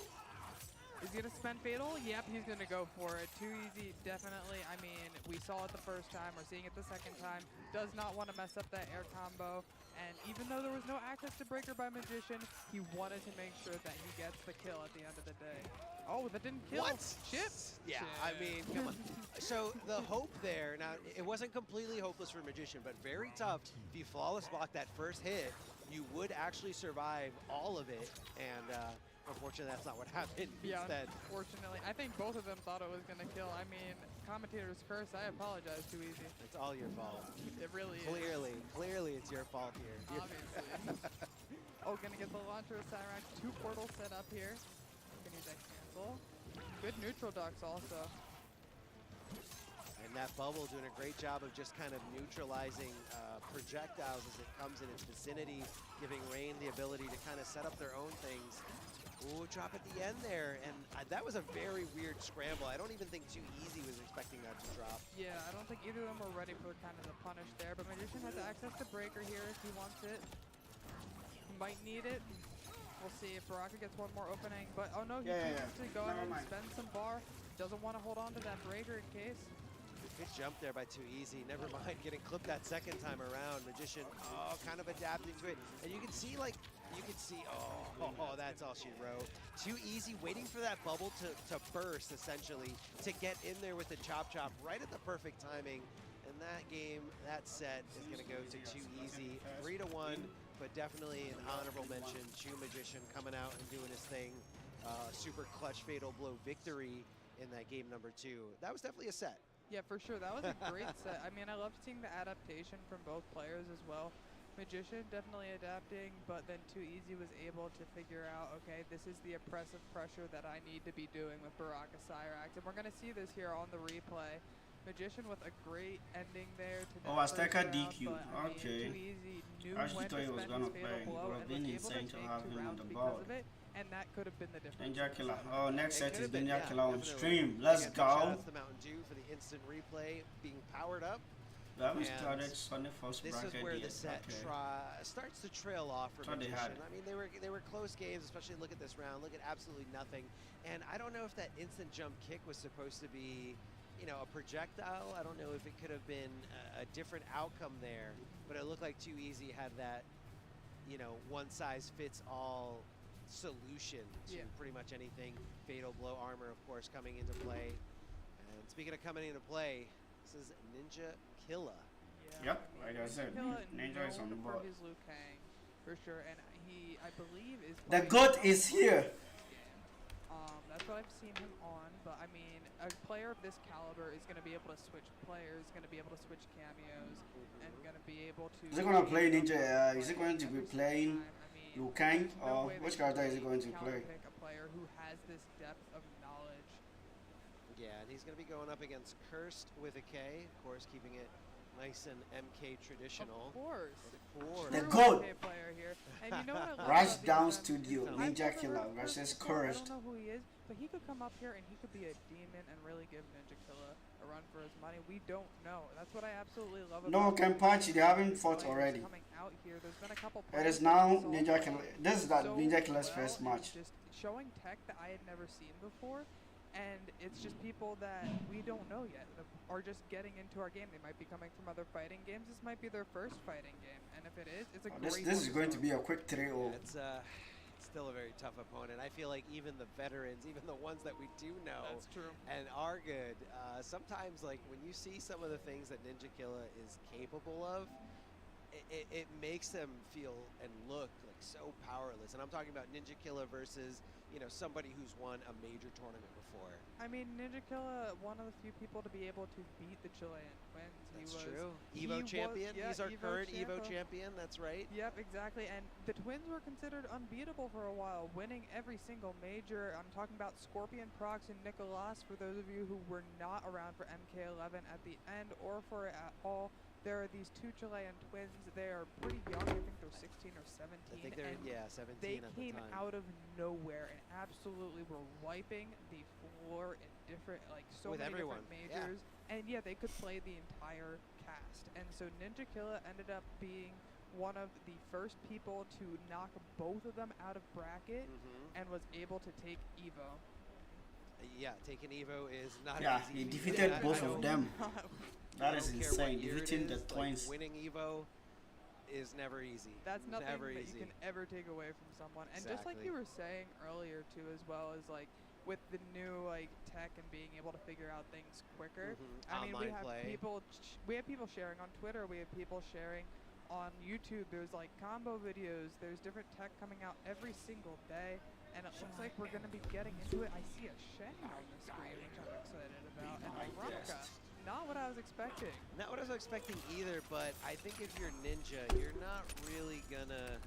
Is he going to spend Fatal? Yep, he's going to go for it. Too Easy, definitely. I mean, we saw it the first time. We're seeing it the second time. Does not want to mess up that air combo. And even though there was no access to Breaker by Magician, he wanted to make sure that he gets the kill at the end of the day. Oh, that didn't kill. What? Chip? Yeah, Chip. I mean, come on. So the hope there, now it wasn't completely hopeless for Magician, but very tough. If you flawless block that first hit, you would actually survive all of it. And unfortunately, that's not what happened instead. Unfortunately. I think both of them thought it was going to kill. I mean, commentator's curse. I apologize, Too Easy. It's all your fault. It really is. Clearly it's your fault here. Obviously. Oh, gonna get the launcher of Cyrax. 2 portals set up here. Gonna use that cancel. Good neutral ducks also. And that bubble doing a great job of just kind of neutralizing projectiles as it comes in its vicinity, giving Rain the ability to kind of set up their own things. Ooh, drop at the end there, and that was a very weird scramble. I don't even think Too Easy was expecting that to drop. Yeah, I don't think either of them were ready for kind of the punish there, but Magician has access to Breaker here if he wants it. He might need it. We'll see if Baraka gets one more opening, but oh no, he chooses to go ahead and spend some bar. Doesn't want to hold on to that Breaker in case. Good jump there by Too Easy. Never mind getting clipped that second time around. Magician, oh, kind of adapting to it. And you can see, like, oh, that's all she wrote. Too Easy, waiting for that bubble to burst, essentially, to get in there with the chop right at the perfect timing. And that game, that set is going to go to Too Easy. 3-1, but definitely an honorable mention. Chew Magician coming out and doing his thing. Super clutch fatal blow victory in that game number 2. That was definitely a set. Yeah, for sure. That was a great set. I mean, I loved seeing the adaptation from both players as well. Magician definitely adapting, but then Too Easy was able to figure out, okay, this is the oppressive pressure that I need to be doing with Baraka Cyrax. And we're going to see this here on the replay. Magician with a great ending there to the Azteca DQ. But, I mean, Okay. Too Easy knew I actually when thought he to was spend gonna his fatal play. It blow would have and been was able insane to to take have 2 him on rounds the because board. of it, and that could have been the difference. NINJAKILLA. Oh, next set is been, NINJAKILLA on definitely. stream. Let's Again, shout go. out to the Mountain Dew for the instant replay being powered up. That was And started SONICFOX this bracket. is where the yes, set okay. starts to trail off for Thought they had Magician. it. I mean, they were close games, especially look at this round. Look at absolutely nothing. And I don't know if that instant jump kick was supposed to be, you know, a projectile. I don't know if it could have been a different outcome there. But it looked like Too Easy had that, you know, one-size-fits-all solution to pretty much anything. Fatal blow armor, of course, coming into play. And speaking of coming into play, this is NINJAKILLA. Yep, like I said, Ninja is on the board. For his Liu Kang, for sure, and he, I believe, is The GOAT is here. That's what I've seen him on, but I mean, a player of this caliber is going to be able to switch players, going to be able to switch cameos, and going to be able to... Is he going to play Ninja? Is he going to be playing Liu Kang? Or which character is he going to play? Pick a player who has this depth of knowledge. Yeah, and he's going to be going up against Cursed with a K, of course, keeping it nice and MK traditional. Of course. The GOAT. Player here. And you know what I love Rush about Down these Studio, events? NINJAKILLA versus Cursed. I don't know who he is, but he could come up here and he could be a demon and really give NINJAKILLA a run for his money. We don't know. That's what I absolutely love about No, Kenpachi, they haven't fought already. Coming out here. There's been a couple It is players now that we saw NINJAKILLA. This is that so NINJAKILLA's well first and match. Just showing tech that I had never seen before. and it's just people that we don't know yet that are just getting into our game. They might be coming from other fighting games. This might be their first fighting game, and if it is, it's a great. This is going to be a quick 3-0. It's still a very tough opponent. I feel like even the veterans, even the ones that we do know That's true. and are good, sometimes like when you see some of the things that NINJAKILLA is capable of, it makes them feel and look like so powerless. And I'm talking about NINJAKILLA versus, you know, somebody who's won a major tournament before. I mean, NINJAKILLA, one of the few people to be able to beat the Chilean Twins. That's true. Evo champion. He's our current Evo champion. That's right. Yep, exactly. And the Twins were considered unbeatable for a while, winning every single major. I'm talking about Scorpion, Prox, and Nicolas. For those of you who were not around for MK11 at the end or for it at all, there are these two Chilean twins. They are pretty young. I think they're 16 or 17. I think they're, yeah, 17 They at came the time. out of nowhere and absolutely were wiping the floor in different, like so With many everyone. different majors. And yeah, they could play the entire cast. And so NINJAKILLA ended up being one of the first people to knock both of them out of bracket and was able to take Evo. Yeah, taking Evo is not Yeah, easy. he defeated both of them. That I is don't care what insane. year it Defeating the is, like, Twins. winning Evo is never easy. That's nothing never that easy. you can ever take away from someone. And just like Exactly. you were saying earlier too, as well as like with the new like tech and being able to figure out things quicker. I mean, we Online have play. people sharing on Twitter. We have people sharing on YouTube. There's like combo videos. There's different tech coming out every single day. And it looks like we're going to be getting into it. I see a Shang on the screen, which I'm excited about. And Raka, not what I was expecting. Not what I was expecting either, but I think if you're Ninja, you're not really gonna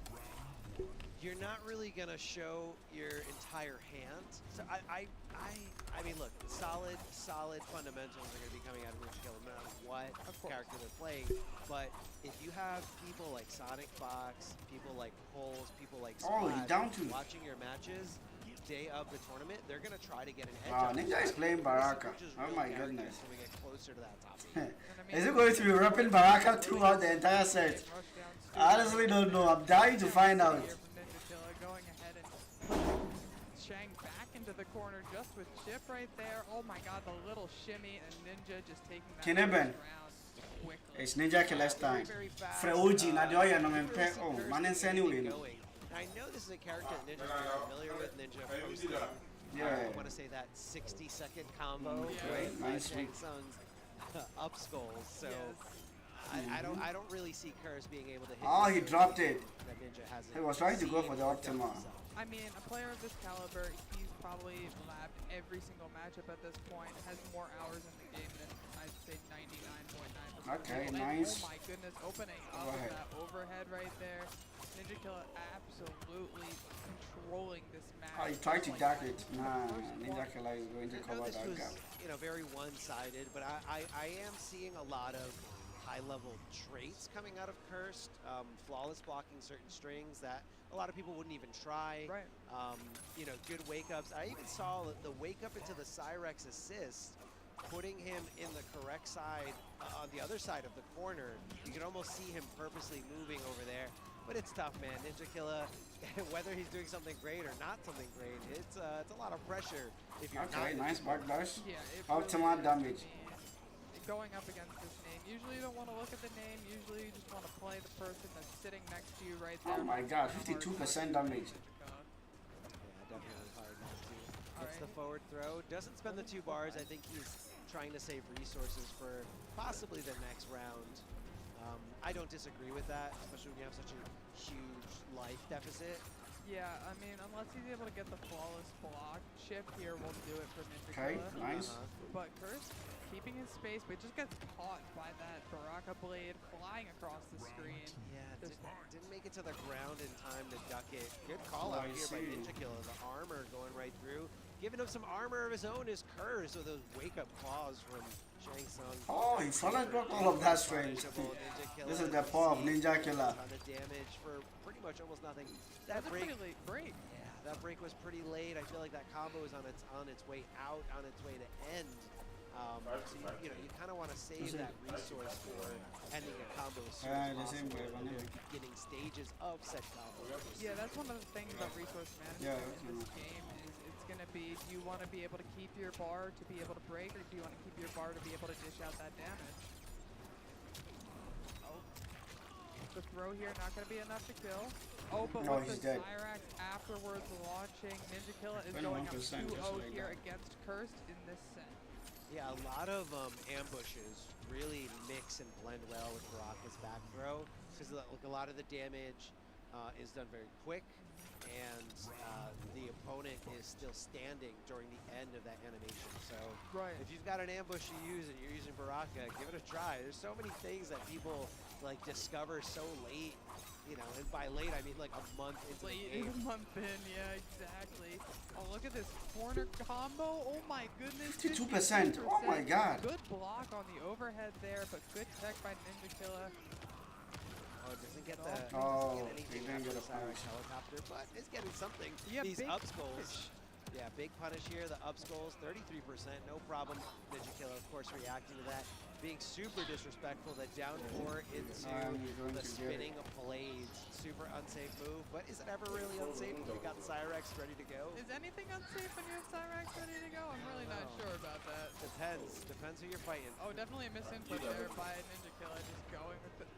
show your entire hand. So I mean, look, solid fundamentals are gonna be coming out of NINJAKILLA no matter what character they're playing. But if you have people like SONICFOX, people like Poles, people like Splash watching your matches day of the tournament, they're gonna try to get an edge. Wow, Ninja is playing Baraka. Oh my goodness. When we get closer to that top eight. Is it going to be repping Baraka throughout the entire set? I honestly don't know. I'm dying to find out. NINJAKILLA going ahead and Shang back into the corner just with Chip right there. Oh my god, the little shimmy and Ninja just taking that Kineben. round quickly. It's NINJAKILLA's time. Freuji, na dioya no mempe. Oh, manen seni win. I know this is a character that Ninja's very familiar with. Ninja posted, Yeah. I want to say that 60-second combo, right? Nice. Shang Tsung's up skulls. So I don't really see Curse being able to hit. Oh, he dropped it. That Ninja hasn't. He was trying to go for the Optima. I mean, a player of this caliber, he's probably lapped every single matchup at this point, has more hours in the game than I'd say 99.9%. Okay, And nice. oh my goodness, opening up Go ahead. that overhead right there. NINJAKILLA absolutely controlling this match. Oh, he tried to Like, duck it. Nah, first one. NINJAKILLA is going to I know cover this that was, gap. you know, very one-sided, but I am seeing a lot of high-level traits coming out of Cursed. Flawless blocking certain strings that a lot of people wouldn't even try. Right. You know, good wake-ups. I even saw the wake-up into the Cyrex assist, putting him in the correct side, on the other side of the corner. You can almost see him purposely moving over there. But it's tough, man. NINJAKILLA, whether he's doing something great or not something great, it's a lot of pressure if you're Okay, not. nice backdash. Yeah, it Optima really is. damage. I mean, going up against this name, usually you don't want to look at the name, usually you just want to play the person that's sitting next to you right there. Oh my god, 52% damage. Yeah, definitely hard not to. Gets the forward throw. Doesn't spend the 2 bars. I think he's trying to save resources for possibly the next round. I don't disagree with that, especially when you have such a huge life deficit. Yeah, I mean, unless he's able to get the flawless block, Chip here will do it for Okay, NINJAKILLA. nice. But Curse keeping his space, but just gets caught by that Baraka blade flying across the screen. Yeah, Just didn't make it to the ground in time to duck it. Good call out I here by see. NINJAKILLA. The armor going right through. Giving him some armor of his own is Curse with those wake-up claws from Shang Tsung. Oh, he solid blocked all of that strange. This is the power of NINJAKILLA. Ton of damage for pretty much almost nothing. That that's a break, pretty late break. yeah, that break was pretty late. I feel like that combo is on its way out, on its way to end. So you know, you kind of want to save that resource for ending a combo as soon as The same possible way, in the beginning stages of said combo. Yeah, that's one of the things about resource Yeah, management in this game is it's going to be, do you want to be able to keep your bar to be able to break, or do you want to keep your bar to be able to dish out that damage? Oh. The throw here not going to be enough to kill. Oh, but No, with he's the dead. Cyrax afterwards launching, NINJAKILLA is 21% going up just 2-0 like here that. against Cursed in this set. Yeah, a lot of ambushes really mix and blend well with Baraka's back throw, because look, a lot of the damage is done very quick, and the opponent is still standing during the end of that animation. So if you've got an ambush you use and you're using Baraka, give it a try. There's so many things that people like discover so late, you know, and by late I mean like a month into the game. A month in, yeah, exactly. Oh, look at this corner combo. Oh my goodness. 52%. Oh my god. Good block on the overhead there, but good tech by NINJAKILLA. Oh, it doesn't get the Oh, anything he didn't after get a the Cyrax punish. helicopter, but it's getting something. Yeah, These big up skulls. punish. Yeah, big punish here. The up skulls, 33%, no problem. NINJAKILLA, of course, reacting to that, being super disrespectful. That down 4 into You're going the to get spinning of blades. Super unsafe move, but is it ever really unsafe when we got Cyrax ready to go? Is anything unsafe when you have Cyrax ready to go? I'm really not sure about that. Depends who you're fighting. Oh, definitely a misinput there by NINJAKILLA, just going with the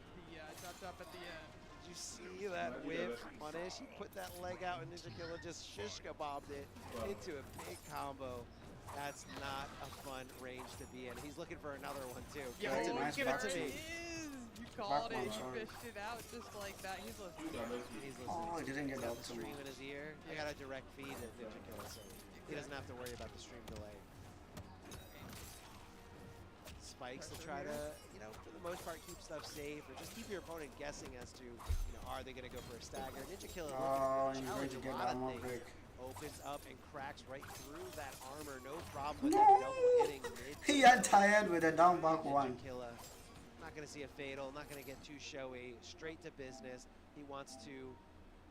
chop at the end. Did you see that whip punish? He put that leg out and NINJAKILLA just shishka bombed it into a big combo. That's not a fun range to be in. He's looking for another one too. Give it to me. nice Give it to back me. You called it. one, You sorry. fished it out just like that. He's listening. He's listening. Oh, he didn't get Got out the to stream me. in his ear. I got a direct feed to NINJAKILLA, so he doesn't have to worry about the stream delay. Spikes to try to, you know, for the most part, keep stuff safe, or just keep your opponent guessing as to, you know, are they going to go for a stagger? NINJAKILLA Oh, looking you're to going challenge to a get lot that of more things. break. Opens up and cracks right through that armor, no problem with No! that double hitting mid. He got tired with a down back one. NINJAKILLA, not going to see a fatal, not going to get too showy, straight to business. He wants to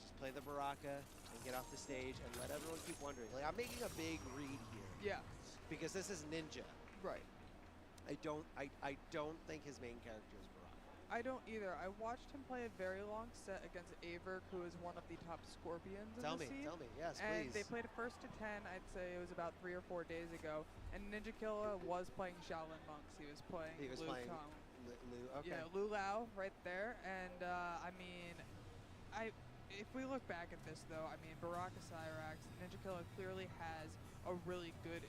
just play the Baraka and get off the stage and let everyone keep wondering. Like, I'm making a big read here. Yeah. Because this is Ninja. Right. I don't think his main character is Baraka. I don't either. I watched him play a very long set against Averk, who is one of the top Scorpions in the scene. Tell me, yes, and please. they played a first to 10, I'd say it was about 3 or 4 days ago. And NINJAKILLA was playing Shaolin Monks. He was playing Liu Kang. Okay. Yeah, Lu Lao right there. And I mean, if we look back at this though, I mean, Baraka Cyrax, NINJAKILLA clearly has a really good,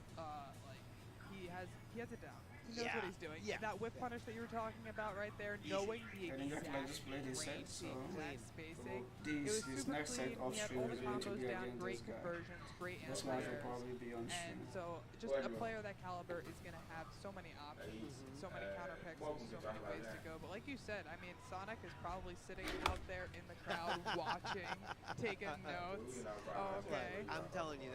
he has it down. He knows what he's doing. Yeah. That whip punish that you were talking about right there, knowing the exact just played his set, range, so the exact spacing. so It was his super next set clean. off He had stream all is the going to combos be down, against great this guy. conversions, great This match will anti-airs. probably be on And stream. so just a player that caliber is going to have so many options, so many counter picks, so many ways to go. But like you said, I mean, Sonic is probably sitting out there in the crowd watching, taking notes. Oh, okay. I'm telling you,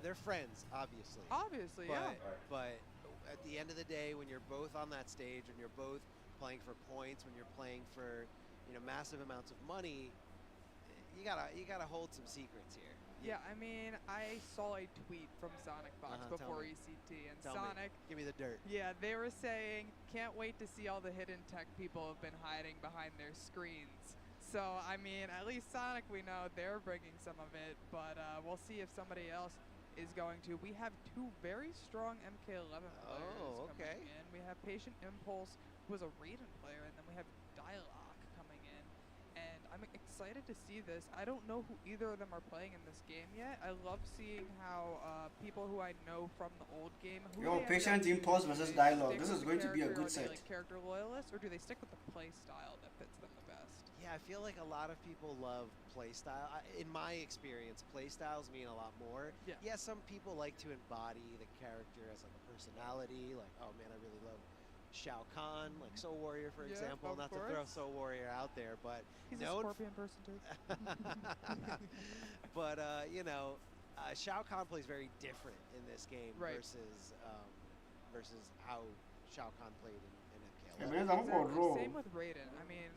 they're friends, obviously. Obviously, yeah. But at the end of the day, when you're both on that stage, when you're both playing for points, when you're playing for, you know, massive amounts of money, you gotta hold some secrets here. Yeah, I mean, I saw a tweet from SONICFOX before ECT, and Sonic, give me the dirt. Yeah, they were saying, can't wait to see all the hidden tech people have been hiding behind their screens. So, I mean, at least Sonic, we know they're bringing some of it, but we'll see if somebody else is going to. We have 2 very strong MK11 players coming in. We have Patient Impulse, who is a Raiden player, and then we have Dialogue coming in. And I'm excited to see this. I don't know who either of them are playing in this game yet. I love seeing how people who I know from the old game. Yo, Patient Impulse versus Dialogue. This is going to be a good set. Are they like character loyalists, or do they stick with the play style that fits them the best? Yeah, I feel like a lot of people love playstyle. In my experience, playstyles mean a lot more. Yeah, some people like to embody the character as like a personality. Like, oh man, I really love Shao Kahn, like Soul Warrior, for example. Not to throw Soul Warrior out there, but he's a Scorpion person too. But you know, Shao Kahn plays very different in this game versus how Shao Kahn played in MK11. Same with Raiden. I mean,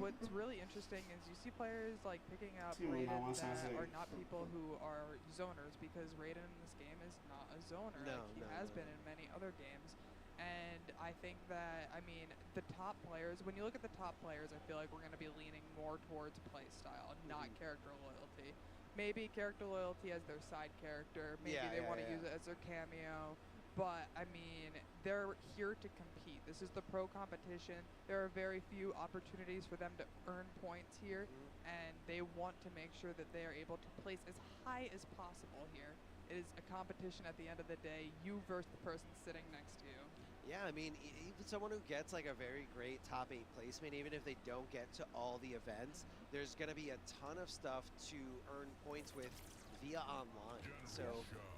what's really interesting is you see players like picking up Raiden that are not people who are zoners, because Raiden in this game is not a zoner. He has been in many other games. And I think that, I mean, the top players, when you look at the top players, I feel like we're going to be leaning more towards play style, not character loyalty. maybe character loyalty as their side character. Maybe Yeah, they yeah, want to yeah. use it as their cameo. But, I mean, they're here to compete. This is the pro competition. There are very few opportunities for them to earn points here, and they want to make sure that they are able to place as high as possible here. It is a competition at the end of the day, you versus the person sitting next to you. Yeah, I mean, even someone who gets like a very great top 8 placement, even if they don't get to all the events, there's going to be a ton of stuff to earn points with via online. So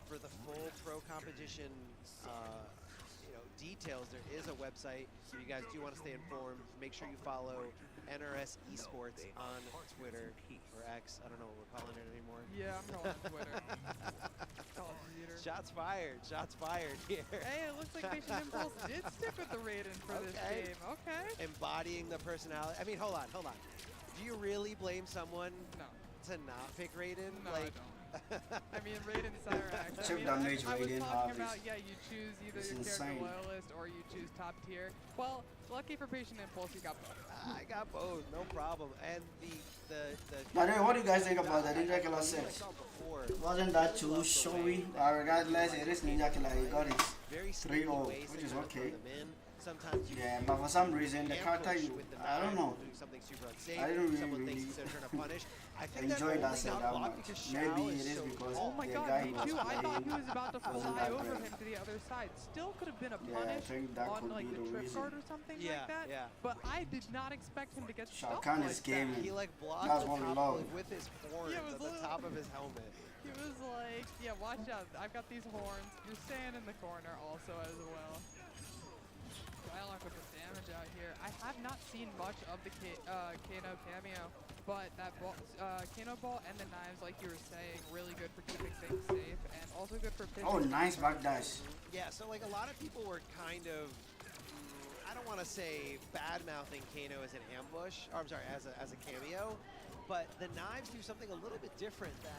for the full pro competition, details, there is a website. If you guys do want to stay informed, make sure you follow NRS Esports on Twitter or X. I don't know what we're calling it anymore. Yeah, I'm calling it Twitter. Call it Twitter. Shots fired. Shots fired here. Hey, it looks like Patient Impulse did stick with the Raiden for this game. Okay. Embodying the personality. I mean, hold on. Do you really blame someone to not pick Raiden? No, like, I don't. I mean, Raiden Cyrax. Chip damage I was Raiden, talking about, obvious. you choose either It's your insane. character loyalist or you choose top tier. Well, lucky for Patient Impulse, you got both. I got both, no problem. And the By the way, what do you guys think about the NINJAKILLA 6? Wasn't that too showy? But regardless, it is NINJAKILLA. He got it 3-0, which is okay. Sometimes Yeah, but for some reason, the character, I don't know. Something super unsafe. I didn't Someone really thinks they're trying to punish. I think enjoy that set not that blocked much. because Maybe Shao it is is so because Oh my the god, guy me was too. I thought playing he was about to wasn't fly that over great. him to the other side. Still could have been a Yeah, I punish think that on could like be the the trip reason. guard or something Yeah, like that. yeah. But I did not expect him to get Shao stuck Kahn like is gaming. He like blocked That's the what we top love. with his horns Yeah, it was at the little- top of his helmet. He was like, yeah, watch out. I've got these horns. You're staying in the corner also as well. Dialogue with the damage out here. I have not seen much of the Kano cameo, but that Kano ball and the knives, like you were saying, really good for keeping things safe and also good for pitching. Oh, nice backdash. Yeah, so like a lot of people were kind of, I don't want to say bad-mouthing Kano as an ambush, or I'm sorry, as a cameo, but the knives do something a little bit different that,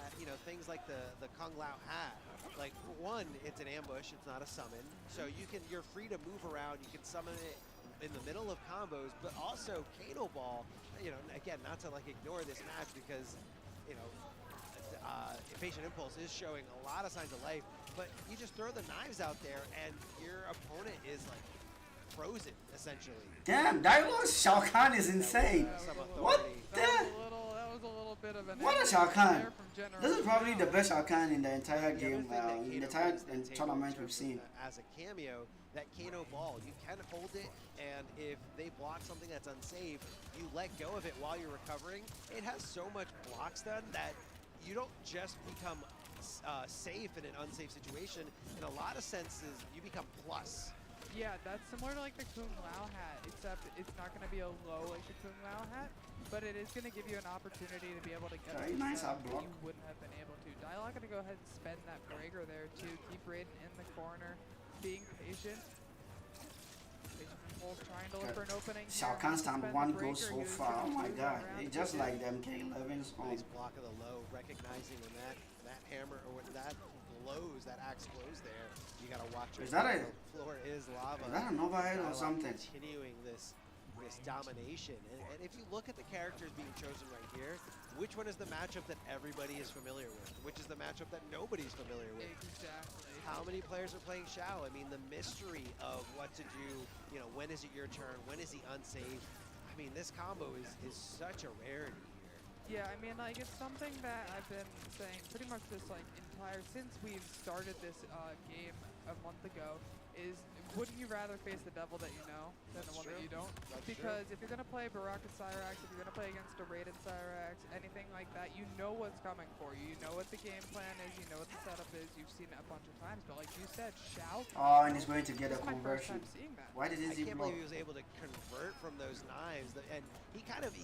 things like the Kung Lao hat. Like, for one, it's an ambush, it's not a summon, so you're free to move around, you can summon it in the middle of combos, but also Kano Ball, again, not to like ignore this match because, Patient Impulse is showing a lot of signs of life, but you just throw the knives out there and your opponent is like frozen, essentially. Damn, that was Shao Kahn is insane. What the? That was a little bit of an What a error Shao Kahn. there from General This is probably the best Shao Kahn in the entire The game, other thing that in the Kano entire brings to the table tournament in we've terms seen. of, as a cameo, that Kano Ball, you can hold it, and if they block something that's unsafe, you let go of it while you're recovering. It has so much block stun that you don't just become safe in an unsafe situation. In a lot of senses, you become plus. Yeah, that's similar to like the Kung Lao hat, except it's not going to be a low like the Kung Lao hat, but it is going to give you an opportunity to be able to get Very a nice set up that block. you wouldn't have been able to. Dialogue going to go ahead and spend that breaker there to keep Raiden in the corner, being patient. Patient Impulse trying to look for an opening. Shao here, Kahn's spend time the one breaker, goes so he was far. Oh gonna my move god. around It's to just get like the MK11's own. Nice block of the low, recognizing when that hammer or when that blows, that axe blows there. You gotta watch it. Is that a- The floor is lava. Is that an overhead or Dialogue something? Continuing this domination. And if you look at the characters being chosen right here, which one is the matchup that everybody is familiar with? Which is the matchup that nobody's familiar with? Exactly. How many players are playing Shao? I mean, the mystery of what to do, when is it your turn? When is he unsafe? I mean, this combo is such a rarity here. Yeah, I mean, like, it's something that I've been saying pretty much this, like, since we've started this game a month ago, is wouldn't you rather face the devil that you know than the one that you don't? Because if you're going to play Baraka Cyrax, if you're going to play against a Raiden Cyrax, anything like that, you know what's coming for you. You know what the game plan is, you know what the setup is, you've seen it a bunch of times, but like you said, Shao Kahn. Oh, and he's going to get a This is my first conversion. time seeing that. Why did I he can't block? believe he was able to convert from those knives. And he kind of,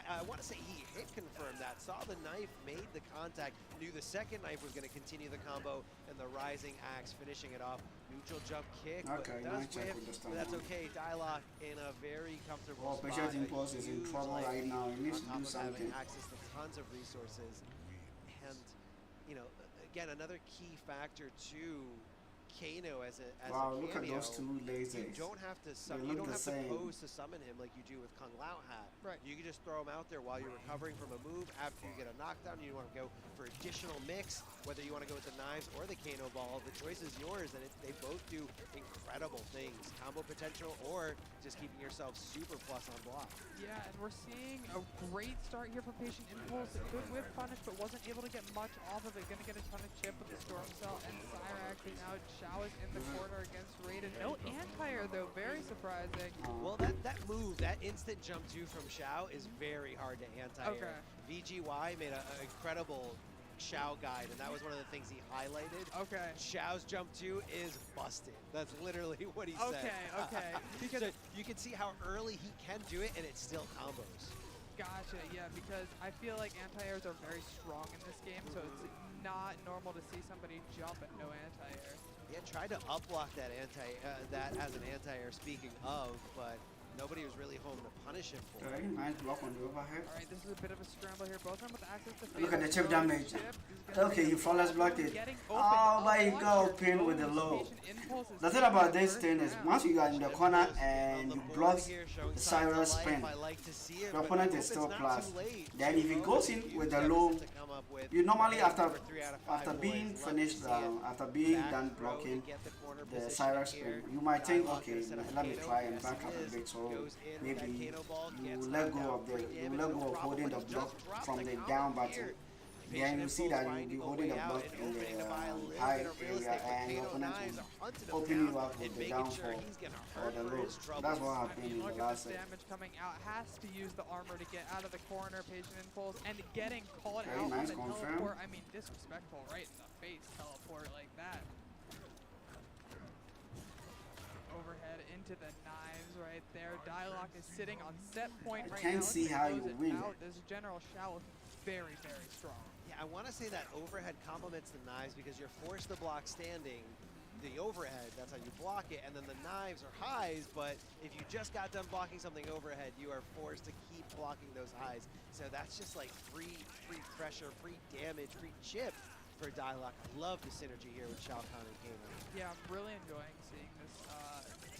I want to say he hit confirmed that. Saw the knife, made the contact, knew the second knife was going to continue the combo, and the rising axe finishing it off. Neutral jump kick, Okay, but does nice check whiff, with the but that's stun. okay. Dialogue in a very comfortable Oh, spot. Patient A Impulse is in huge trouble life right lead now. He needs to on do top of having something. access to tons of resources. And, again, another key factor to Kano as a Wow, cameo, look at those two lasers. you don't have to They you look don't the have same. to pose to summon him like you do with Kung Lao Hat. Right. You can just throw him out there while you're recovering from a move. After you get a knockdown, you want to go for additional mix, whether you want to go with the knives or the Kano ball. The choice is yours, and they both do incredible things. Combo potential or just keeping yourself super plus on block. Yeah, and we're seeing a great start here for Patient Impulse. Good whip punish, but wasn't able to get much off of it. Gonna get a ton of chip with the Storm Cell and Cyrax, and now Xiao is in the corner against Raiden. No anti-air though, very surprising. Well, that move, that instant jump 2 from Xiao is very hard to anti-air. Okay. VGY made an incredible Xiao guide, and that was one of the things he highlighted. Okay. Xiao's jump 2 is busted. That's literally what he said. Okay. Because So you can see how early he can do it, and it's still combos. Gotcha, yeah, because I feel like anti-airs are very strong in this game, so it's not normal to see somebody jump and no anti-air. Yeah, tried to up-block that that as an anti-air, speaking of, but nobody was really home to punish him for it. Okay, nice block on the overhead. All right, this is a bit of a scramble here. Both of them with access to Look at the chip fatal. damage. Chip is gonna Okay, be you flawless blocked it. getting Oh, open. there you Watch go, your pin with the toes. low. Patient Impulse is The thing taking about the this first thing is round. once you are in the corner and On the you board block here, showing the signs of Cyrus life. spin, I like to see it, your but I opponent hope is it's still not plus. too late. Then if he goes in with the low, you normally after being finished, after being done blocking the Cyrus spin, you might think, okay, let me try and back up a bit. So maybe you let go of holding the block from the down button. Then you see that you'll be holding the block in the high area, and your opponent will open you up with the downfall or the low. That's what happened in the Look at last the set. damage coming out. Has to use the armor to get out of the corner. Patient Impulse and getting caught Very out nice, on the confirm. teleport. I mean, disrespectful right in the face teleport like that. Overhead into the knives right there. Dialogue is sitting on set point right now. can't see how you Close it win. out. This General Xiao looking very, very strong. Yeah, I want to say that overhead complements the knives because you're forced to block standing. The overhead, that's how you block it, and then the knives are highs, but if you just got done blocking something overhead, you are forced to keep blocking those highs. So that's just like free pressure, free damage, free chip for Dialogue. I love the synergy here with Shao Kahn and Kano. Yeah, I'm really enjoying seeing this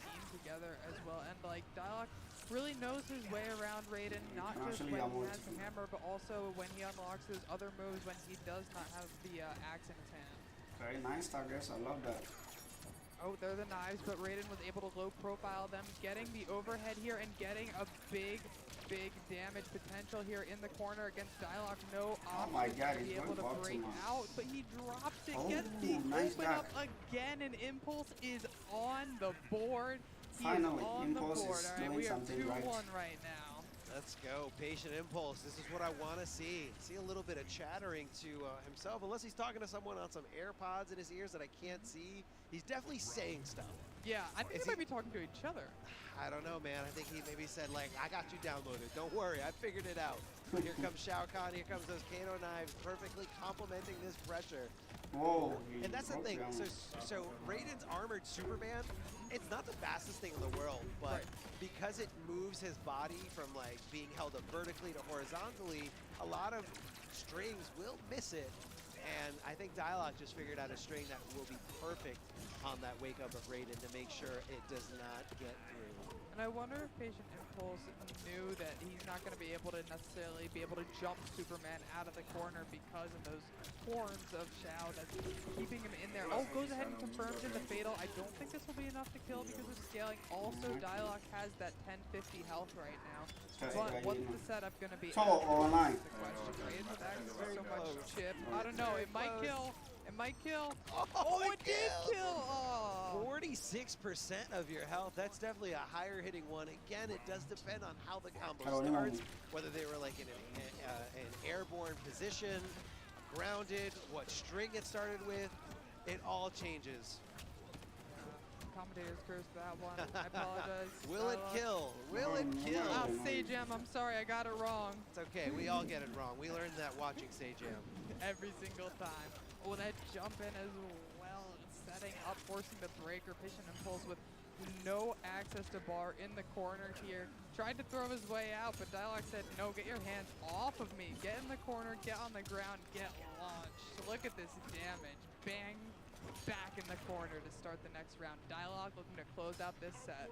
team together as well, and like Dialogue really knows his way around Raiden, not just Actually, when I'm he going has to the hammer, but also when he unlocks his other moves when he does not have the axe in his hand. Very nice targets, I love that. Oh, they're the knives, but Raiden was able to low profile them, getting the overhead here and getting a big damage potential here in the corner against Dialogue. No option my God, to be he's able going to far too break much. out, but he drops it, Oh, gets the nice open up again, and Impulse is on the board. He Finally, is on Impulse the board. is All right, doing we are something 2-1 right. right now. Let's go, Patient Impulse. This is what I want to see. See a little bit of chattering to himself, unless he's talking to someone on some AirPods in his ears that I can't see. He's definitely saying stuff. Yeah, I think Is they might be talking to each other. I don't know, man. I think he maybe said, like, I got you downloaded. Don't worry, I figured it out. Here comes Shao Kahn. Here comes those Kano knives, perfectly complementing this pressure. Whoa. And that's the thing. So Raiden's armored Superman, it's not the fastest thing in the world, but because it moves his body from like being held up vertically to horizontally, a lot of strings will miss it. And I think Dialogue just figured out a string that will be perfect on that wake up of Raiden to make sure it does not get through. And I wonder if Patient Impulse knew that he's not going to be able to necessarily be able to jump Superman out of the corner because of those horns of Xiao that's keeping him in there. Oh, goes ahead and confirms in the fatal. I don't think this will be enough to kill because of scaling. Also, Dialogue has that 1050 health right now. But what's the setup going to be? So, online. The question. Raiden with access to so much chip. I don't know. It might kill. It might kill. Oh, it did kill. Oh. 46% of your health. That's definitely a higher hitting one. Again, it does depend on how the combo starts, whether they were like in an airborne position, grounded, what string it started with. It all changes. Commentator's curse that one. I apologize. Will it kill? Will it kill? Oh, Sajam, I'm sorry, I got it wrong. It's okay. We all get it wrong. We learned that watching Sajam. Every single time. Oh, that jump in as well. Setting up, forcing the breaker. Patient Impulse with no access to bar in the corner here. Tried to throw his way out, but Dialogue said, no, get your hands off of me. Get in the corner, get on the ground, get launched. So look at this damage. Bang, back in the corner to start the next round. Dialogue looking to close out this set.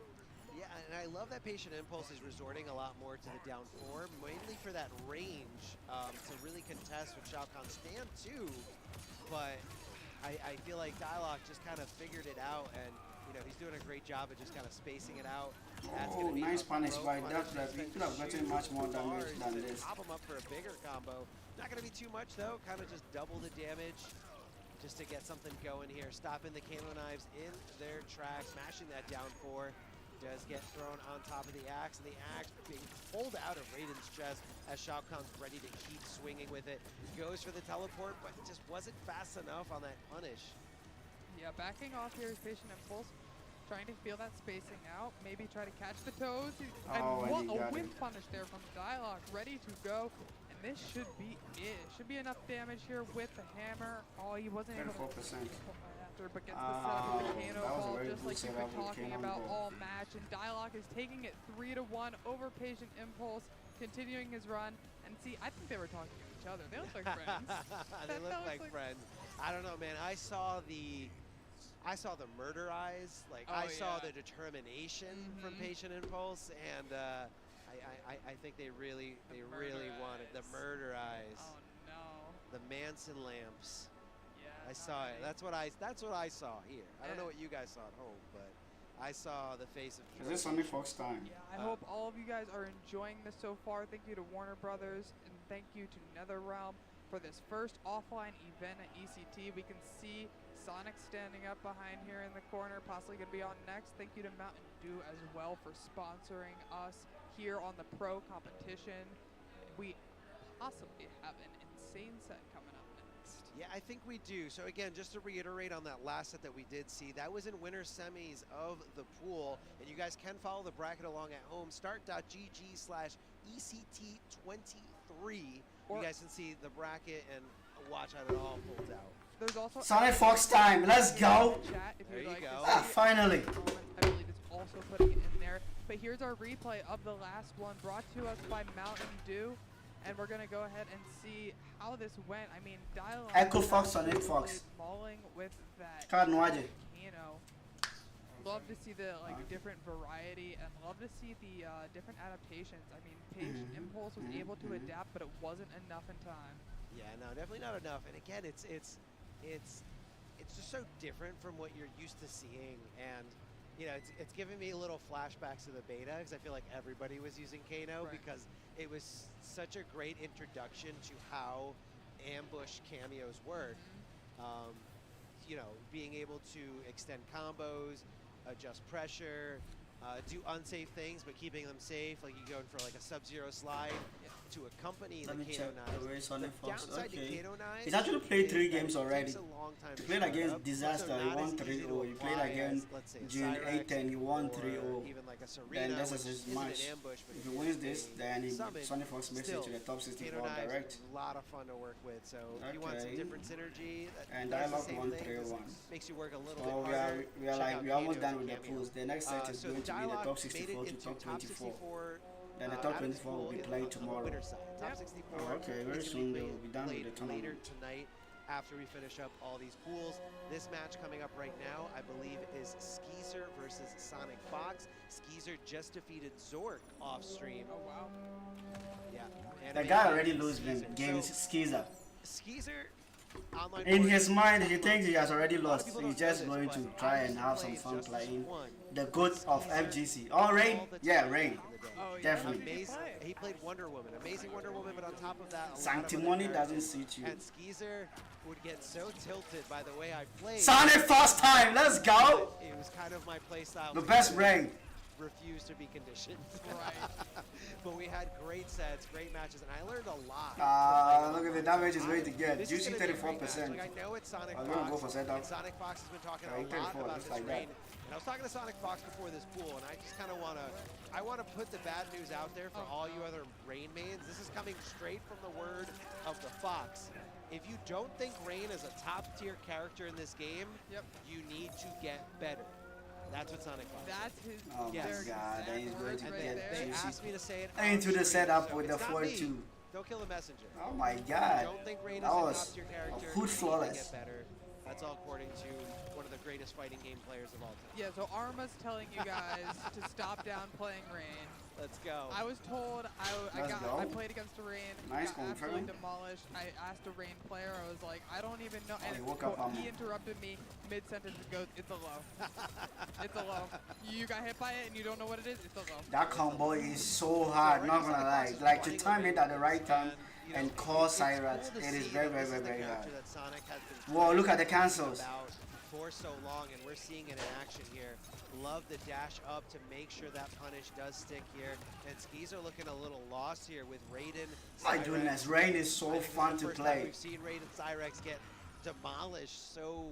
Yeah, and I love that Patient Impulse is resorting a lot more to the down 4, mainly for that range to really contest with Shao Kahn's stand too. But I feel like Dialogue just kind of figured it out, and you know, he's doing a great job of just kind of spacing it out. That's Oh, be nice a punish pro by punish that. He that could have gotten shoots much more the damage bars than to this. Pop him up for a bigger combo. Not going to be too much though. Kind of just double the damage just to get something going here. Stopping the Kano knives in their tracks, mashing that down 4. Does get thrown on top of the axe, and the axe being pulled out of Raiden's chest as Shao Kahn's ready to keep swinging with it. Goes for the teleport, but just wasn't fast enough on that punish. Yeah, backing off here is Patient Impulse, trying to feel that spacing out, maybe try to catch the toes. And what a whip punish there from Dialogue, ready to go. And this should be it. Should be enough damage here with the hammer. Oh, he wasn't able to 34%. but gets the setup with the Kano that was a ball, very just good like you've setup been with talking Kano about ball. all match. And Dialogue is taking it 3-1 over Patient Impulse, continuing his run. And see, I think they were talking to each other. They look like friends. They look like friends. I don't know, man. I saw the murder eyes. Like I saw the determination from Patient Impulse, and I think they really wanted the murder eyes. Oh no. The Manson lamps. Yeah. I saw it. That's what I saw here. I don't know what you guys saw at home, but I saw the face of. Is this SONICFOX time? Yeah, I hope all of you guys are enjoying this so far. Thank you to Warner Brothers, and thank you to NetherRealm for this first offline event at ECT. We can see Sonic standing up behind here in the corner, possibly going to be on next. Thank you to Mountain Dew as well for sponsoring us here on the pro competition. We possibly have an insane set coming up next. Yeah, I think we do. So again, just to reiterate on that last set that we did see, that was in winter semis of the pool, and you guys can follow the bracket along at home. Start.gg/ECT23. You guys can see the bracket and watch how it all folds out. There's also SONICFOX time. Let's go. Chat if There you'd you like go. to see it. Finally. I believe it's also putting it in there. But here's our replay of the last one, brought to us by Mountain Dew. And we're going to go ahead and see how this went. I mean, Dialogue ECHOFOX, SONICFOX. mauling with that Card Noaje. Kano. Love to see the different variety, and love to see the different adaptations. I mean, Patient Impulse was able to adapt, but it wasn't enough in time. Yeah, no, definitely not enough. And again, it's just so different from what you're used to seeing, and you know, it's giving me little flashbacks to the beta, because I feel like everybody was using Kano because it was such a great introduction to how ambush cameos work. You know, being able to extend combos, adjust pressure, do unsafe things but keeping them safe, like you going for like a Sub-Zero slide to accompany Let the me Kano check the way knives. SONICFOX. Downside to Okay. Kano knives He's actually played 3 is that games it already. takes a long time He to played shoot against up, Disaster, so he not won as easy 3-0. to He played apply against as, let's say, a June Cyrex 8-10, he won or 3-0. even like a Serena, Then this which is his isn't match. an ambush, but If it he wins is this, a then summon. SONICFOX makes it Still, to the top Kano 64 knives direct. are a lot of fun to work with, so if you want some Okay. different synergy, And that's the Dialogue same won thing, 3-1. just makes you work a little So bit we harder. are Check out we're almost Kano done as with a the cameo. pools. The next set is So going to be the Dialogue top made 64 it to into top top 24. 64. Then the out top of this 24 will pool be in played on the tomorrow. winner's side. Top 64 Oh, okay, very is soon gonna they be will be done with the played later tournament. tonight after we finish up all these pools. This match coming up right now, I believe, is Skeezer versus SONICFOX. Skeezer just defeated Zork off stream. Oh, wow. Yeah. The guy already lose games, Skeezer. Skeezer, online In board, his mind, he thinks he has already a lot of lost. people He's don't know just this, going but to try I and used to have some play fun Justice playing. 1. The GOAT of FGC. Oh, Rain? Yeah, Rain. Oh, yeah. Definitely. Amazing. He played Wonder Woman, amazing Wonder Woman, but on top of that, a lot of other Sanctimony doesn't characters. suit you. And Skeezer would get so tilted by the way I played. SONICFOX time, let's go! It was kind of my play style. The best Rain. Refused to be conditioned. Right. But we had great sets, great matches, and I learned a lot. Look at the damage he's going to get. This is Juicy gonna be a great 34%. match. Like, I know it's SONICFOX. I'm gonna go for setup. And SONICFOX has been talking Right, a lot 34, about just this like that. rain. And I was talking to SONICFOX before this pool, and I just kind of want to put the bad news out there for all you other Rain mains. This is coming straight from the word of the Fox. If you don't think Rain is a top tier character in this game, you need to get better. That's what SONICFOX. That's his. Oh my their god, then he's going to right get there. They asked juicy. me to say it Into on the stream, setup so with the it's not me. 4-2. Don't kill the messenger. Oh my If god. you don't think Rain is That a was top tier character, a you food need to flawless. get better. That's all according to one of the greatest fighting game players of all time. Yeah, so Arma's telling you guys to stop downplaying Rain. Let's go. I was told I played against a Rain. Nice got absolutely confirm. demolished. I asked a Rain player. I was like, I don't even know. And he woke up on he me. interrupted me mid-sentence and goes, "It's a low. It's a low. You got hit by it and you don't know what it is. It's a low." That combo is so hard, not gonna lie. Like to time it at the right time and call Cyrax, it is very, very, very, very hard. Whoa, look at the cancels. For so long, and we're seeing it in action here. Love the dash up to make sure that punish does stick here. And Skis are looking a little lost here with Raiden. My goodness, Rain is so fun to play. We've seen Raiden Cyrax get demolished so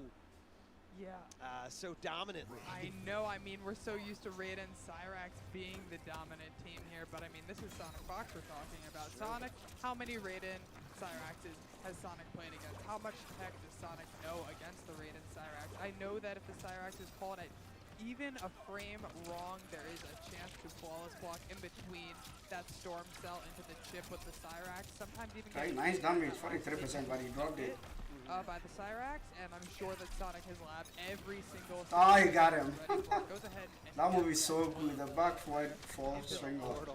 so dominantly. I know, I mean, we're so used to Raiden and Cyrax being the dominant team here, but I mean, this is SONICFOX we're talking about. Sonic, how many Raiden Cyraxes has Sonic played against? How much tech does Sonic know against the Raiden Cyrax? I know that if the Cyrax is called at even a frame wrong, there is a chance to flawless block in between that storm cell into the chip with the Cyrax. Sometimes even Okay, nice damage, 43%, but he dropped it. By the Cyrax, and I'm sure that Sonic has labbed every single. Oh, he got him. Goes ahead and That move is so good. The back forward fall swing up.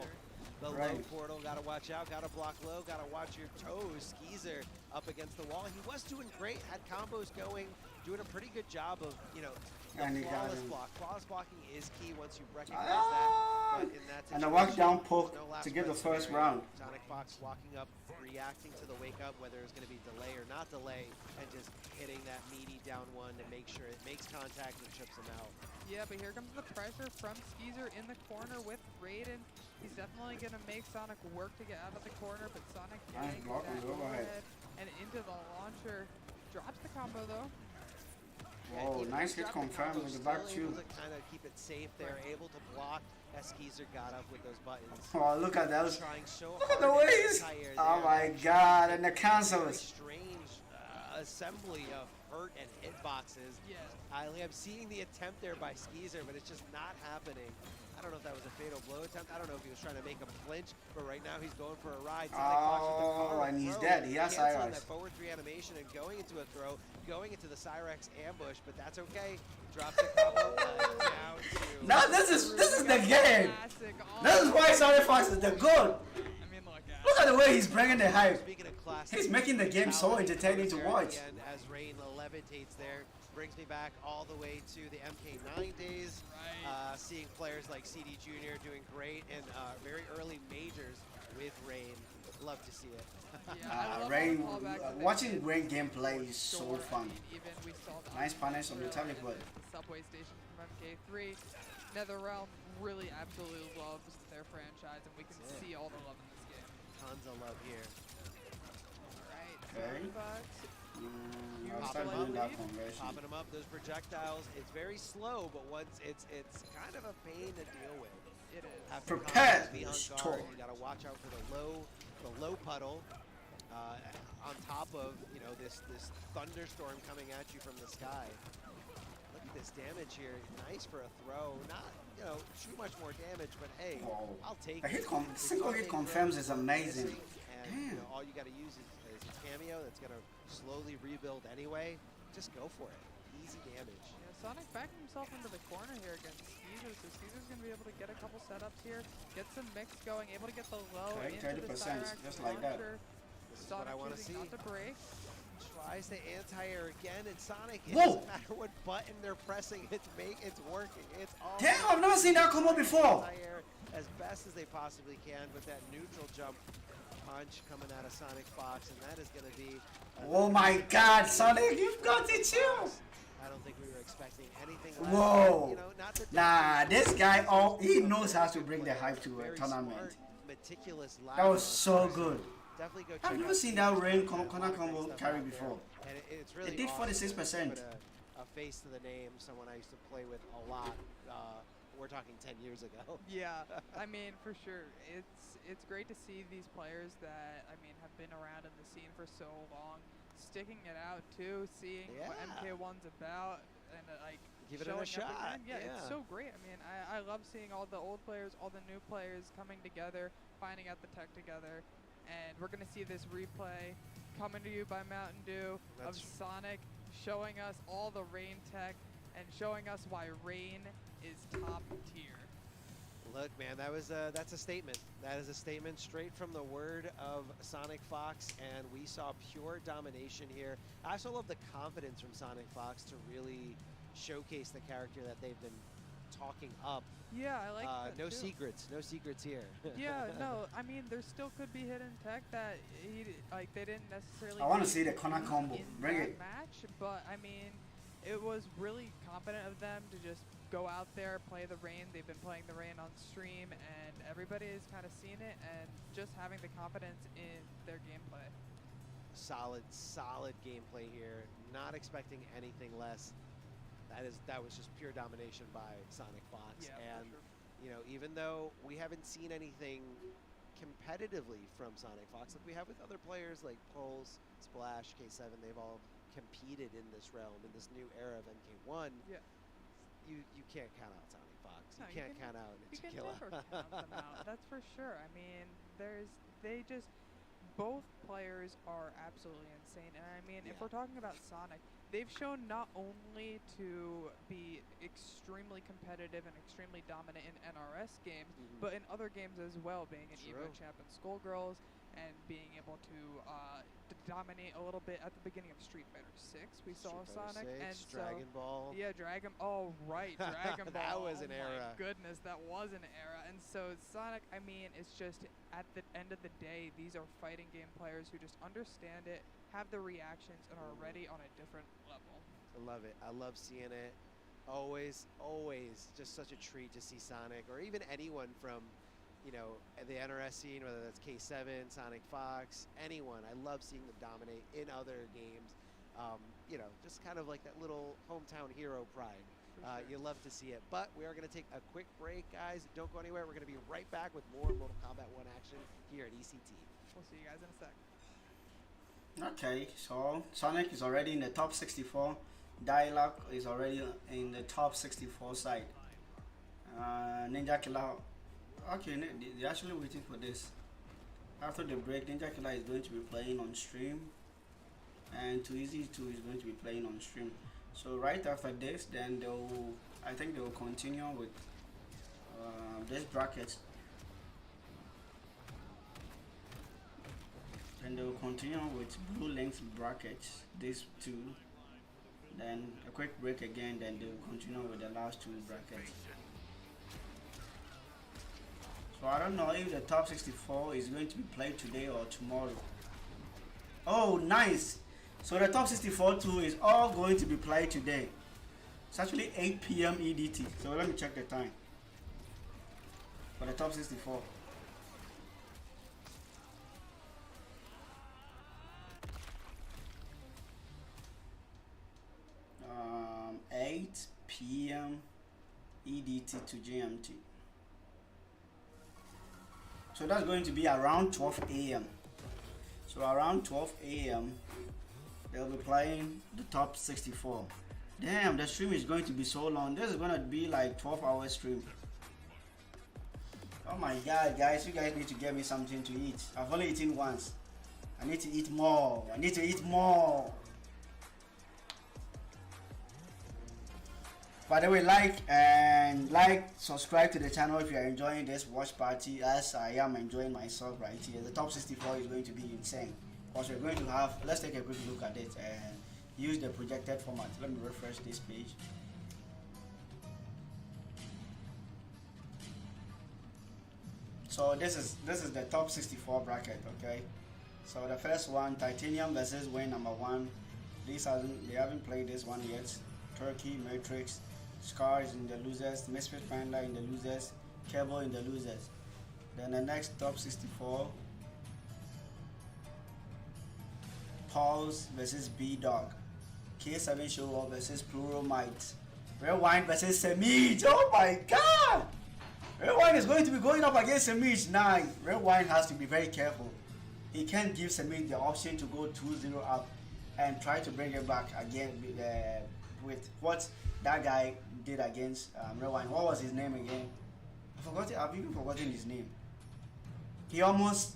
The low portal, gotta watch out, gotta block low, gotta watch your toes. Skeezer up against the wall. He was doing great, had combos going, doing a pretty good job of, you know, And he the got flawless him. block. Flawless blocking is key once you recognize that. But in that And the situation, walk down poke no last to get the breath first scenario. round. SONICFOX walking up, reacting to the wake up, whether it's going to be delay or not delay, and just hitting that meaty down one to make sure it makes contact and chips him out. Yeah, but here comes the pressure from Skeezer in the corner with Raiden. He's definitely going to make Sonic work to get out of the corner, but Sonic getting block on that the overhead. and into the launcher. Drops the combo though. Whoa, nice hit confirmed with the back two. Able to kind of keep it safe there, able to block as Skeezer got up with those buttons. Oh, look at those. Trying so Look at the hard to ways. retire Oh there. my god, and the Very cancels. strange assembly of hurt and hitboxes. Yeah. I'm seeing the attempt there by Skeezer, but it's just not happening. I don't know if that was a fatal blow attempt. I don't know if he was trying to make him flinch, but right now he's going for a ride. Oh, and he's dead. He has Canceling Cyrax. that forward 3 animation and going into a throw, going into the Cyrax ambush, but that's okay. Drops the combo down to... No, this is the game. This is why SONICFOX is the goat. I mean, Look at the way he's bringing the hype. Speaking of classic, He's making the game so entertaining to watch. again, as Rain levitates there, brings me back all the way to the MK9 days. Seeing players like CD Jr. doing great in very early majors with Rain. Love to see it. Rain, watching Rain gameplay is so fun. Nice punish on the teleport. Subway station from MK3. NetherRealm really absolutely loves their franchise, and we can see all the love in this game. Tons of love here. Okay. Popping them up, those projectiles. It's very slow, but once it's kind of a pain to deal with. It is. Have to Prepare be on this guard. torch. You got to watch out for the low puddle on top of this thunderstorm coming at you from the sky. Look at this damage here. Nice for a throw. Not too much more damage, but hey, Whoa. I'll take The hit it. single hit confirms is amazing. And all you got to use is a cameo that's going to slowly rebuild anyway. Just go for it. Easy damage. Yeah, Sonic backing himself into the corner here against Skeezer, so Skeezer's going to be able to get a couple setups here, get some mix going, able to get the low Okay, into the 30%, Cyrax just like that. launcher. This is Sonic what I want to see. choosing not to break. Tries to anti-air again, and Sonic, it Whoa! doesn't matter what button they're pressing, it's working. It's all Damn, I've never seen that combo before. anti-air as best as they possibly can with that neutral jump punch coming out of SONICFOX, and that is going to be... Oh my god, Sonic, you've got it too. I don't think we were expecting anything less. Whoa. Not that Nah, this guy, he knows how to bring the hype to a very tournament. smart, meticulous That was so good. Definitely go check I've never out seen the that Rain stuff corner combo out carry there. before. And it's really It did awesome. 46%. Put a face to the name, someone I used to play with a lot. We're talking 10 years ago. Yeah, I mean, for sure. It's great to see these players that, I mean, have been around in the scene for so long, sticking it out too, seeing what MK1's about, and like Give it a showing shot. up again. Yeah, it's so great. I mean, I love seeing all the old players, all the new players coming together, finding out the tech together, and we're gonna see this replay coming to you by Mountain Dew of Sonic showing us all the Rain tech and showing us why Rain is top tier. Look, man, that's a statement. That is a statement straight from the word of SONICFOX, and we saw pure domination here. I also love the confidence from SONICFOX to really showcase the character that they've been talking up. Yeah, I like that no too. no secrets here. Yeah, no, I mean, there still could be hidden tech that they didn't necessarily. I want to see the corner combo. Bring it. Match, but I mean, it was really competent of them to just go out there, play the Rain. They've been playing the Rain on stream, and everybody has kind of seen it, and just having the confidence in their gameplay. Solid gameplay here. Not expecting anything less. That was just pure domination by SONICFOX. Yeah, and for sure. you know, even though we haven't seen anything competitively from SONICFOX like we have with other players like Pulse, Splash, K7, they've all competed in this realm, in this new era of MK1. Yeah. You can't count out SONICFOX. No, You can't count out You can NINJAKILLA. never count them out. That's for sure. I mean, both players are absolutely insane. And I mean, if we're talking about Sonic, they've shown not only to be extremely competitive and extremely dominant in NRS games, but in other games as well, being an Evo champ in Skullgirls, and being able to dominate a little bit at the beginning of Street Fighter 6. We saw Sonic 6, and Dragon Ball. Yeah, Dragon. Oh right, Dragon Ball. That was an era. My goodness, that was an era. And so Sonic, I mean, it's just at the end of the day, these are fighting game players who just understand it, have the reactions, and are ready on a different level. I love it. I love seeing it. Always just such a treat to see Sonic, or even anyone from, you know, the NRS scene, whether that's K7, SONICFOX, anyone. I love seeing them dominate in other games. You know, just kind of like that little hometown hero pride. You love to see it. But we are going to take a quick break, guys. Don't go anywhere. We're going to be right back with more Mortal Kombat 1 action here at ECT. We'll see you guys in a sec. Okay, so Sonic is already in the top 64. Dialogue is already in the top 64 side. NINJAKILLA. Okay, they're actually waiting for this. After the break, NINJAKILLA is going to be playing on stream, and Too Easy 2 is going to be playing on stream. So right after this, then I think they will continue with this bracket. Then they will continue with Blue Link's brackets, these two. Then a quick break again, then they will continue with the last two brackets. So I don't know if the top 64 is going to be played today or tomorrow. Oh, nice! So the top 64 too is all going to be played today. It's actually 8 p.m. EDT. So let me check the time for the top 64. 8 p.m. EDT to GMT. So that's going to be around 12 a.m. So around 12 a.m. they'll be playing the top 64. Damn, the stream is going to be so long. This is going to be like 12-hour stream. Oh my god, guys, you guys need to get me something to eat. I've only eaten once. I need to eat more. I need to eat more. By the way, subscribe to the channel if you are enjoying this watch party, as I am enjoying myself right here. The top 64 is going to be insane. Because we're going to have, let's take a quick look at it and use the projected format. Let me refresh this page. So this is the top 64 bracket, okay? So the first one, Titanium versus Wayne #1. They haven't played this one yet. Turkey, Matrix, Scar is in the losers, Misfit Panda in the losers, Cable in the losers. Then the next top 64, Pulse versus B-Dog, K7 Show Up versus Plural Might, Red Wine versus Semij. Oh my god! Red Wine is going to be going up against Semij. Nah, Red Wine has to be very careful. He can't give Semij the option to go 2-0 up and try to bring it back again with what that guy did against Red Wine. What was his name again? I've even forgotten his name. He almost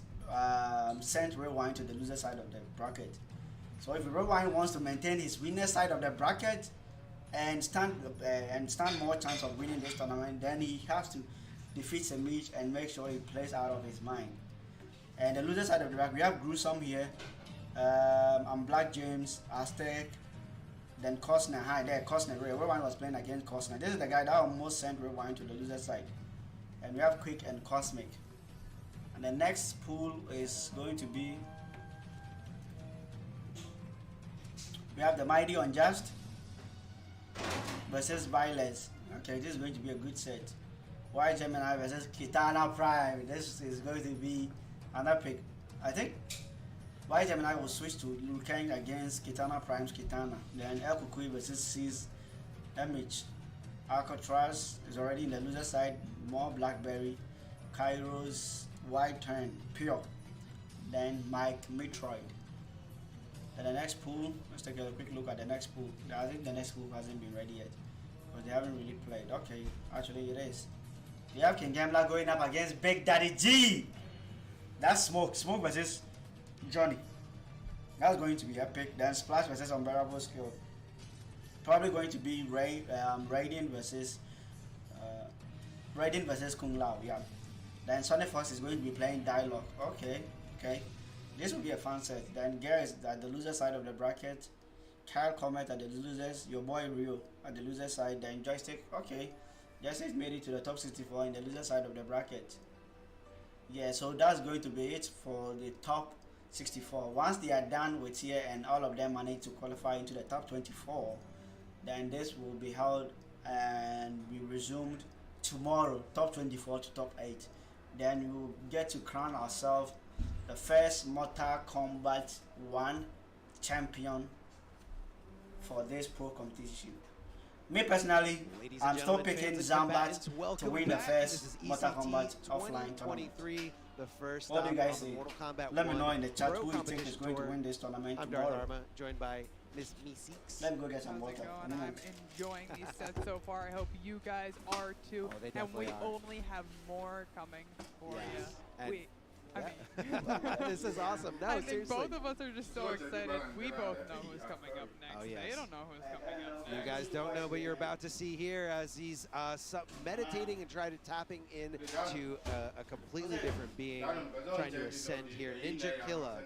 sent Red Wine to the loser side of the bracket. So if Rewind wants to maintain his winner side of the bracket and stand more chance of winning this tournament, then he has to defeat Semich and make sure he plays out of his mind. And the loser side of the bracket, we have Gruesome here. I'm Black James, Aztec, then Costner. Hi there, Costner. Rewind was playing against Costner. This is the guy that almost sent Rewind to the loser side. And we have Quick and Cosmic. And the next pool is going to be, we have the Mighty Unjust versus Violence. Okay, this is going to be a good set. White Gemini versus Kitana Prime. This is going to be another pick. I think White Gemini will switch to Lukang against Kitana Prime's Kitana. Then El Kukui versus C's Image. Alcatraz is already in the loser side. More Blackberry. Kairos White Turn Pure. Then Mike Metroid. Then the next pool, let's take a quick look at the next pool. I think the next pool hasn't been ready yet, but they haven't really played. Okay, actually it is. We have King Gambler going up against Big Daddy G. That's Smoke versus Johnny. That's going to be epic. Then Splash versus Unbearable Skill. Probably going to be Raiden versus Kung Lao. Yeah. Then SONICFOX is going to be playing Dialogue. Okay. This will be a fun set. Then Gare is at the loser side of the bracket. Kyle Comet at the losers. Your boy Rio at the loser side. Then Joystick. Okay. Joystick made it to the top 64 in the loser side of the bracket. Yeah, so that's going to be it for the top 64. Once they are done with here and all of them manage to qualify into the top 24, then this will be held and be resumed tomorrow, top 24 to top 8. Then we will get to crown ourselves the first Mortal Kombat 1 champion for this pro competition. Me personally, I'm still picking Zambat to win the first Mortal Kombat offline tournament. The first what do you guys say? Mortal Kombat Let me know 1 in the chat Pro who you think is going to win this tournament I'm tomorrow. Darth Arma, joined by Miss Meeseeks. Let me go get some water. I'm enjoying these sets so far. I hope you guys are too. Oh, and we are. only have more coming for you. This is awesome. No, I think seriously. both of us are just so excited. We both know who's coming up next. Oh, yes. They don't know who's coming up next. You guys don't know, but you're about to see here as he's meditating and tapping into a completely different being, trying to ascend here. NINJAKILLA,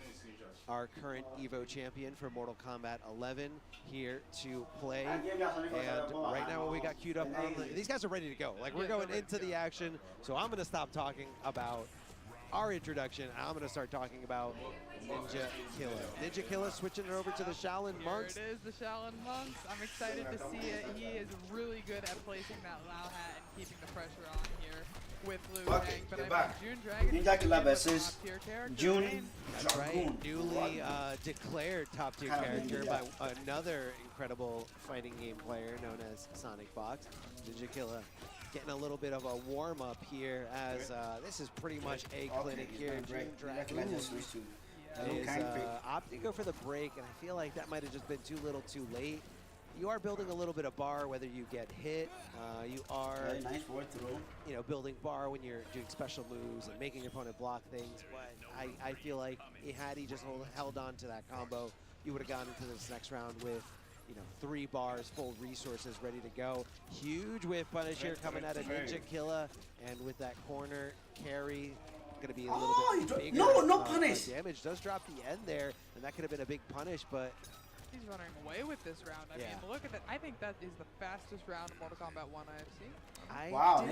our current EVO champion for Mortal Kombat 11, here to play. And right now, what we got queued up on these guys are ready to go. Like, we're going into the action, so I'm going to stop talking about our introduction. I'm going to start talking about NINJAKILLA. NINJAKILLA switching it over to the Shaolin Monks. Here it is, the Shaolin Monks. I'm excited to see it. He is really good at placing that Lao hat and keeping the pressure on here with Liu Kang. But I mean, June Dragon NINJAKILLA versus June That's right, newly declared top tier character by another incredible fighting game player known as SONICFOX. NINJAKILLA getting a little bit of a warm-up here as this is pretty much a clinic here. June Dragon is opting to go for the break, and I feel like that might have just been too little too late. You are building a little bit of bar whether you get hit. You are building bar when you're doing special moves and making your opponent block things. But I feel like had he just held on to that combo, you would have gone into this next round with 3 bars, full resources ready to go. Huge whiff punish here coming out of NINJAKILLA, and with that corner carry, going to be a little bit bigger. No punish. Damage does drop the end there, and that could have been a big punish, but he's running away with this round. I mean, look at that. I think that is the fastest round of Mortal Kombat 1 I have seen. Wow,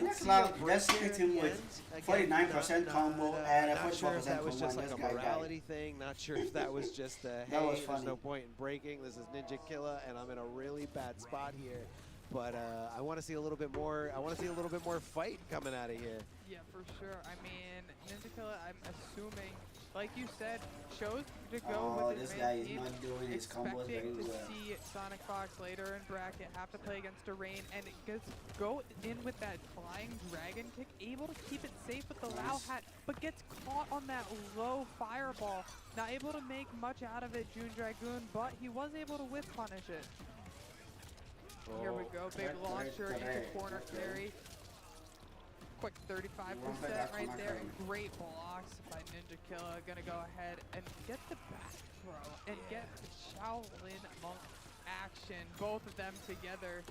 let's hit him with 49% combo and a 44% not sure if that combo. was just like a morality thing. Not sure if that was just a, hey, there's no point in breaking. This is NINJAKILLA, and I'm in a really bad spot here. But I want to see a little bit more. I want to see a little bit more fight coming out of here. Yeah, for sure. I mean, NINJAKILLA, I'm assuming, like you said, chose to go with his main team, expecting to see SONICFOX later in bracket have to play against a Rain, and go in with that flying dragon kick, able to keep it safe with the Lao hat, but gets caught on that low fireball. Not able to make much out of it, June Dragoon, but he was able to whiff punish it. Here we go, big launcher into corner carry. quick 35% right there. And great blocks by NINJAKILLA. Gonna go ahead and get the back throw and get the Shaolin Monk action. Both of them together.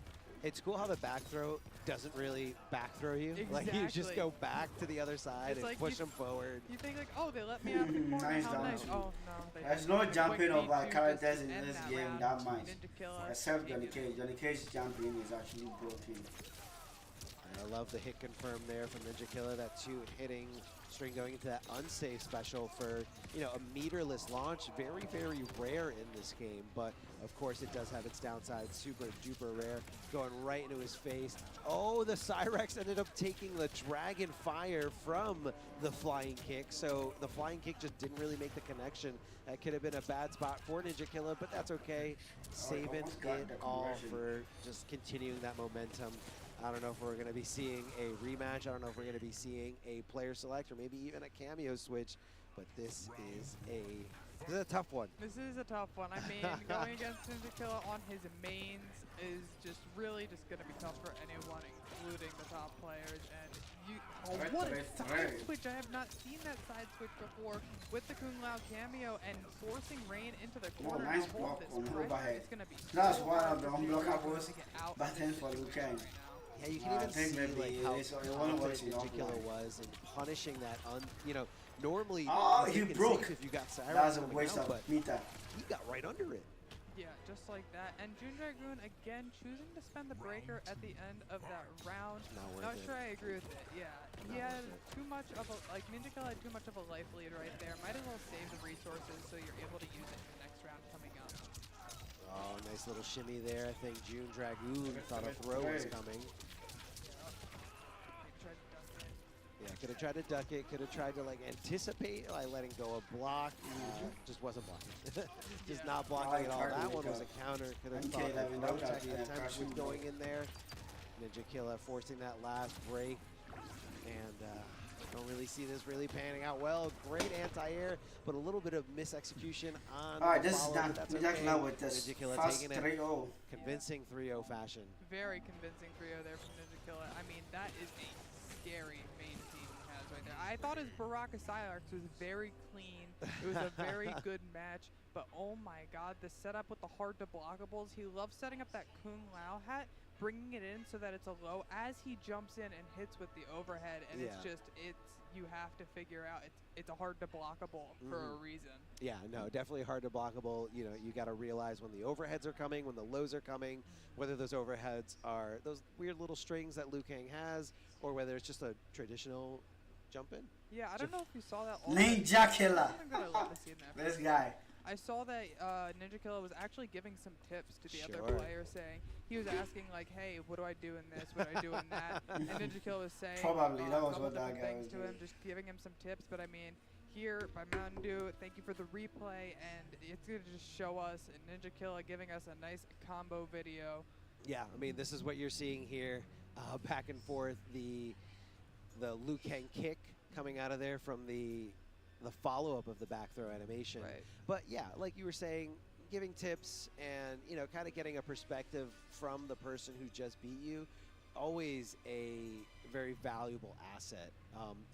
It's cool how the back throw doesn't really back throw you. Like you just go back to the other side and push them forward. You think like, oh, they let me out of the corner. Nice How down. nice. Oh no. There's no jumping of characters in this game round. that much. NINJAKILLA Except Johnny Cage. Johnny Cage's jumping is actually broken. I love the hit confirm there from NINJAKILLA. That 2 hitting string going into that unsafe special for, you know, a meterless launch. Very, very rare in this game, but of course it does have its downside. Super duper rare. Going right into his face. Oh, the Cyrex ended up taking the Dragon Fire from the flying kick, so the flying kick just didn't really make the connection. That could have been a bad spot for NINJAKILLA, but that's okay. Saving it all for just continuing that momentum. I don't know if we're going to be seeing a rematch. I don't know if we're going to be seeing a player select or maybe even a cameo switch, but this is a tough one. This is a tough one. I mean, going against NINJAKILLA on his mains is just really just going to be tough for anyone, including the top players. And what a side switch. I have not seen that side switch before with the Kung Lao cameo and forcing Rain into the corner. Nice block on overhead. That's one of the unblockable buttons for Liu Kang. Yeah, you can even see like how confident NINJAKILLA was in punishing that. You know, normally he broke. If you got Cyrus that was a waste of meter. He got right under it. Yeah, just like that. And June Dragoon again choosing to spend the breaker at the end of that round. Not sure I agree with it. Yeah, he had too much of a NINJAKILLA had too much of a life lead right there. Might as well save the resources so you're able to use it in the next round coming up. Oh, nice little shimmy there. I think June Dragoon thought a throw was coming. Yeah, could have tried to duck it, could have tried to like anticipate by letting go of block. Just wasn't blocking. Just not blocking at all. That one was a counter. Could have thought that no attempt was going in there. NINJAKILLA forcing that last break. And don't really see this really panning out well. Great anti-air, but a little bit of misexecution on Alright, this is done. That's NINJAKILLA with this NINJAKILLA fast taking 3-0. Convincing 3-0 fashion. Very convincing 3-0 there from NINJAKILLA. I mean, that is a scary main team he has right there. I thought his Baraka Cyrex was very clean. It was a very good match, but oh my god, the setup with the hard to blockables. He loves setting up that Kung Lao hat, bringing it in so that it's a low as he jumps in and hits with the overhead, and you have to figure out it's a hard to blockable for a reason. Yeah, no, definitely hard to blockable. You know, you got to realize when the overheads are coming, when the lows are coming, whether those overheads are those weird little strings that Liu Kang has, or whether it's just a traditional jump in. Yeah, I don't know if you saw that. NINJAKILLA. This guy. I saw that NINJAKILLA was actually giving some tips to the other player, saying he was asking like, "Hey, what do I do in this? What do I do in that?" And NINJAKILLA was saying probably that was what that that guy was to him, just giving him some tips. But I mean, here by Mountain Dew, thank you for the replay, and it's gonna just show us NINJAKILLA giving us a nice combo video. Yeah, I mean, this is what you're seeing here, back and forth. The Liu Kang kick coming out of there from the follow-up of the back throw animation. Right. But yeah, like you were saying, giving tips and, you know, kind of getting a perspective from the person who just beat you, always a very valuable asset.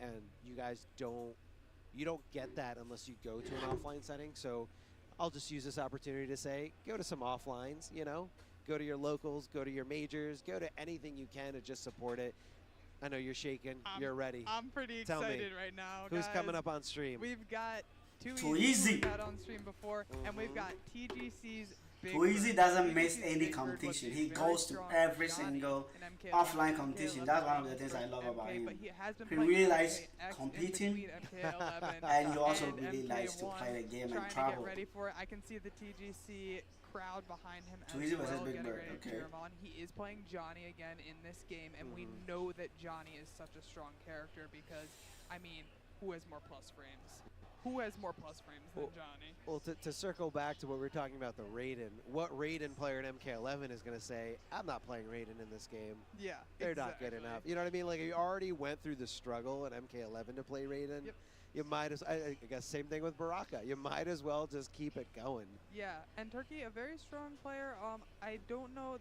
And you guys don't get that unless you go to an offline setting. So I'll just use this opportunity to say, go to some offlines, you know, go to your locals, go to your majors, go to anything you can to just support it. I know you're shaking. You're ready. I'm pretty excited right now, who's guys. coming up on stream? We've got Too Easy. We've had on stream before, and we've got TGC's Big Too Easy doesn't miss any competition. He goes to every single offline competition. That's one of the things I love about him. He really likes competing, and he also really likes to play the game and travel. Get ready for it. I can see the TGC crowd behind him Too as Easy well, versus Big getting Bird. ready to cheer him on. He is playing Johnny again in this game, and we know that Johnny is such a strong character because, I mean, who has more plus frames. Who has more plus frames than Johnny? Well, to circle back to what we were talking about, the Raiden, what Raiden player in MK11 is going to say, I'm not playing Raiden in this game. Yeah, They're not good enough. You know what I mean? Like, you already went through the struggle in MK11 to play Raiden. Yep. You might as, I guess same thing with Baraka. You might as well just keep it going. Yeah, and Turkey, a very strong player. I don't know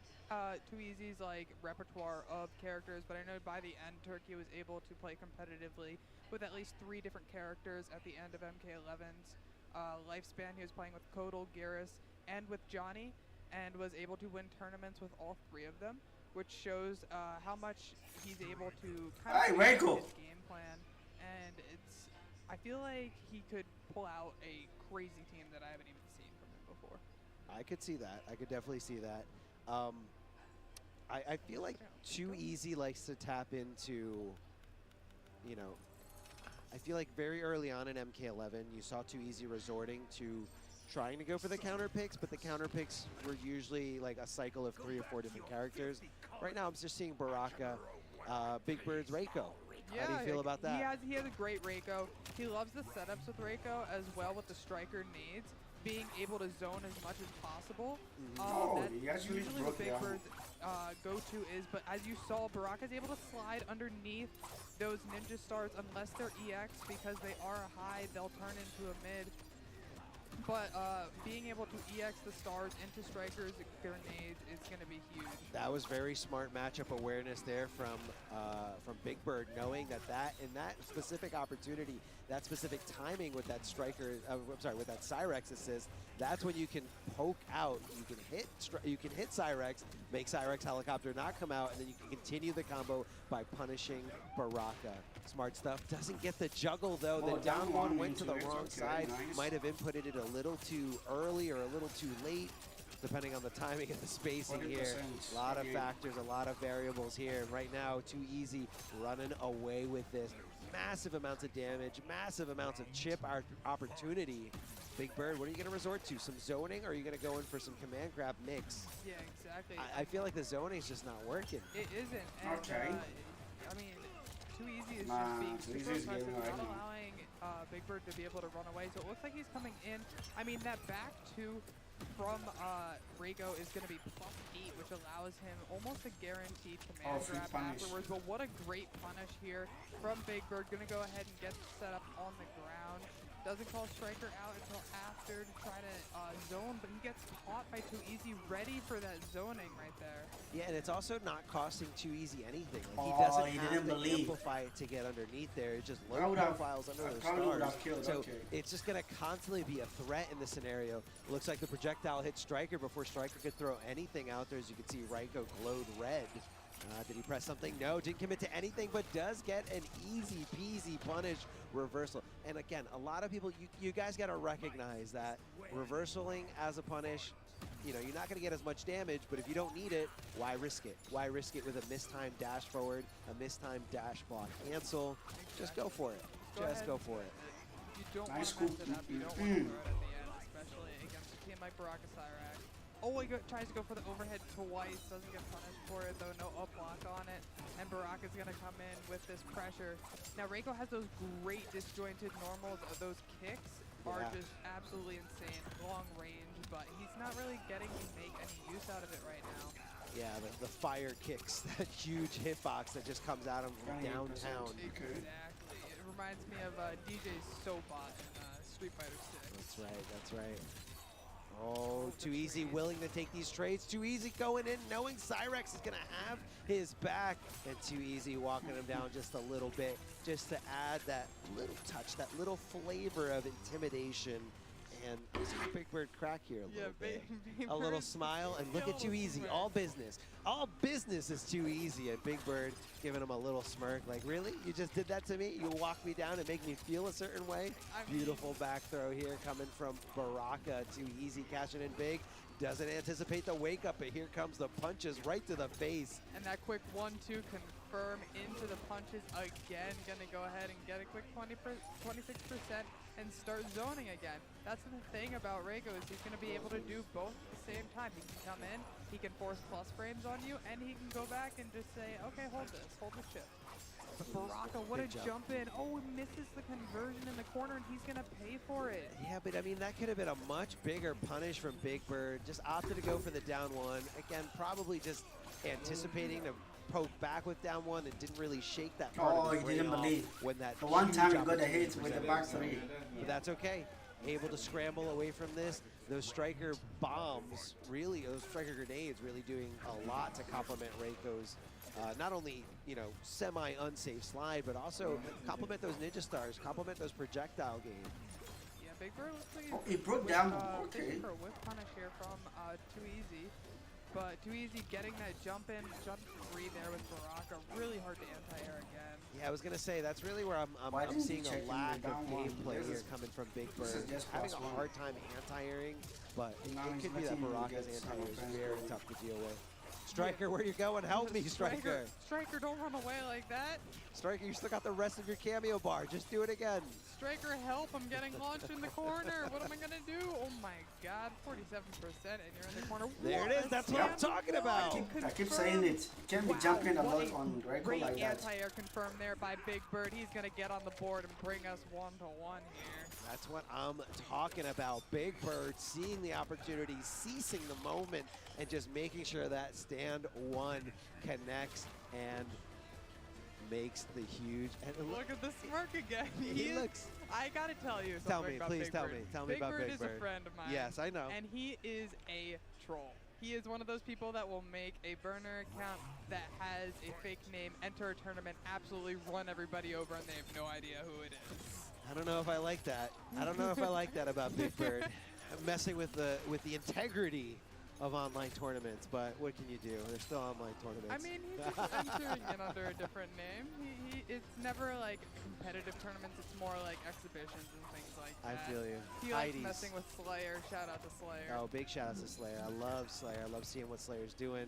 Too Easy's like repertoire of characters, but I know by the end Turkey was able to play competitively with at least 3 different characters at the end of MK11's lifespan. He was playing with Kodal, Garrus, and with Johnny, and was able to win tournaments with all 3 of them, which shows how much he's able to kind of his game plan. And I feel like he could pull out a crazy team that I haven't even seen from him before. I could see that. I could definitely see that. I feel like Too Easy likes to tap into, you know, I feel like very early on in MK11, you saw Too Easy resorting to trying to go for the counter picks, but the counter picks were usually like a cycle of 3 or 4 different characters. Right now, I'm just seeing Baraka, Big Bird's Reiko. Yeah, how do you feel about that? He has a great Reiko. He loves the setups with Reiko as well with the striker nades, being able to zone as much as possible. That's usually what Big Bird's go-to is, but as you saw, Baraka's able to slide underneath those ninja stars unless they're EX, because they are a high, they'll turn into a mid. But being able to EX the stars into strikers grenades is going to be huge. That was very smart matchup awareness there from Big Bird, knowing that in that specific opportunity, that specific timing with that striker, with that Cyrex assist, that's when you can poke out, you can hit Cyrex, make Cyrex helicopter not come out, and then you can continue the combo by punishing Baraka. Smart stuff. Doesn't get the juggle though. The down one went to the wrong side. Nice. Might have inputted it a little too early or a little too late, depending on the timing and the spacing here. A lot of factors, a lot of variables here. And right now, Too Easy running away with this. Massive amounts of damage, massive amounts of chip opportunity. Big Bird, what are you going to resort to? Some zoning, or are you going to go in for some command grab mix? Yeah, exactly. I feel like the zoning is just not working. It isn't. And, I mean, Too Easy is just being super aggressive, not allowing Big Bird to be able to run away. So it looks like he's coming in. I mean, that back 2 from Reiko is going to be +8, which allows him almost a guaranteed command grab afterwards. But what a great punish here from Big Bird. Going to go ahead and get set up on the ground. Doesn't call striker out until after to try to zone, but he gets caught by Too Easy, ready for that zoning right there. Yeah, and it's also not costing Too Easy anything. Like, he doesn't have to amplify it to get underneath there. It's just low profiles under the stars. So it's just going to constantly be a threat in the scenario. Looks like the projectile hit Striker before Striker could throw anything out there. As you can see, Reiko glowed red. Did he press something? No, didn't commit to anything, but does get an easy peasy punish reversal. And again, a lot of people, you guys got to recognize that reversaling as a punish, you know, you're not going to get as much damage, but if you don't need it, why risk it? Why risk it with a mistimed dash forward, a mistimed dash block cancel? Just go for it. Just go for it. You don't want to mess it up. You don't want to throw it at the end, especially against a team like Baraka Cyrax. Oh, he tries to go for the overhead twice, doesn't get punished for it though, no up block on it, and Baraka's gonna come in with this pressure. Now Reiko has those great disjointed normals, those kicks are just absolutely insane, long range, but he's not really getting to make any use out of it right now. Yeah, the fire kicks, that huge hitbox that just comes out of downtown. Exactly, it reminds me of DJ's Sobot in Street Fighter 6. That's right, that's right. Oh, Too Easy willing to take these trades. Too Easy going in, knowing Cyrex is going to have his back. And Too Easy walking him down just a little bit, just to add that little touch, that little flavor of intimidation. And you see Big Bird crack here a little bit. A little smile, and look at Too Easy. All business. All business is Too Easy. And Big Bird giving him a little smirk, like, really? You just did that to me? You walked me down and make me feel a certain way? Beautiful back throw here coming from Baraka. Too Easy cashing in big. Doesn't anticipate the wake up, but here comes the punches right to the face. And that quick 1-2 confirm into the punches again. Gonna go ahead and get a quick 26% and start zoning again. That's the thing about Reiko, is he's gonna be able to do both at the same time. He can come in, he can force plus frames on you, and he can go back and just say, okay, hold this chip. Baraka, what a jump in. Oh, he misses the conversion in the corner, and he's going to pay for it. Yeah, but I mean, that could have been a much bigger punish from Big Bird. Just opted to go for the down one. Again, probably just anticipating to poke back with down one and didn't really shake that part of the he didn't brain believe. off when that The one time he got a opportunity hit with the presented back itself. three. But that's okay. Able to scramble away from this. Those striker bombs, really, those striker grenades really doing a lot to complement Reiko's not only, you know, semi-unsafe slide, but also complement those ninja stars, complement those projectile games. Yeah, Big Bird looks like he broke down. Okay. fishing for a whiff punish here from Too Easy. But Too Easy getting that jump in, jump free there with Baraka. Really hard to anti-air again. Yeah, I was gonna say that's really where I'm seeing a lack of gameplay here coming from Big Bird. Having a hard time anti-airing, but it could be that Baraka's anti-air is very tough to deal with. Striker, where you going? Help me, Striker. Striker, don't run away like that. Striker, you still got the rest of your cameo bar. Just do it again. Striker, help. I'm getting launched in the corner. What am I going to do? Oh, my God. 47%, and you're in the corner. There it is. That's what I'm talking about. I keep saying it. You can't be jumping a lot on Reiko Great like that. anti-air confirmed there by Big Bird. He's going to get on the board and bring us 1-1 here. That's what I'm talking about. Big Bird seeing the opportunity, seizing the moment, and just making sure that stand one connects and makes the huge. And Look at the smirk again. He looks. I gotta tell you Tell something me, about please Big tell Bird. me. Tell me about Big Bird. Big Bird is a friend of mine. Yes, I know. And he is a troll. He is one of those people that will make a burner account that has a fake name, enter a tournament, absolutely run everybody over, and they have no idea who it is. I don't know if I like that. I don't know if I like that about Big Bird. I'm messing with the integrity of online tournaments, but what can you do? They're still online tournaments. I mean, he's just entering in under a different name. It's never like competitive tournaments. It's more like exhibitions and things like that. I feel you. He likes messing with Slayer. Shout out to Slayer. Oh, big shout out to Slayer. I love Slayer. I love seeing what Slayer's doing,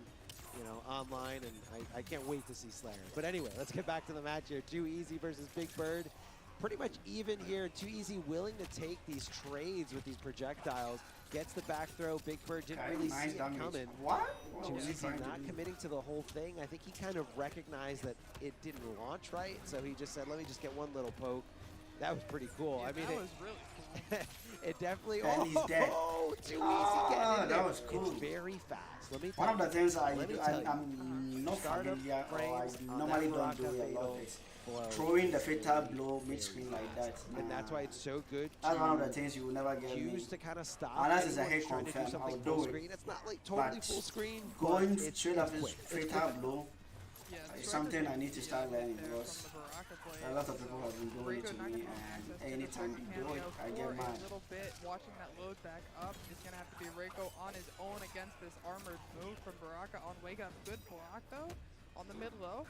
you know, online, and I can't wait to see Slayer. But anyway, let's get back to the match here. Too Easy versus Big Bird. Pretty much even here. Too Easy willing to take these trades with these projectiles. Gets the back throw. Big Bird didn't really see it coming. What? Too Easy not committing to the whole thing. I think he kind of recognized that it didn't launch right, so he just said, let me just get one little poke. That was pretty cool. Yeah, I mean, that was really cool. It definitely. And he's dead. Too Easy getting in there. That was cool. It's very fast. Let me tell One of the things I'm not Startup familiar, or frames I on normally that don't do Baraka it a lot, fatal is blow. throwing the fatal blow mid-screen like that. And that's why it's so good. That's one of the things you will never get me. Choose to kind of stop. Unless it's a Anyone's hit trying to do confirm, something I'll full do it. screen. It's not like totally But full screen. Going but it's straight after quick. It's fatal quick. blow is something I need to start learning, because a lot of people have been doing it to me, and anytime you do it, I get mad. A little bit, watching that load back up is going to have to be Reiko on his own against this armored move from Baraka on wake up. Good block though on the mid low.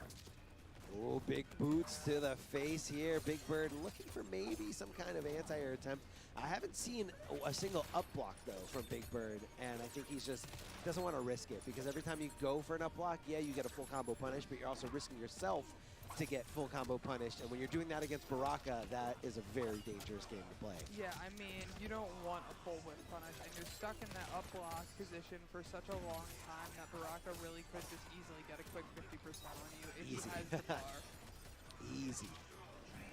Oh, big boots to the face here. Big Bird looking for maybe some kind of anti-air attempt. I haven't seen a single up block, though, from Big Bird, and I think he's just doesn't want to risk it, because every time you go for an up block, yeah, you get a full combo punish, but you're also risking yourself to get full combo punished, and when you're doing that against Baraka, that is a very dangerous game to play. Yeah, I mean, you don't want a full whip punish, and you're stuck in that up block position for such a long time that Baraka really could just easily get a quick 50% on you if Easy. he has the bar. Easy.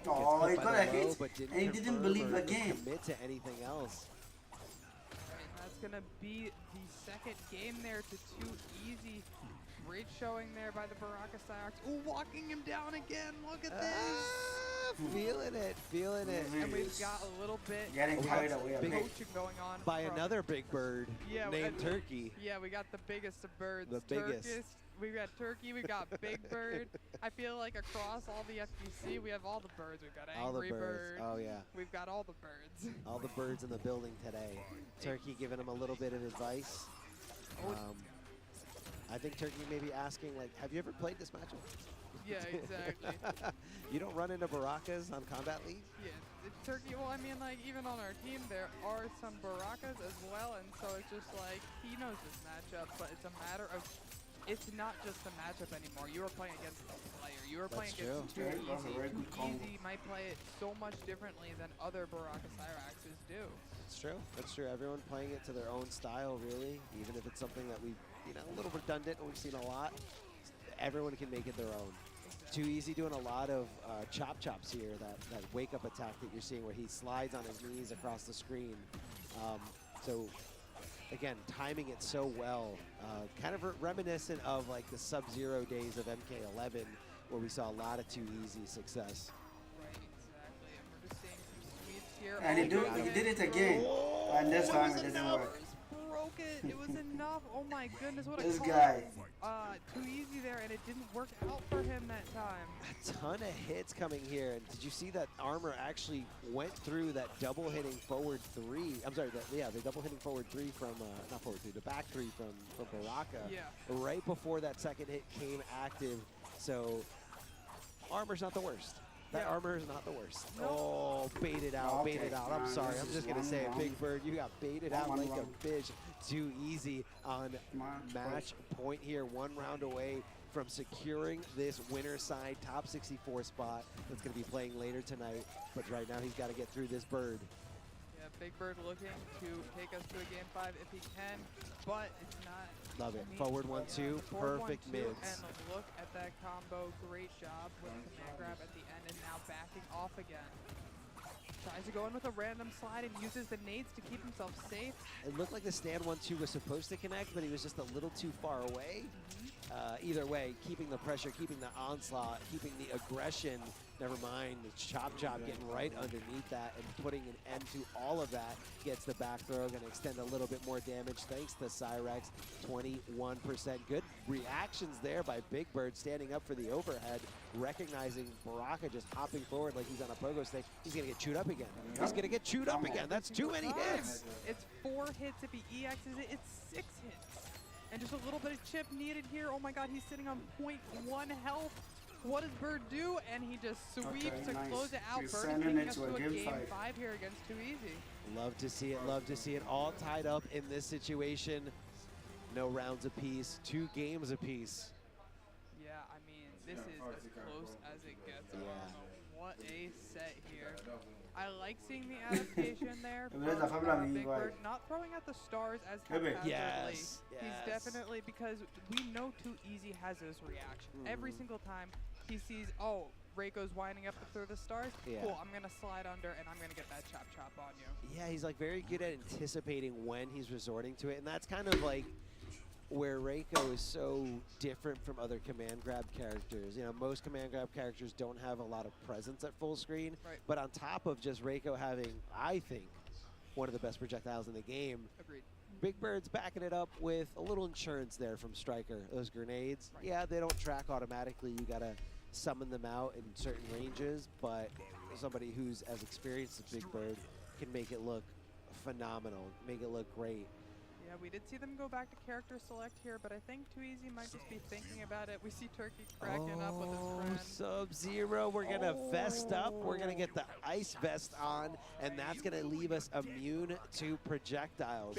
Oh, he Gets got a by the low, hit, but and he didn't confirm believe or the game. commit to anything else. And that's going to be the second game there to Too Easy. Great showing there by the Baraka Cyrox. Ooh, walking him down again. Look at this. Feeling it, feeling it. And we've got a little bit Getting carried away a bit. coaching going on. By from another big bird named Turkey. Yeah, we got the biggest of birds. The biggest. We got Turkey, we got Big Bird. I feel like across all the FGC, we have all the birds. We've got All the Angry birds. Bird. Oh, yeah. We've got all the birds. All the birds in the building today. Turkey giving him a little bit of advice. I think Turkey may be asking, like, have you ever played this matchup? Yeah, exactly. You don't run into Barakas on Combat League? Yeah, Turkey, well, I mean, like, even on our team, there are some Barakas as well, and so it's just like, he knows this matchup, but it's a matter of, it's not just a matchup anymore. You are playing against a player. You are playing against Too Easy. Too Easy might play it so much differently than other Baraka Cyraxes do. It's true. That's true. Everyone playing it to their own style, really, even if it's something that we, you know, a little redundant and we've seen a lot. Everyone can make it their own. Too Easy doing a lot of chop chops here, that wake up attack that you're seeing where he slides on his knees across the screen. So again, timing it so well, kind of reminiscent of like the Sub-Zero days of MK11 where we saw a lot of Too Easy success. Right, exactly. And we're just seeing some sweeps here. And he did it again. And this time it didn't work. Broke it. It was enough. Oh my goodness, what a This call. guy. Too Easy there, and it didn't work out for him that time. A ton of hits coming here. And did you see that Armor actually went through that double hitting forward three? I'm sorry, the double hitting forward three from, not forward three, the back three from Baraka. Yeah. Right before that second hit came active. So Armor's not the worst. That Yeah. Armor is not the worst. No. Oh, baited out, Okay, baited out. I'm man, sorry. this I'm is just going to say it, wrong. Big Bird. You got baited out Wrong, like wrong. a fish. Too Easy on match point here. 1 round away from securing this winner side top 64 spot that's going to be playing later tonight. But right now he's got to get through this bird. Yeah, Big Bird looking to take us to a game 5 if he can, but it's not. Love it. I mean, Forward 1-2, forward perfect 1-2, mids. And look at that combo. Great job with the command grab at the end, and now backing off again. Tries to go in with a random slide and uses the nades to keep himself safe. It looked like the stand 1-2 was supposed to connect, but he was just a little too far away. Either way, keeping the pressure, keeping the onslaught, keeping the aggression, never mind the chop getting right underneath that and putting an end to all of that. Gets the back throw, going to extend a little bit more damage thanks to Cyrex. 21%. Good reactions there by Big Bird standing up for the overhead, recognizing Baraka just hopping forward like he's on a pogo stick. He's going to get chewed up again. He's going to get chewed up again. That's too many hits. It's 4 hits. If he EXs it, it's 6 hits. And just a little bit of chip needed here. Oh my god, he's sitting on 0.1 health. What does Bird do? And he just sweeps to close it out. He's Bird sending taking it us to to a a game game 5. 5 here against Too Easy. Love to see it, love to see it. All tied up in this situation. No rounds apiece, 2 games apiece. Yeah, I mean, this is as close as it gets. Yeah. What a set here. I like seeing the adaptation there. Pero esa fue from, la Big igual. Bird, not throwing out the stars as Maybe. haphazardly. Yes, He's yes. definitely, because we know Too Easy has this reaction. Every single time he sees, oh, Reiko's winding up to throw the stars, Yeah. cool, I'm going to slide under and I'm going to get that chop on you. Yeah, he's like very good at anticipating when he's resorting to it, and that's kind of like where Reiko is so different from other command grab characters. You know, most command grab characters don't have a lot of presence at full screen, Right. but on top of just Reiko having, I think, one of the best projectiles in the game, Agreed. Big Bird's backing it up with a little insurance there from Striker. Those grenades, Right. yeah, they don't track automatically. You gotta summon them out in certain ranges, but somebody who's as experienced as Big Bird can make it look phenomenal, make it look great. Yeah, we did see them go back to character select here, but I think Too Easy might just be thinking about it. We see Turkey cracking up with his friend. Sub-Zero, we're gonna vest up. We're gonna get the ice vest on, and that's gonna leave us immune to projectiles.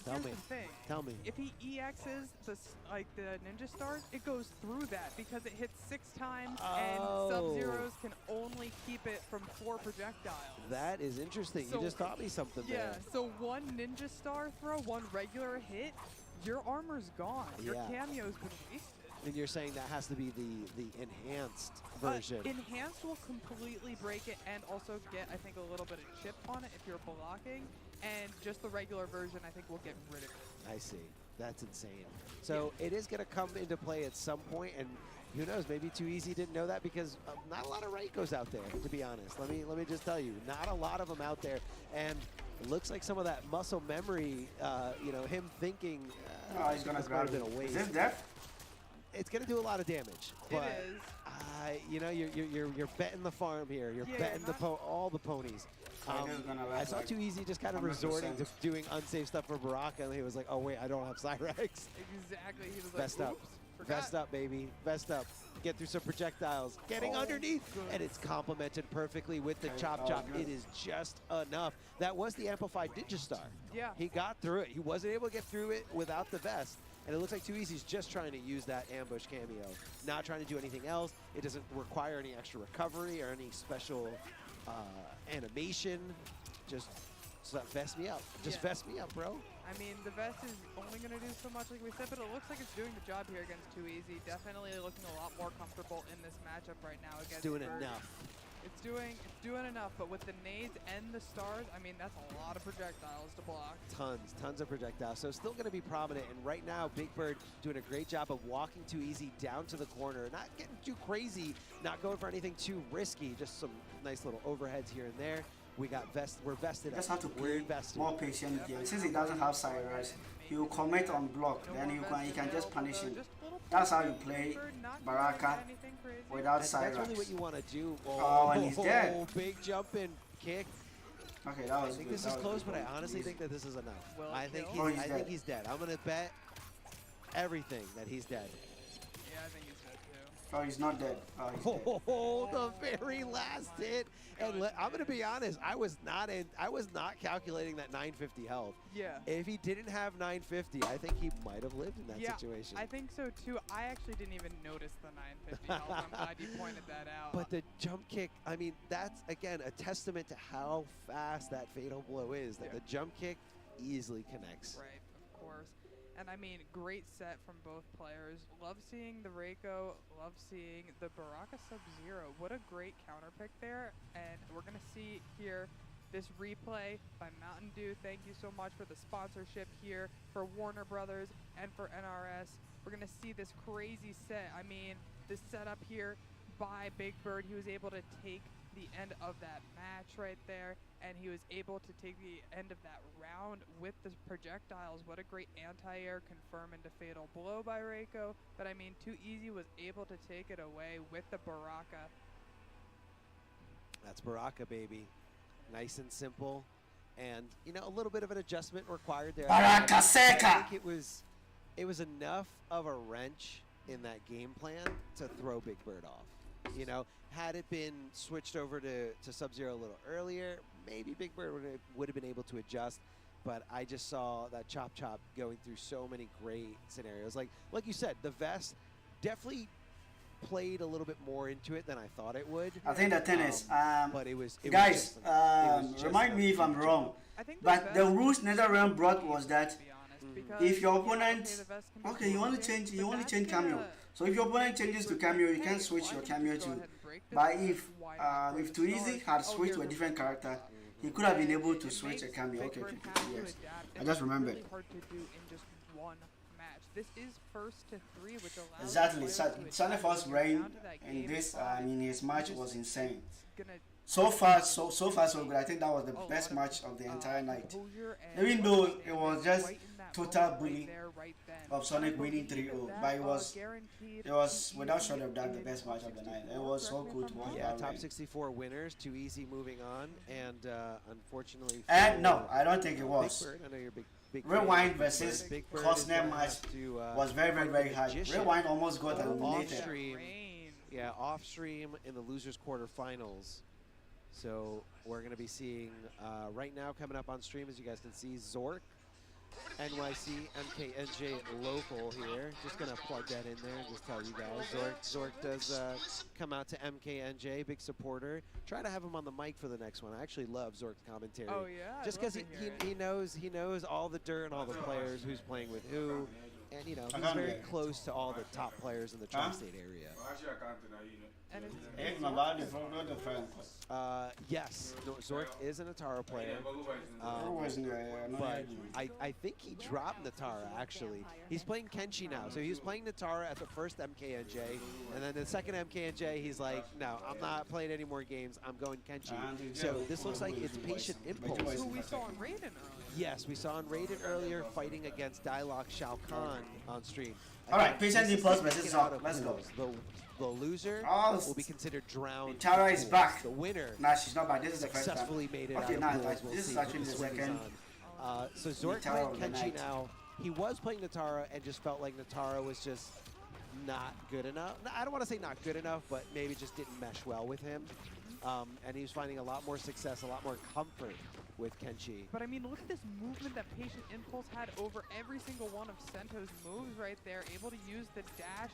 Tell me, Here's the thing. tell me. If he EXs the Ninja Stars, it goes through that because it hits 6 times and Oh. Sub-Zeros can only keep it from 4 projectiles. That is interesting. So- You just taught me something Yeah, there. so 1 Ninja Star throw, 1 regular hit, your armor's gone. Your Yeah. cameo's been wasted. And you're saying that has to be the enhanced version. Enhanced will completely break it and also get, I think, a little bit of chip on it if you're blocking. And just the regular version, I think, will get rid of it. I see. That's insane. So it is going to come into play at some point, and who knows? Maybe Too Easy didn't know that because not a lot of Reikos out there, to be honest. Let me just tell you, not a lot of them out there, and looks like some of that muscle memory. You know, him thinking. Oh, he's gonna this might have grab been it. a waste. Is this death? It's going to do a lot of damage. It But, is. you know, you're betting the farm here. You're Yeah, betting not- all the ponies. It is gonna I last saw like Too Easy just kind of 100%. resorting to doing unsafe stuff for Baraka, and he was like, oh wait, I don't have Cyrex. Exactly. He was like, Vest up. oops, forgot. Vest up, baby. Vest up. Get through some projectiles. Getting underneath. And it's complemented perfectly with the Okay, chop oh, chop. good. It is just enough. That was the amplified Ninja Star. Yeah. He got through it. He wasn't able to get through it without the vest. And it looks like Too Easy's just trying to use that ambush cameo. Not trying to do anything else. It doesn't require any extra recovery or any special animation. Just vest me up. Just Yeah. vest me up, bro. I mean, the vest is only going to do so much, like we said, but it looks like it's doing the job here against Too Easy. Definitely looking a lot more comfortable in this matchup right now against Doing Bird. enough. It's doing enough, but with the nades and the stars, I mean, that's a lot of projectiles to block. Tons of projectiles. So still going to be prominent. And right now, Big Bird doing a great job of walking Too Easy down to the corner, not getting too crazy, not going for anything too risky, just some nice little overheads here and there. We're vested. You just have to We're play invested. more patient here. Since he doesn't have side rise, he will commit on block, then you can just punish him. That's how you play Baraka without side That's rise. really what you want to do. Oh, and he's dead. Big jumping kick. Okay, that was I think good. this is close, but I honestly think that this is enough. Well, I think kill. he's dead. I'm gonna bet everything that he's dead. Yeah, I think he's dead too. Oh, he's not dead. Oh, he's dead. Oh, the very last hit. And I'm gonna be honest, I was not calculating that 950 health. Yeah. If he didn't have 950, I think he might have lived in that situation. I think so too. I actually didn't even notice the 950 health. I'm glad you pointed that out. But the jump kick, I mean, that's again a testament to how fast that fatal blow is. That the jump kick easily connects. Right, of course. And I mean, great set from both players. Love seeing the Reiko, love seeing the Baraka Sub-Zero. What a great counter pick there. And we're going to see here this replay by Mountain Dew. Thank you so much for the sponsorship here for Warner Brothers and for NRS. We're going to see this crazy set. I mean, this setup here by Big Bird. He was able to take the end of that match right there, and he was able to take the end of that round with the projectiles. What a great anti-air confirm into fatal blow by Reiko. But I mean, Too Easy was able to take it away with the Baraka. That's Baraka, baby. Nice and simple. And, you know, a little bit of an adjustment required there. Baraka Seca! I think it was enough of a wrench in that game plan to throw Big Bird off. You know, had it been switched over to Sub-Zero a little earlier, maybe Big Bird would have been able to adjust. But I just saw that Chop Chop going through so many great scenarios. Like you said, the vest definitely played a little bit more into it than I thought it would. I think the thing is, but it was guys, was just remind me if I'm wrong, but the rules NetherRealm brought was that if your opponent, okay, you only change cameo. So if your opponent changes to cameo, you can switch your cameo to. But if Too Easy had switched to a different character, he could have been able to switch a cameo. Okay, yes. I just remembered. This is first to 3, which allows exactly. SONICFOX reign in this, his match was insane. So far, so good. I think that was the best match of the entire night. Even though it was just total bully of Sonic winning 3-0, but it was without shot of that the best match of the night. It was so good to watch. Yeah, top 64 winners, Too Easy moving on, and unfortunately. And no, I don't think it was. Big Bird, I know you're big Rewind versus Cosner match was very high. Rewind almost got eliminated. Off stream in the losers quarterfinals. So we're going to be seeing right now coming up on stream, as you guys can see, Zork, NYC, MKNJ local here. Just going to plug that in there and just tell you guys. Zork does come out to MKNJ, big supporter. Try to have him on the mic for the next one. I actually love Zork's commentary. Oh, yeah? Just because he knows all the dirt and all the players, who's playing with who. And, you know, he's very close to all the top players in the tri-state area. Yes, Zork is an Natara player, but I think he dropped Natara, actually. He's playing Kenshi now, so he was playing Natara at the first MKNJ, and then the second MKNJ, he's like, no, I'm not playing any more games, I'm going Kenshi. So this looks like it's Patient Impulse. Who we saw in Raiden earlier. Yes, we saw in Raiden earlier fighting against Dialogue Shao Kahn on stream. Alright, Patient Impulse versus Zork, let's go. The loser will be considered drowned. Tara is back. The winner. Nah, she's not back. This is the first time. Successfully made it okay, out of nah, pools. this is actually the second. So Zork playing Kenshi now. He was playing Natara and just felt like Natara was just not good enough. I don't want to say not good enough, but maybe just didn't mesh well with him. And he was finding a lot more success, a lot more comfort with Kenshi. But I mean, look at this movement that Patient Impulse had over every single one of Sento's moves right there. Able to use the dash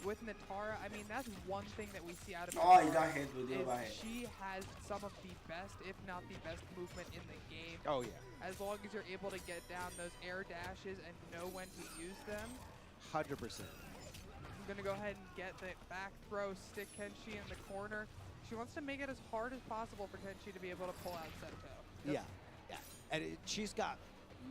with Natara, I mean, that's one thing that we see out of Oh, he Natara got hit with the is overhead. she has some of the best, if not the best, movement in the game. Oh, yeah. As long as you're able to get down those air dashes and know when to use them. 100%. I'm going to go ahead and get the back throw, stick Kenshi in the corner. She wants to make it as hard as possible for Kenshi to be able to pull out Sento. Yeah, yeah. And she's got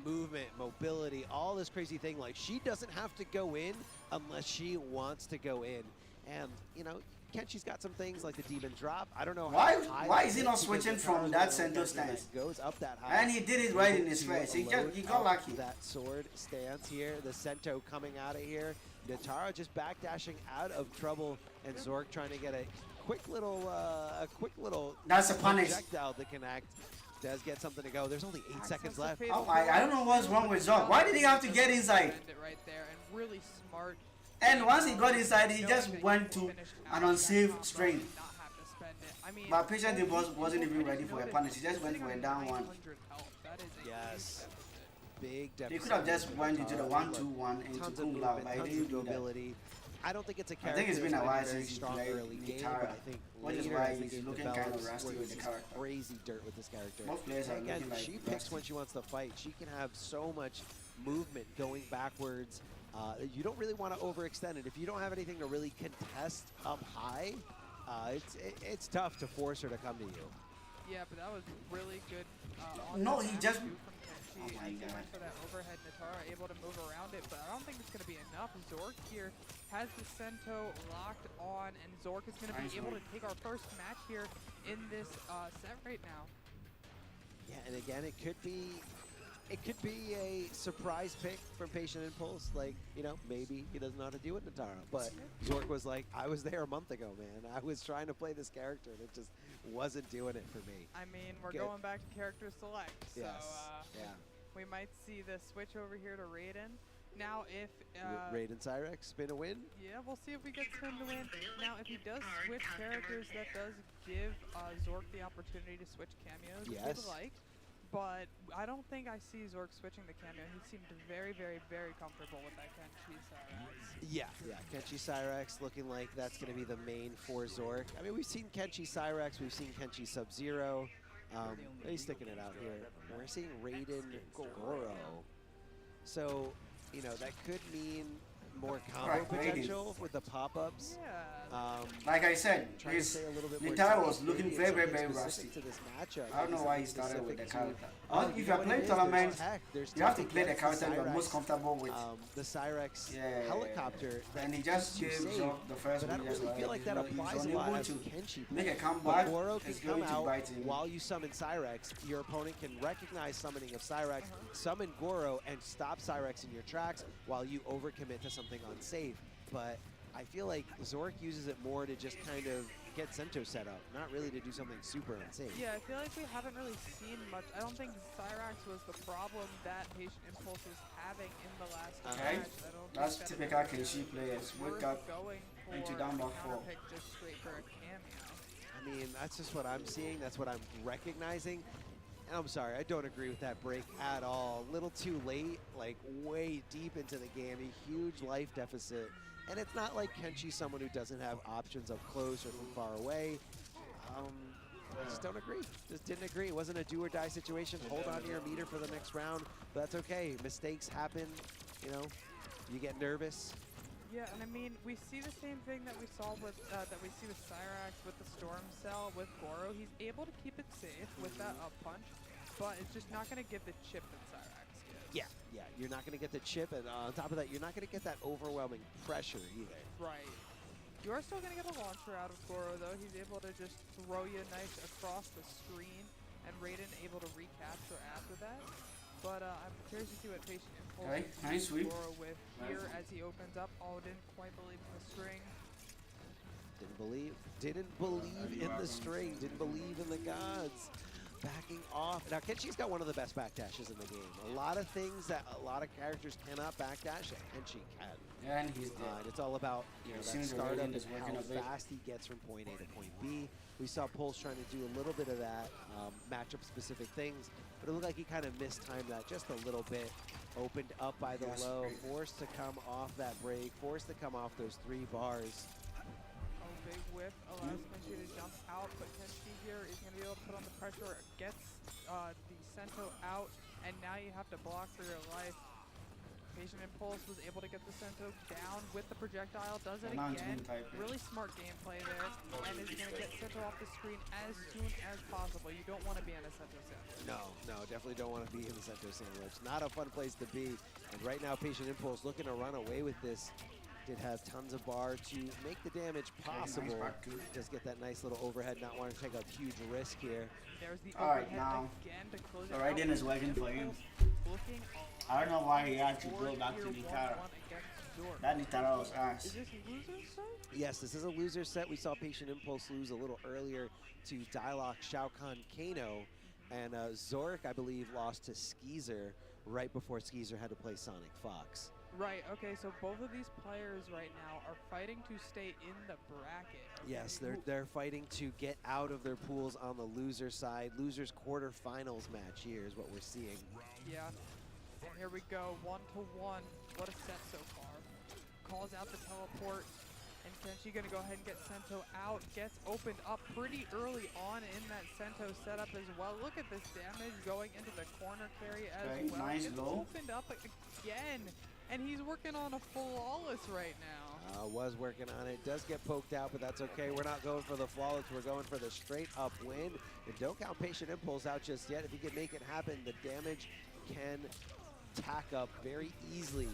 movement, mobility, all this crazy thing. Like, she doesn't have to go in unless she wants to go in. And, you know, Kenshi's got some things like the demon drop. I don't know Why high is he not switching from that center stance? Goes up that high. And he did it right in his face. He got lucky. That sword stance here, the Sento coming out of here. Natara just backdashing out of trouble, and Zork trying to get a quick little That's a punish. projectile to connect. Does get something to go. There's only 8 seconds left. Oh, I don't know what's wrong with Zork. Why did he have to get inside? It right there, and really smart. And once he got inside, he just went to an unsafe string. But Patient wasn't even ready for a punish. He just went for a down one. Yes. Big deficit. He could have just went into the 1-2-1 into Tons of Kung Lao, movement, but he tons didn't of do that. mobility. I don't think it's a I character think it's been that's a while very since he strong played early game, Natara, but I think which is later why as the he's game looking kind of develops, rusty we're with the gonna see character. crazy dirt with this character. Most players are Again, looking like she picks rusty. when she wants to fight. She can have so much movement going backwards. You don't really want to overextend it. If you don't have anything to really contest up high, it's tough to force her to come to you. Yeah, but that was really good. No, he just. Oh my God. Went for that overhead. Natara able to move around it, but I don't think it's going to be enough. Zork here has the Sento locked on, and Zork is going to be able to take our first match here in this set right now. Yeah, and again, it could be a surprise pick from Patient Impulse. Like, you know, maybe he doesn't know how to do it, Natara. But Zork was like, I was there a month ago, man. I was trying to play this character, and it just wasn't doing it for me. I mean, we're going back to character select, so yeah. We might see the switch over here to Raiden. Now, if Raiden Cyrex spin a win? Yeah, we'll see if we get Spin to win. Now, if he does switch characters, that does give Zork the opportunity to switch cameos. Yes. We'd like. But I don't think I see Zork switching the cameo. He seemed very, very, very comfortable with that Kenshi Cyrex. Yeah. Kenshi Cyrex looking like that's going to be the main for Zork. I mean, we've seen Kenshi Cyrex, we've seen Kenshi Sub-Zero. He's sticking it out here. We're seeing Raiden Goro. So, you know, that could mean more combo potential with the pop-ups. Yeah. Like I said, Natara was looking very, very rusty. To this matchup. I don't know why he started with the character. If you're playing tournament, you have to play the character you're most comfortable with. The Cyrex helicopter. And he just gave Zork the first one. But I don't really feel like that applies a lot as Kenshi. Make a comeback. Goro can it's come going to out bite him. while you summon Cyrex. Your opponent can recognize summoning of Cyrex, summon Goro, and stop Cyrex in your tracks while you overcommit to something unsafe. But I feel like Zork uses it more to just kind of get Sento set up, not really to do something super unsafe. Yeah, I feel like we haven't really seen much. I don't think Cyrex was the problem that Patient Impulse was having in the last match. That's typical Kenshi players. Wake up into down back 4. Just straight for a cameo. I mean, that's just what I'm seeing. That's what I'm recognizing. And I'm sorry, I don't agree with that break at all. A little too late, like way deep into the game, a huge life deficit. And it's not like Kenshi's someone who doesn't have options up close or from far away. I just don't agree. Just didn't agree. It wasn't a do or die situation. Hold on to your meter for the next round, but that's okay. Mistakes happen, you know, you get nervous. Yeah, and I mean, we see the same thing that we saw with Cyrex, with the Storm Cell, with Goro. He's able to keep it safe with that up punch, but it's just not going to give the chip that Cyrex gives. Yeah, you're not going to get the chip, and on top of that, you're not going to get that overwhelming pressure either. Right. You are still going to get a launcher out of Goro, though. He's able to just throw you nice across the screen, and Raiden able to recapture after that. But I'm curious to see what Patient Impulse nice sweep. Goro with here as he opens up. Oh, didn't quite believe in the string. Didn't believe in the string. Didn't believe in the gods. Backing off. Now, Kenshi's got one of the best backdashes in the game. A lot of things that a lot of characters cannot backdash, and Kenshi can. Yeah, and he's dead. It's all about that startup and how a bit. fast he gets from point A to point B. We saw Pulse trying to do a little bit of that, matchup-specific things, but it looked like he kind of mistimed that just a little bit. Opened up by the Yes, low, great. forced to come off that break, forced to come off those 3 bars. Oh, big whiff allows Kenshi to jump out, but Kenshi here is going to be able to put on the pressure, gets the Sento out, and now you have to block for your life. Patient Impulse was able to get the Sento down with the projectile, does it And now it's again. been typed. Really smart gameplay there, and is going to get Sento off the screen as soon as possible. You don't want to be in a Sento sandwich. No, definitely don't want to be in the Sento sandwich. Not a fun place to be. And right now, Patient Impulse looking to run away with this. Did have tons of bar to make the damage possible. Just get that nice little overhead, not wanting to take a huge risk here. There's the Alright, overhead now again to close the it right out. in is working for him. Looking I don't know why he had to forward go back to here, Nitara. 1-1 against Zork. That Nitara was ass. Is this loser set? Yes, this is a loser set. We saw Patient Impulse lose a little earlier to Dialogue, Shao Kahn, Kano, and Zork, I believe, lost to Skeezer right before Skeezer had to play SONICFOX. Right, okay, so both of these players right now are fighting to stay in the bracket. Okay? Yes, they're fighting to get out of their pools on the loser side. Losers quarterfinals match here is what we're seeing. Yeah, and here we go, 1-1. What a set so far. Calls out the teleport, and Kenshi gonna go ahead and get Sento out. Gets opened up pretty early on in that Sento setup as well. Look at this damage going into the corner carry as Okay, well. nice It's low. opened up again, and he's working on a flawless right now. Was working on it. Does get poked out, but that's okay. We're not going for the flawless. We're going for the straight up win. And don't count Patient Impulse out just yet. If he can make it happen, the damage can tack up very easily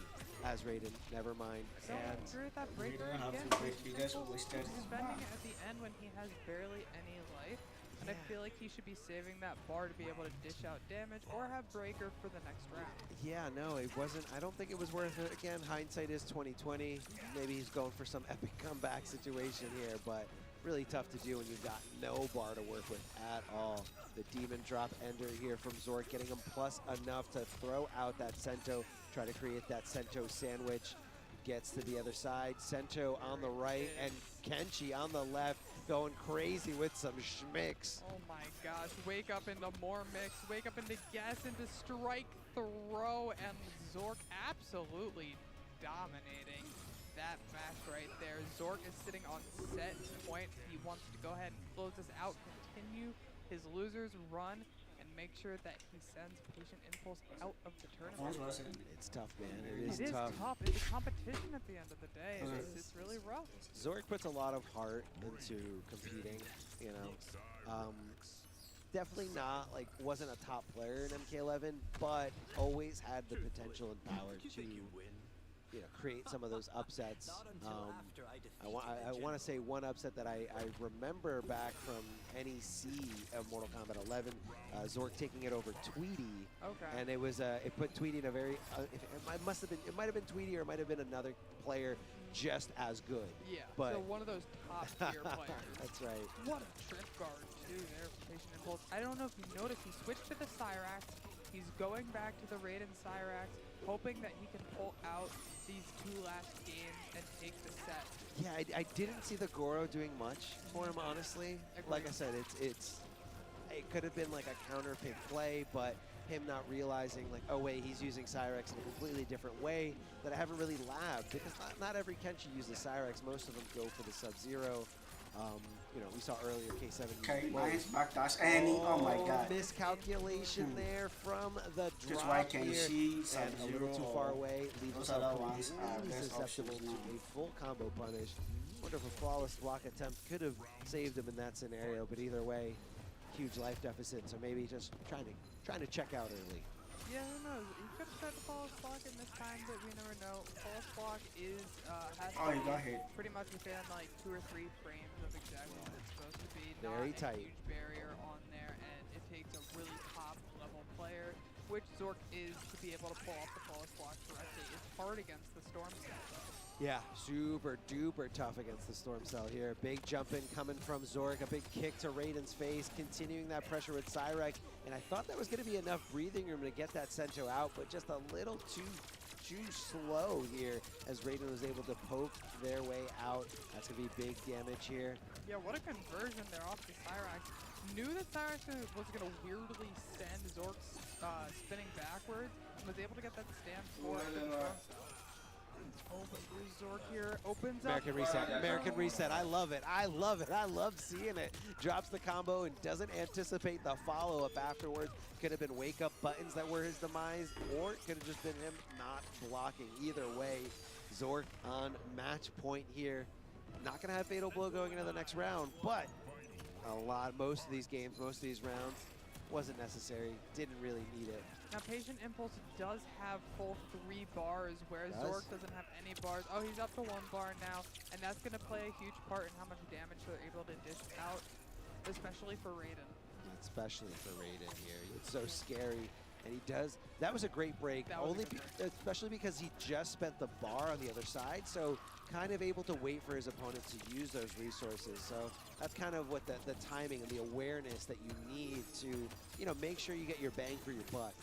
as Raiden. Never mind. So And agree with that breaker Raiden have again. to break. He just wasted his Spending bar. it at the end when he has barely any life. And I feel like he should be saving that bar to be able to dish out damage or have breaker for the next round. yeah, no, it wasn't. I don't think it was worth it. Again, hindsight is 2020. Maybe he's going for some epic comeback situation here, but really tough to do when you've got no bar to work with at all. The Demon Drop Ender here from Zork, getting him plus enough to throw out that Sento, try to create that Sento sandwich. Gets to the other side, Sento on the right, and Kenshi on the left, going crazy with some schmicks. Oh my gosh, wake up into more mix, wake up into guess, into strike, throw, and Zork absolutely dominating that match right there. Zork is sitting on set point. He wants to go ahead and close this out, continue his loser's run, and make sure that he sends Patient Impulse out of the tournament. It's tough, man. It is tough. It's a competition at the end of the day. It's really rough. Zork puts a lot of heart into competing, you know. Definitely not, like, wasn't a top player in MK11, but always had the potential and power to, you know, create some of those upsets. I want to say one upset that I remember back from NEC of Mortal Kombat 11, Zork taking it over Tweety. Okay. And it was it put Tweety in a very it might have been Tweety or it might have been another player just as good. Yeah. But so one of those top tier players. That's right. What a trip guard too there for Patient Impulse. I don't know if you noticed, he switched to the Cyrax. He's going back to the Raiden Cyrax, hoping that he can pull out these 2 last games and take the set. Yeah, I didn't see the Goro doing much for him, honestly. Like I said, it could have been like a counter pick play, but him not realizing like, oh wait, he's using Cyrax in a completely different way that I haven't really labbed, because not every Kenshi uses Cyrax. Most of them go for the Sub-Zero. You know, we saw earlier K7. Okay, nice back dash, and oh my god. Miscalculation there from the Just drop why can here, she and a little too far away, leaves those himself other ones are completely best susceptible options to now. a full combo punish. Wonder if a flawless block attempt could have saved him in that scenario, but either way, huge life deficit. So maybe just trying to check out early. Yeah, who knows? He could have tried to flawless block in this time, but we never know. Flawless block is has Oh, to he be got hit. pretty much within like 2 or 3 frames of exactly what it's supposed to be. Very Not tight. a huge barrier on there, and it takes a really top level player, which Zork is, to be able to pull off the flawless block correctly. It's hard against the Storm Cell, though. Yeah, super duper tough against the Storm Cell here. Big jump in coming from Zork, a big kick to Raiden's face, continuing that pressure with Cyrax. And I thought that was going to be enough breathing room to get that Sento out, but just a little too slow here as Raiden was able to poke their way out. That's going to be big damage here. Yeah, what a conversion there off the Cyrax. Knew that Cyrax was going to weirdly send Zork spinning backwards and was able to get that stand forward. Oh, but here's Zork here, opens American up. reset, American reset. I love it. I love it. I love seeing it. Drops the combo and doesn't anticipate the follow-up afterwards. Could have been wake-up buttons that were his demise, or it could have just been him not blocking. Either way, Zork on match point here. Not going to have Fatal Blow going into the next round, but most of these games, most of these rounds, wasn't necessary. Didn't really need it. Now, Patient Impulse does have full 3 bars, whereas Zork doesn't have any bars. Oh, he's up to 1 bar now, and that's going to play a huge part in how much damage they're able to dish out, especially for Raiden. Especially for Raiden here. It's so scary. And he does. That was a great break, especially because he just spent the bar on the other side, so kind of able to wait for his opponent to use those resources. So that's kind of what the timing and the awareness that you need to, you know, make sure you get your bang for your buck.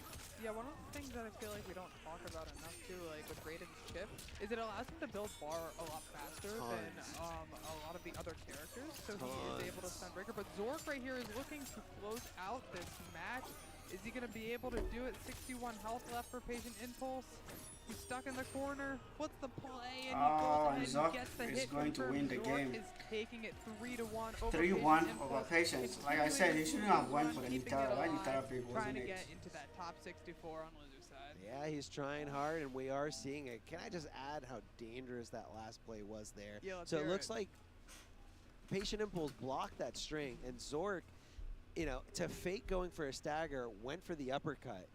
Yeah, one of the things that I feel like we don't talk about enough too, like with Raiden's chip, is it allows him to build bar a lot faster than a lot of the other characters. So he is able to stun breaker. But Zork right here is looking to close out this match. Is he going to be able to do it? 61 health left for Patient Impulse. He's stuck in the corner. What's the play? And he goes ahead and gets the hit. Is going to win the game. Is taking it 3-1 over 3-1 over Patience. Like I said, he shouldn't have won for the Nitara. Why Nitara pick wasn't trying to it? get into that top 64 on loser side. Yeah, he's trying hard, and we are seeing it. Can I just add how dangerous that last play was there? Yeah, let's so it hear looks like Patient Impulse blocked that string, and Zork, you know, to fake going for a stagger, went for the uppercut.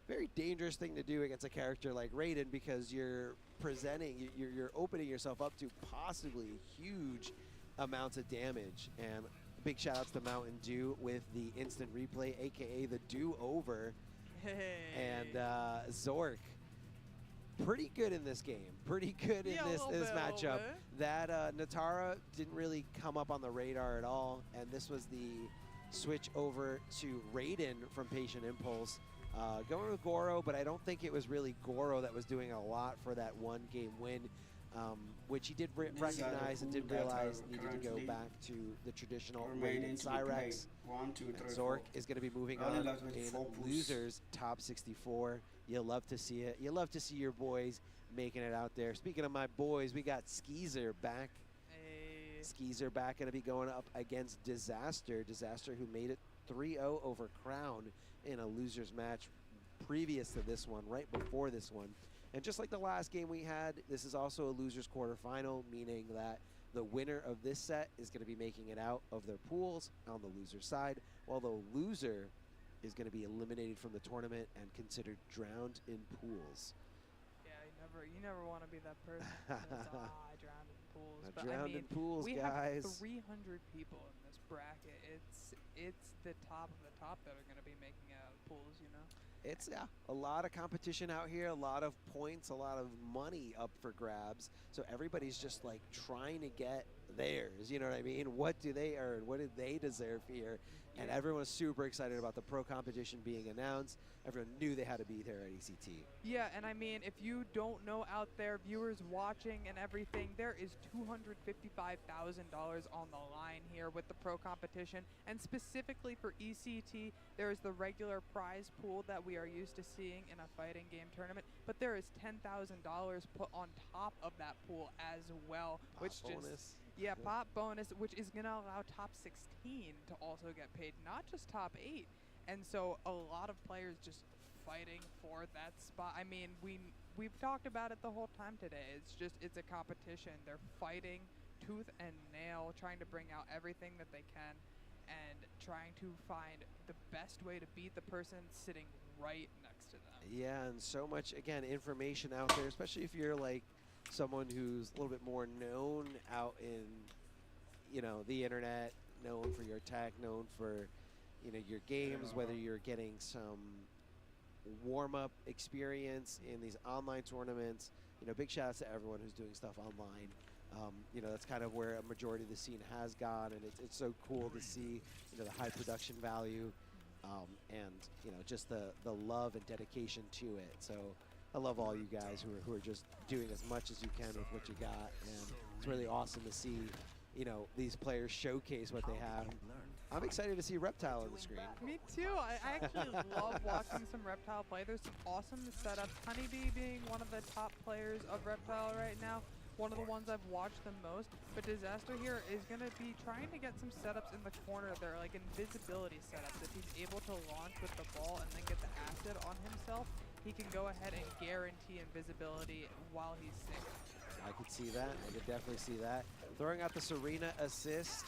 Very dangerous thing to do against a character like Raiden, because you're presenting, you're opening yourself up to possibly huge amounts of damage. And big shout outs to Mountain Dew with the instant replay, aka the do-over. Hey. And Zork, pretty good in this game. Pretty good in this matchup. That Nitara didn't really come up on the radar at all, and this was the switch over to Raiden from Patient Impulse. Going with Goro, but I don't think it was really Goro that was doing a lot for that one game win, which he did recognize and did realize needed to go back to the traditional Raiden Cyrex. Zork is going to be moving on in losers top 64. You love to see it. You love to see your boys making it out there. Speaking of my boys, we got Skeezer back. Skeezer back, going to be going up against Disaster. Disaster, who made it 3-0 over Crown in a losers match previous to this one, right before this one. And just like the last game we had, this is also a losers quarterfinal, meaning that the winner of this set is going to be making it out of their pools on the loser side, while the loser is going to be eliminated from the tournament and considered drowned in pools. Yeah, you never want to be that person. I drowned in pools. But drowned I mean, in pools, we guys. have 300 people in this bracket. It's the top of the top that are going to be making it out of pools, you know? It's a lot of competition out here, a lot of points, a lot of money up for grabs. So everybody's just like trying to get theirs, you know what I mean? What do they earn? What do they deserve here? And everyone's super excited about the pro competition being announced. Everyone knew they had to be there at ECT. Yeah, and I mean, if you don't know out there, viewers watching and everything, there is $255,000 on the line here with the pro competition. And specifically for ECT, there is the regular prize pool that we are used to seeing in a fighting game tournament, but there is $10,000 put on top of that pool as well, which bonus. Yeah, pop bonus, which is going to allow top 16 to also get paid, not just top 8. And so a lot of players just fighting for that spot. I mean, we've talked about it the whole time today. It's a competition. They're fighting tooth and nail, trying to bring out everything that they can and trying to find the best way to beat the person sitting right next to them. Yeah, and so much, again, information out there, especially if you're like someone who's a little bit more known out in, you know, the internet, known for your tech, known for, you know, your games, whether you're getting some warm-up experience in these online tournaments. You know, big shout outs to everyone who's doing stuff online. You know, that's kind of where a majority of the scene has gone, and it's so cool to see, you know, the high production value and, you know, just the love and dedication to it. So I love all you guys who are just doing as much as you can with what you got, and it's really awesome to see, you know, these players showcase what they have. I'm excited to see Reptile on the screen. Me too. I actually love watching some Reptile play. There's some awesome setups. Honeybee being one of the top players of Reptile right now. One of the ones I've watched the most. But Disaster here is going to be trying to get some setups in the corner. They're like invisibility setups. If he's able to launch with the ball and then get the acid on himself, he can go ahead and guarantee invisibility while he's sinking. I could see that. I could definitely see that. Throwing out the Serena assist,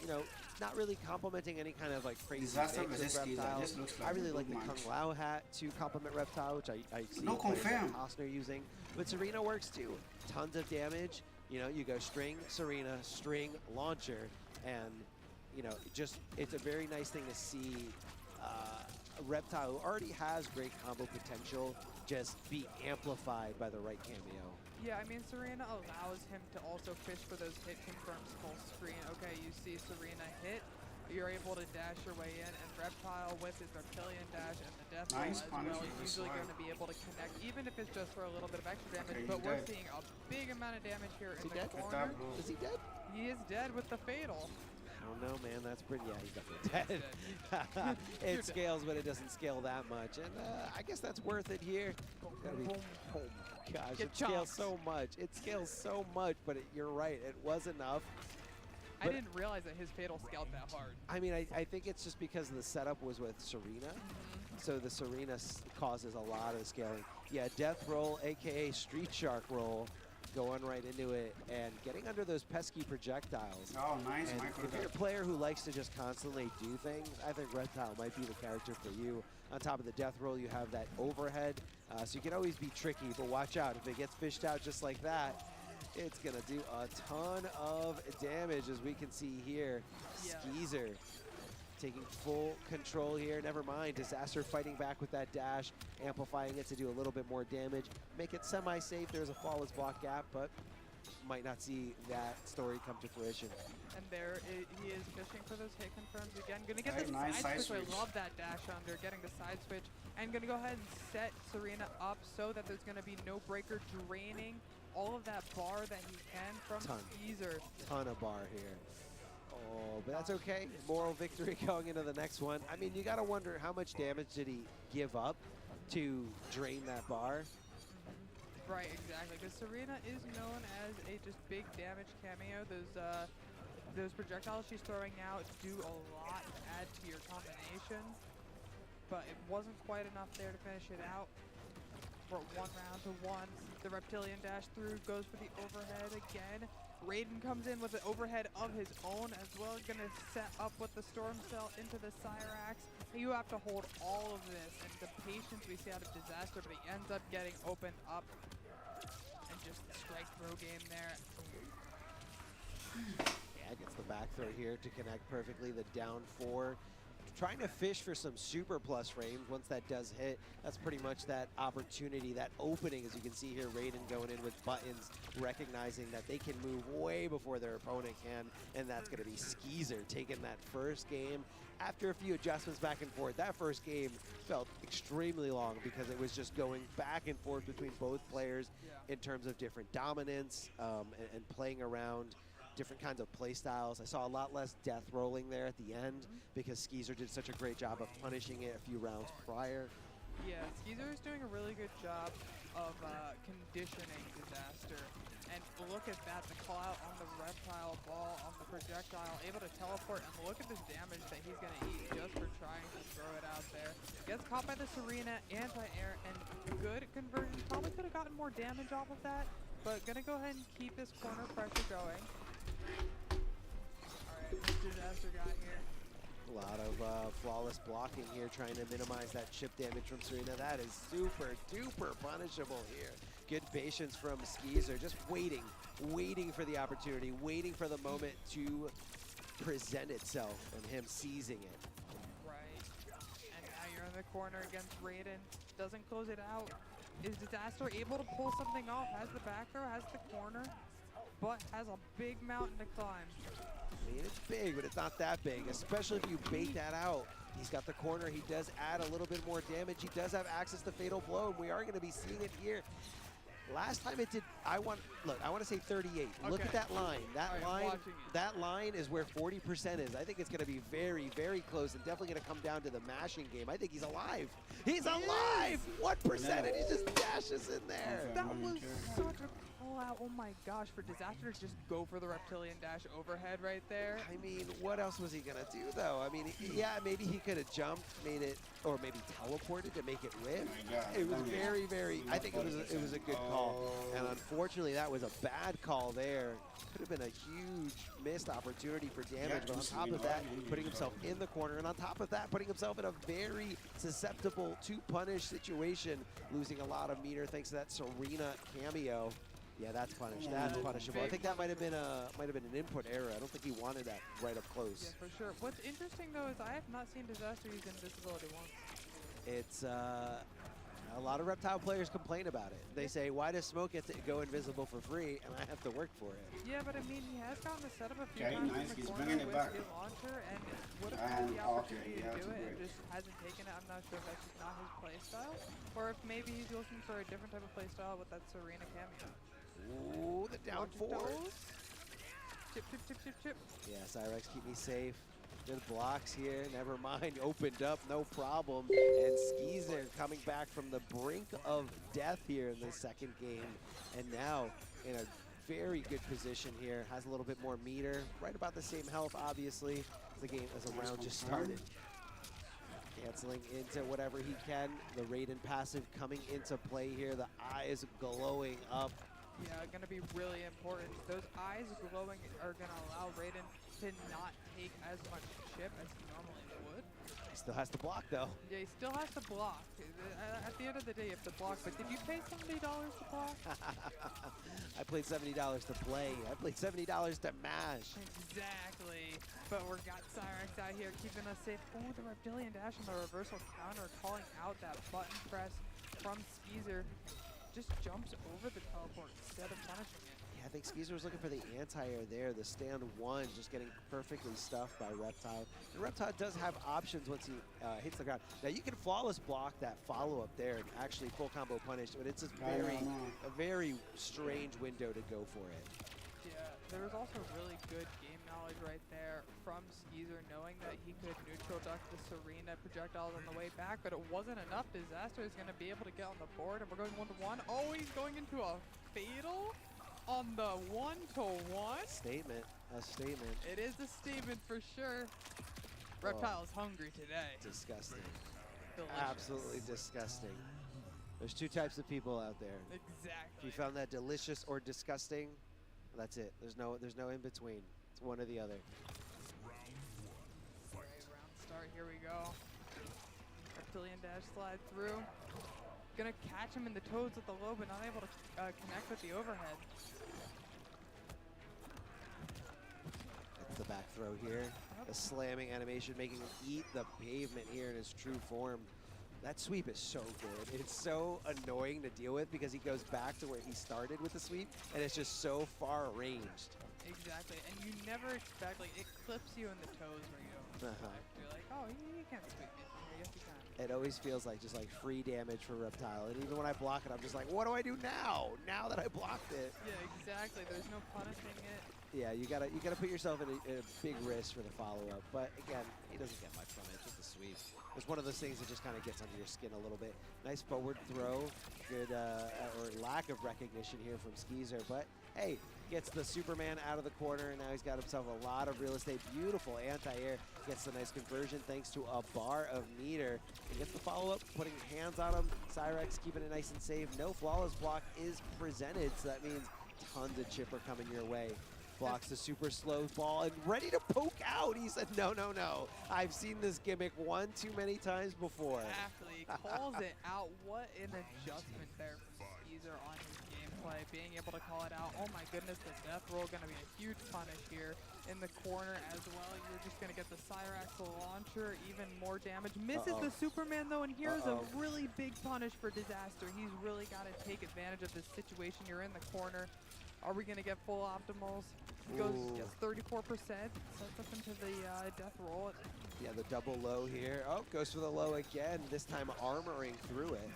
you know, not really complimenting any kind of like crazy Disaster mix versus of Skiza Reptile. just looks like I really a like good the match. Kung Lao hat to complement Reptile, which I see No players like confirm. Costner using. But Serena works too. Tons of damage. You know, you go string, Serena, string, launcher, and you know, it's a very nice thing to see Reptile, who already has great combo potential, just be amplified by the right cameo. Yeah, I mean, Serena allows him to also fish for those hit confirms full screen. Okay, you see Serena hit, you're able to dash your way in, and Reptile with his Reptilian dash and the death roll Nice as punish well with is the usually slide. going to be able to connect, even if it's just for a little bit of extra damage. Okay, But he's we're dead. seeing a big amount of damage here in Is he the dead? corner. Is he dead? He is dead with the Fatal. I don't know, man. That's pretty. Yeah, he's definitely dead. You're It scales, but it doesn't scale that much. And I guess that's worth it here. Gotta be, oh my gosh, Get it scales chopped. so much. It scales so much, but you're right. It was enough. I But- didn't realize that his Fatal scaled that hard. I mean, I think it's just because the setup was with Serena. So the Serena causes a lot of the scaling. Yeah, death roll, aka street shark roll, going right into it and getting under those pesky projectiles. Oh, nice And micro if you're a dodge. player who likes to just constantly do things, I think Reptile might be the character for you. On top of the death roll, you have that overhead, so you can always be tricky, but watch out. If it gets fished out just like that, it's gonna do a ton of damage, as we can see here. Yeah. Skeezer taking full control here. Never mind, Disaster fighting back with that dash, amplifying it to do a little bit more damage. Make it semi-safe. There's a flawless block gap, but might not see that story come to fruition. And there he is fishing for those hit confirms again. Gonna get Very the nice side side switch. switch. I love that dash under, getting the side switch. And gonna go ahead and set Serena up so that there's gonna be no breaker, draining all of that bar that he can from Ton. Skeezer. Ton of bar here. Oh, but that's okay. Moral victory going into the next one. I mean, you got to wonder how much damage did he give up to drain that bar? Right, exactly. Because Serena is known as a just big damage cameo. Those projectiles she's throwing out do a lot to add to your combination. But it wasn't quite enough there to finish it out. For 1 round to 1. The Reptilian dash through, goes for the overhead again. Raiden comes in with an overhead of his own as well. Gonna set up with the Storm Cell into the Cyrax. You have to hold all of this, and the patience we see out of Disaster, but he ends up getting opened up. And just the strike throw game there. Yeah, gets the back throw here to connect perfectly. The down 4. Trying to fish for some super plus frames. Once that does hit, that's pretty much that opportunity, that opening, as you can see here, Raiden going in with buttons, recognizing that they can move way before their opponent can, and that's going to be Skeezer taking that first game. After a few adjustments back and forth, that first game felt extremely long because it was just going back and forth between both players in terms of different dominance and playing around different kinds of play styles. I saw a lot less death rolling there at the end because Skeezer did such a great job of punishing it a few rounds prior. Yeah, Skeezer is doing a really good job of conditioning Disaster. And look at that, the call out on the Reptile ball, on the projectile, able to teleport, and look at this damage that he's gonna eat just for trying to throw it out there. Gets caught by the Serena, anti-air, and good conversion. Probably could have gotten more damage off of that, but gonna go ahead and keep this corner pressure going. Alright, Disaster got here. A lot of flawless blocking here, trying to minimize that chip damage from Serena. That is super duper punishable here. Good patience from Skeezer, just waiting for the opportunity, waiting for the moment to present itself and him seizing it. Right. And now you're in the corner against Raiden. Doesn't close it out. Is Disaster able to pull something off? Has the back throw, has the corner, but has a big mountain to climb. I mean, it's big, but it's not that big, especially if you bait that out. He's got the corner. He does add a little bit more damage. He does have access to Fatal Blow, and we are going to be seeing it here. Last time it did, I want to say 38. Look Okay. at that line. That All right, I'm line, watching it. that line is where 40% is. I think it's going to be very, very close and definitely going to come down to the mashing game. I think he's alive. He's alive! What percentage? He just dashes in there. That was such a call out. Oh my gosh, for Disaster to just go for the reptilian dash overhead right there. I mean, what else was he going to do, though? I mean, yeah, maybe he could have jumped, made it, or maybe teleported to make it whiff. It was very, very, I think it was a good call. And unfortunately, that was a bad call there. Could have been a huge missed opportunity for damage, but on top of that, putting himself in the corner, and on top of that, putting himself in a very susceptible to punish situation, losing a lot of meter thanks to that Serena cameo. Yeah, that's punished. That's punishable. I think that might have been an input error. I don't think he wanted that right up close. Yeah, for sure. What's interesting though is I have not seen Disaster use invisibility once. It's a lot of Reptile players complain about it. They say, why does Smoke get to go invisible for free and I have to work for it? Yeah, but I mean, he has gotten the setup a few Okay, times nice. in the He's corner bringing it with back. his launcher and would have had the And, opportunity okay, yeah, to do it's it and great. just hasn't taken it. I'm not sure if that's just not his play style or if maybe he's looking for a different type of play style with that Serena cameo. Ooh, the down Watching four. those. Chip, chip, chip, chip, chip. Yeah, Cyrex, keep me safe. Good blocks here, never mind, opened up, no problem. And Skeezer coming back from the brink of death here in the second game. And now in a very good position here, has a little bit more meter, right about the same health, obviously, as the game, as the round just started. Canceling into whatever he can. The Raiden passive coming into play here, the eyes glowing up. Yeah, gonna be really important. Those eyes glowing are gonna allow Raiden to not take as much chip as he normally would. He still has to block though. Yeah, he still has to block. At the end of the day, you have to block. But did you pay $70 to block? I played $70 to play. I played $70 to mash. Exactly. But we got Cyrex out here keeping us safe. Oh, the Reptilian dash and the reversal counter calling out that button press from Skeezer. Just jumps over the teleport instead of punishing it. Yeah, I think Skeezer was looking for the anti-air there. The stand one just getting perfectly stuffed by Reptile. And Reptile does have options once he hits the ground. Now you can flawless block that follow-up there and actually full combo punish, but it's a very strange window to go for it. Yeah, there was also really good game knowledge right there from Skeezer, knowing that he could neutral duck the Serena projectiles on the way back, but it wasn't enough. Disaster is going to be able to get on the board, and we're going 1-1. Oh, he's going into a fatal on the 1-1. Statement, a statement. It is a statement for sure. Reptile is hungry today. Disgusting. Delicious. Absolutely disgusting. There's two types of people out there. Exactly. If you found that delicious or disgusting, that's it. There's no in between. It's one or the other. Alright, round start. Here we go. Reptilian dash slide through. Gonna catch him in the toads with the low, but not able to connect with the overhead. That's the back throw here. The slamming animation making him eat the pavement here in his true form. That sweep is so good. It's so annoying to deal with because he goes back to where he started with the sweep, and it's just so far ranged. Exactly, and you never expect, like, it clips you in the toes where you don't expect. You're like, oh, you can't sweep me from here. Yes, you can. It always feels like just like free damage for Reptile, and even when I block it, I'm just like, what do I do now? Now that I blocked it. Yeah, exactly. There's no punishing it. Yeah, you gotta put yourself in a big risk for the follow-up. But again, he doesn't get much from it, just the sweep. It's one of those things that just kind of gets under your skin a little bit. Nice forward throw, good or lack of recognition here from Skeezer. But hey, gets the Superman out of the corner, and now he's got himself a lot of real estate. Beautiful anti-air, gets the nice conversion thanks to a bar of meter. And gets the follow-up, putting hands on him. Cyrex keeping it nice and safe. No flawless block is presented, so that means tons of chipper coming your way. Blocks the super slow ball and ready to poke out. He said, no, no, no. I've seen this gimmick one too many times before. Exactly. Calls it out. What an adjustment there from Skeezer on his gameplay. Being able to call it out. Oh my goodness, the death roll going to be a huge punish here in the corner as well. You're just going to get the Cyrax launcher, even more damage. Misses the Superman though, and here's a really big punish for Disaster. He's really got to take advantage of this situation. You're in the corner. Are we going to get full optimals? Goes, gets 34%, sets up into the death roll. Yeah, the double low here. Oh, goes for the low again, this time armoring through it.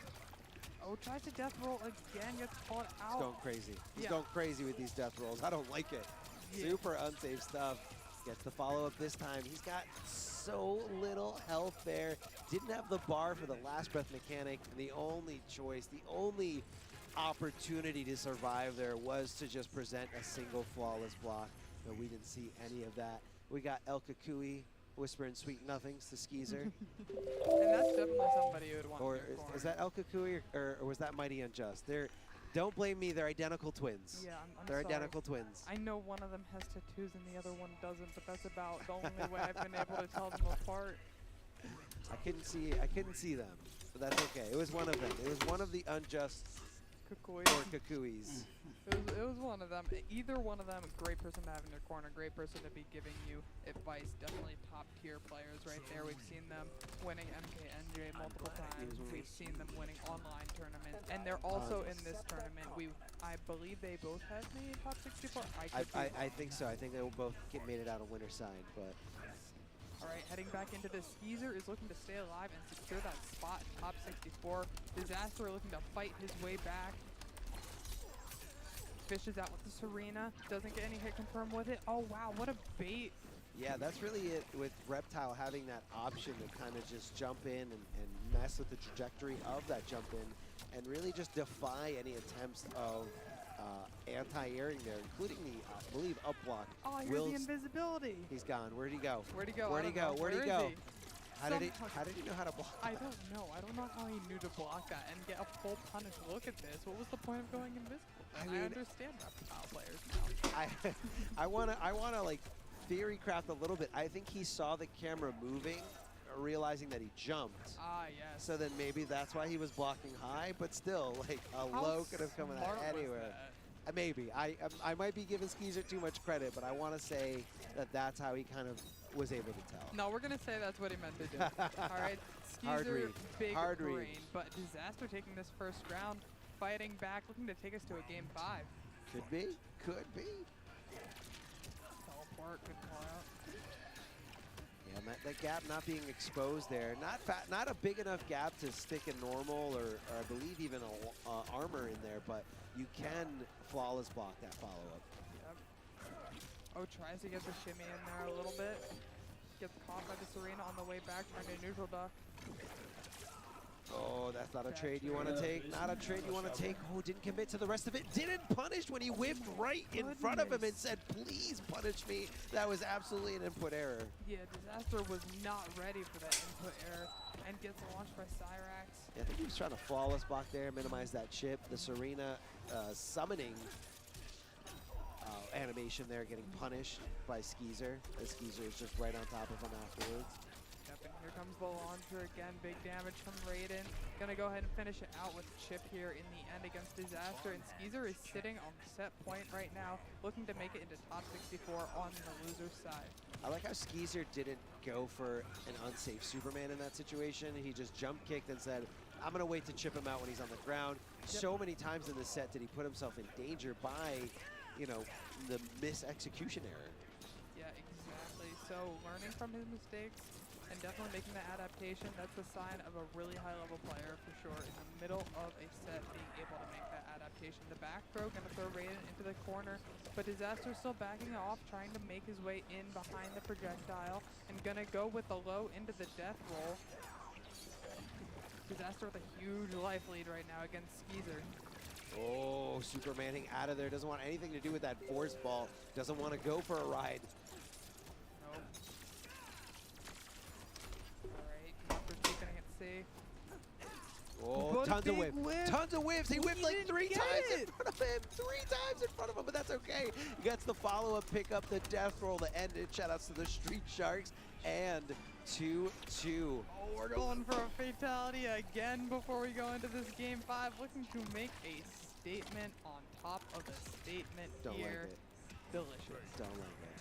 Oh, tries to death roll again, gets caught out. He's going crazy. He's Yeah. going crazy with these death rolls. I don't like it. Yeah. Super unsafe stuff. Gets the follow-up this time. He's got so little health there. Didn't have the bar for the last breath mechanic. And the only choice, the only opportunity to survive there was to just present a single flawless block. But we didn't see any of that. We got El Kukui whispering sweet nothings to Skeezer. And that's definitely somebody you would want Or in your corner. is that El Kukui or was that Mighty Unjust? Don't blame me, they're identical twins. Yeah, I'm They're sorry. identical twins. I know one of them has tattoos and the other one doesn't, but that's about the only way I've been able to tell them apart. I couldn't see them, but that's okay. It was one of them. It was one of the Unjust Kukui. or Kukuis. It was one of them. Either one of them, great person to have in your corner, great person to be giving you advice. Definitely top tier players right there. We've seen them winning MKNJ multiple times. We've seen them winning online tournaments, and they're also in this tournament. I believe they both had made top 64. I think so. I think they will both made it out of winner side, but. All right, heading back into this. Skeezer is looking to stay alive and secure that spot in top 64. Disaster looking to fight his way back. Fishes out with the Serena. Doesn't get any hit confirmed with it. Oh, wow, what a bait. Yeah, that's really it with Reptile having that option to kind of just jump in and mess with the trajectory of that jump in and really just defy any attempts of anti-airing there, including the, I believe, up block. Oh, here's the invisibility. He's gone. Where'd he go? Where'd he go? Where'd he go? Where'd he go? How did he know how to block I that? don't know. I don't know how he knew to block that and get a full punish. Look at this. What was the point of going invisible? I I mean, understand Reptile players now. I wanna like theory craft a little bit. I think he saw the camera moving, realizing that he jumped. Ah, yes. So then maybe that's why he was blocking high, but still, like a How low could have come smart out was anywhere. that? Maybe. I might be giving Skeezer too much credit, but I want to say that that's how he kind of was able to tell. No, we're going to say that's what he meant to do. All right, Hard Skeezer, read. big Hard read. brain, but Disaster taking this first round, fighting back, looking to take us to a game 5. Could be. Could be. Teleport, good call out. Yeah, that gap not being exposed there. Not a big enough gap to stick a normal or I believe even a armor in there, but you can flawless block that follow-up. Yep. Oh, tries to get the shimmy in there a little bit. Gets caught by the Serena on the way back, trying to neutral duck. Oh, that's not a trade you want to take. Not a trade you want to take. Oh, didn't commit to the rest of it. Didn't punish when he whipped right in front of him and said, please punish me. That was absolutely an input error. Yeah, Disaster was not ready for that input error and gets launched by Cyrax. Yeah, I think he was trying to flawless block there, minimize that chip. The Serena summoning animation there getting punished by Skeezer. The Skeezer is just right on top of him afterwards. Yep, and here comes the launcher again. Big damage from Raiden. Gonna go ahead and finish it out with Chip here in the end against Disaster. And Skeezer is sitting on set point right now, looking to make it into top 64 on the loser's side. I like how Skeezer didn't go for an unsafe Superman in that situation. He just jump kicked and said, I'm gonna wait to chip him out when he's on the ground. Yep. So many times in this set did he put himself in danger by, you know, the mis-execution error. Yeah, exactly. So learning from his mistakes and definitely making that adaptation, that's a sign of a really high-level player for sure. In the middle of a set, being able to make that adaptation. The back throw, gonna throw Raiden into the corner, but Disaster still backing off, trying to make his way in behind the projectile, and gonna go with the low into the death roll. Disaster with a huge life lead right now against Skeezer. Oh, Supermaning out of there. Doesn't want anything to do with that force ball. Doesn't want to go for a ride. Nope. Alright, Monster's keeping it safe. Oh, What a tons of big whips. whip. Tons of whips. He whipped like didn't 3 get times in it. front of him. 3 times in front of him, but that's okay. He gets the follow-up, pick up the death roll to end it. Shout-outs to the Street Sharks. And 2-2. Oh, we're going for a fatality again before we go into this game 5. Looking to make a statement on top of a statement Don't here. like it. Delicious. Don't like it.